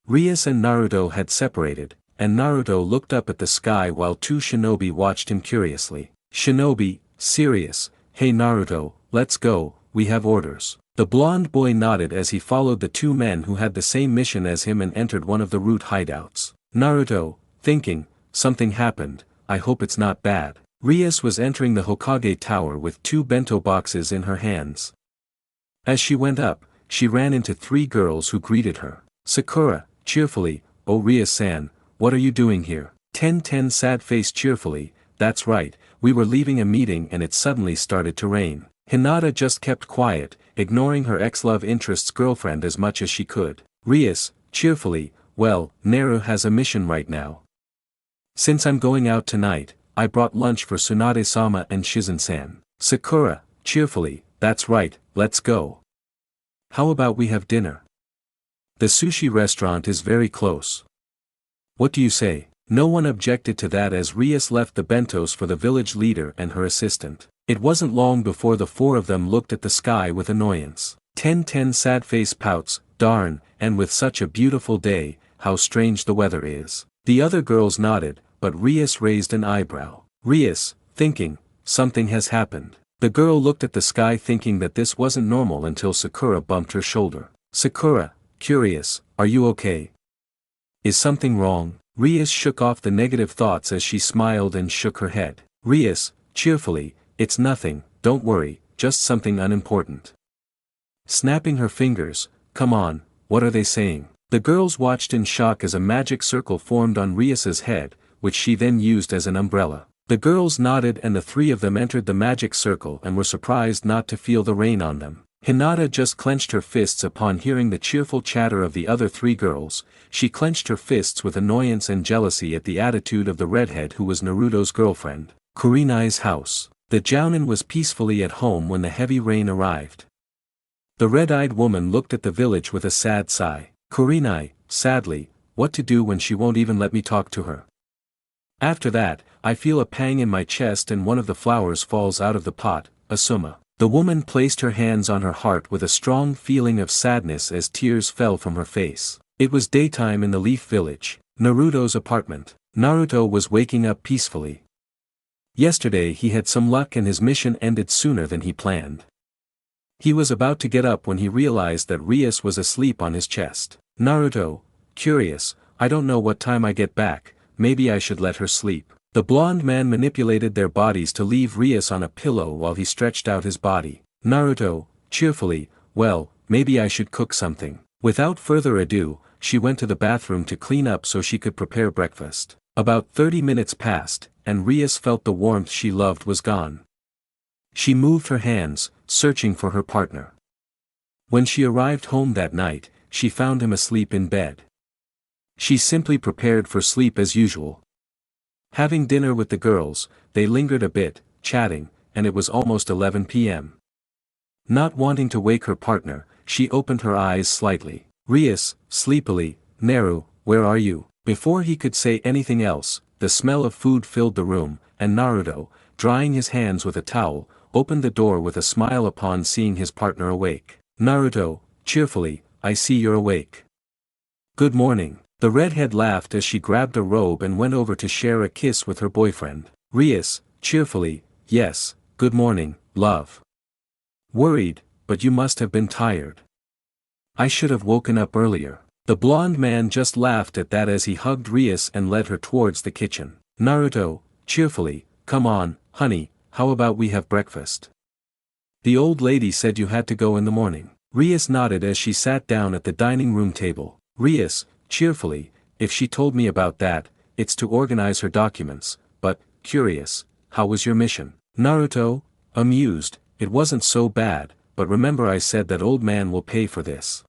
RIAS and Naruto had separated, and Naruto looked up at the sky while two shinobi watched him curiously. Shinobi, serious, hey Naruto, let's go, we have orders. The blonde boy nodded as he followed the two men who had the same mission as him and entered one of the root hideouts. Naruto, thinking, something happened, I hope it's not bad. RIAS was entering the Hokage tower with two bento boxes in her hands. As she went up, she ran into three girls who greeted her. Sakura, cheerfully, oh RIAS-san, what are you doing here? 10-10 sad-faced cheerfully, that's right, we were leaving a meeting and it suddenly started to rain. Hinata just kept quiet, ignoring her ex-love interest's girlfriend as much as she could. RIAS, cheerfully, well, Naru has a mission right now. Since I'm going out tonight, I brought lunch for Tsunade-sama and Shizen-san. Sakura, cheerfully, that's right, let's go. How about we have dinner? The sushi restaurant is very close. What do you say? No one objected to that as RIAS left the bentos for the village leader and her assistant. It wasn't long before the four of them looked at the sky with annoyance. 10-10 sad face pouts, darn, and with such a beautiful day, how strange the weather is. The other girls nodded, but RIAS raised an eyebrow. RIAS, thinking, something has happened. The girl looked at the sky thinking that this wasn't normal until Sakura bumped her shoulder. Sakura, curious, are you okay? Is something wrong? RIAS shook off the negative thoughts as she smiled and shook her head. RIAS, cheerfully, it's nothing, don't worry, just something unimportant. Snapping her fingers, come on, what are they saying? The girls watched in shock as a magic circle formed on RIAS's head, which she then used as an umbrella. The girls nodded and the three of them entered the magic circle and were surprised not to feel the rain on them. Hinata just clenched her fists upon hearing the cheerful chatter of the other three girls. She clenched her fists with annoyance and jealousy at the attitude of the redhead who was Naruto's girlfriend. Kurenai's house. The Jounin was peacefully at home when the heavy rain arrived. The red-eyed woman looked at the village with a sad sigh. Kurenai, sadly, what to do when she won't even let me talk to her? After that, I feel a pang in my chest and one of the flowers falls out of the pot, Asuma. The woman placed her hands on her heart with a strong feeling of sadness as tears fell from her face. It was daytime in the Leaf Village, Naruto's apartment. Naruto was waking up peacefully. Yesterday he had some luck and his mission ended sooner than he planned. He was about to get up when he realized that RIAS was asleep on his chest. Naruto, curious, I don't know what time I get back, maybe I should let her sleep. The blonde man manipulated their bodies to leave RIAS on a pillow while he stretched out his body. Naruto, cheerfully, well, maybe I should cook something. Without further ado, she went to the bathroom to clean up so she could prepare breakfast. About 30 minutes passed, and RIAS felt the warmth she loved was gone. She moved her hands, searching for her partner. When she arrived home that night, she found him asleep in bed. She simply prepared for sleep as usual. Having dinner with the girls, they lingered a bit, chatting, and it was almost 11 p.m. Not wanting to wake her partner, she opened her eyes slightly. RIAS, sleepily, Naru, where are you? Before he could say anything else, the smell of food filled the room, and Naruto, drying his hands with a towel, opened the door with a smile upon seeing his partner awake. Naruto, cheerfully, I see you're awake. Good morning. The redhead laughed as she grabbed a robe and went over to share a kiss with her boyfriend. RIAS, cheerfully, yes, good morning, love. Worried, but you must have been tired. I should have woken up earlier. The blonde man just laughed at that as he hugged RIAS and led her towards the kitchen. Naruto, cheerfully, come on, honey, how about we have breakfast? The old lady said you had to go in the morning. RIAS nodded as she sat down at the dining room table. RIAS, cheerfully, if she told me about that, it's to organize her documents, but, curious, how was your mission? Naruto, amused, it wasn't so bad, but remember I said that old man will pay for this.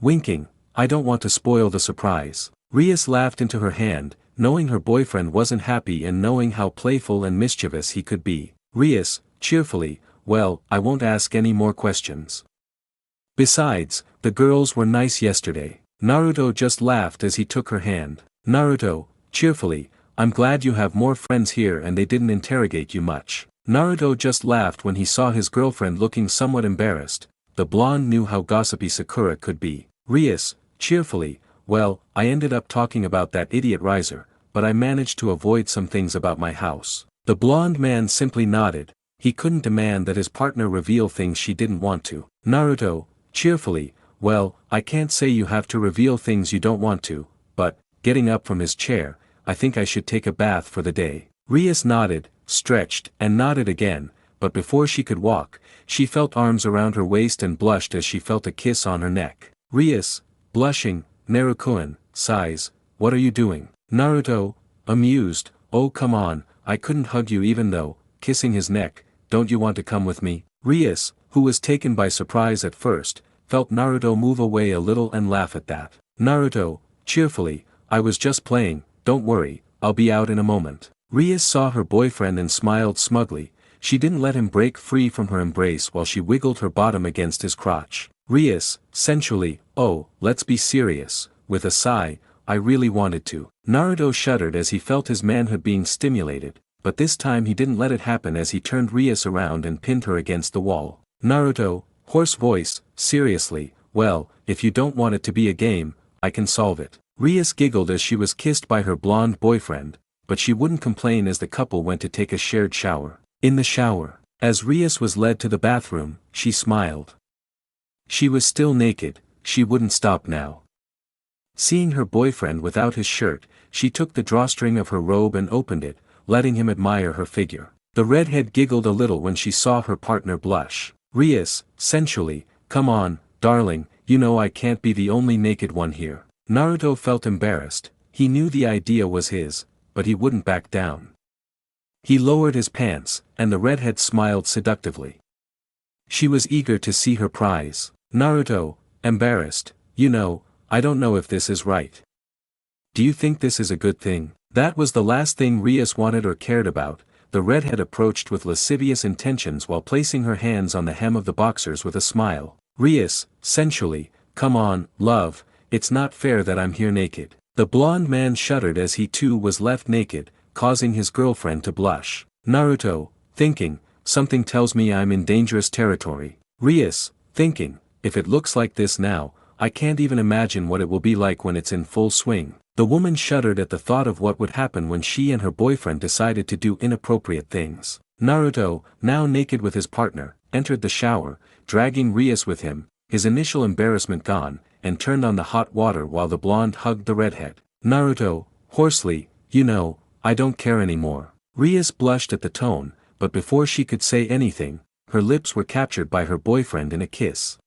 Winking, I don't want to spoil the surprise. RIAS laughed into her hand, knowing her boyfriend wasn't happy and knowing how playful and mischievous he could be. RIAS, cheerfully, well, I won't ask any more questions. Besides, the girls were nice yesterday. Naruto just laughed as he took her hand. Naruto, cheerfully, I'm glad you have more friends here and they didn't interrogate you much. Naruto just laughed when he saw his girlfriend looking somewhat embarrassed. The blonde knew how gossipy Sakura could be. RIAS, cheerfully, well, I ended up talking about that idiot Riser, but I managed to avoid some things about my house. The blonde man simply nodded. He couldn't demand that his partner reveal things she didn't want to. Naruto, cheerfully, well, I can't say you have to reveal things you don't want to, but, getting up from his chair, I think I should take a bath for the day. RIAS nodded, stretched, and nodded again, but before she could walk, she felt arms around her waist and blushed as she felt a kiss on her neck. RIAS, blushing, Naruto-kun, sighs, what are you doing? Naruto, amused, oh come on, I couldn't hug you even though, kissing his neck, don't you want to come with me? RIAS, who was taken by surprise at first, felt Naruto move away a little and laugh at that. Naruto, cheerfully, I was just playing, don't worry, I'll be out in a moment. RIAS saw her boyfriend and smiled smugly. She didn't let him break free from her embrace while she wiggled her bottom against his crotch. RIAS, sensually, oh, let's be serious, with a sigh, I really wanted to. Naruto shuddered as he felt his manhood being stimulated, but this time he didn't let it happen as he turned RIAS around and pinned her against the wall. Naruto, hoarse voice, seriously, well, if you don't want it to be a game, I can solve it. RIAS giggled as she was kissed by her blonde boyfriend, but she wouldn't complain as the couple went to take a shared shower. In the shower, as RIAS was led to the bathroom, she smiled. She was still naked, she wouldn't stop now. Seeing her boyfriend without his shirt, she took the drawstring of her robe and opened it, letting him admire her figure. The redhead giggled a little when she saw her partner blush. RIAS, sensually, come on, darling, you know I can't be the only naked one here. Naruto felt embarrassed, he knew the idea was his, but he wouldn't back down. He lowered his pants, and the redhead smiled seductively. She was eager to see her prize. Naruto, embarrassed, you know, I don't know if this is right. Do you think this is a good thing? That was the last thing RIAS wanted or cared about. The redhead approached with lascivious intentions while placing her hands on the hem of the boxers with a smile. RIAS, sensually, come on, love, it's not fair that I'm here naked. The blonde man shuddered as he too was left naked, causing his girlfriend to blush. Naruto, thinking, something tells me I'm in dangerous territory. RIAS, thinking, if it looks like this now, I can't even imagine what it will be like when it's in full swing. The woman shuddered at the thought of what would happen when she and her boyfriend decided to do inappropriate things. Naruto, now naked with his partner, entered the shower, dragging RIAS with him, his initial embarrassment gone, and turned on the hot water while the blonde hugged the redhead. Naruto, hoarsely, you know, I don't care anymore. RIAS blushed at the tone, but before she could say anything, her lips were captured by her boyfriend in a kiss.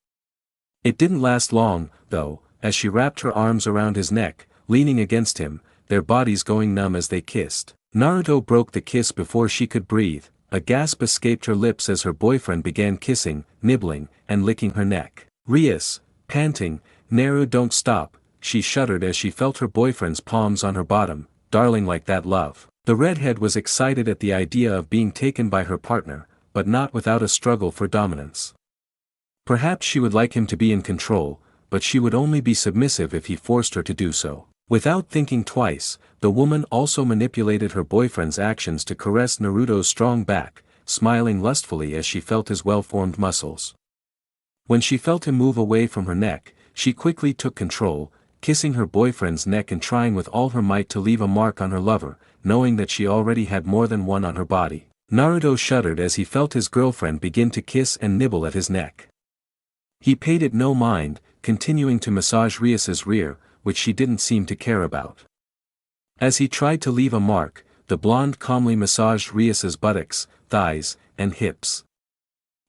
It didn't last long, though, as she wrapped her arms around his neck, leaning against him, their bodies going numb as they kissed. Naruto broke the kiss before she could breathe, a gasp escaped her lips as her boyfriend began kissing, nibbling, and licking her neck. RIAS, panting, Naru don't stop, she shuddered as she felt her boyfriend's palms on her bottom, darling like that love. The redhead was excited at the idea of being taken by her partner, but not without a struggle for dominance. Perhaps she would like him to be in control, but she would only be submissive if he forced her to do so. Without thinking twice, the woman also manipulated her boyfriend's actions to caress Naruto's strong back, smiling lustfully as she felt his well-formed muscles. When she felt him move away from her neck, she quickly took control, kissing her boyfriend's neck and trying with all her might to leave a mark on her lover, knowing that she already had more than one on her body. Naruto shuddered as he felt his girlfriend begin to kiss and nibble at his neck. He paid it no mind, continuing to massage RIAS's rear, which she didn't seem to care about. As he tried to leave a mark, the blonde calmly massaged RIAS's buttocks, thighs, and hips.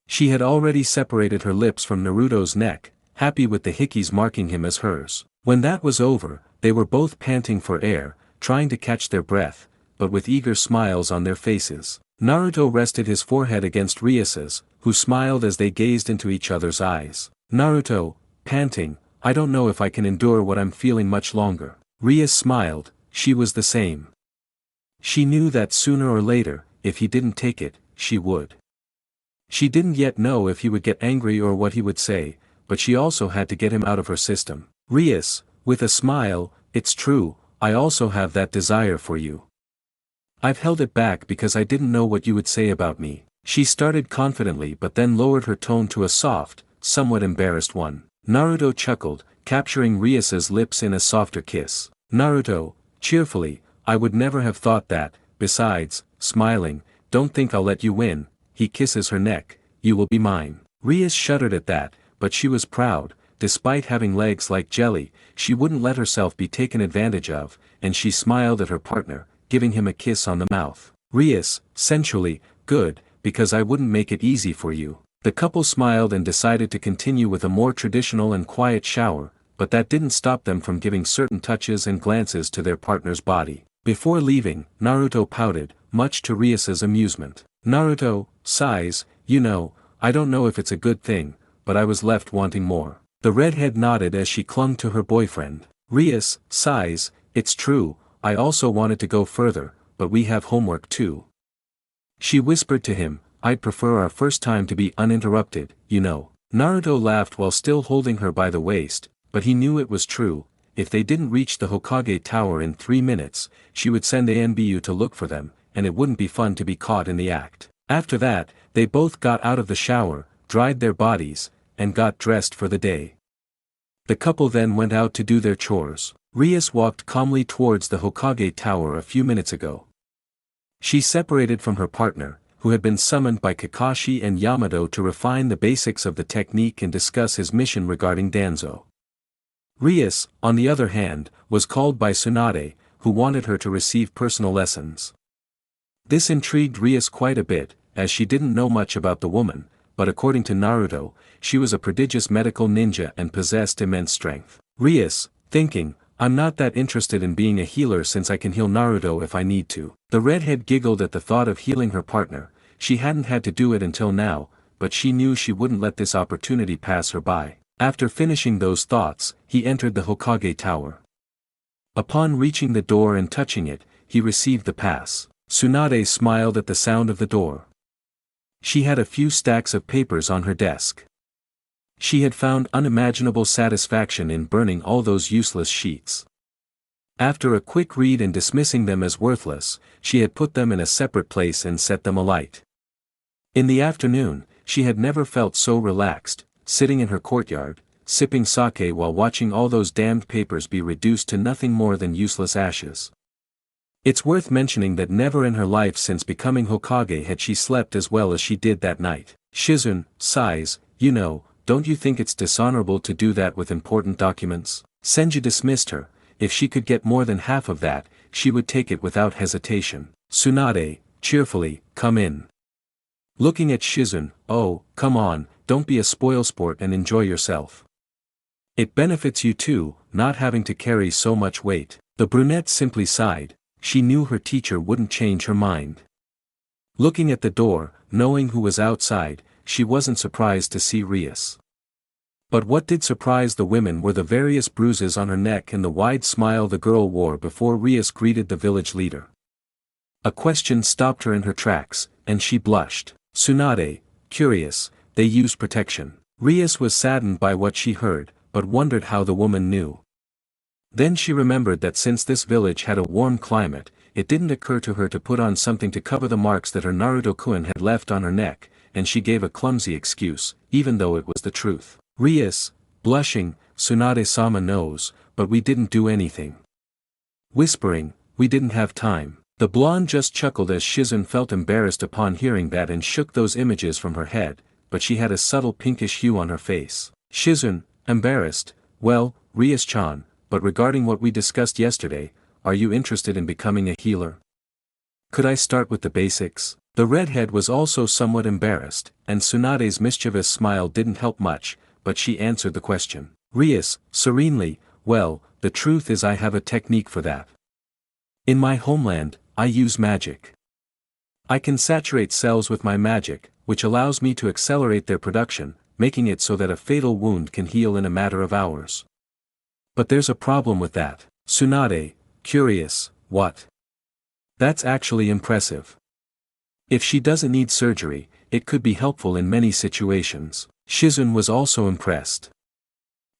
She had already separated her lips from Naruto's neck, happy with the hickeys marking him as hers. When that was over, they were both panting for air, trying to catch their breath, but with eager smiles on their faces. Naruto rested his forehead against RIAS's, who smiled as they gazed into each other's eyes. Naruto, panting, I don't know if I can endure what I'm feeling much longer. RIAS smiled, she was the same. She knew that sooner or later, if he didn't take it, she would. She didn't yet know if he would get angry or what he would say, but she also had to get him out of her system. RIAS, with a smile, it's true, I also have that desire for you. I've held it back because I didn't know what you would say about me. She started confidently but then lowered her tone to a soft, somewhat embarrassed one. Naruto chuckled, capturing RIAS's lips in a softer kiss. Naruto, cheerfully, I would never have thought that, besides, smiling, don't think I'll let you win. He kisses her neck, you will be mine. RIAS shuddered at that, but she was proud, despite having legs like jelly, she wouldn't let herself be taken advantage of, and she smiled at her partner, giving him a kiss on the mouth. RIAS, sensually, good, because I wouldn't make it easy for you. The couple smiled and decided to continue with a more traditional and quiet shower, but that didn't stop them from giving certain touches and glances to their partner's body. Before leaving, Naruto pouted, much to RIAS's amusement. Naruto, sighs, you know, I don't know if it's a good thing, but I was left wanting more. The redhead nodded as she clung to her boyfriend. RIAS, sighs, it's true, I also wanted to go further, but we have homework too. She whispered to him, I'd prefer our first time to be uninterrupted, you know. Naruto laughed while still holding her by the waist, but he knew it was true. If they didn't reach the Hokage Tower in 3 minutes, she would send ANBU to look for them, and it wouldn't be fun to be caught in the act. After that, they both got out of the shower, dried their bodies, and got dressed for the day. The couple then went out to do their chores. RIAS walked calmly towards the Hokage Tower a few minutes ago. She separated from her partner, who had been summoned by Kakashi and Yamato to refine the basics of the technique and discuss his mission regarding Danzo. RIAS, on the other hand, was called by Tsunade, who wanted her to receive personal lessons. This intrigued RIAS quite a bit, as she didn't know much about the woman, but according to Naruto, she was a prodigious medical ninja and possessed immense strength. RIAS, thinking, I'm not that interested in being a healer since I can heal Naruto if I need to. The redhead giggled at the thought of healing her partner. She hadn't had to do it until now, but she knew she wouldn't let this opportunity pass her by. After finishing those thoughts, he entered the Hokage Tower. Upon reaching the door and touching it, he received the pass. Tsunade smiled at the sound of the door. She had a few stacks of papers on her desk. She had found unimaginable satisfaction in burning all those useless sheets. After a quick read and dismissing them as worthless, she had put them in a separate place and set them alight. In the afternoon, she had never felt so relaxed, sitting in her courtyard, sipping sake while watching all those damned papers be reduced to nothing more than useless ashes. It's worth mentioning that never in her life since becoming Hokage had she slept as well as she did that night. Shizune, sighs, you know, don't you think it's dishonorable to do that with important documents? Senju dismissed her. If she could get more than half of that, she would take it without hesitation. Tsunade, cheerfully, come in. Looking at Shizune, oh, come on, don't be a spoilsport and enjoy yourself. It benefits you too, not having to carry so much weight. The brunette simply sighed. She knew her teacher wouldn't change her mind. Looking at the door, knowing who was outside, she wasn't surprised to see RIAS. But what did surprise the women were the various bruises on her neck and the wide smile the girl wore before RIAS greeted the village leader. A question stopped her in her tracks, and she blushed. Tsunade, curious, they used protection. RIAS was saddened by what she heard, but wondered how the woman knew. Then she remembered that since this village had a warm climate, it didn't occur to her to put on something to cover the marks that her Naruto-kun had left on her neck, and she gave a clumsy excuse, even though it was the truth. RIAS, blushing, Tsunade-sama knows, but we didn't do anything. Whispering, we didn't have time. The blonde just chuckled as Shizun felt embarrassed upon hearing that and shook those images from her head, but she had a subtle pinkish hue on her face. Shizun, embarrassed, well, RIAS-chan, but regarding what we discussed yesterday, are you interested in becoming a healer? Could I start with the basics? The redhead was also somewhat embarrassed, and Tsunade's mischievous smile didn't help much, but she answered the question. RIAS, serenely, well, the truth is I have a technique for that. In my homeland, I use magic. I can saturate cells with my magic, which allows me to accelerate their production, making it so that a fatal wound can heal in a matter of hours. But there's a problem with that. Tsunade, curious, what? That's actually impressive. If she doesn't need surgery, it could be helpful in many situations. Shizun was also impressed.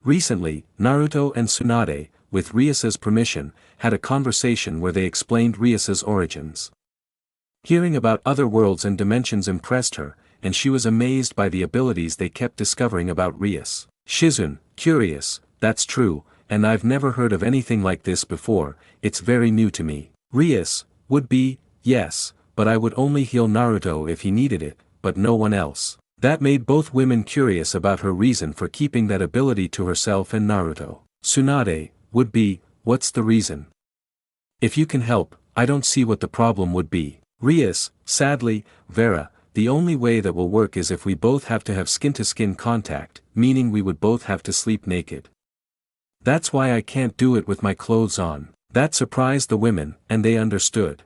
Recently, Naruto and Tsunade, with RIAS's permission, had a conversation where they explained RIAS's origins. Hearing about other worlds and dimensions impressed her, and she was amazed by the abilities they kept discovering about RIAS. Shizun, curious, that's true, and I've never heard of anything like this before, it's very new to me. RIAS, would be, yes, but I would only heal Naruto if he needed it, but no one else. That made both women curious about her reason for keeping that ability to herself and Naruto. Tsunade, would be, what's the reason? If you can help, I don't see what the problem would be. RIAS, sadly, Vera, the only way that will work is if we both have to have skin-to-skin contact, meaning we would both have to sleep naked. That's why I can't do it with my clothes on. That surprised the women, and they understood.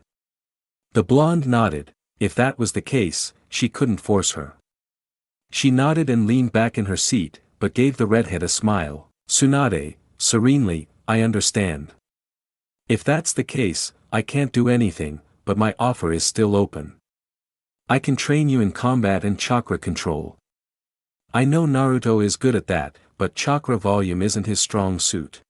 The blonde nodded. If that was the case, she couldn't force her. She nodded and leaned back in her seat, but gave the redhead a smile. Tsunade, serenely, I understand. If that's the case, I can't do anything, but my offer is still open. I can train you in combat and chakra control. I know Naruto is good at that, but chakra volume isn't his strong suit.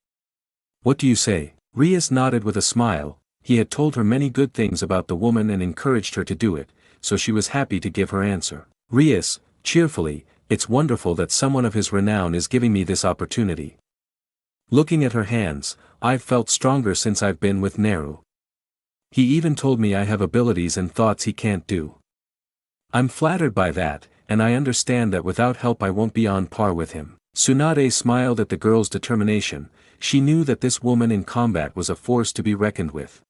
What do you say? RIAS nodded with a smile. He had told her many good things about the woman and encouraged her to do it, so she was happy to give her answer. RIAS, cheerfully, it's wonderful that someone of his renown is giving me this opportunity. Looking at her hands, I've felt stronger since I've been with Naru. He even told me I have abilities and thoughts he can't do. I'm flattered by that, and I understand that without help I won't be on par with him. Tsunade smiled at the girl's determination. She knew that this woman in combat was a force to be reckoned with.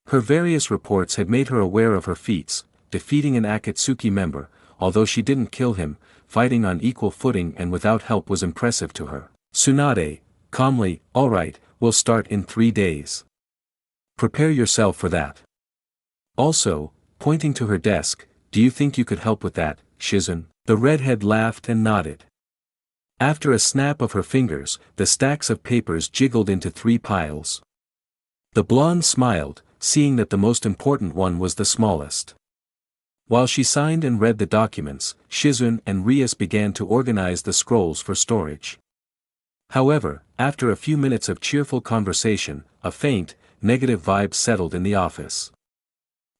Her various reports had made her aware of her feats, defeating an Akatsuki member, although she didn't kill him, fighting on equal footing and without help was impressive to her. Tsunade, calmly, all right, we'll start in 3 days. Prepare yourself for that. Also, pointing to her desk, do you think you could help with that, Shizun? The redhead laughed and nodded. After a snap of her fingers, the stacks of papers jiggled into 3 piles. The blonde smiled, seeing that the most important one was the smallest. While she signed and read the documents, Shizun and RIAS began to organize the scrolls for storage. However, after a few minutes of cheerful conversation, a faint, negative vibe settled in the office.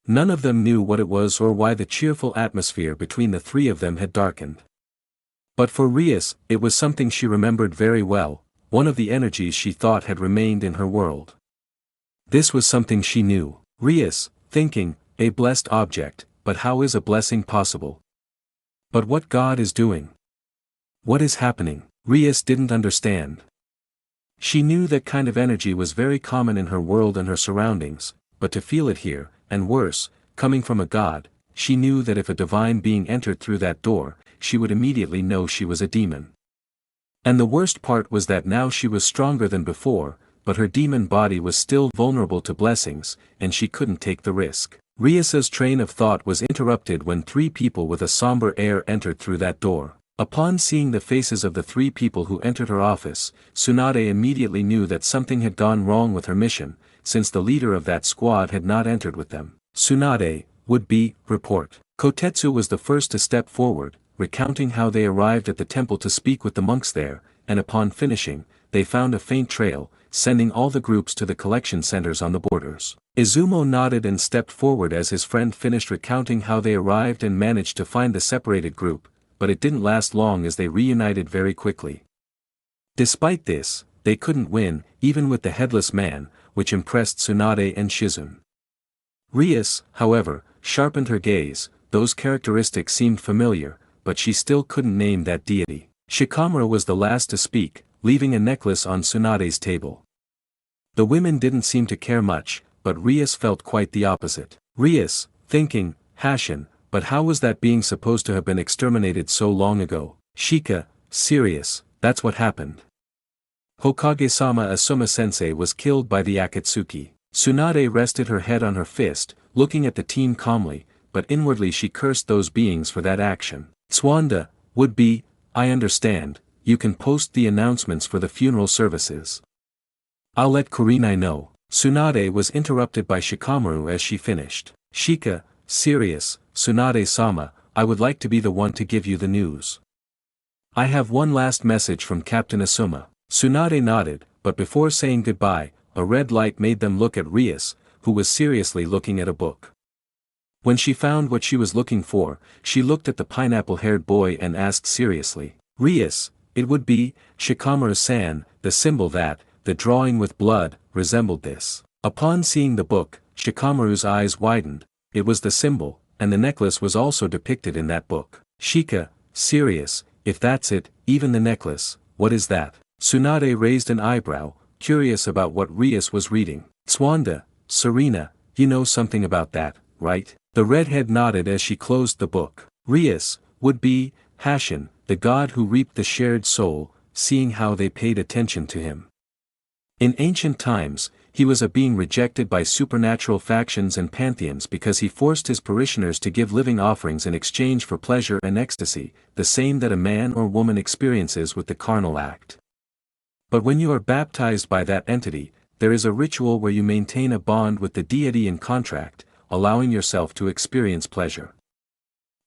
None of them knew what it was or why the cheerful atmosphere between the 3 of them had darkened. But for RIAS, it was something she remembered very well, one of the energies she thought had remained in her world. This was something she knew. RIAS, thinking, a blessed object, but how is a blessing possible? But what God is doing? What is happening? RIAS didn't understand. She knew that kind of energy was very common in her world and her surroundings, but to feel it here, and worse, coming from a god, she knew that if a divine being entered through that door, she would immediately know she was a demon. And the worst part was that now she was stronger than before, but her demon body was still vulnerable to blessings, and she couldn't take the risk. RIAS's train of thought was interrupted when 3 people with a somber air entered through that door. Upon seeing the faces of the 3 people who entered her office, Tsunade immediately knew that something had gone wrong with her mission, since the leader of that squad had not entered with them. Tsunade, would be, report. Kotetsu was the first to step forward, recounting how they arrived at the temple to speak with the monks there, and upon finishing, they found a faint trail, sending all the groups to the collection centers on the borders. Izumo nodded and stepped forward as his friend finished recounting how they arrived and managed to find the separated group, but it didn't last long as they reunited very quickly. Despite this, they couldn't win, even with the headless man, which impressed Tsunade and Shizune. RIAS, however, sharpened her gaze. Those characteristics seemed familiar, but she still couldn't name that deity. Shikamaru was the last to speak, leaving a necklace on Tsunade's table. The women didn't seem to care much, but RIAS felt quite the opposite. RIAS, thinking, Hashin, but how was that being supposed to have been exterminated so long ago? Shika, serious, that's what happened. Hokage-sama Asuma-sensei was killed by the Akatsuki. Tsunade rested her head on her fist, looking at the team calmly, but inwardly she cursed those beings for that action. Tsuanda, would be, I understand, you can post the announcements for the funeral services. I'll let Kurenai know. Tsunade was interrupted by Shikamaru as she finished. Shika, serious, Tsunade-sama, I would like to be the one to give you the news. I have one last message from Captain Asuma. Tsunade nodded, but before saying goodbye, a red light made them look at RIAS, who was seriously looking at a book. When she found what she was looking for, she looked at the pineapple-haired boy and asked seriously. RIAS, it would be, Shikamaru-san, the symbol that, the drawing with blood, resembled this. Upon seeing the book, Shikamaru's eyes widened. It was the symbol, and the necklace was also depicted in that book. Shika, serious, if that's it, even the necklace, what is that? Tsunade raised an eyebrow, curious about what RIAS was reading. Tsuanda, Serena, you know something about that, right? The redhead nodded as she closed the book. RIAS, would be, Hashin, the god who reaped the shared soul, seeing how they paid attention to him. In ancient times, he was a being rejected by supernatural factions and pantheons because he forced his parishioners to give living offerings in exchange for pleasure and ecstasy, the same that a man or woman experiences with the carnal act. But when you are baptized by that entity, there is a ritual where you maintain a bond with the deity in contract, allowing yourself to experience pleasure.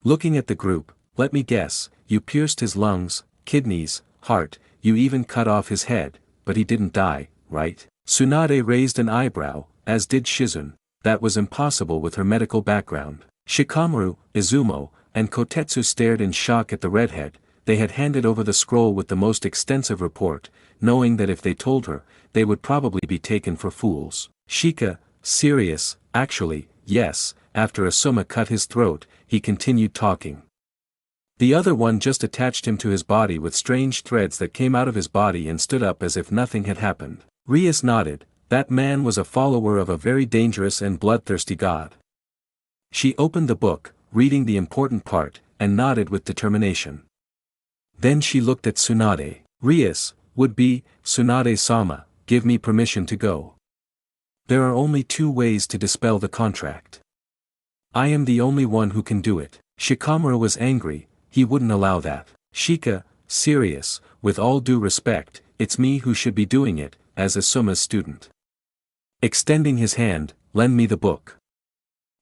Looking at the group, let me guess, you pierced his lungs, kidneys, heart, you even cut off his head, but he didn't die, right? Tsunade raised an eyebrow, as did Shizune. That was impossible with her medical background. Shikamaru, Izumo, and Kotetsu stared in shock at the redhead. They had handed over the scroll with the most extensive report, knowing that if they told her, they would probably be taken for fools. Shika, serious, actually, yes, after Asuma cut his throat, he continued talking. The other one just attached him to his body with strange threads that came out of his body and stood up as if nothing had happened. RIAS nodded. That man was a follower of a very dangerous and bloodthirsty god. She opened the book, reading the important part, and nodded with determination. Then she looked at Tsunade. RIAS, would be, Tsunade-sama, give me permission to go. There are only two ways to dispel the contract. I am the only one who can do it. Shikamaru was angry, he wouldn't allow that. Shika, serious, with all due respect, it's me who should be doing it, as Asuma's student. Extending his hand, lend me the book.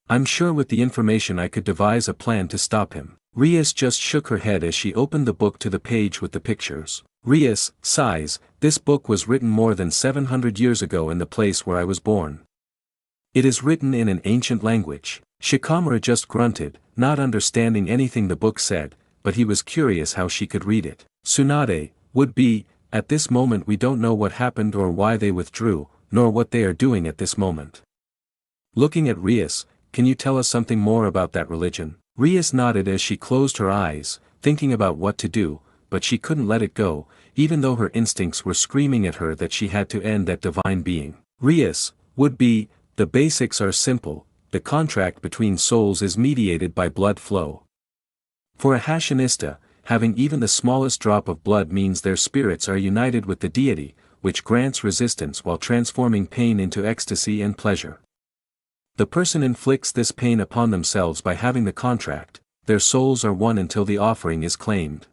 I'm sure with the information I could devise a plan to stop him. RIAS just shook her head as she opened the book to the page with the pictures. RIAS, sighs, this book was written more than 700 years ago in the place where I was born. It is written in an ancient language. Shikamaru just grunted, not understanding anything the book said, but he was curious how she could read it. Tsunade, would be, at this moment we don't know what happened or why they withdrew, nor what they are doing at this moment. Looking at RIAS, can you tell us something more about that religion? RIAS nodded as she closed her eyes, thinking about what to do, but she couldn't let it go, even though her instincts were screaming at her that she had to end that divine being. RIAS, would be, the basics are simple, the contract between souls is mediated by blood flow. For a Hashinista, having even the smallest drop of blood means their spirits are united with the deity, which grants resistance while transforming pain into ecstasy and pleasure. The person inflicts this pain upon themselves by having the contract, their souls are one until the offering is claimed.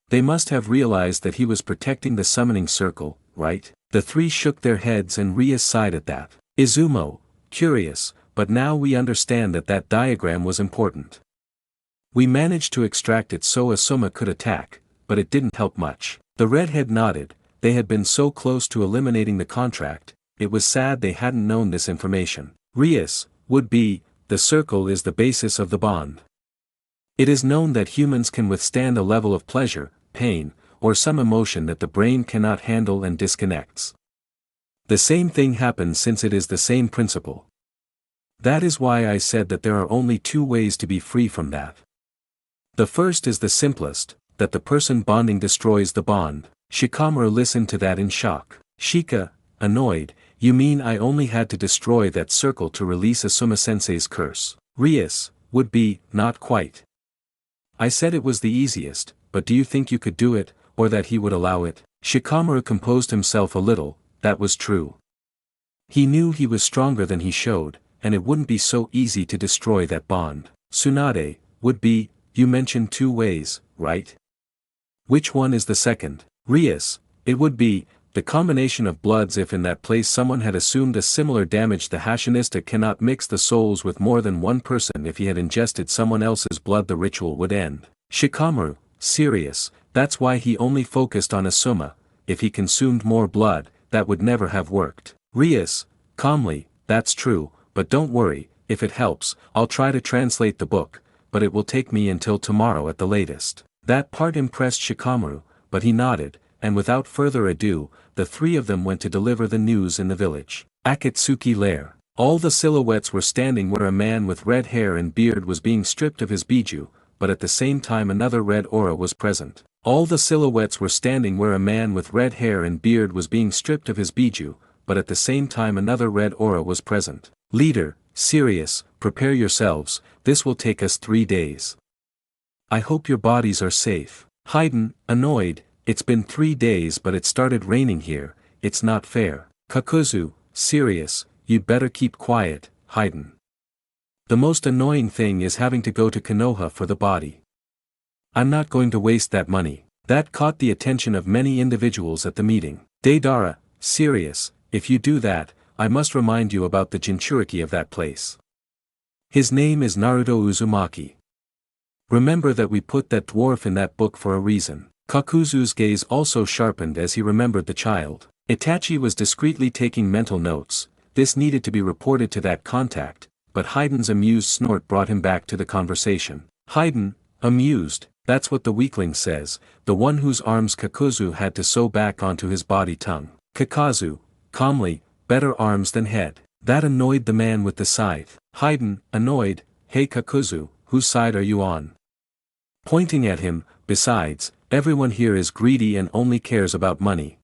They must have realized that he was protecting the summoning circle, right? The three shook their heads and RIAS sighed at that. Izumo, curious, but now we understand that that diagram was important. We managed to extract it so Asuma could attack, but it didn't help much. The redhead nodded, they had been so close to eliminating the contract, it was sad they hadn't known this information. RIAS, would be, the circle is the basis of the bond. It is known that humans can withstand a level of pleasure, pain, or some emotion that the brain cannot handle and disconnects. The same thing happens since it is the same principle. That is why I said that there are only two ways to be free from that. The first is the simplest, that the person bonding destroys the bond. Shikamaru listened to that in shock. Shika, annoyed, you mean I only had to destroy that circle to release Asuma-sensei's curse? RIAS, would be, not quite. I said it was the easiest, but do you think you could do it, or that he would allow it? Shikamaru composed himself a little, that was true. He knew he was stronger than he showed, and it wouldn't be so easy to destroy that bond. Tsunade, would be, you mentioned two ways, right? Which one is the second? RIAS, it would be, the combination of bloods. If in that place someone had assumed a similar damage, the Hashinista cannot mix the souls with more than one person. If he had ingested someone else's blood, the ritual would end. Shikamaru, serious, that's why he only focused on Asuma. If he consumed more blood, that would never have worked. RIAS, calmly, that's true, but don't worry, if it helps, I'll try to translate the book, but it will take me until tomorrow at the latest. That part impressed Shikamaru, but he nodded, and without further ado, the three of them went to deliver the news in the village. Akatsuki lair. All the silhouettes were standing where a man with red hair and beard was being stripped of his biju, but at the same time another red aura was present. All the silhouettes were standing where a man with red hair and beard was being stripped of his biju, but at the same time another red aura was present. Leader, serious, prepare yourselves, this will take us 3 days. I hope your bodies are safe. Haydn, annoyed, it's been 3 days but it started raining here, it's not fair. Kakuzu, serious, you'd better keep quiet, Haydn. The most annoying thing is having to go to Konoha for the body. I'm not going to waste that money. That caught the attention of many individuals at the meeting. Deidara, serious, if you do that, I must remind you about the Jinchuriki of that place. His name is Naruto Uzumaki. Remember that we put that dwarf in that book for a reason. Kakuzu's gaze also sharpened as he remembered the child. Itachi was discreetly taking mental notes. This needed to be reported to that contact, but Haydn's amused snort brought him back to the conversation. Haydn, amused, that's what the weakling says, the one whose arms Kakuzu had to sew back onto his body tongue. Kakazu, calmly, better arms than head. That annoyed the man with the scythe. Haydn, annoyed, hey Kakuzu, whose side are you on? Pointing at him, besides, everyone here is greedy and only cares about money.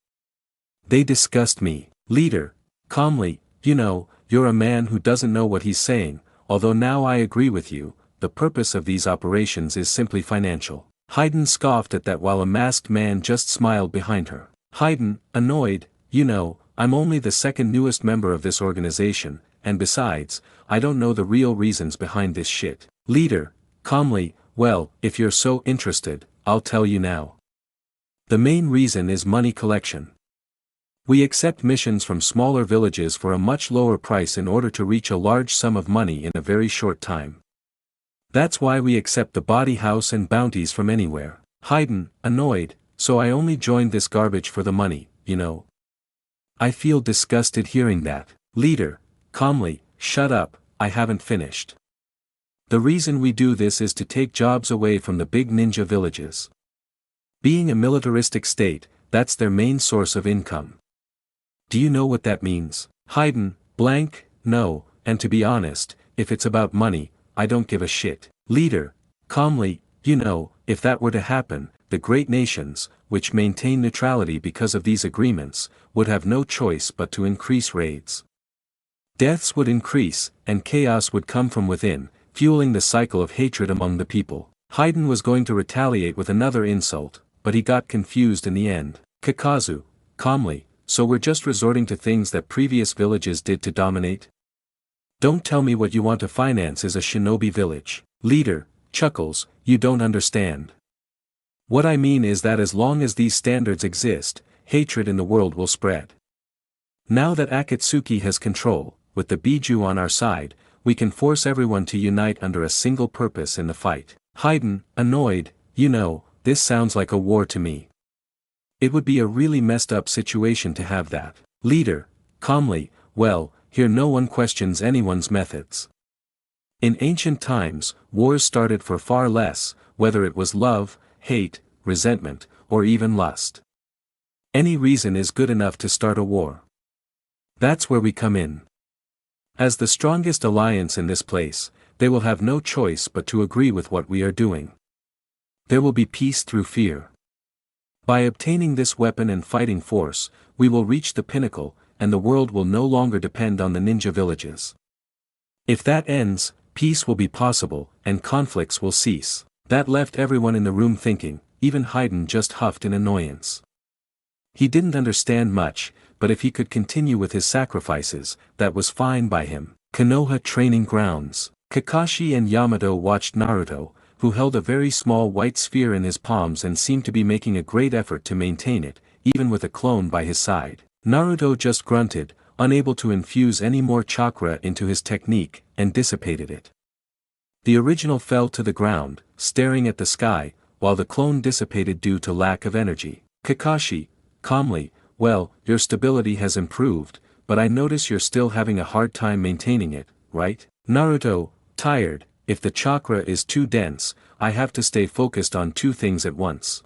They disgust me. Leader, calmly, you know, you're a man who doesn't know what he's saying, although now I agree with you, the purpose of these operations is simply financial. Haydn scoffed at that while a masked man just smiled behind her. Haydn, annoyed, you know, I'm only the second newest member of this organization, and besides, I don't know the real reasons behind this shit. Leader, calmly, well, if you're so interested, I'll tell you now. The main reason is money collection. We accept missions from smaller villages for a much lower price in order to reach a large sum of money in a very short time. That's why we accept the body house and bounties from anywhere. Haydn, annoyed, so I only joined this garbage for the money, you know. I feel disgusted hearing that. Leader, calmly, shut up, I haven't finished. The reason we do this is to take jobs away from the big ninja villages. Being a militaristic state, that's their main source of income. Do you know what that means? Haydn, blank, no, and to be honest, if it's about money, I don't give a shit. Leader, calmly, you know, if that were to happen, the great nations, which maintain neutrality because of these agreements, would have no choice but to increase raids. Deaths would increase, and chaos would come from within, fueling the cycle of hatred among the people. Haydn was going to retaliate with another insult, but he got confused in the end. Kakazu, calmly, so we're just resorting to things that previous villages did to dominate? Don't tell me what you want to finance is a shinobi village. Leader, chuckles, you don't understand. What I mean is that as long as these standards exist, hatred in the world will spread. Now that Akatsuki has control, with the Biju on our side, we can force everyone to unite under a single purpose in the fight. Haydn, annoyed, you know, this sounds like a war to me. It would be a really messed up situation to have that. Leader, calmly, well, here no one questions anyone's methods. In ancient times, wars started for far less, whether it was love, hate, resentment, or even lust. Any reason is good enough to start a war. That's where we come in. As the strongest alliance in this place, they will have no choice but to agree with what we are doing. There will be peace through fear. By obtaining this weapon and fighting force, we will reach the pinnacle, and the world will no longer depend on the ninja villages. If that ends, peace will be possible, and conflicts will cease. That left everyone in the room thinking, even Haydn just huffed in annoyance. He didn't understand much, but if he could continue with his sacrifices, that was fine by him. Konoha Training Grounds. Kakashi and Yamato watched Naruto, who held a very small white sphere in his palms and seemed to be making a great effort to maintain it, even with a clone by his side. Naruto just grunted, unable to infuse any more chakra into his technique, and dissipated it. The original fell to the ground, staring at the sky, while the clone dissipated due to lack of energy. Kakashi, calmly, well, your stability has improved, but I notice you're still having a hard time maintaining it, right? Naruto, tired, if the chakra is too dense, I have to stay focused on two things at once.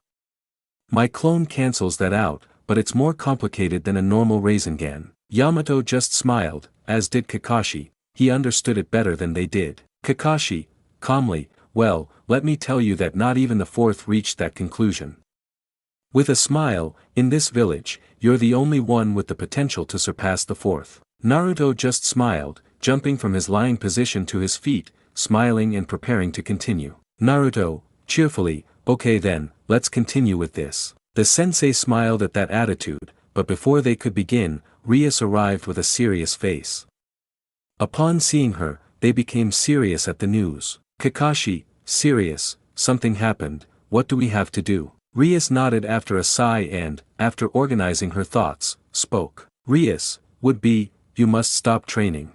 My clone cancels that out, but it's more complicated than a normal Rasengan. Yamato just smiled, as did Kakashi, he understood it better than they did. Kakashi, calmly, well, let me tell you that not even the fourth reached that conclusion. With a smile, in this village, you're the only one with the potential to surpass the fourth. Naruto just smiled, jumping from his lying position to his feet, smiling and preparing to continue. Naruto, cheerfully, okay then, let's continue with this. The sensei smiled at that attitude, but before they could begin, RIAS arrived with a serious face. Upon seeing her, they became serious at the news. Kakashi, serious, something happened, what do we have to do? RIAS nodded after a sigh and, after organizing her thoughts, spoke. RIAS, would be, you must stop training.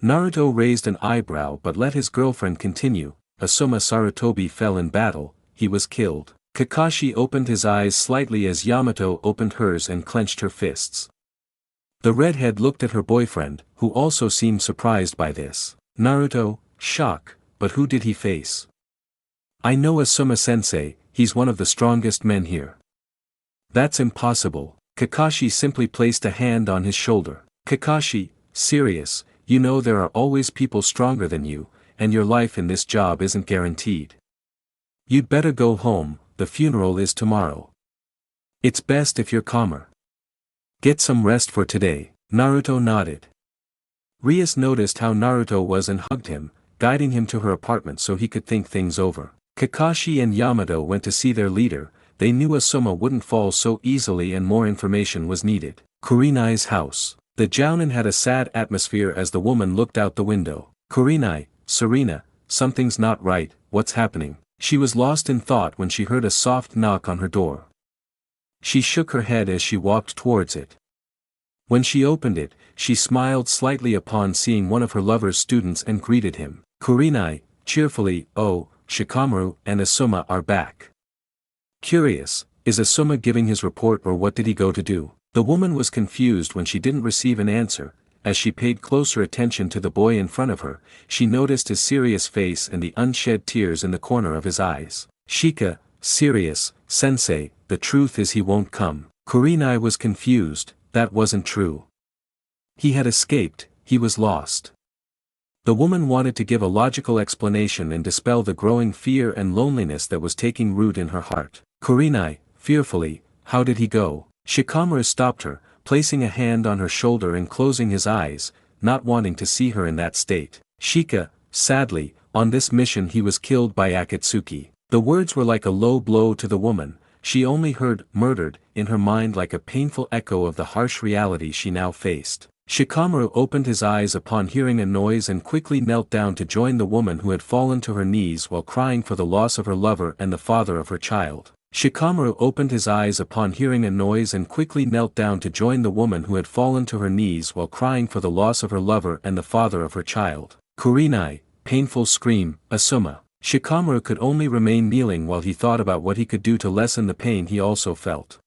Naruto raised an eyebrow but let his girlfriend continue. Asuma Sarutobi fell in battle, he was killed. Kakashi opened his eyes slightly as Yamato opened hers and clenched her fists. The redhead looked at her boyfriend, who also seemed surprised by this. Naruto, shock, but who did he face? I know Asuma-sensei, he's one of the strongest men here. That's impossible. Kakashi simply placed a hand on his shoulder. Kakashi, serious, you know there are always people stronger than you, and your life in this job isn't guaranteed. You'd better go home, the funeral is tomorrow. It's best if you're calmer. Get some rest for today. Naruto nodded. RIAS noticed how Naruto was and hugged him, guiding him to her apartment so he could think things over. Kakashi and Yamato went to see their leader, they knew Asuma wouldn't fall so easily and more information was needed. Kurenai's house. The Jounin had a sad atmosphere as the woman looked out the window. Kurenai, Serena, something's not right, what's happening? She was lost in thought when she heard a soft knock on her door. She shook her head as she walked towards it. When she opened it, she smiled slightly upon seeing one of her lover's students and greeted him. Kurenai, cheerfully, oh, Shikamaru and Asuma are back. Curious, is Asuma giving his report or what did he go to do? The woman was confused when she didn't receive an answer. As she paid closer attention to the boy in front of her, she noticed his serious face and the unshed tears in the corner of his eyes. Shika, serious, sensei, the truth is he won't come. Kurenai was confused, that wasn't true. He had escaped, he was lost. The woman wanted to give a logical explanation and dispel the growing fear and loneliness that was taking root in her heart. Kurenai, fearfully, how did he go? Shikamaru stopped her, placing a hand on her shoulder and closing his eyes, not wanting to see her in that state. Shika, sadly, on this mission he was killed by Akatsuki. The words were like a low blow to the woman, she only heard murdered in her mind like a painful echo of the harsh reality she now faced. Shikamaru opened his eyes upon hearing a noise and quickly knelt down to join the woman who had fallen to her knees while crying for the loss of her lover and the father of her child. Shikamaru opened his eyes upon hearing a noise and quickly knelt down to join the woman who had fallen to her knees while crying for the loss of her lover and the father of her child. Kurenai, painful scream, Asuma. Shikamaru could only remain kneeling while he thought about what he could do to lessen the pain he also felt.